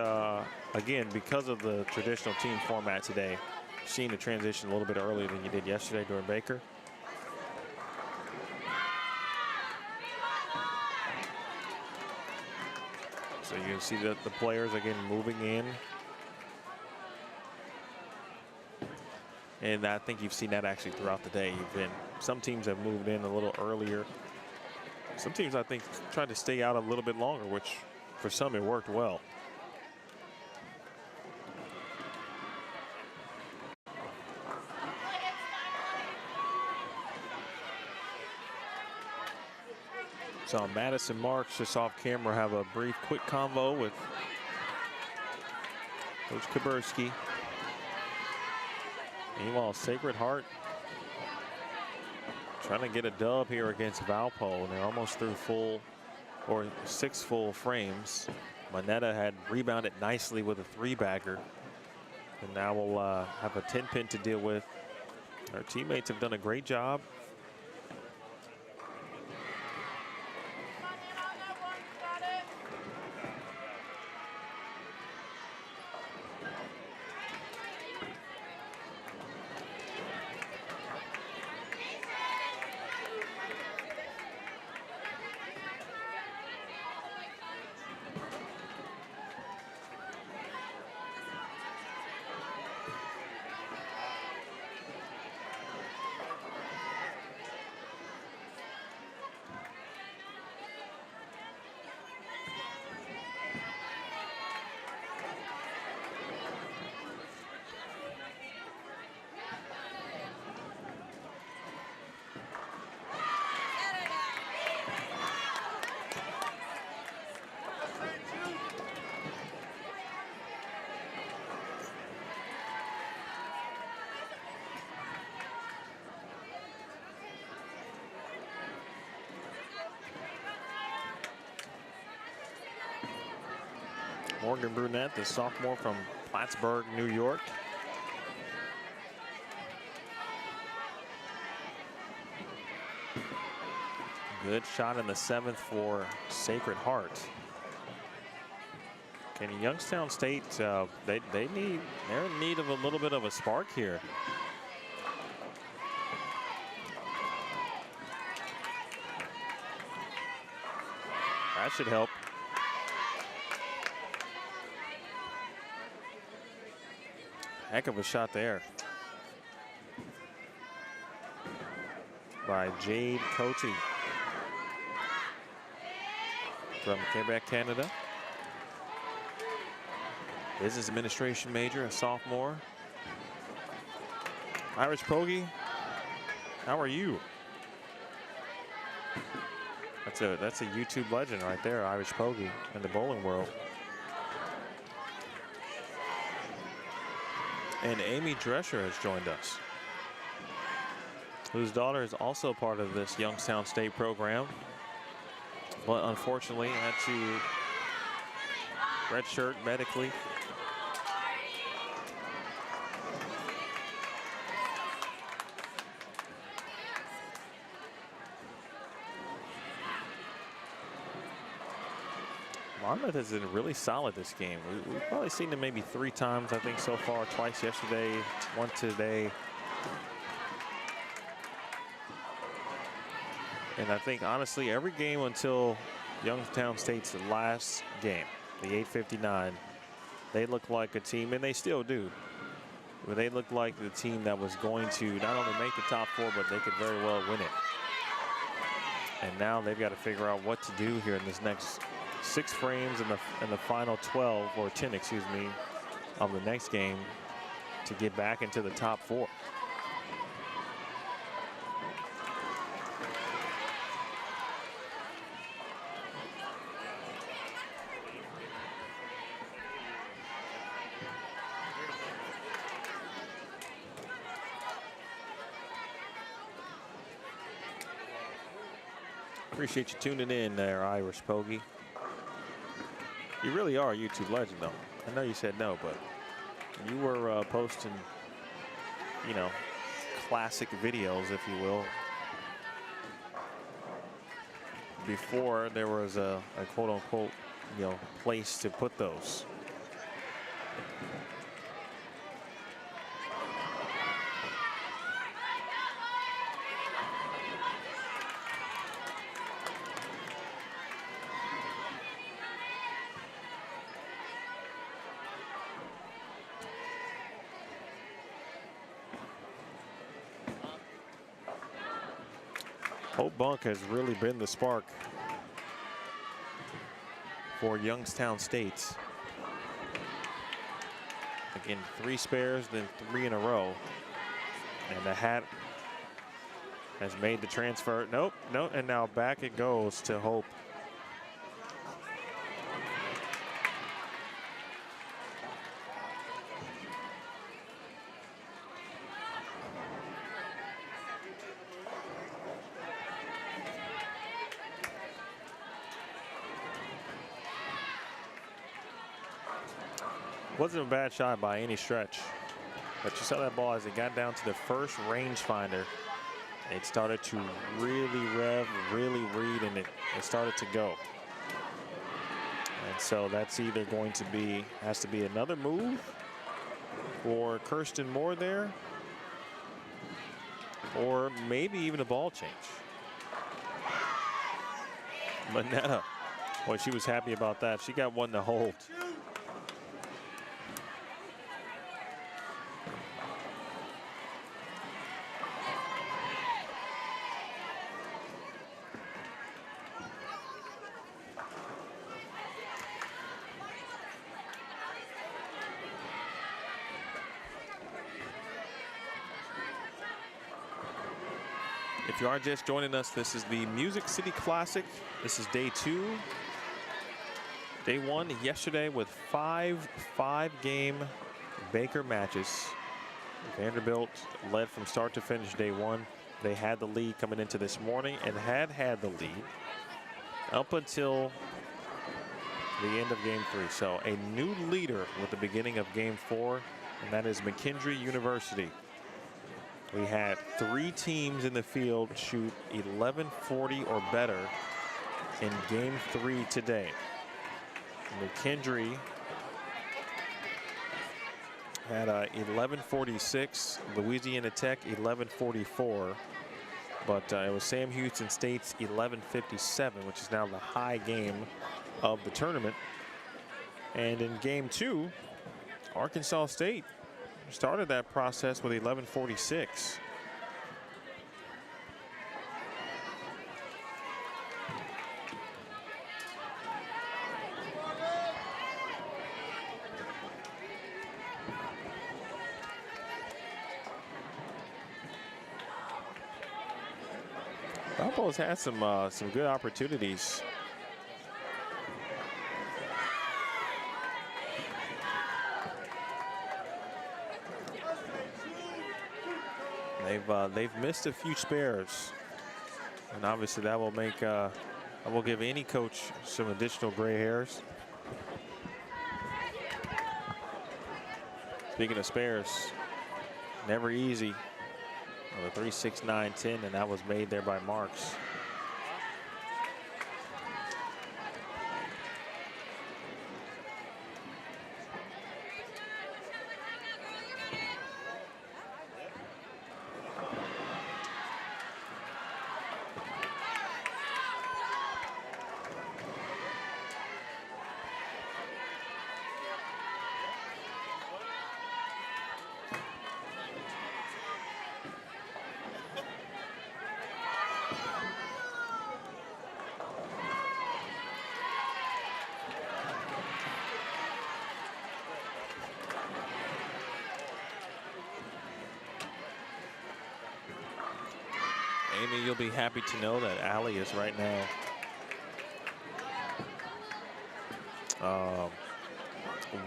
again, because of the traditional team format today, seeing the transition a little bit earlier than you did yesterday during Baker. So you can see that the players, again, moving in. And I think you've seen that actually throughout the day. Some teams have moved in a little earlier. Some teams, I think, tried to stay out a little bit longer, which for some it worked well. So Madison Marks just off camera have a brief quick convo with Coach Kaburski. Meanwhile, Sacred Heart trying to get a dub here against Valpo, and they're almost through 6 full frames. Monetta had rebounded nicely with a 3-bagger, and now we'll have a 10-pin to deal with. Our teammates have done a great job. Morgan Brunette, the sophomore from Plattsburgh, New York. Good shot in the 7th for Sacred Heart. Can Youngstown State, they're in need of a little bit of a spark here. That should help. Heck of a shot there by Jade Cote from Quebec, Canada. Business administration major, a sophomore. Irish Pogge, how are you? That's a YouTube legend right there, Irish Pogge in the bowling world. And Amy Drescher has joined us, whose daughter is also part of this Youngstown State program, but unfortunately had to redshirt medically. Monmouth has been really solid this game. We've probably seen them maybe 3 times, I think, so far. Twice yesterday, 1 today. And I think, honestly, every game until Youngstown State's last game, the 8:59, they look like a team, and they still do, but they look like the team that was going to not only make the top 4, but they could very well win it. And now they've got to figure out what to do here in this next 6 frames in the final 12 or 10, excuse me, of the next game to get back into the top 4. Appreciate you tuning in there, Irish Pogge. You really are a YouTube legend, though. I know you said no, but you were posting, you know, classic videos, if you will, before there was a quote-unquote, you know, place to put those. Hope Bunk has really been the spark for Youngstown State. Again, 3 spares, then 3 in a row. And the Hat has made the transfer. Nope, no, and now back it goes to Hope. Wasn't a bad shot by any stretch, but you saw that ball as it got down to the first rangefinder. It started to really rev, really read, and it started to go. And so that's either going to be, has to be another move for Kirsten Moore there, or maybe even a ball change. Manetta, boy, she was happy about that. She got one to hold. If you are just joining us, this is the Music City Classic. This is day 2. Day 1 yesterday with 5 5-game Baker matches. Vanderbilt led from start to finish day 1. They had the lead coming into this morning and had the lead up until the end of game 3. So a new leader with the beginning of game 4, and that is McKendree University. We had 3 teams in the field shoot 1140 or better in game 3 today. McKendree had 1146, Louisiana Tech 1144, but it was Sam Houston State's 1157, which is now the high game of the tournament. And in game 2, Arkansas State started that process with 1146. Valpo's had some good opportunities. They've missed a few spares, and obviously that will make that will give any coach some additional gray hairs. Speaking of spares, never easy. Well, the 3, 6, 9, 10, and that was made there by Marks. Amy, you'll be happy to know that Allie is right now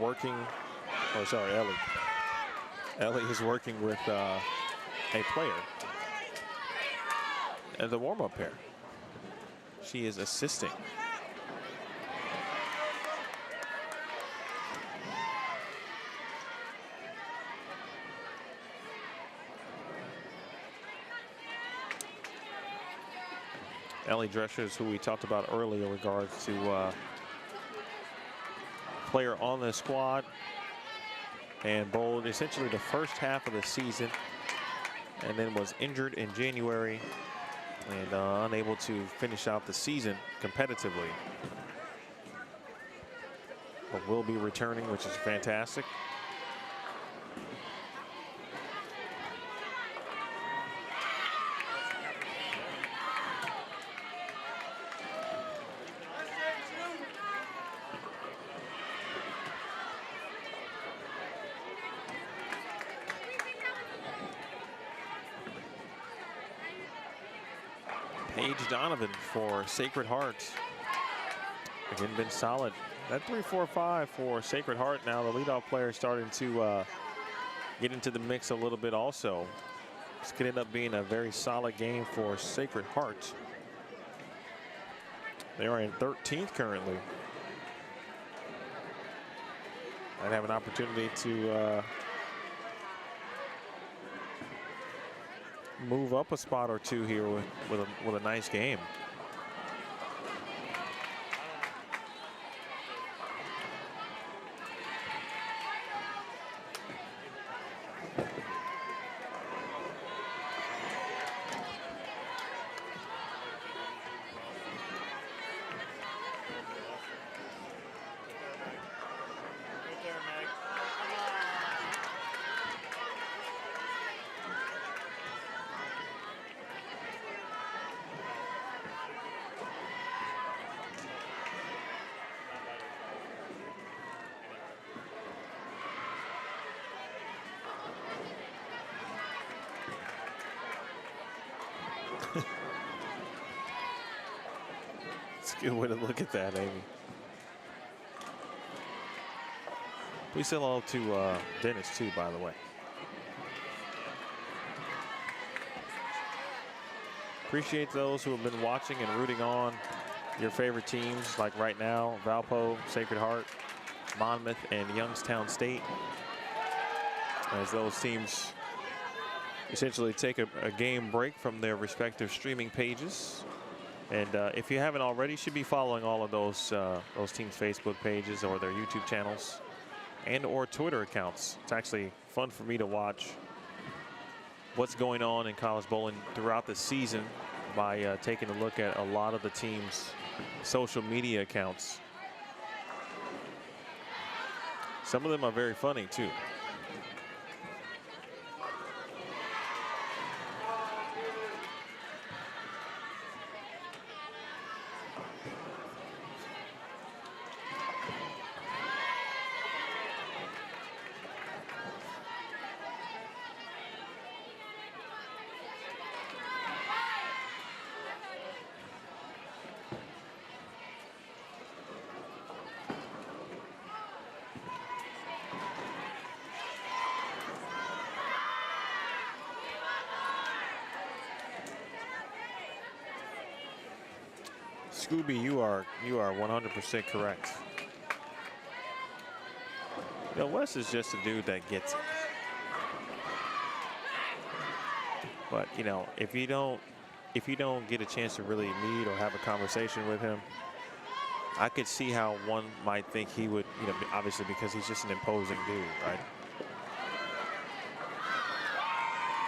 working, or sorry, Ellie. Ellie is working with a player as a warm-up pair. She is assisting. Ellie Drescher is who we talked about earlier in regards to player on the squad and bowled essentially the first half of the season and then was injured in January and unable to finish out the season competitively. But will be returning, which is fantastic. Paige Donovan for Sacred Heart. Again, been solid. That 3-4-5 for Sacred Heart. Now the leadoff player starting to get into the mix a little bit also. This could end up being a very solid game for Sacred Heart. They are in 13th currently. I'd have an opportunity to move up a spot or two here with a nice game. It's a good way to look at that, Amy. Please say hello to Dennis, too, by the way. Appreciate those who have been watching and rooting on your favorite teams, like right now, Valpo, Sacred Heart, Monmouth, and Youngstown State. As those teams essentially take a game break from their respective streaming pages. And if you haven't already, you should be following all of those teams' Facebook pages or their YouTube channels and or Twitter accounts. It's actually fun for me to watch what's going on in college bowling throughout the season by taking a look at a lot of the teams' social media accounts. Some of them are very funny, too. Scooby, you are 100% correct. You know, Wes is just a dude that gets it. But you know, if you don't get a chance to really meet or have a conversation with him, I could see how one might think he would, you know, obviously because he's just an imposing dude, right?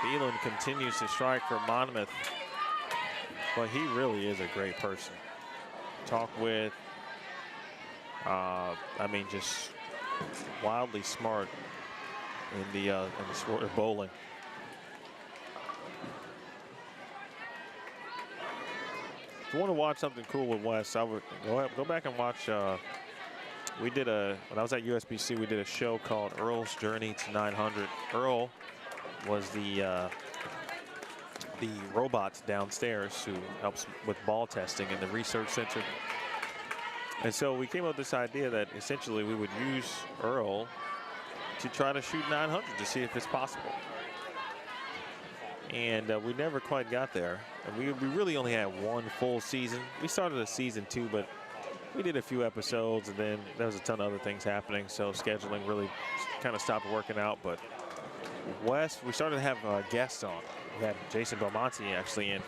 Thielen continues to strike for Monmouth, but he really is a great person. Talk with, I mean, just wildly smart in the sport of bowling. If you want to watch something cool with Wes, I would go back and watch. We did when I was at USBC, we did a show called Earl's Journey to 900. Earl was the robot downstairs who helps with ball testing in the research center. And so we came up with this idea that essentially we would use Earl to try to shoot 900 to see if it's possible. And we never quite got there. And we really only had one full season. We started a season 2, but we did a few episodes, and then there was a ton of other things happening. So scheduling really kind of stopped working out. But Wes, we started to have guests on. We had Jason Belmont actually in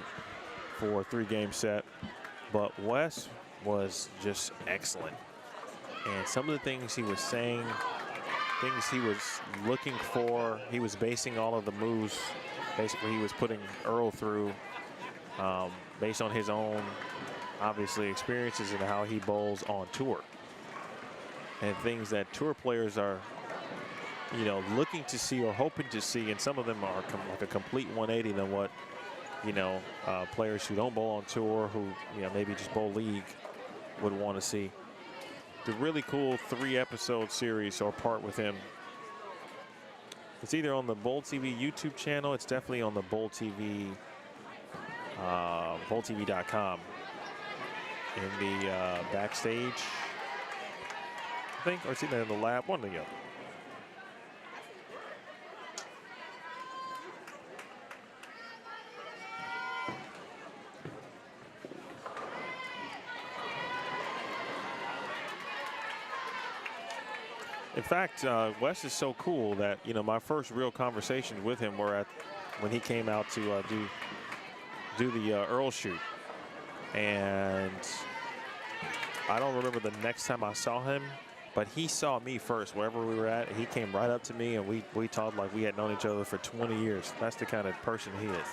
for a 3-game set. But Wes was just excellent. And some of the things he was saying, things he was looking for, he was basing all of the moves. Basically, he was putting Earl through based on his own, obviously, experiences and how he bowls on tour. And things that tour players are, you know, looking to see or hoping to see. And some of them are like a complete 180 than what, you know, players who don't bowl on tour, who, you know, maybe just bowl league would want to see. The really cool 3-episode series or part with him. It's either on the Bowl TV YouTube channel. It's definitely on the Bowl TV VolTV.com in the backstage, I think, or it's either in the lab, one or the other. In fact, Wes is so cool that, you know, my first real conversations with him were when he came out to do the Earl shoot. And I don't remember the next time I saw him, but he saw me first wherever we were at. He came right up to me and we talked like we had known each other for 20 years. That's the kind of person he is.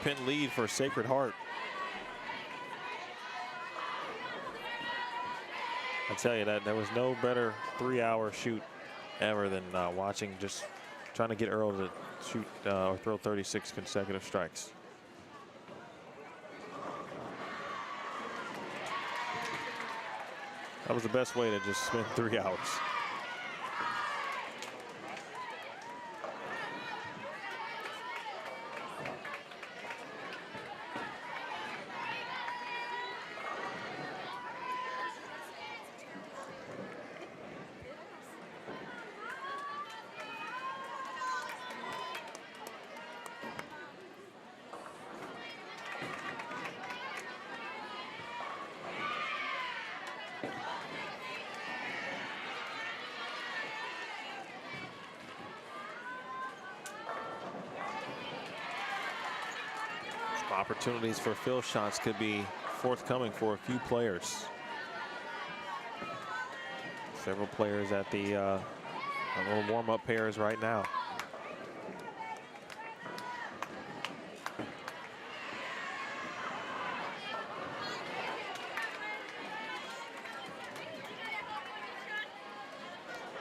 Pin lead for Sacred Heart. I tell you that there was no better 3-hour shoot ever than watching, just trying to get Earl to shoot or throw 36 consecutive strikes. That was the best way to just spend 3 hours. Opportunities for field shots could be forthcoming for a few players. Several players at the little warm-up pairs right now.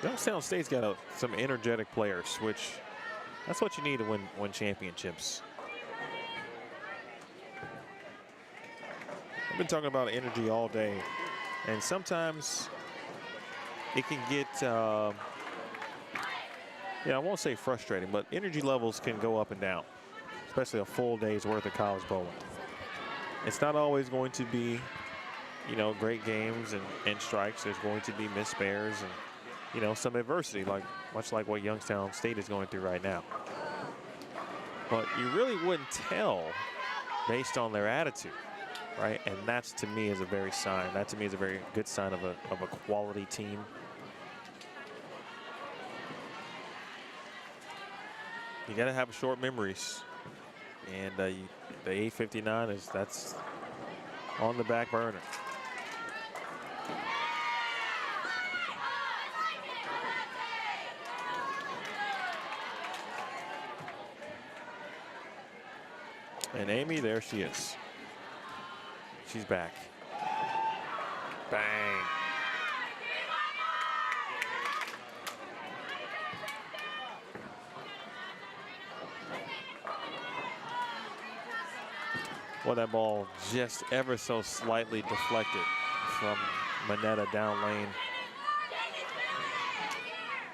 Youngstown State's got some energetic players, which that's what you need to win championships. I've been talking about energy all day, and sometimes it can get, I won't say frustrating, but energy levels can go up and down, especially a full day's worth of college bowling. It's not always going to be, great games and strikes. There's going to be missed spares and, some adversity, much like what Youngstown State is going through right now. But you really wouldn't tell based on their attitude. Right, and that's to me is a very good sign of a quality team. You got to have short memories, and the 859 that's on the back burner. And Amy, there she is. She's back. Bang. Well, that ball just ever so slightly deflected from Manetta down lane.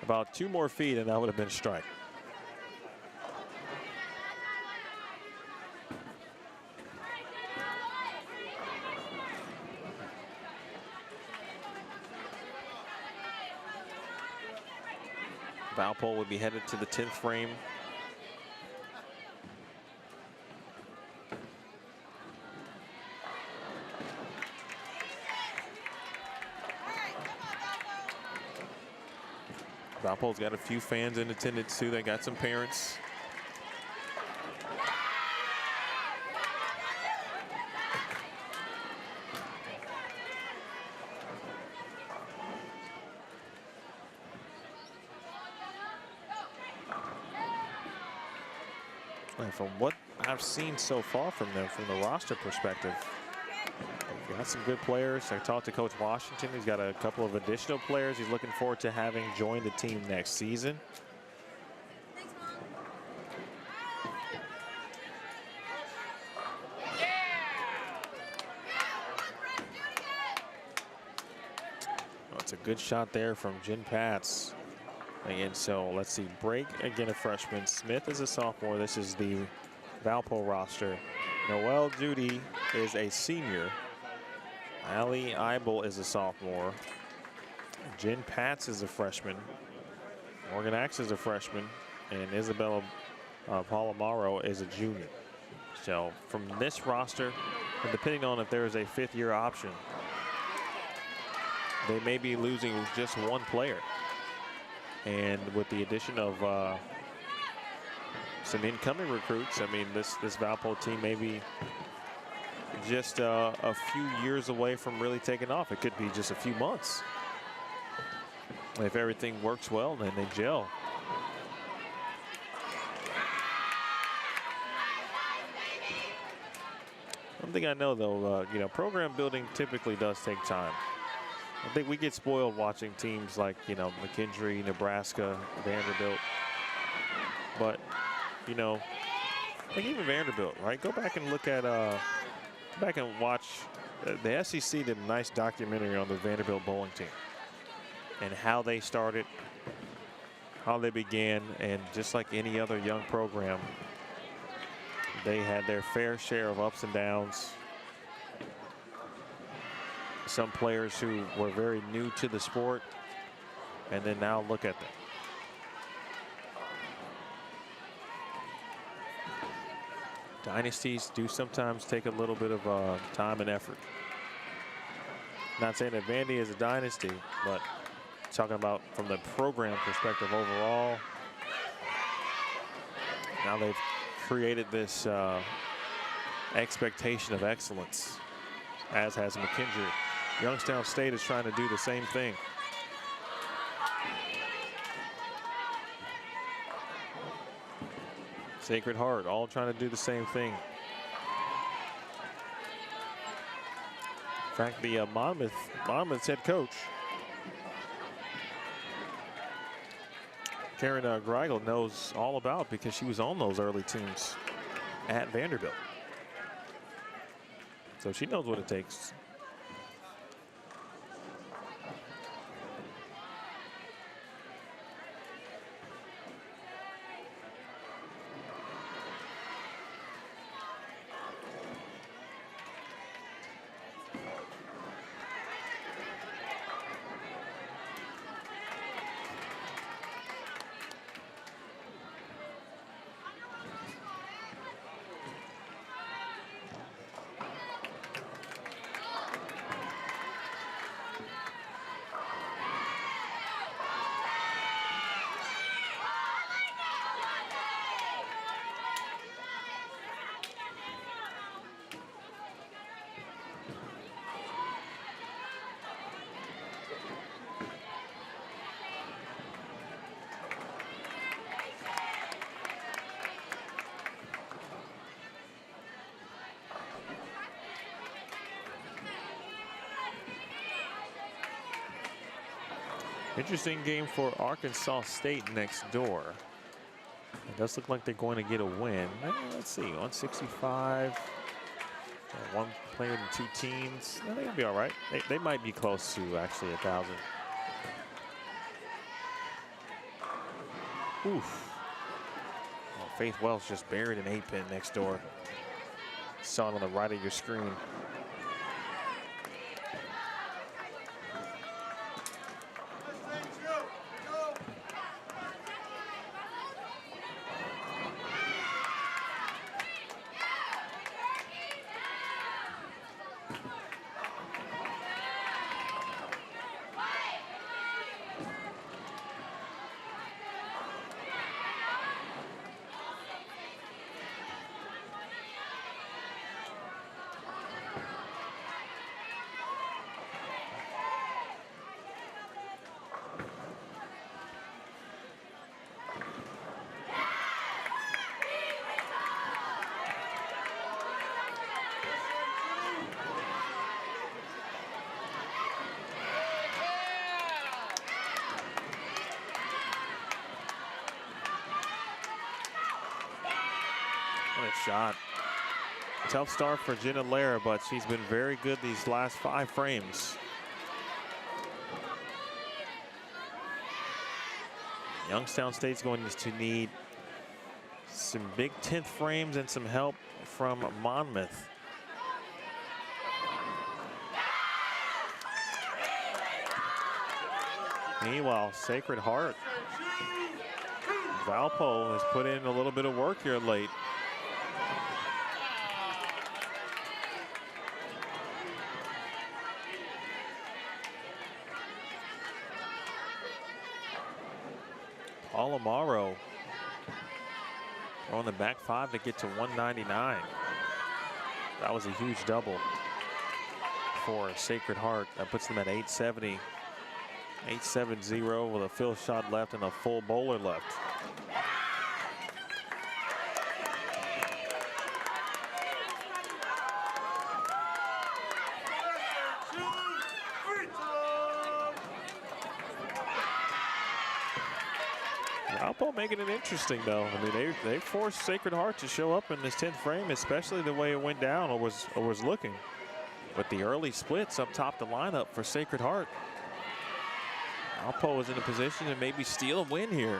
About 2 more feet and that would have been a strike. Valpo would be headed to the 10th frame. Valpo's got a few fans in attendance too. They got some parents. And from what I've seen so far from them, from the roster perspective, they've got some good players. I talked to Coach Washington. He's got a couple of additional players he's looking forward to having join the team next season. Oh, it's a good shot there from Jen Pats. And so let's see, Brake, again a freshman. Smith is a sophomore. This is the Valpo roster. Noelle Judy is a senior. Allie Eibel is a sophomore. Jen Pats is a freshman. Morgan Axe is a freshman. And Isabella Palomaro is a junior. So from this roster, and depending on if there is a fifth-year option, they may be losing just one player. And with the addition of some incoming recruits, I mean, this Valpo team may be just a few years away from really taking off. It could be just a few months. If everything works well, then they gel. One thing I know, though, you know, program building typically does take time. I think we get spoiled watching teams like, you know, McKendree, Nebraska, Vanderbilt. But, you know, like even Vanderbilt, right? Go back and look at, back and watch. The SEC did a nice documentary on the Vanderbilt bowling team and how they started, how they began, and just like any other young program, they had their fair share of ups and downs. Some players who were very new to the sport, and then now look at them. Dynasties do sometimes take a little bit of time and effort. Not saying that Vandy is a dynasty, but talking about from the program perspective overall. Now they've created this expectation of excellence, as has McKendree. Youngstown State is trying to do the same thing. Sacred Heart, all trying to do the same thing. In fact, the Monmouth's head coach, Karen Greigel, knows all about, because she was on those early teams at Vanderbilt. So she knows what it takes. Interesting game for Arkansas State next door. It does look like they're going to get a win. Let's see, 165. One player and two teams. I think it'll be all right. They might be close to actually 1,000. Oof. Oh, Faith Wells just buried an 8-pin next door. Saw it on the right of your screen. shot. Tough start for Jenna Lara, but she's been very good these last 5 frames. Youngstown State's going to need some big 10th frames and some help from Monmouth. Meanwhile, Sacred Heart. Valpo has put in a little bit of work here late. Alamaro on the back 5 to get to 199. That was a huge double for Sacred Heart. That puts them at 870. 870 with a field shot left and a full bowler left. Valpo making it interesting though. I mean, they forced Sacred Heart to show up in this 10th frame, especially the way it went down or was looking. With the early splits up top the lineup for Sacred Heart. Valpo is in a position to maybe steal and win here.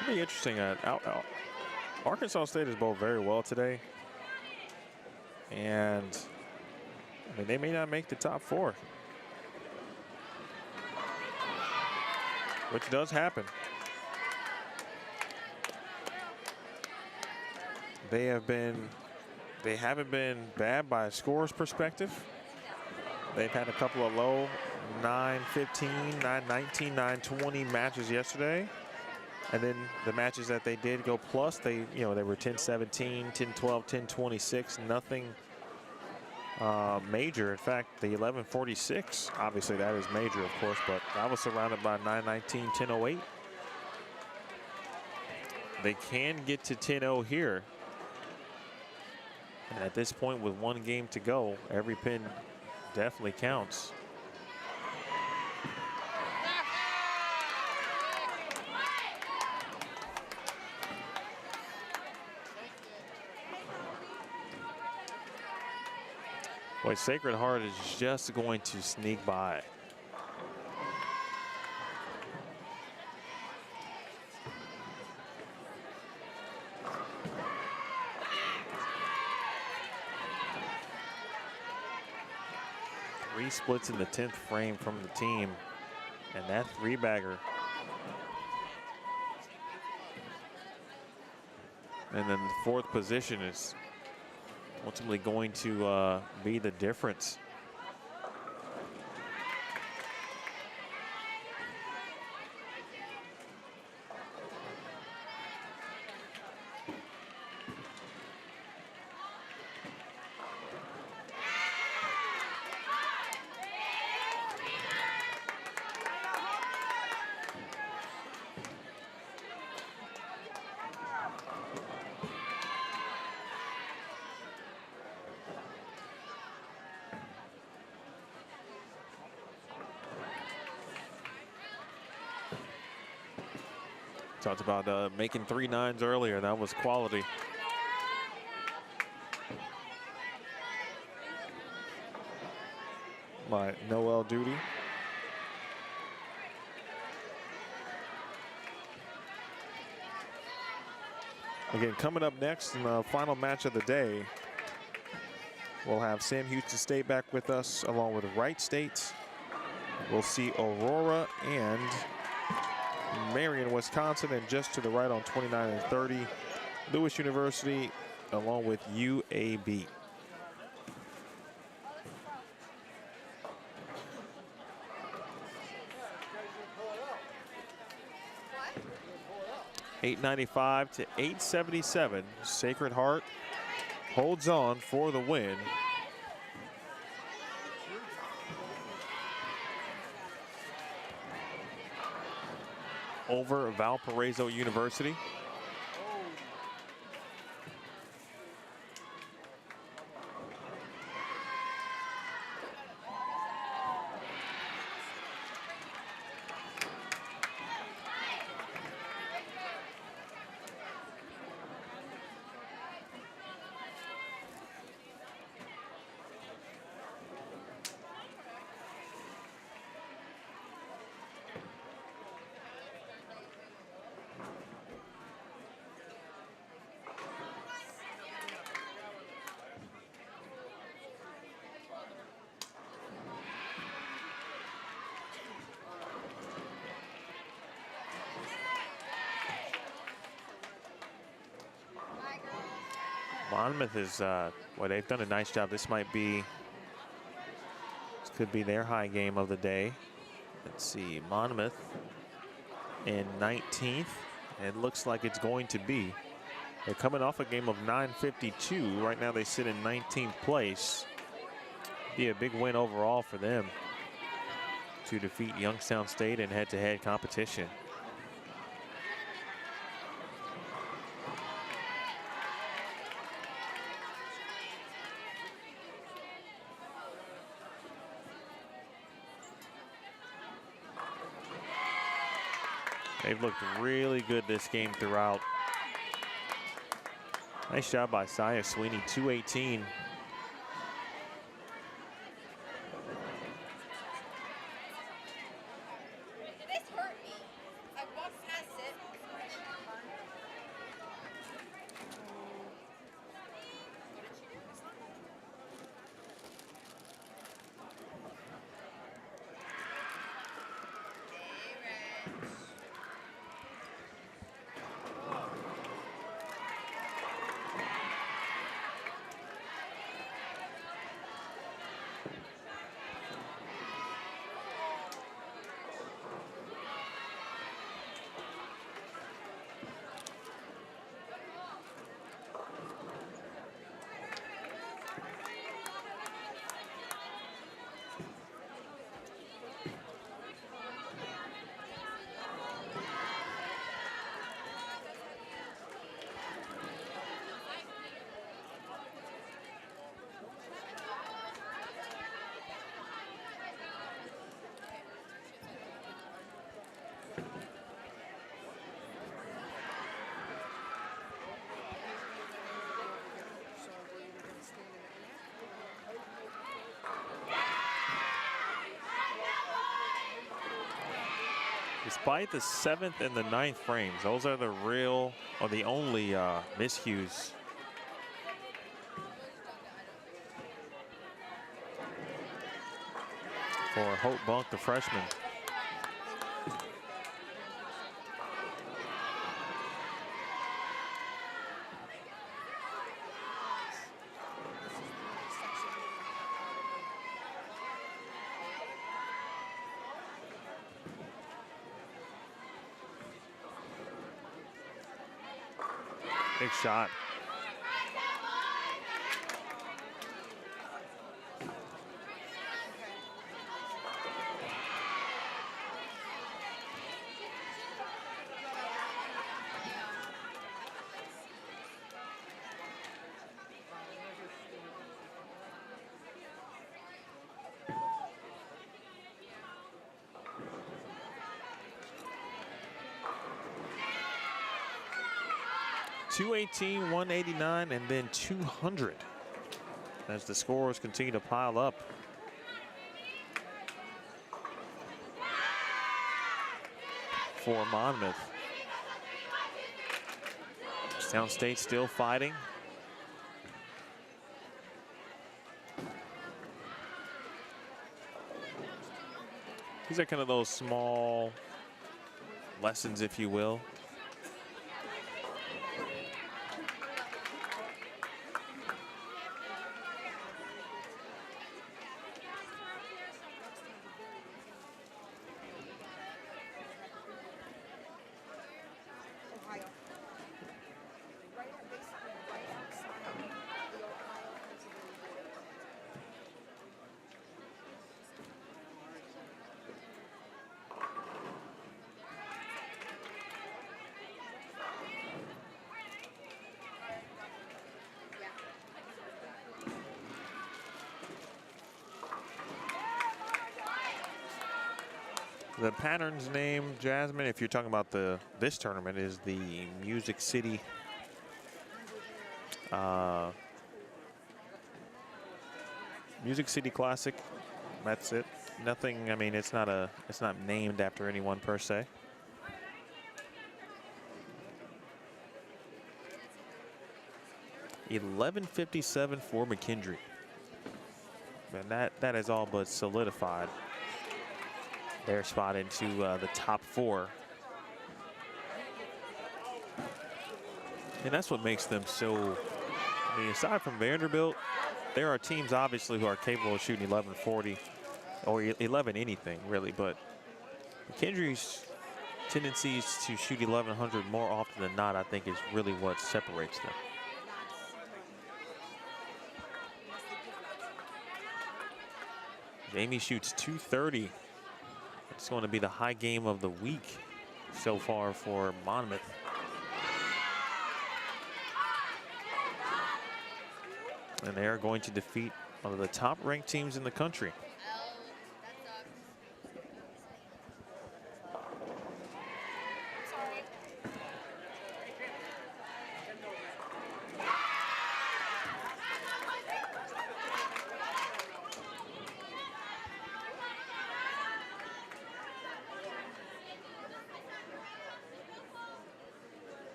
It'll be interesting. Arkansas State has bowled very well today. And I mean, they may not make the top 4. Which does happen. They haven't been bad by a scorer's perspective. They've had a couple of low 9-15, 9-19, 9-20 matches yesterday. And then the matches that they did go plus, they were 10-17, 10-12, 10-26, nothing major. In fact, the 11-46, obviously that is major, of course, but that was surrounded by 9-19, 10-08. They can get to 10-0 here. And at this point, with 1 game to go, every pin definitely counts. Boy, Sacred Heart is just going to sneak by. Three splits in the 10th frame from the team, and that 3-bagger. And then the 4th position is ultimately going to be the difference. Talked about making 3 9s earlier. That was quality. By Noel Duty. Again, coming up next in the final match of the day, we'll have Sam Houston State back with us along with Wright State. We'll see Aurora and Marian, Wisconsin, and just to the right on 29 and 30, Lewis University along with UAB. $895 to $877. Sacred Heart holds on for the win. Over Valparaiso University. Monmouth is, well, they've done a nice job. This could be their high game of the day. Let's see, Monmouth in 19th. It looks like it's going to be. They're coming off a game of 952. Right now they sit in 19th place. Be a big win overall for them to defeat Youngstown State in head-to-head competition. They've looked really good this game throughout. Nice job by Saya Sweeney, 218. This hurt me. I walked past it. Despite the 7th and the 9th frames, those are the real, or the only miscues. For Hope Bunk, the freshman. Big shot. .218, 189, and then 200 as the scores continue to pile up. For Monmouth. Youngstown State still fighting. These are kind of those small lessons, if you will. The pattern's name, Jasmine, if you're talking about this tournament, is the Music City Classic. That's it. Nothing. I mean, it's not named after anyone per se. $11.57 for McKendree, and that is all but solidified their spot into the top 4. And that's what makes them so I mean, aside from Vanderbilt, there are teams obviously who are capable of shooting 11-40 or 11 anything really, but McKendree's tendencies to shoot 1100 more often than not, I think, is really what separates them. Jamie shoots 230. It's going to be the high game of the week so far for Monmouth. And they are going to defeat one of the top ranked teams in the country.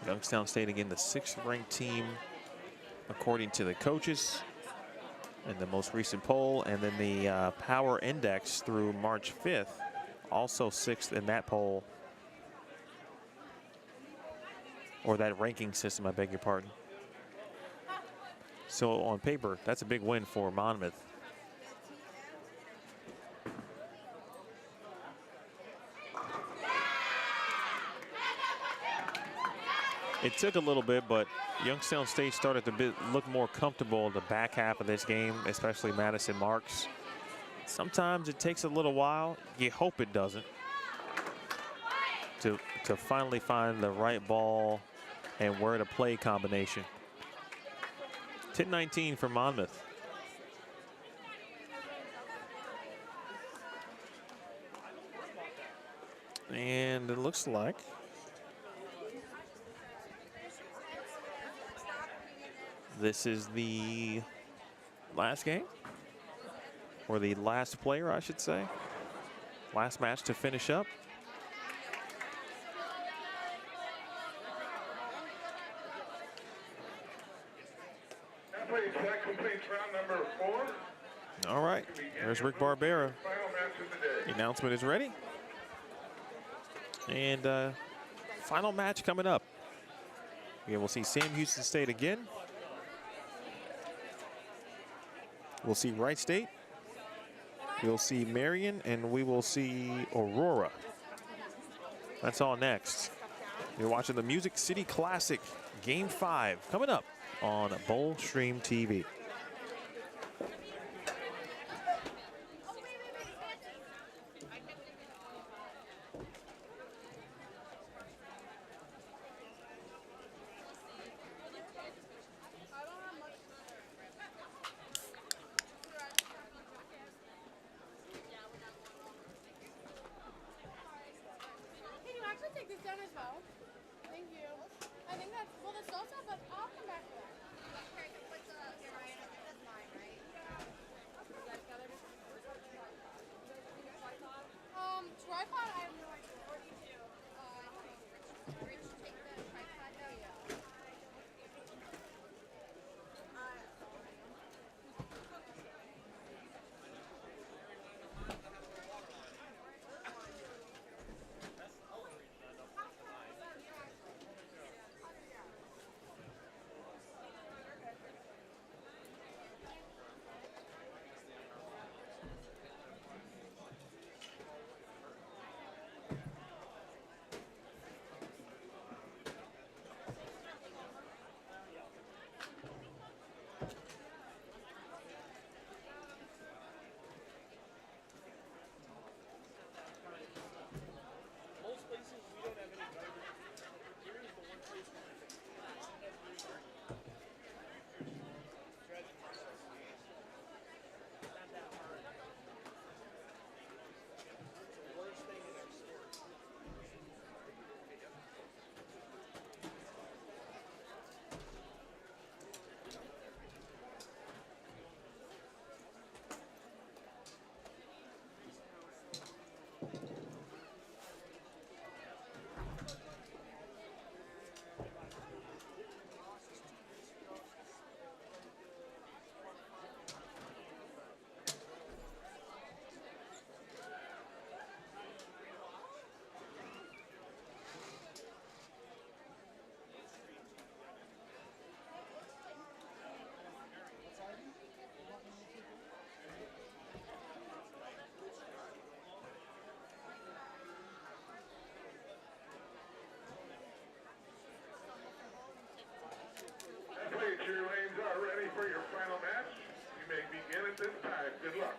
Youngstown State, again, the 6th ranked team according to the coaches in the most recent poll, and then the power index through March 5th, also 6th in that poll, or that ranking system, I beg your pardon. So on paper, that's a big win for Monmouth. It took a little bit, but Youngstown State started to look more comfortable in the back half of this game, especially Madison Marks. Sometimes it takes a little while. You hope it doesn't. To finally find the right ball and where to play combination. 10-19 for Monmouth. And it looks like this is the last game, or the last player, I should say. Last match to finish up. That completes round number 4. All right, there's Rick Barbera. Final match of the day. The announcement is ready. And final match coming up. Again, we'll see Sam Houston State again. We'll see Wright State. We'll see Marian, and we will see Aurora. That's all next. You're watching the Music City Classic Game 5 coming up on Bowl Stream TV. Thank you. I think that's, well, the salsa, but I'll come back for that. You may begin at this time. Good luck.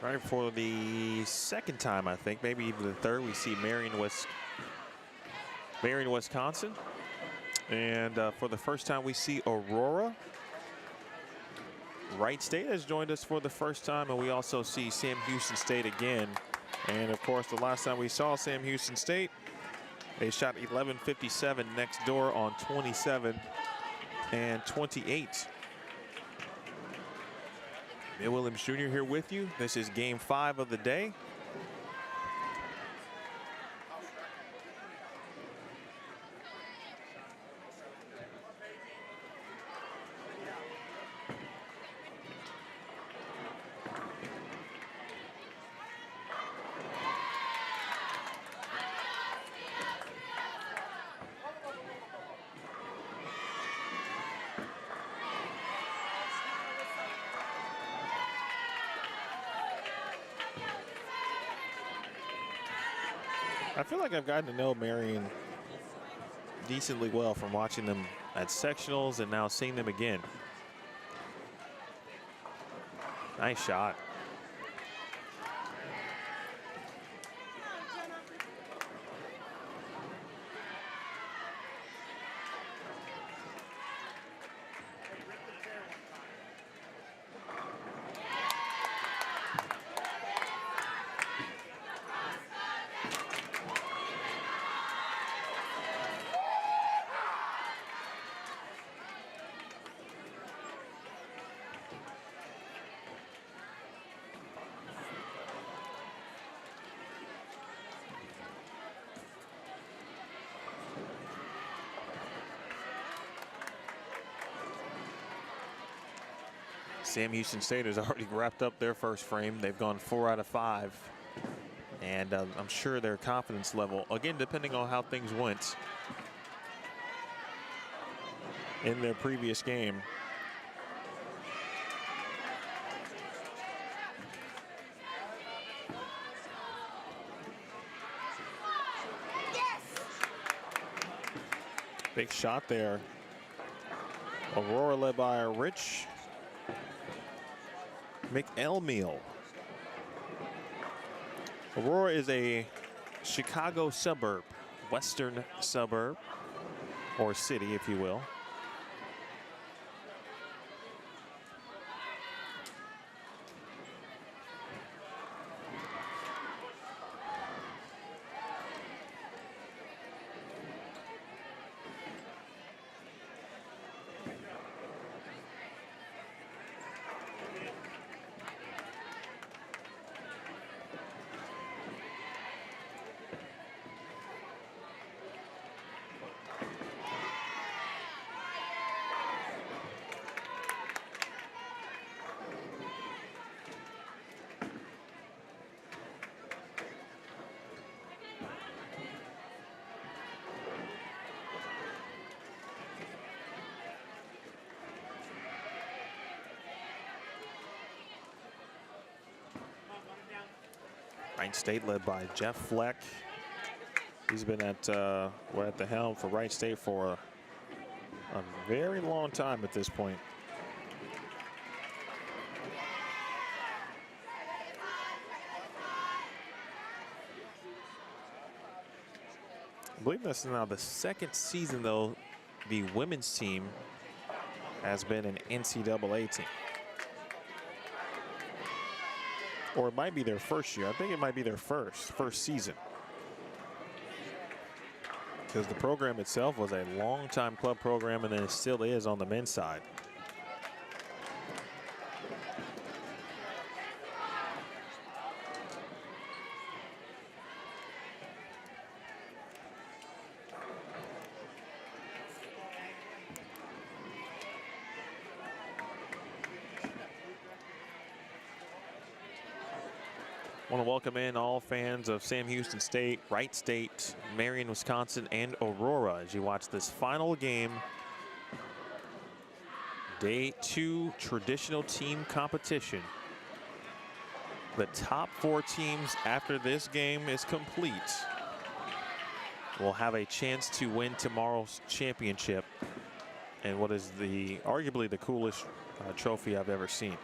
Right, for the second time, I think, maybe even the third, we see Marian, Wisconsin. And for the first time, we see Aurora. Wright State has joined us for the first time, and we also see Sam Houston State again. And of course, the last time we saw Sam Houston State, they shot 11:57 next door on 27 and 28. Bill Williams Jr. here with you. This is game 5 of the day. I feel like I've gotten to know Marian decently well from watching them at sectionals and now seeing them again. Nice shot. Sam Houston State has already wrapped up their first frame. They've gone 4 out of 5 And I'm sure their confidence level, again, depending on how things went in their previous game. Big shot there. Aurora led by Rich McElmeal. Aurora is a Chicago suburb, western suburb, or city, if you will. Wright State led by Jeff Fleck. He's been at the helm for Wright State for a very long time at this point. I believe this is now the second season, though, the women's team has been an NCAA team. Or it might be their first year. I think it might be their first season. Because the program itself was a long-time club program, and then it still is on the men's side. I want to welcome in all fans of Sam Houston State, Wright State, Marian, Wisconsin, and Aurora as you watch this final game. Day 2 traditional team competition. The top 4 teams after this game is complete will have a chance to win tomorrow's championship and what is arguably the coolest trophy I've ever seen.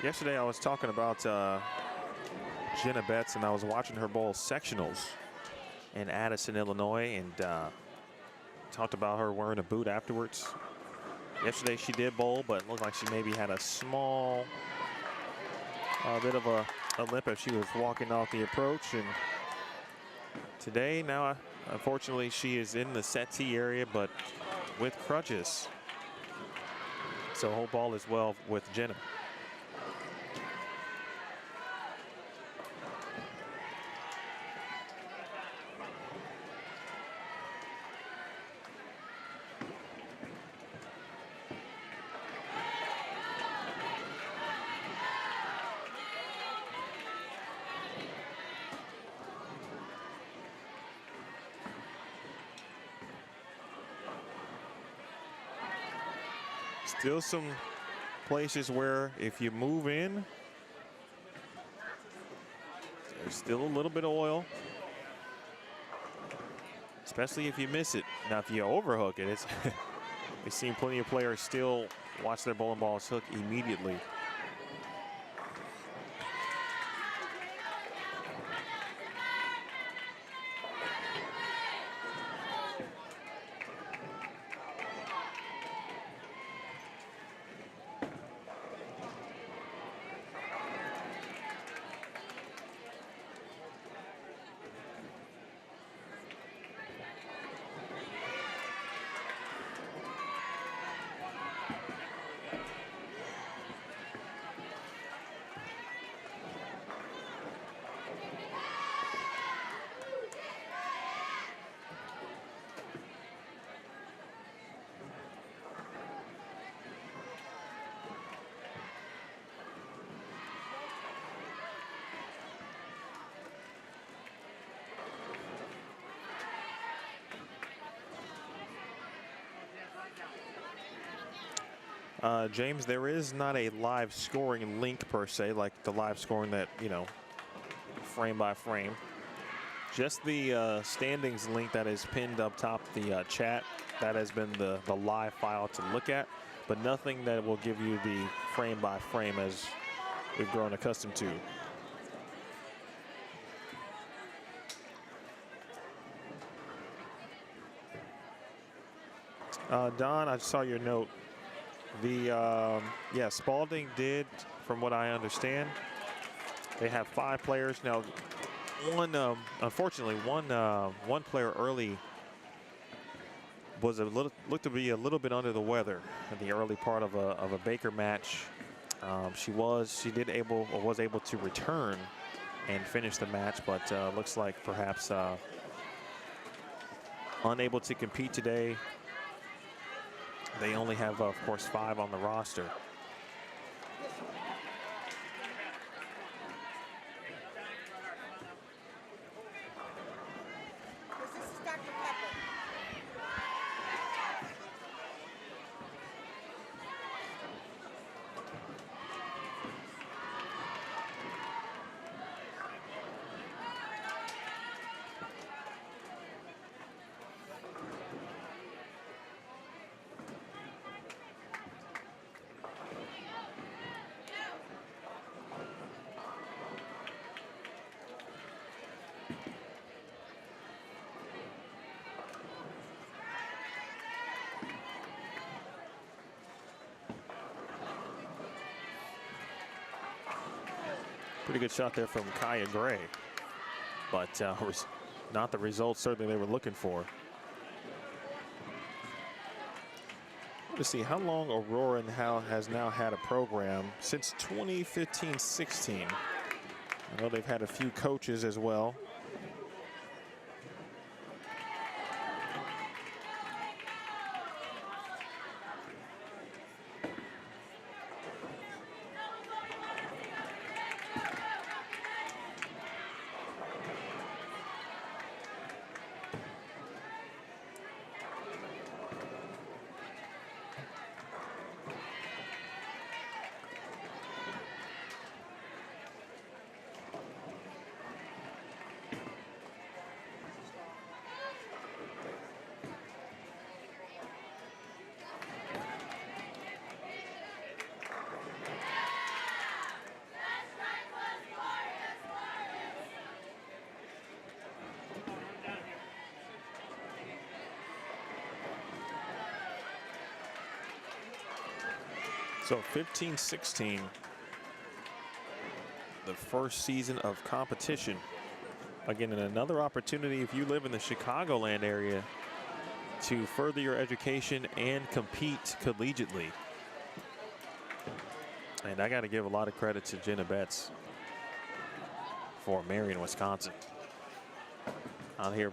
Yesterday I was talking about Jenna Betts, and I was watching her bowl sectionals in Addison, Illinois, and talked about her wearing a boot afterwards. Yesterday she did bowl, but it looked like she maybe had a small bit of a limp as she was walking off the approach. And today, now, unfortunately, she is in the settee area, but with crutches. So hope all is well with Jenna. Still some places where if you move in, There's still a little bit of oil, especially if you miss it. Now, if you overhook it, it's we've seen plenty of players still watch their bowling balls hook immediately. James, there is not a live scoring link per se, like the live scoring that, you know, frame by frame. Just the standings link that is pinned up top the chat. That has been the live file to look at, but nothing that will give you the frame by frame as we've grown accustomed to. Don, I saw your note. The yeah, Spalding did, from what I understand, they have 5 players now. One, unfortunately, one player early was looked to be a little bit under the weather in the early part of a Baker match. She was able to return and finish the match, but looks like perhaps unable to compete today. They only have, of course, 5 on the roster. This is Dr. Pepper. Pretty good shot there from Kaya Gray, but was not the result certainly they were looking for. Let's see how long Aurora and Hal has now had a program since 2015-16. I know they've had a few coaches as well. So 15-16, the first season of competition. Again, and another opportunity if you live in the Chicagoland area to further your education and compete collegiately. And I got to give a lot of credit to Jenna Betts for Marian, Wisconsin. Out here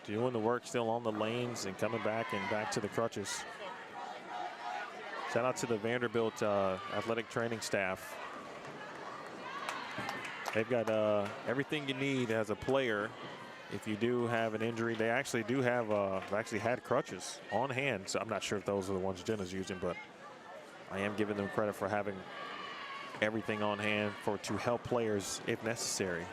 doing the work, still on the lanes and coming back and back to the crutches. Shout out to the Vanderbilt athletic training staff. They've got everything you need as a player. If you do have an injury, they actually do have actually had crutches on hand. So I'm not sure if those are the ones Jenna's using, but I am giving them credit for having everything on hand to help players if necessary.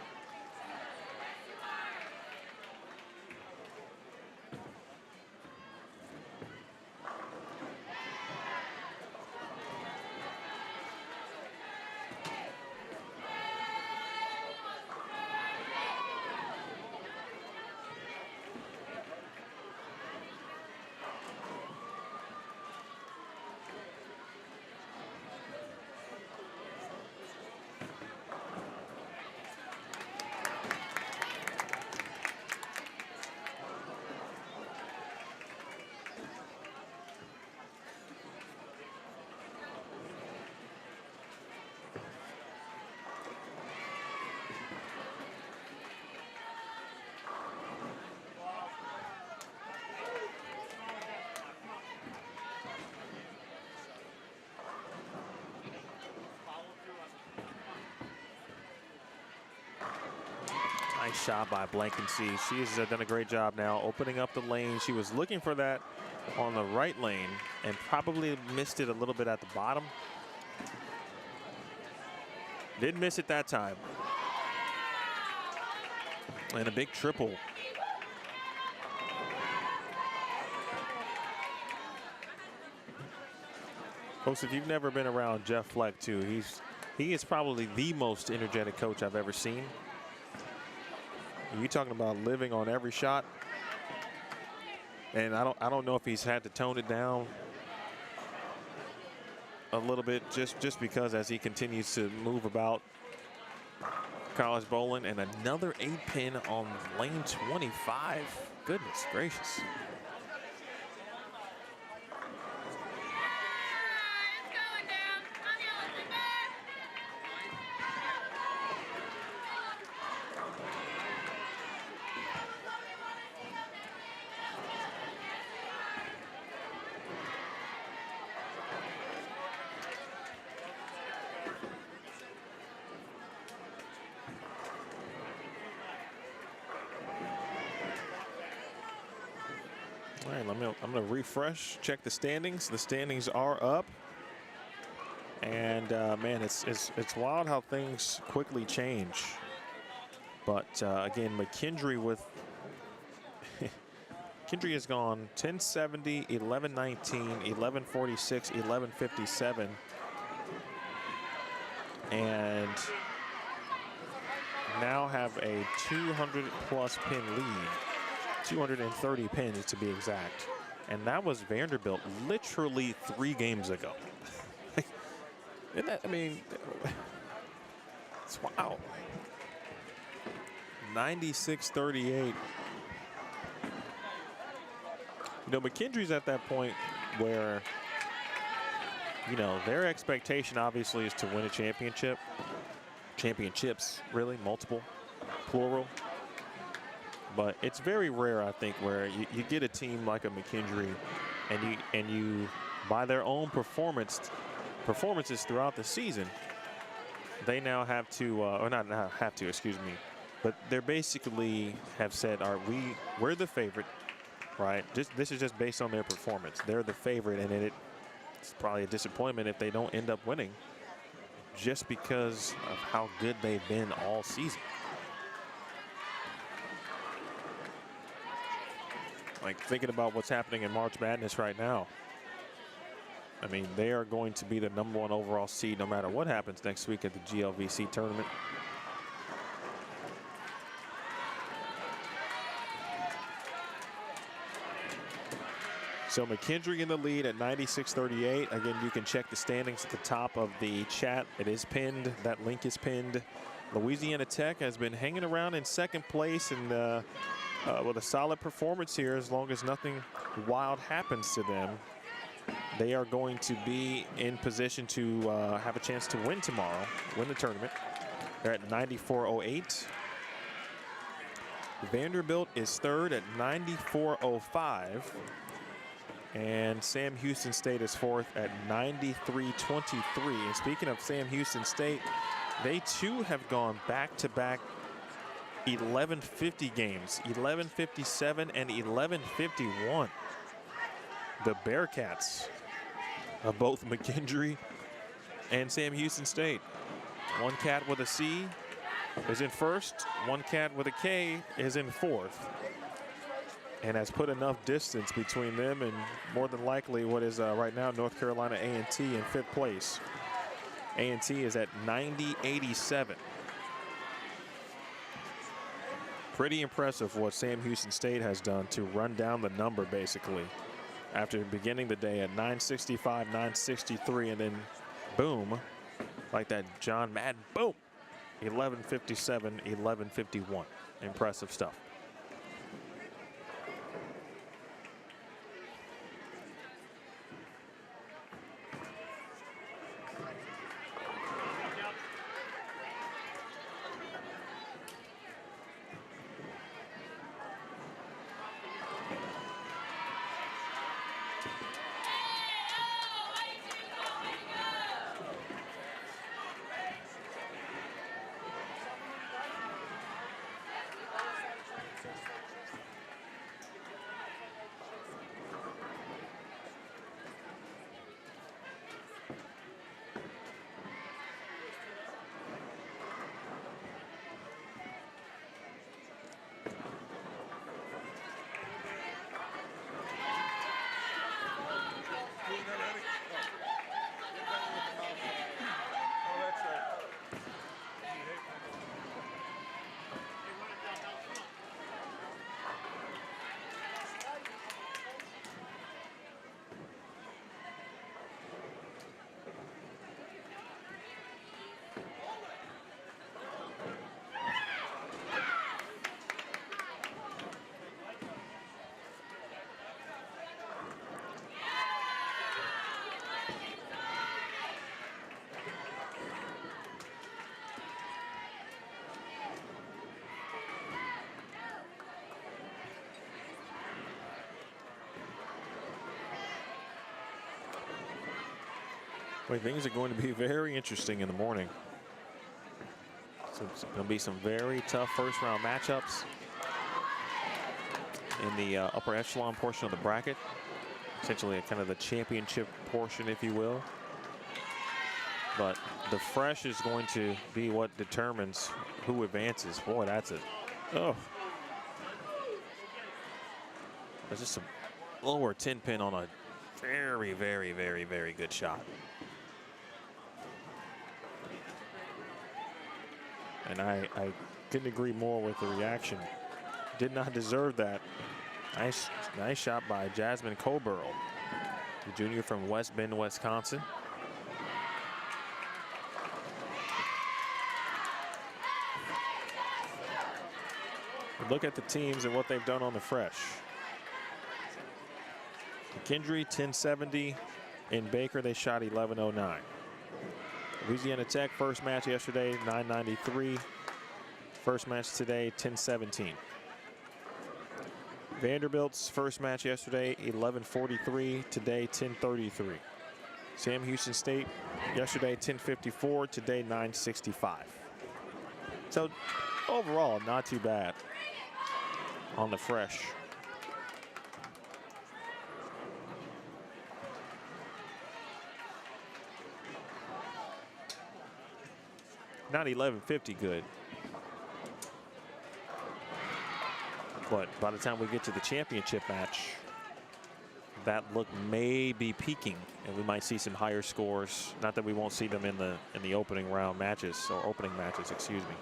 Nice shot by Blankenship. She has done a great job now opening up the lane. She was looking for that on the right lane and probably missed it a little bit at the bottom. Didn't miss it that time. And a big triple. Folks, if you've never been around Jeff Fleck too, he is probably the most energetic coach I've ever seen. You're talking about living on every shot. And I don't know if he's had to tone it down a little bit just because as he continues to move about college bowling. And another 8-pin on lane 25. Goodness gracious. All right, I'm going to refresh, check the standings. The standings are up. And, man, it's wild how things quickly change. But, again, McKendree with Kendry has gone 1070, 1119, 1146, 1157. And now have a 200-plus pin lead. 230 pins to be exact. And that was Vanderbilt literally 3 games ago. Isn't that, I mean, it's wow. 96-38. You know, McKendree's at that point where, you know, their expectation obviously is to win a championship. Championships, really, multiple, plural. But it's very rare, I think, where you get a team like a McKendree and you by their own performances throughout the season, they now have to, or not have to, excuse me, but they're basically have said, all right, we're the favorite, right? This is just based on their performance. They're the favorite, and it's probably a disappointment if they don't end up winning just because of how good they've been all season. Like, thinking about what's happening in March Madness right now. I mean, they are going to be the #1 overall seed no matter what happens next week at the GLVC tournament. So McKendree in the lead at 96-38. Again, you can check the standings at the top of the chat. It is pinned. That link is pinned. Louisiana Tech has been hanging around in second place and with a solid performance here, as long as nothing wild happens to them, they are going to be in position to have a chance to win tomorrow, win the tournament. They're at 94.08. Vanderbilt is third at 94.05. And Sam Houston State is fourth at 93.23. And speaking of Sam Houston State, they too have gone back-to-back 1150 games, 1157 and 1151. The Bearcats of both McKendree and Sam Houston State. One cat with a C is in first, one cat with a K is in fourth, and has put enough distance between them and more than likely what is right now North Carolina A&T in 5th place. A&T is at 90.87. Pretty impressive what Sam Houston State has done to run down the number basically after beginning the day at 965, 963, and then boom, like that John Madden, boom, 1157, 1151. Impressive stuff. Well, things are going to be very interesting in the morning. So it's going to be some very tough first-round matchups in the upper echelon portion of the bracket. Essentially kind of the championship portion, if you will. But the fresh is going to be what determines who advances. Boy, that's it. Oh. That's just a lower 10 pin on a very, very, very, very good shot. And I couldn't agree more with the reaction. Did not deserve that. Nice shot by Jasmine Coburl, the junior from West Bend, Wisconsin. Look at the teams and what they've done on the fresh. McKendree 1070. In Baker, they shot 1109. Louisiana Tech, first match yesterday, 993. First match today, 1017. Vanderbilt's first match yesterday, 1143. Today, 1033. Sam Houston State, yesterday, 1054. Today, 965. So overall, not too bad on the fresh. Not 1150 good. But by the time we get to the championship match, that look may be peaking, and we might see some higher scores. Not that we won't see them in the opening round matches, or opening matches, excuse me.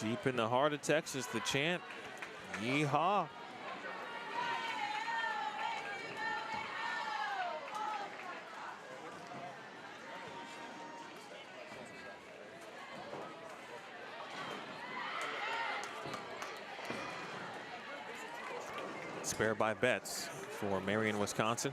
Deep in the heart of Texas, the chant, yeehaw. Spare by Betts for Marian, Wisconsin.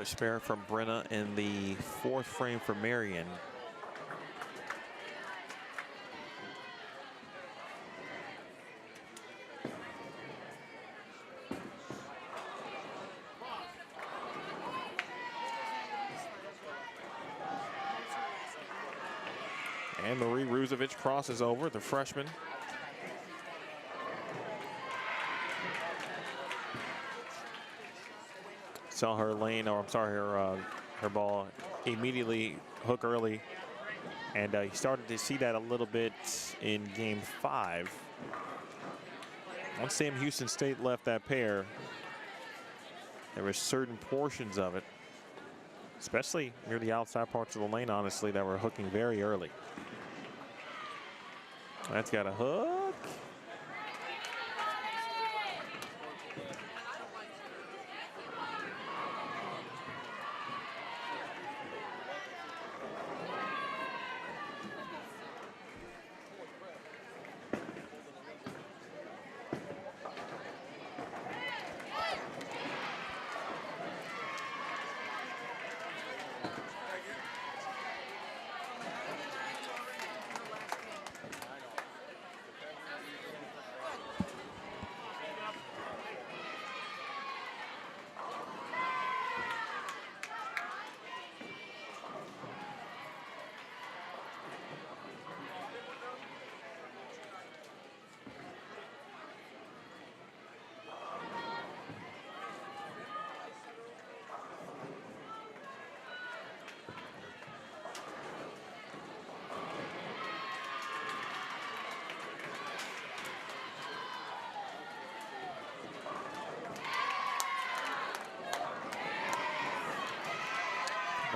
Another spare from Brenna in the fourth frame for Marian. And Marie Ruzovich crosses over, the freshman. Saw her lane, or I'm sorry, her ball immediately hook early. And you started to see that a little bit in game 5. Once Sam Houston State left that pair, there were certain portions of it, especially near the outside parts of the lane, honestly, that were hooking very early. That's got a hook.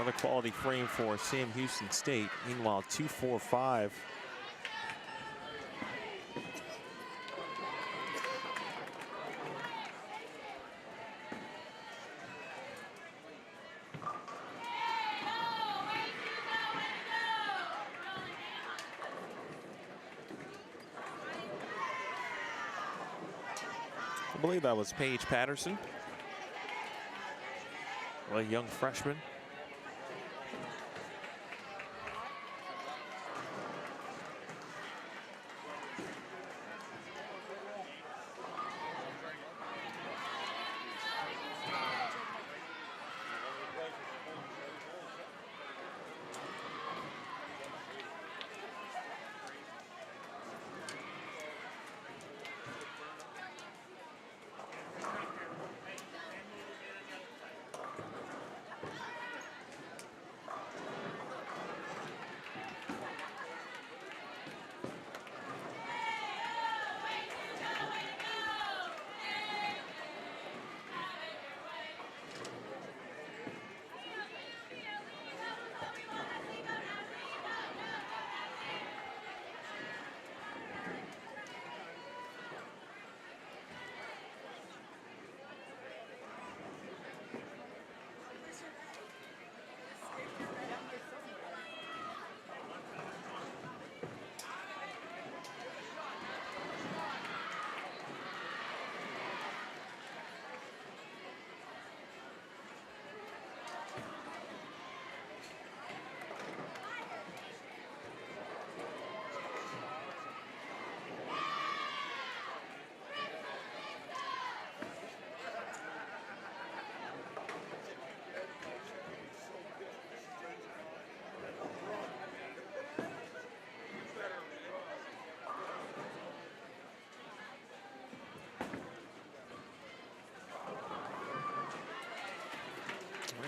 Another quality frame for Sam Houston State. Meanwhile, 2-4-5. I believe that was Paige Patterson, a young freshman.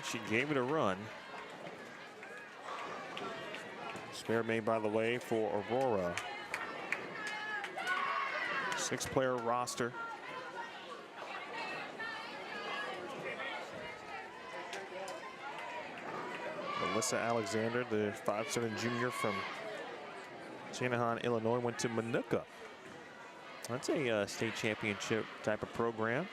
She gave it a run. Spare made, by the way, for Aurora. 6-player roster. Melissa Alexander, the 5'7" junior from Channahon, Illinois, went to Manuka. That's a state championship type of program.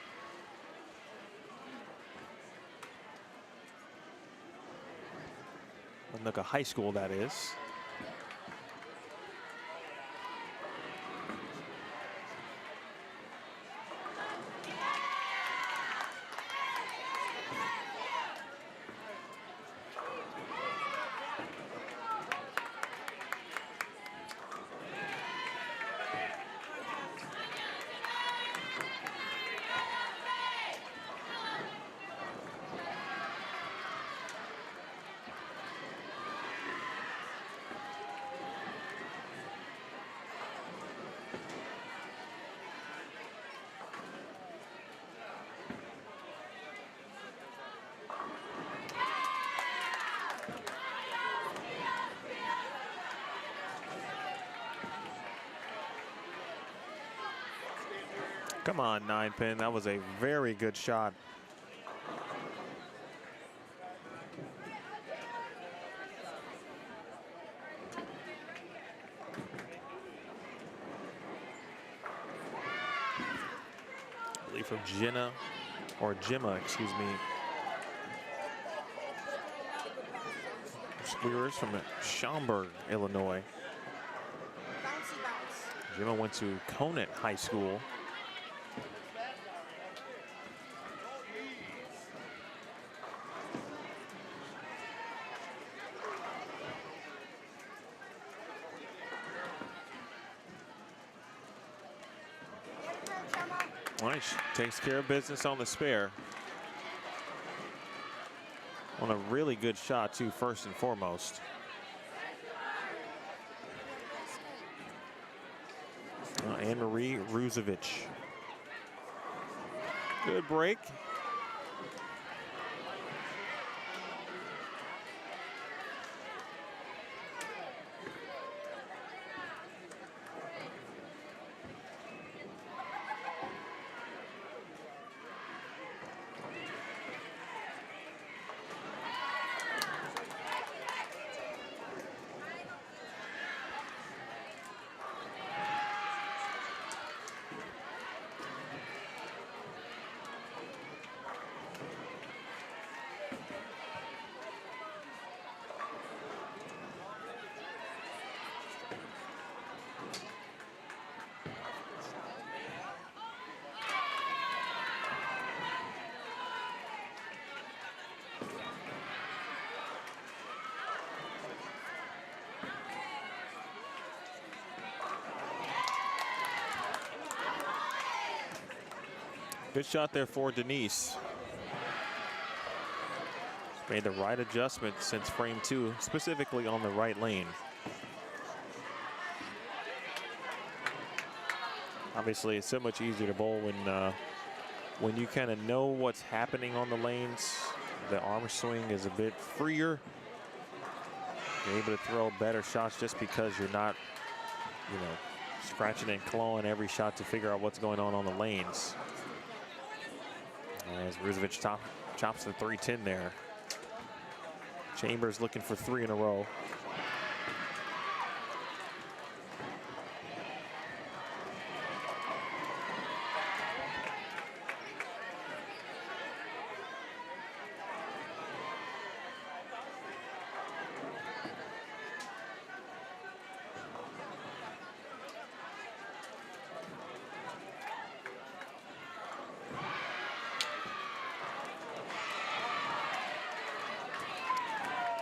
Manuka High School, that is. Come on, 9-pin. That was a very good shot. I believe from Gemma, excuse me. Squeers from Schaumburg, Illinois. Gemma went to Conant High School. Nice, takes care of business on the spare. On a really good shot too, first and foremost. Anne-Marie Ruzovich. Good break. Good shot there for Denise. Made the right adjustment since frame 2, specifically on the right lane. Obviously, it's so much easier to bowl when you kind of know what's happening on the lanes. The arm swing is a bit freer. You're able to throw better shots just because you're not, you know, scratching and clawing every shot to figure out what's going on the lanes. As Ruzovic chops the 310 there. Chambers looking for 3 in a row.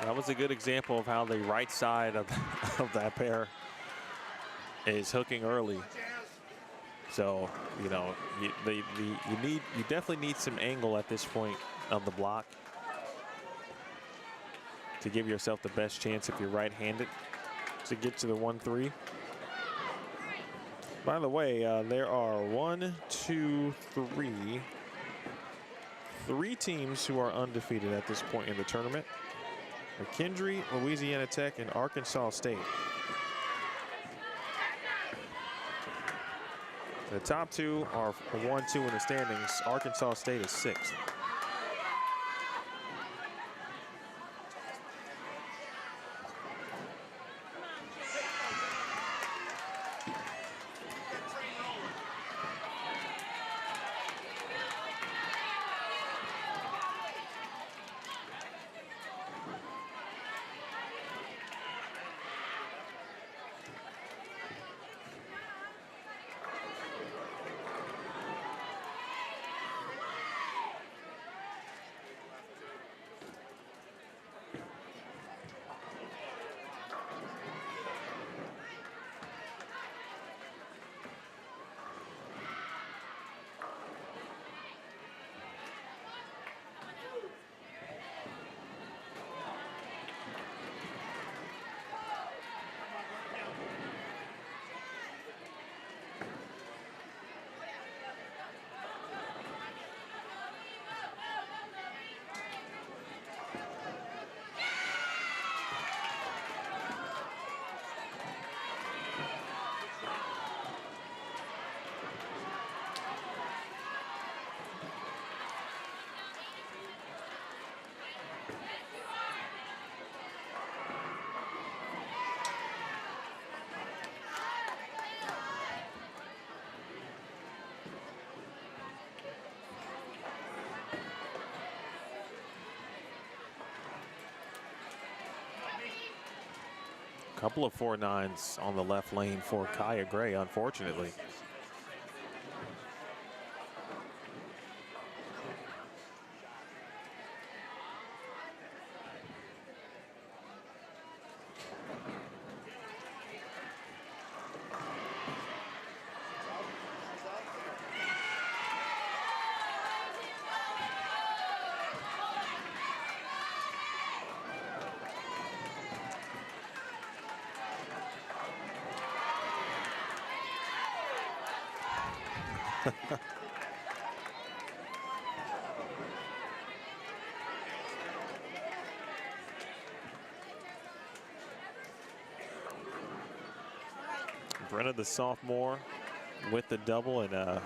That was a good example of how the right side of that pair is hooking early. So, you know, you definitely need some angle at this point of the block to give yourself the best chance if you're right-handed to get to the 1-3. By the way, there are 3 teams who are undefeated at this point in the tournament. McKendree, Louisiana Tech, and Arkansas State. The top 2 are 1-2 in the standings. Arkansas State is 6th. Couple of 4-9s on the left lane for Kaya Gray, unfortunately. Brenna, the sophomore, with the double and a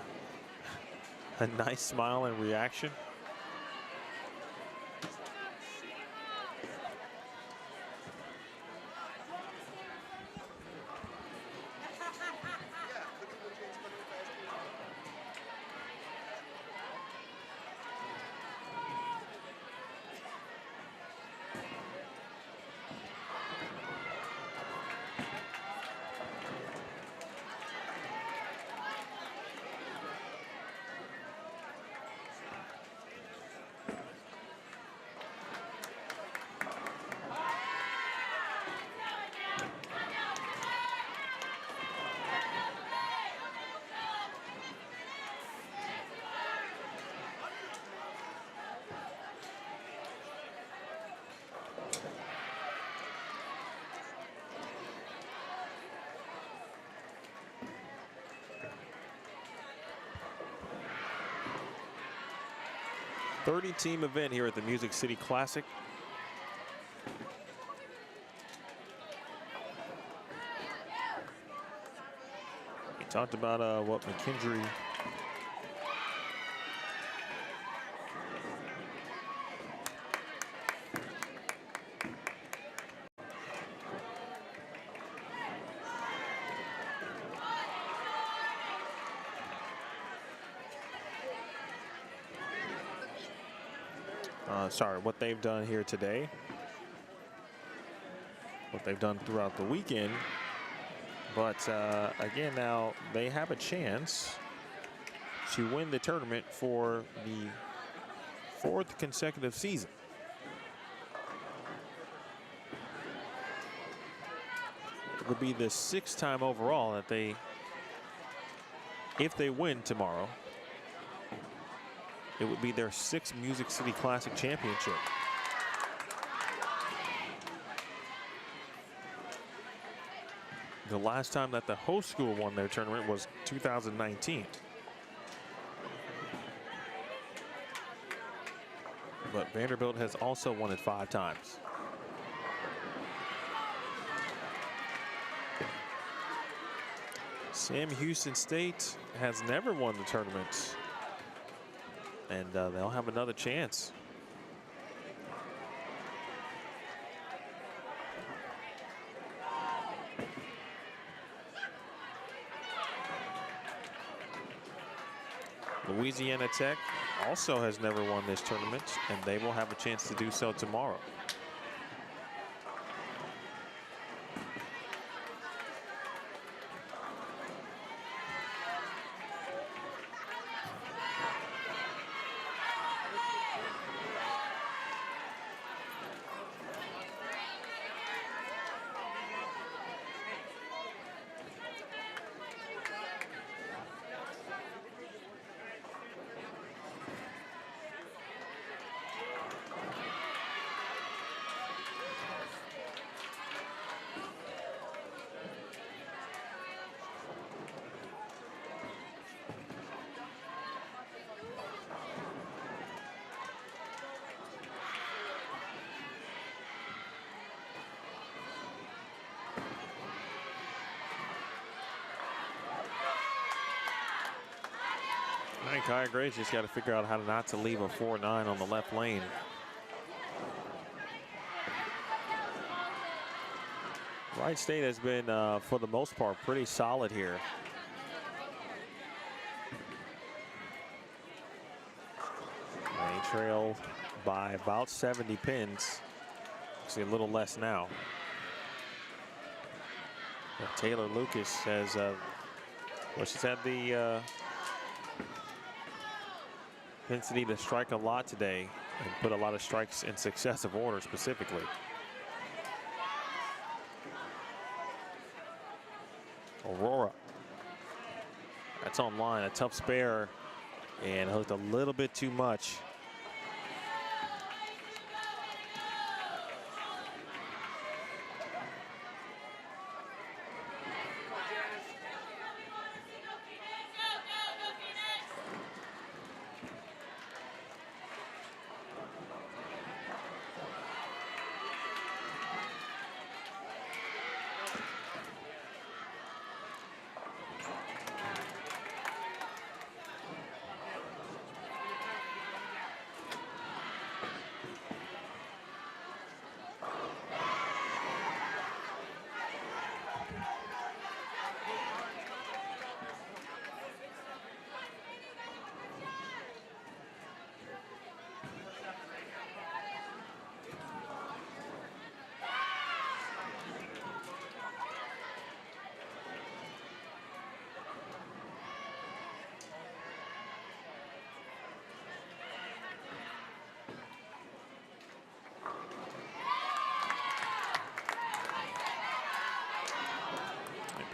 nice smile and reaction. 30-team event here at the Music City Classic. We talked about what McKendree what they've done here today, what they've done throughout the weekend. But again, now they have a chance to win the tournament for the 4th consecutive season. It would be the 6th time overall that they, if they win tomorrow, it would be their 6th Music City Classic championship. The last time that the host school won their tournament was 2019. But Vanderbilt has also won it 5 times. Sam Houston State has never won the tournament. And they'll have another chance. Louisiana Tech also has never won this tournament, and they will have a chance to do so tomorrow. Kaya Gray's just got to figure out how not to leave a 4-9 on the left lane. Wright State has been, for the most part, pretty solid here. They trail by about 70 pins. Actually, a little less now. But Taylor Lucas has, well, she's had the propensity to strike a lot today and put a lot of strikes in successive order specifically. Aurora. That's online, a tough spare, and hooked a little bit too much.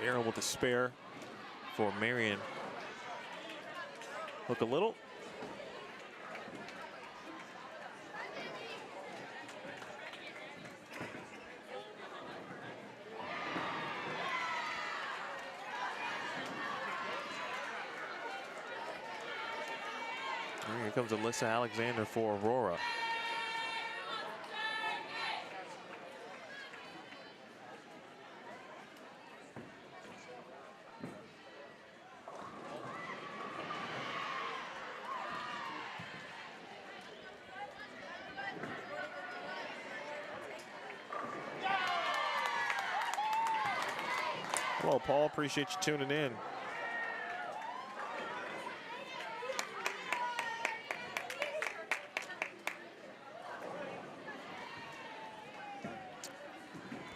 Barrel with a spare for Marian. Look a little. comes Alyssa Alexander for Aurora. Hello, Paul. Appreciate you tuning in.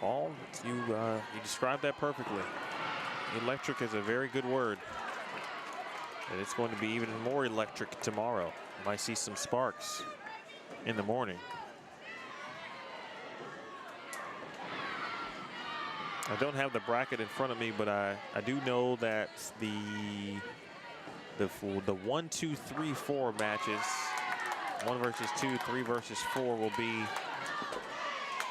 Paul, you described that perfectly. Electric is a very good word. And it's going to be even more electric tomorrow. Might see some sparks in the morning. I don't have the bracket in front of me, but I do know that the 1, 2, 3, 4 matches, 1 versus 2, 3 versus 4 will be,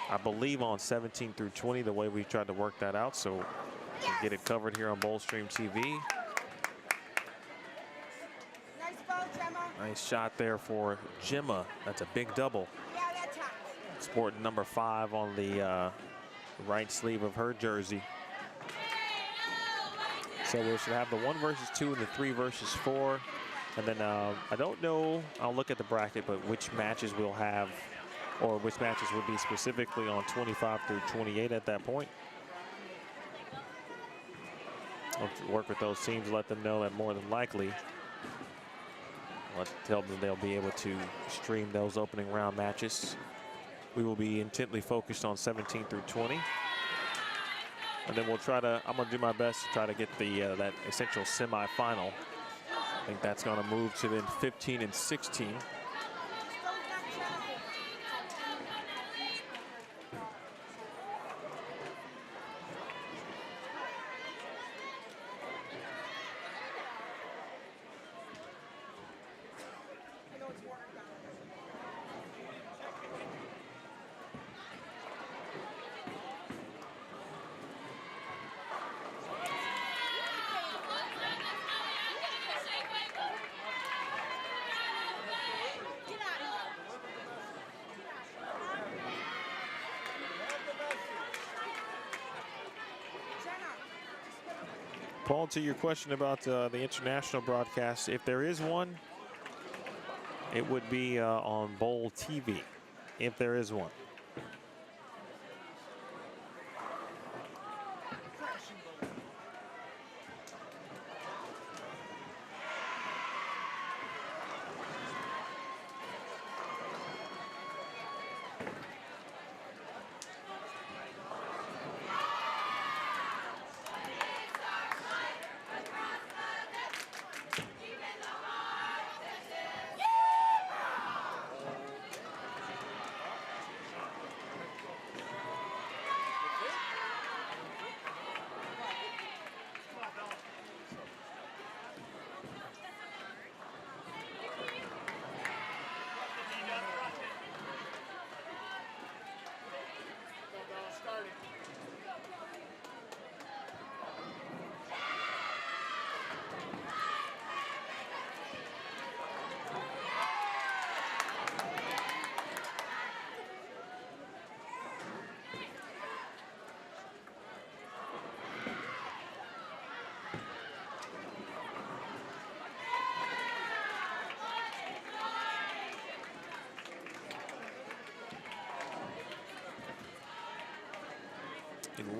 I believe, on 17 through 20, the way we tried to work that out. So we'll get it covered here on Boldstream TV. Nice ball, Gemma. Nice shot there for Gemma. That's a big double. Yeah, that's hot. Sporting number 5 on the right sleeve of her jersey. So we should have the 1 versus 2 and the 3 versus 4. And then I don't know, I'll look at the bracket, but which matches we'll have, or which matches would be specifically on 25 through 28 at that point. I'll work with those teams, let them know that more than likely, tell them they'll be able to stream those opening round matches. We will be intently focused on 17 through 20. And then we'll try to, I'm gonna do my best to try to get the that essential semifinal. I think that's gonna move to then 15 and 16. Paul, to your question about the international broadcast, if there is one, it would be on Bowl TV, if there is one.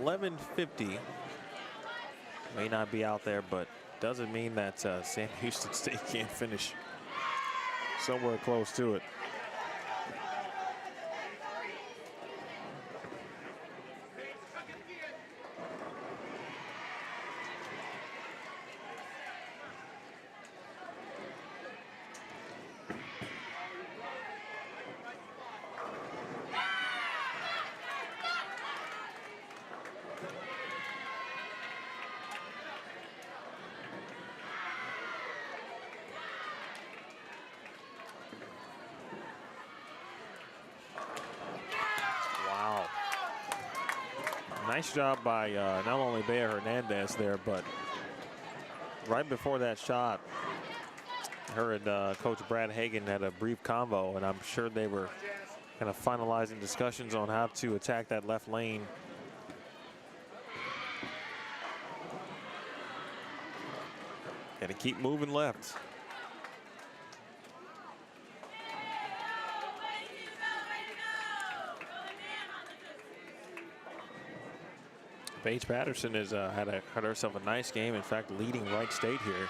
.1150 may not be out there, but doesn't mean that Sam Houston State can't finish somewhere close to it. Nice job by not only Bea Hernandez there, but right before that shot, Her and Coach Brad Hagan had a brief convo, and I'm sure they were kind of finalizing discussions on how to attack that left lane. Got to keep moving left. Paige Patterson has had herself a nice game. In fact, leading Wright State here.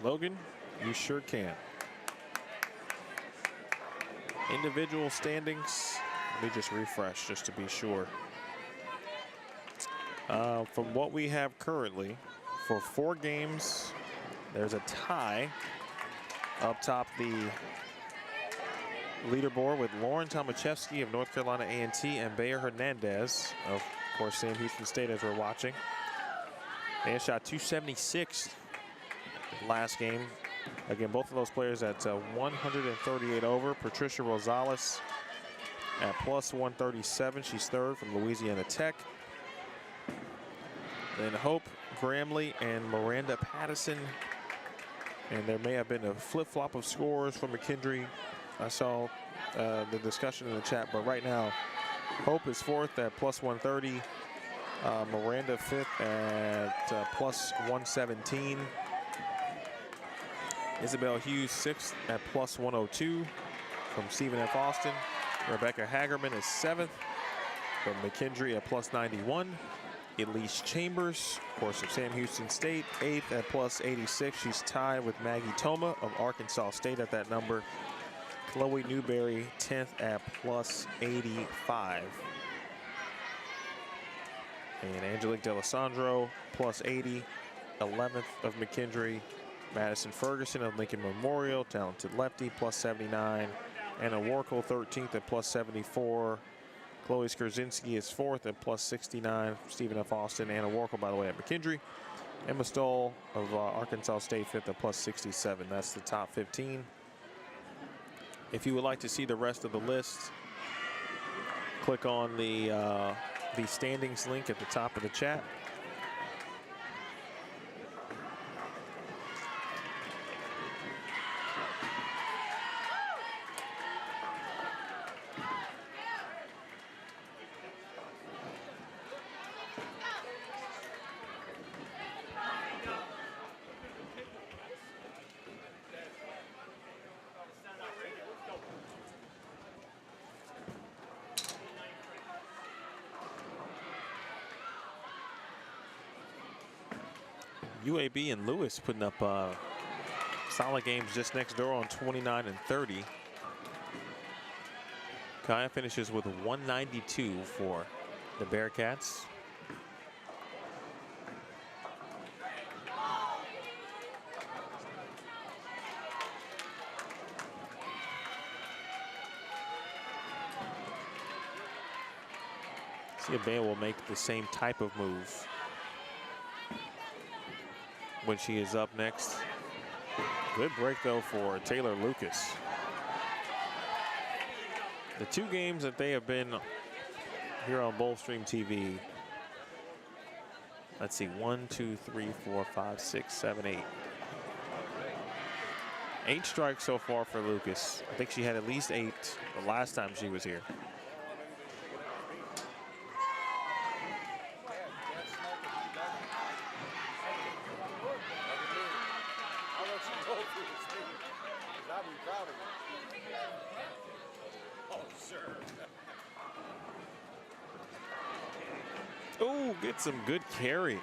Logan, you sure can. Individual standings. Let me just refresh just to be sure. From what we have currently, for 4 games, there's a tie up top the leaderboard with Lauren Tomaszewski of North Carolina A&T and Bayer Hernandez of course Sam Houston State, as we're watching. They had shot 276 last game. Again, both of those players at 138 over. Patricia Rosales at plus 137. She's third from Louisiana Tech. Then Hope Gramley and Miranda Pattison. And there may have been a flip-flop of scores from McKendree. I saw the discussion in the chat, but right now, Hope is fourth at plus 130. Miranda fifth at plus 117. Isabel Hughes sixth at plus 102 from Stephen F. Austin. Rebecca Hagerman is seventh from McKendree at plus 91. Elise Chambers, of course, of Sam Houston State, eighth at plus 86. She's tied with Maggie Toma of Arkansas State at that number. Chloe Newberry, 10th at plus 85. And Angelique D'Alessandro, plus 80, 11th of McKendree. Madison Ferguson of Lincoln Memorial, talented lefty, plus 79. Anna Warkle, 13th at plus 74. Chloe Skorzinski is 4th at plus 69. Stephen F. Austin, Anna Warkle, by the way, at McKendree. Emma Stoll of Arkansas State, 5th at plus 67. That's the top 15. If you would like to see the rest of the list, click on the standings link at the top of the chat. UAB and Lewis putting up solid games just next door on 29 and 30. Kaya finishes with 192 for the Bearcats. See if Van will make the same type of move when she is up next. Good break though for Taylor Lucas. The 2 games that they have been here on Bullstream TV. Let's see, 1, 2, 3, 4, 5, 6, 7, 8. 8 strikes so far for Lucas. I think she had at least 8 the last time she was here. Oh, get some good carry.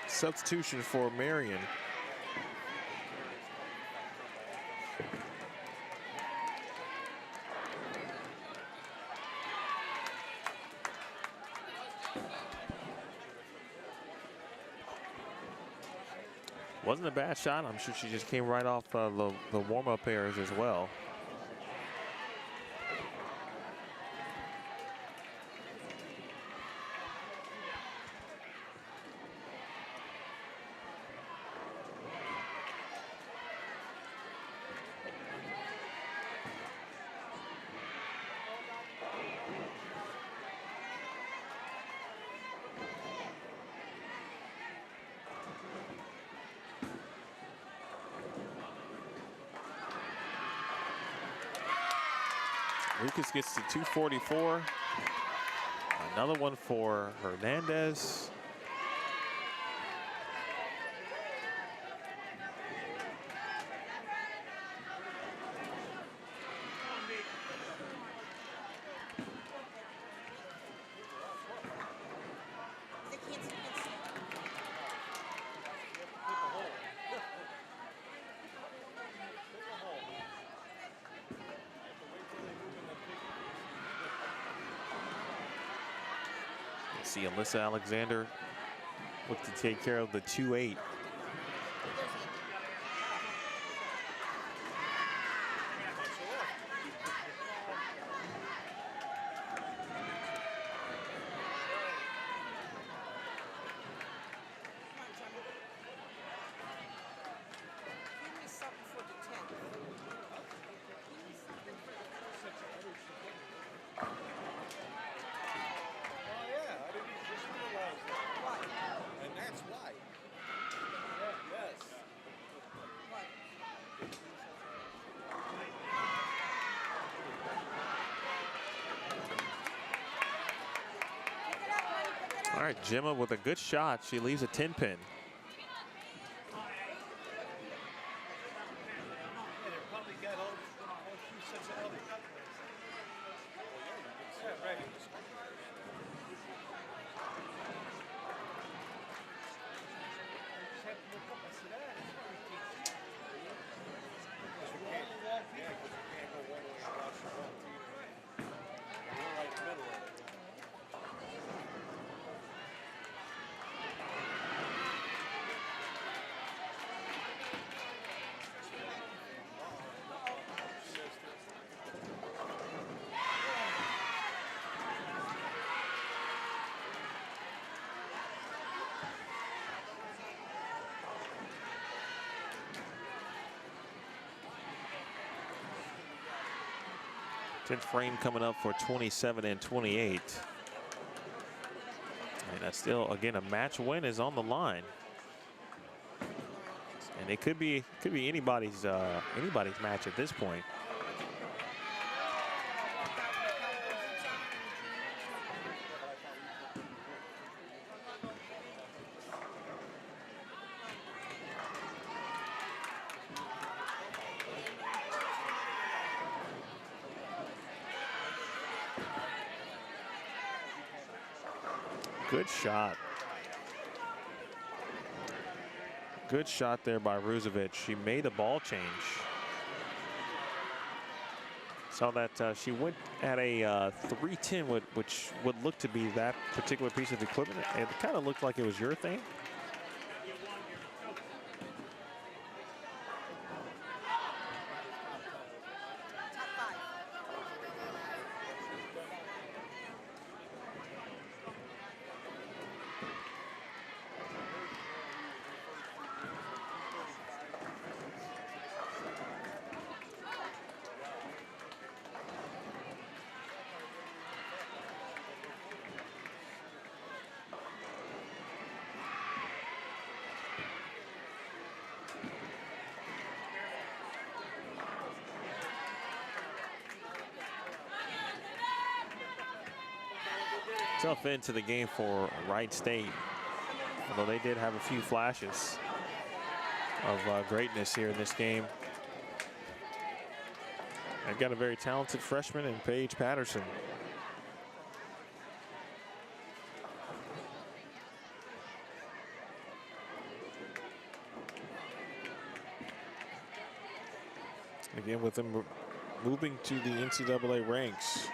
Substitution for Marian. Wasn't a bad shot. I'm sure she just came right off the warm-up pairs as well. Lucas gets to 244. Another one for Hernandez. See Alyssa Alexander look to take care of the 2-8. All right, Gemma with a good shot. She leaves a 10-pin. Tenth frame coming up for 27 and 28. And that's still, again, a match win is on the line. And it could be anybody's match at this point. Good shot. Good shot there by Ruzovic. She made a ball change. Saw that she went at a 310, which would look to be that particular piece of equipment. It kind of looked like it was urethane. Tough end to the game for Wright State, although they did have a few flashes of greatness here in this game. They've got a very talented freshman in Paige Patterson. Again, with them moving to the NCAA ranks,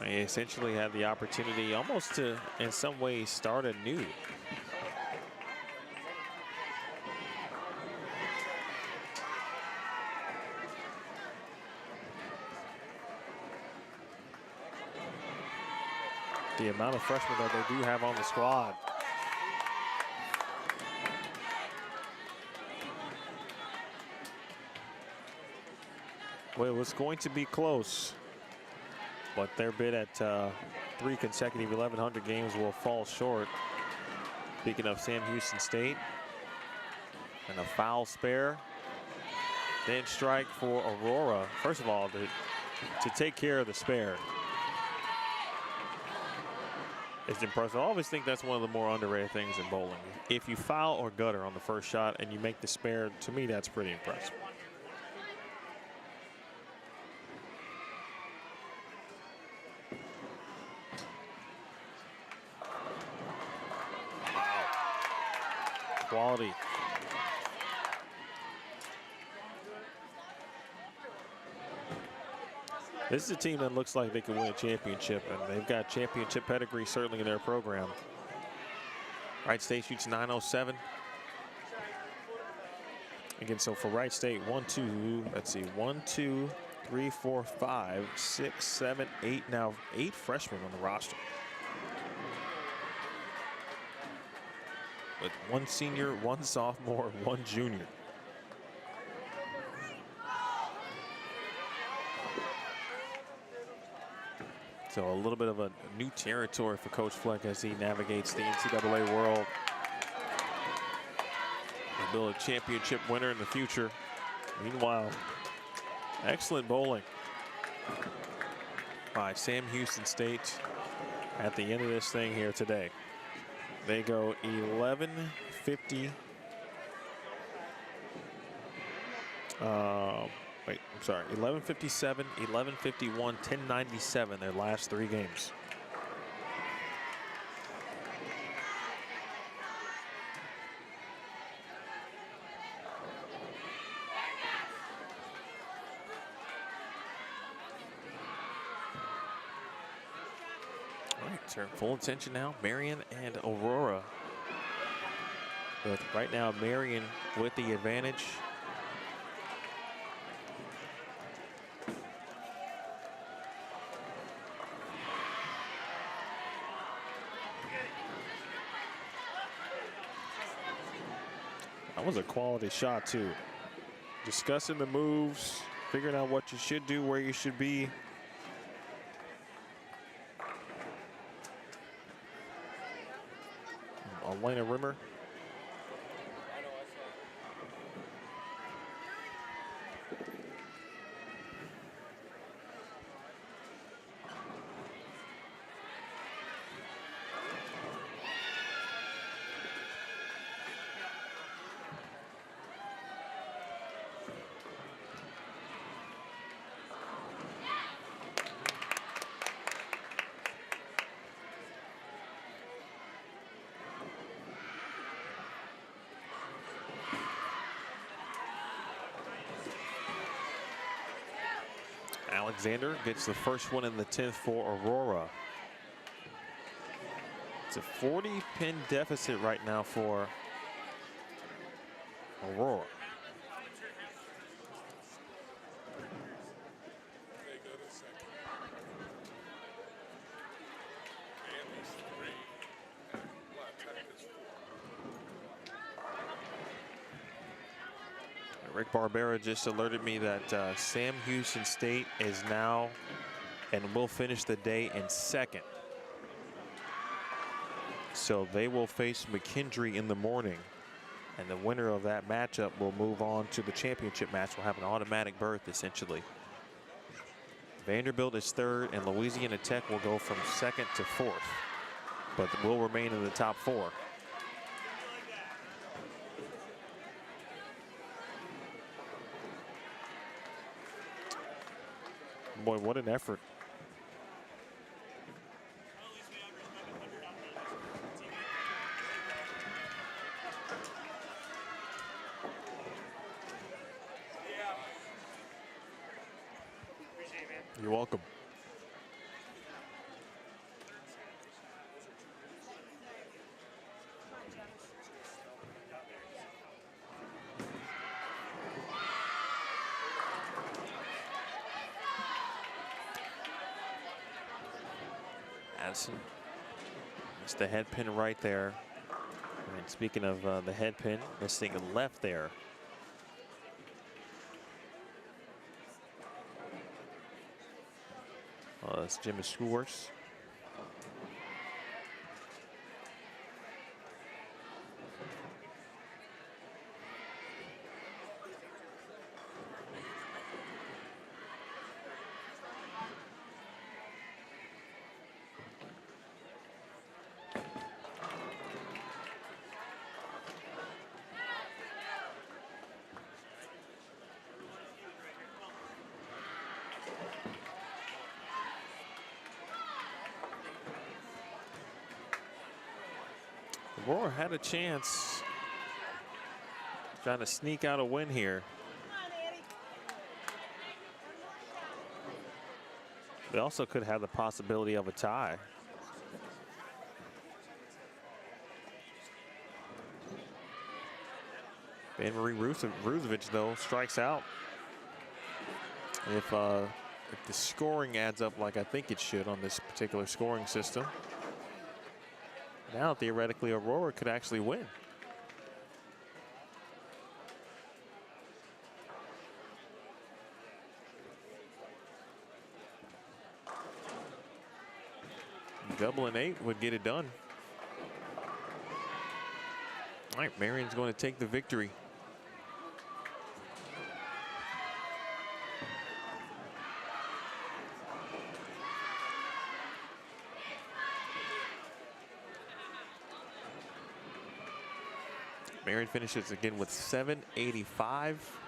they essentially had the opportunity almost to, in some ways, start anew. The amount of freshmen that they do have on the squad. Well, it was going to be close, but their bid at 3 consecutive 1,100 games will fall short. Speaking of Sam Houston State, and a foul spare. Then strike for Aurora. First of all, to take care of the spare is impressive. I always think that's one of the more underrated things in bowling. If you foul or gutter on the first shot and you make the spare, to me, that's pretty impressive. Quality. This is a team that looks like they could win a championship, and they've got championship pedigree certainly in their program. Wright State shoots 907. Again, so for Wright State, 1, 2, let's see, 1, 2, 3, 4, 5, 6, 7, 8. Now 8 freshmen on the roster, with 1 senior, 1 sophomore, 1 junior. So a little bit of a new territory for Coach Fleck as he navigates the NCAA world. He'll build a championship winner in the future. Meanwhile, excellent bowling by Sam Houston State at the end of this thing here today. They go 11:50. Wait, I'm sorry, 11:57, 11:51, 10:97, their last 3 games. All right, turn full attention now, Marian and Aurora. But right now, Marian with the advantage. That was a quality shot too. Discussing the moves, figuring out what you should do, where you should be. Elena Rimmer. Alexander gets the first one in the 10th for Aurora. It's a 40-pin deficit right now for Aurora. Rick Barbera just alerted me that Sam Houston State is now and will finish the day in second. So they will face McKendree in the morning, and the winner of that matchup will move on to the championship match. Will have an automatic berth essentially. Vanderbilt is third, and Louisiana Tech will go from second to fourth, but will remain in the top four. Boy, what an effort. You're welcome. Addison. It's the head pin right there. And speaking of the head pin, missing left there. That's Jimmy Schoolworks. Aurora had a chance trying to sneak out a win here. They also could have the possibility of a tie. Anne-Marie Rusevich, though, strikes out. If the scoring adds up like I think it should on this particular scoring system, now theoretically Aurora could actually win. Double and 8 would get it done. All right, Marian's going to take the victory. Marian finishes again with 785.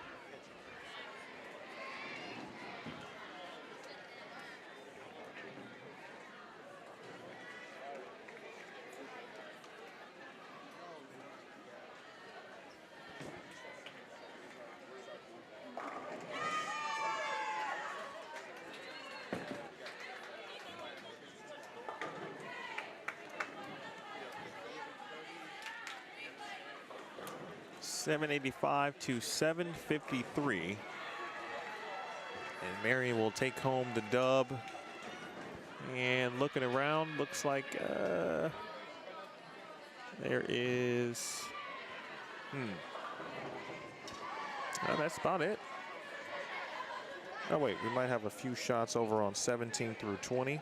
.785 to 753, and Marian will take home the dub. And looking around, looks like there is that's about it. Oh wait, we might have a few shots over on 17 through 20.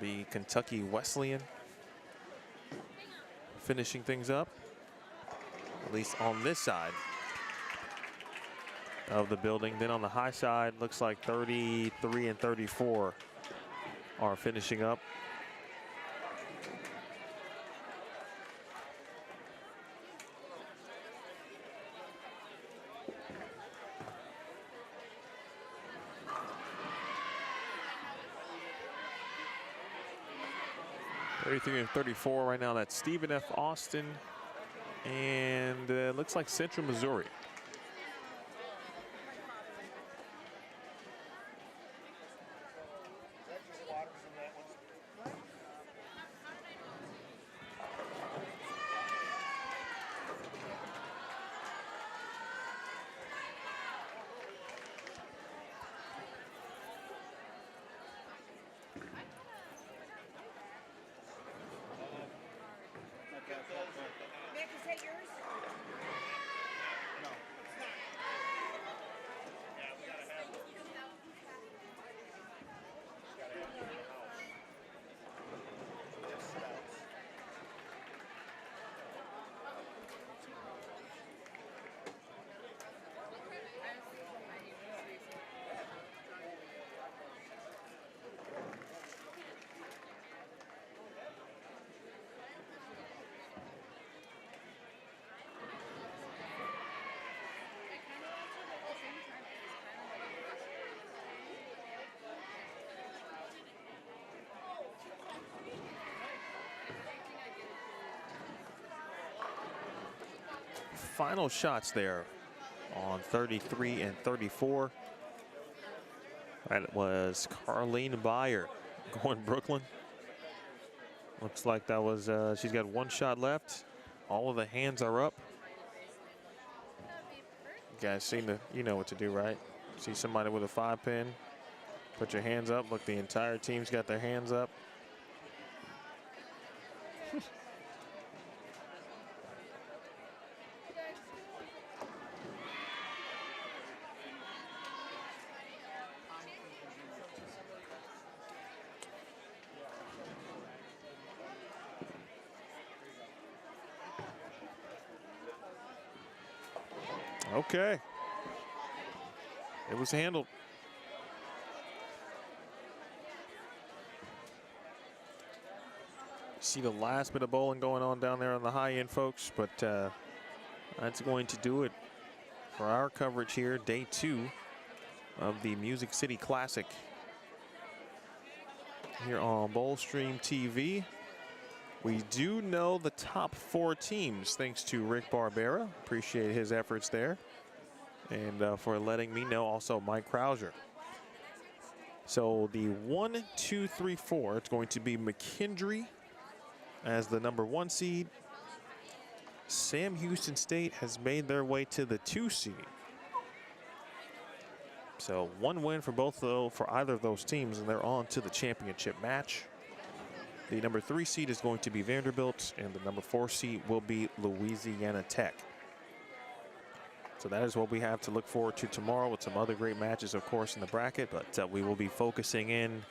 The Kentucky Wesleyan finishing things up, at least on this side of the building. Then on the high side, looks like 33 and 34 are finishing up. And 34 right now. That's Stephen F. Austin And looks like Central Missouri. Nick, is that yours? Final shots there on 33 and 34. That was Carlene Byer going Brooklyn. Looks like that was, she's got one shot left. All of the hands are up. You guys seen the, you know what to do, right? See somebody with a 5-pin, put your hands up. Look, the entire team's got their hands up. Okay. It was handled. See the last bit of bowling going on down there on the high end, folks, but that's going to do it for our coverage here, day 2 of the Music City Classic here on Bowlstream TV. We do know the top 4 teams thanks to Rick Barbera. Appreciate his efforts there. And for letting me know, also Mike Krauser. So the 1, 2, 3, 4, it's going to be McKendree as the number 1 seed. Sam Houston State has made their way to the 2 seed. So 1 win for for either of those teams, and they're on to the championship match. The number 3 seed is going to be Vanderbilt, and the number 4 seed will be Louisiana Tech. So that is what we have to look forward to tomorrow, with some other great matches, of course, in the bracket. But we will be focusing in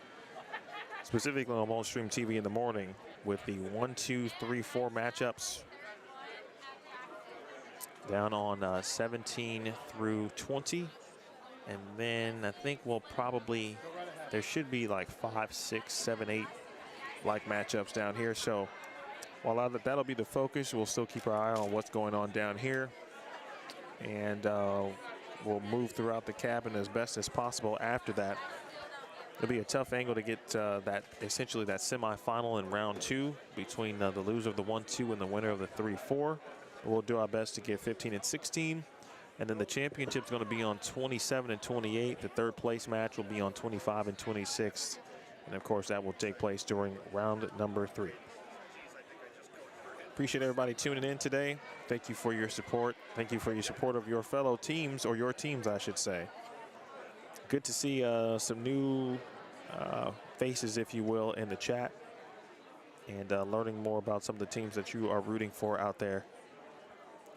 specifically on Bowlstream TV in the morning with the 1, 2, 3, 4 matchups down on 17 through 20. And then I think we'll probably, there should be like 5, 6, 7, 8 like matchups down here. So while that'll be the focus, we'll still keep our eye on what's going on down here. And we'll move throughout the cabin as best as possible after that. It'll be a tough angle to get essentially that semifinal in round 2 between the loser of the 1-2 and the winner of the 3-4. We'll do our best to get 15 and 16. And then the championship's going to be on 27 and 28. The 3rd place match will be on 25 and 26. And of course, that will take place during round number 3. Appreciate everybody tuning in today. Thank you for your support. Thank you for your support of your fellow teams, or your teams, I should say. Good to see some new faces, if you will, in the chat, and learning more about some of the teams that you are rooting for out there.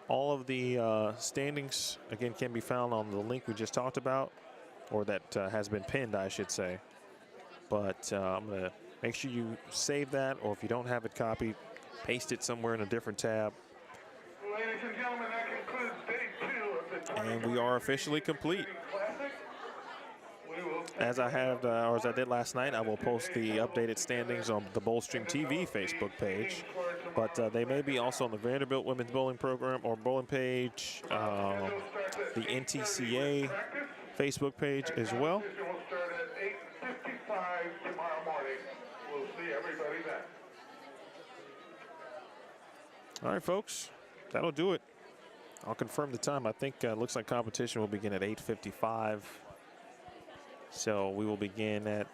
All of the standings, again, can be found on the link we just talked about, or that has been pinned, I should say. But I'm going to make sure you save that, or if you don't have it copied, paste it somewhere in a different tab. Ladies and gentlemen, that concludes day 2 of the And we are officially complete. As I have, or as I did last night, I will post the updated standings on the Bowlstream TV Facebook page. But they may be also on the Vanderbilt Women's Bowling Program or bowling page, the NTCA Facebook page as well. We'll start at 8:55 tomorrow morning. We'll see everybody then. All right, folks. that'll do it. I'll confirm the time. I think looks like competition will begin at 8:55. So we will begin at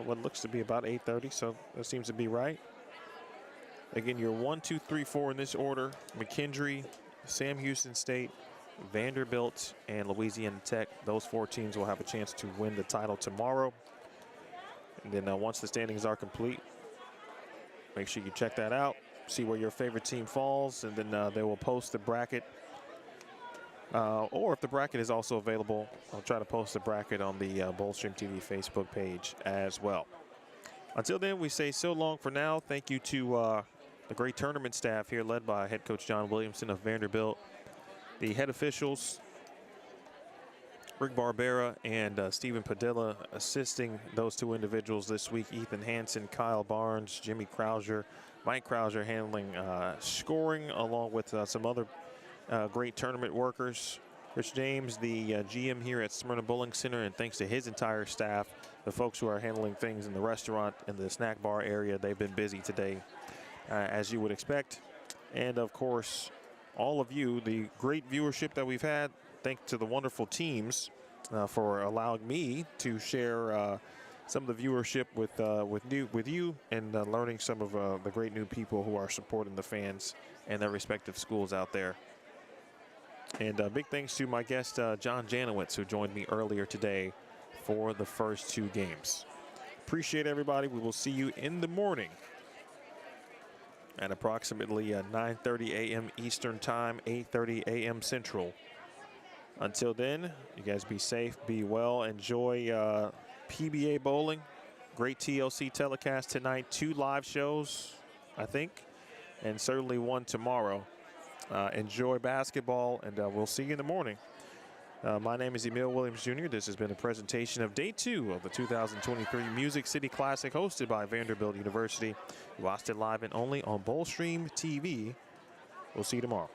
what looks to be about 8:30. So that seems to be right. Again, you're 1, 2, 3, 4 in this order: McKendree, Sam Houston State, Vanderbilt, and Louisiana Tech. Those 4 teams will have a chance to win the title tomorrow. And then once the standings are complete, make sure you check that out, see where your favorite team falls, and then they will post the bracket. Or if the bracket is also available, I'll try to post the bracket on the Boldstream TV Facebook page as well. Until then, we say so long for now. Thank you to the great tournament staff here, led by head coach John Williamson of Vanderbilt, the head officials, Rick Barbera and Stephen Padilla, assisting those 2 individuals this week: Ethan Hansen, Kyle Barnes, Jimmy Krauser, Mike Krauser handling scoring, along with some other great tournament workers. Rich James, the GM here at Smyrna Bowling Center, and thanks to his entire staff, the folks who are handling things in the restaurant and the snack bar area, they've been busy today, as you would expect. And of course, all of you, the great viewership that we've had. Thanks to the wonderful teams for allowing me to share some of the viewership with you and learning some of the great new people who are supporting the fans and their respective schools out there. And big thanks to my guest, John Janowitz, who joined me earlier today for the first 2 games. Appreciate everybody. We will see you in the morning at approximately 9:30 a.m. Eastern Time, 8:30 a.m. Central. Until then, you guys be safe, be well, enjoy PBA bowling. Great TLC telecast tonight, 2 live shows, I think, and certainly 1 tomorrow. Enjoy basketball, and we'll see you in the morning. My name is Emmanuel Williams Jr. This has been a presentation of Day 2 of the 2023 Music City Classic, hosted by Vanderbilt University. You watched it live and only on Boldstream TV. We'll see you tomorrow.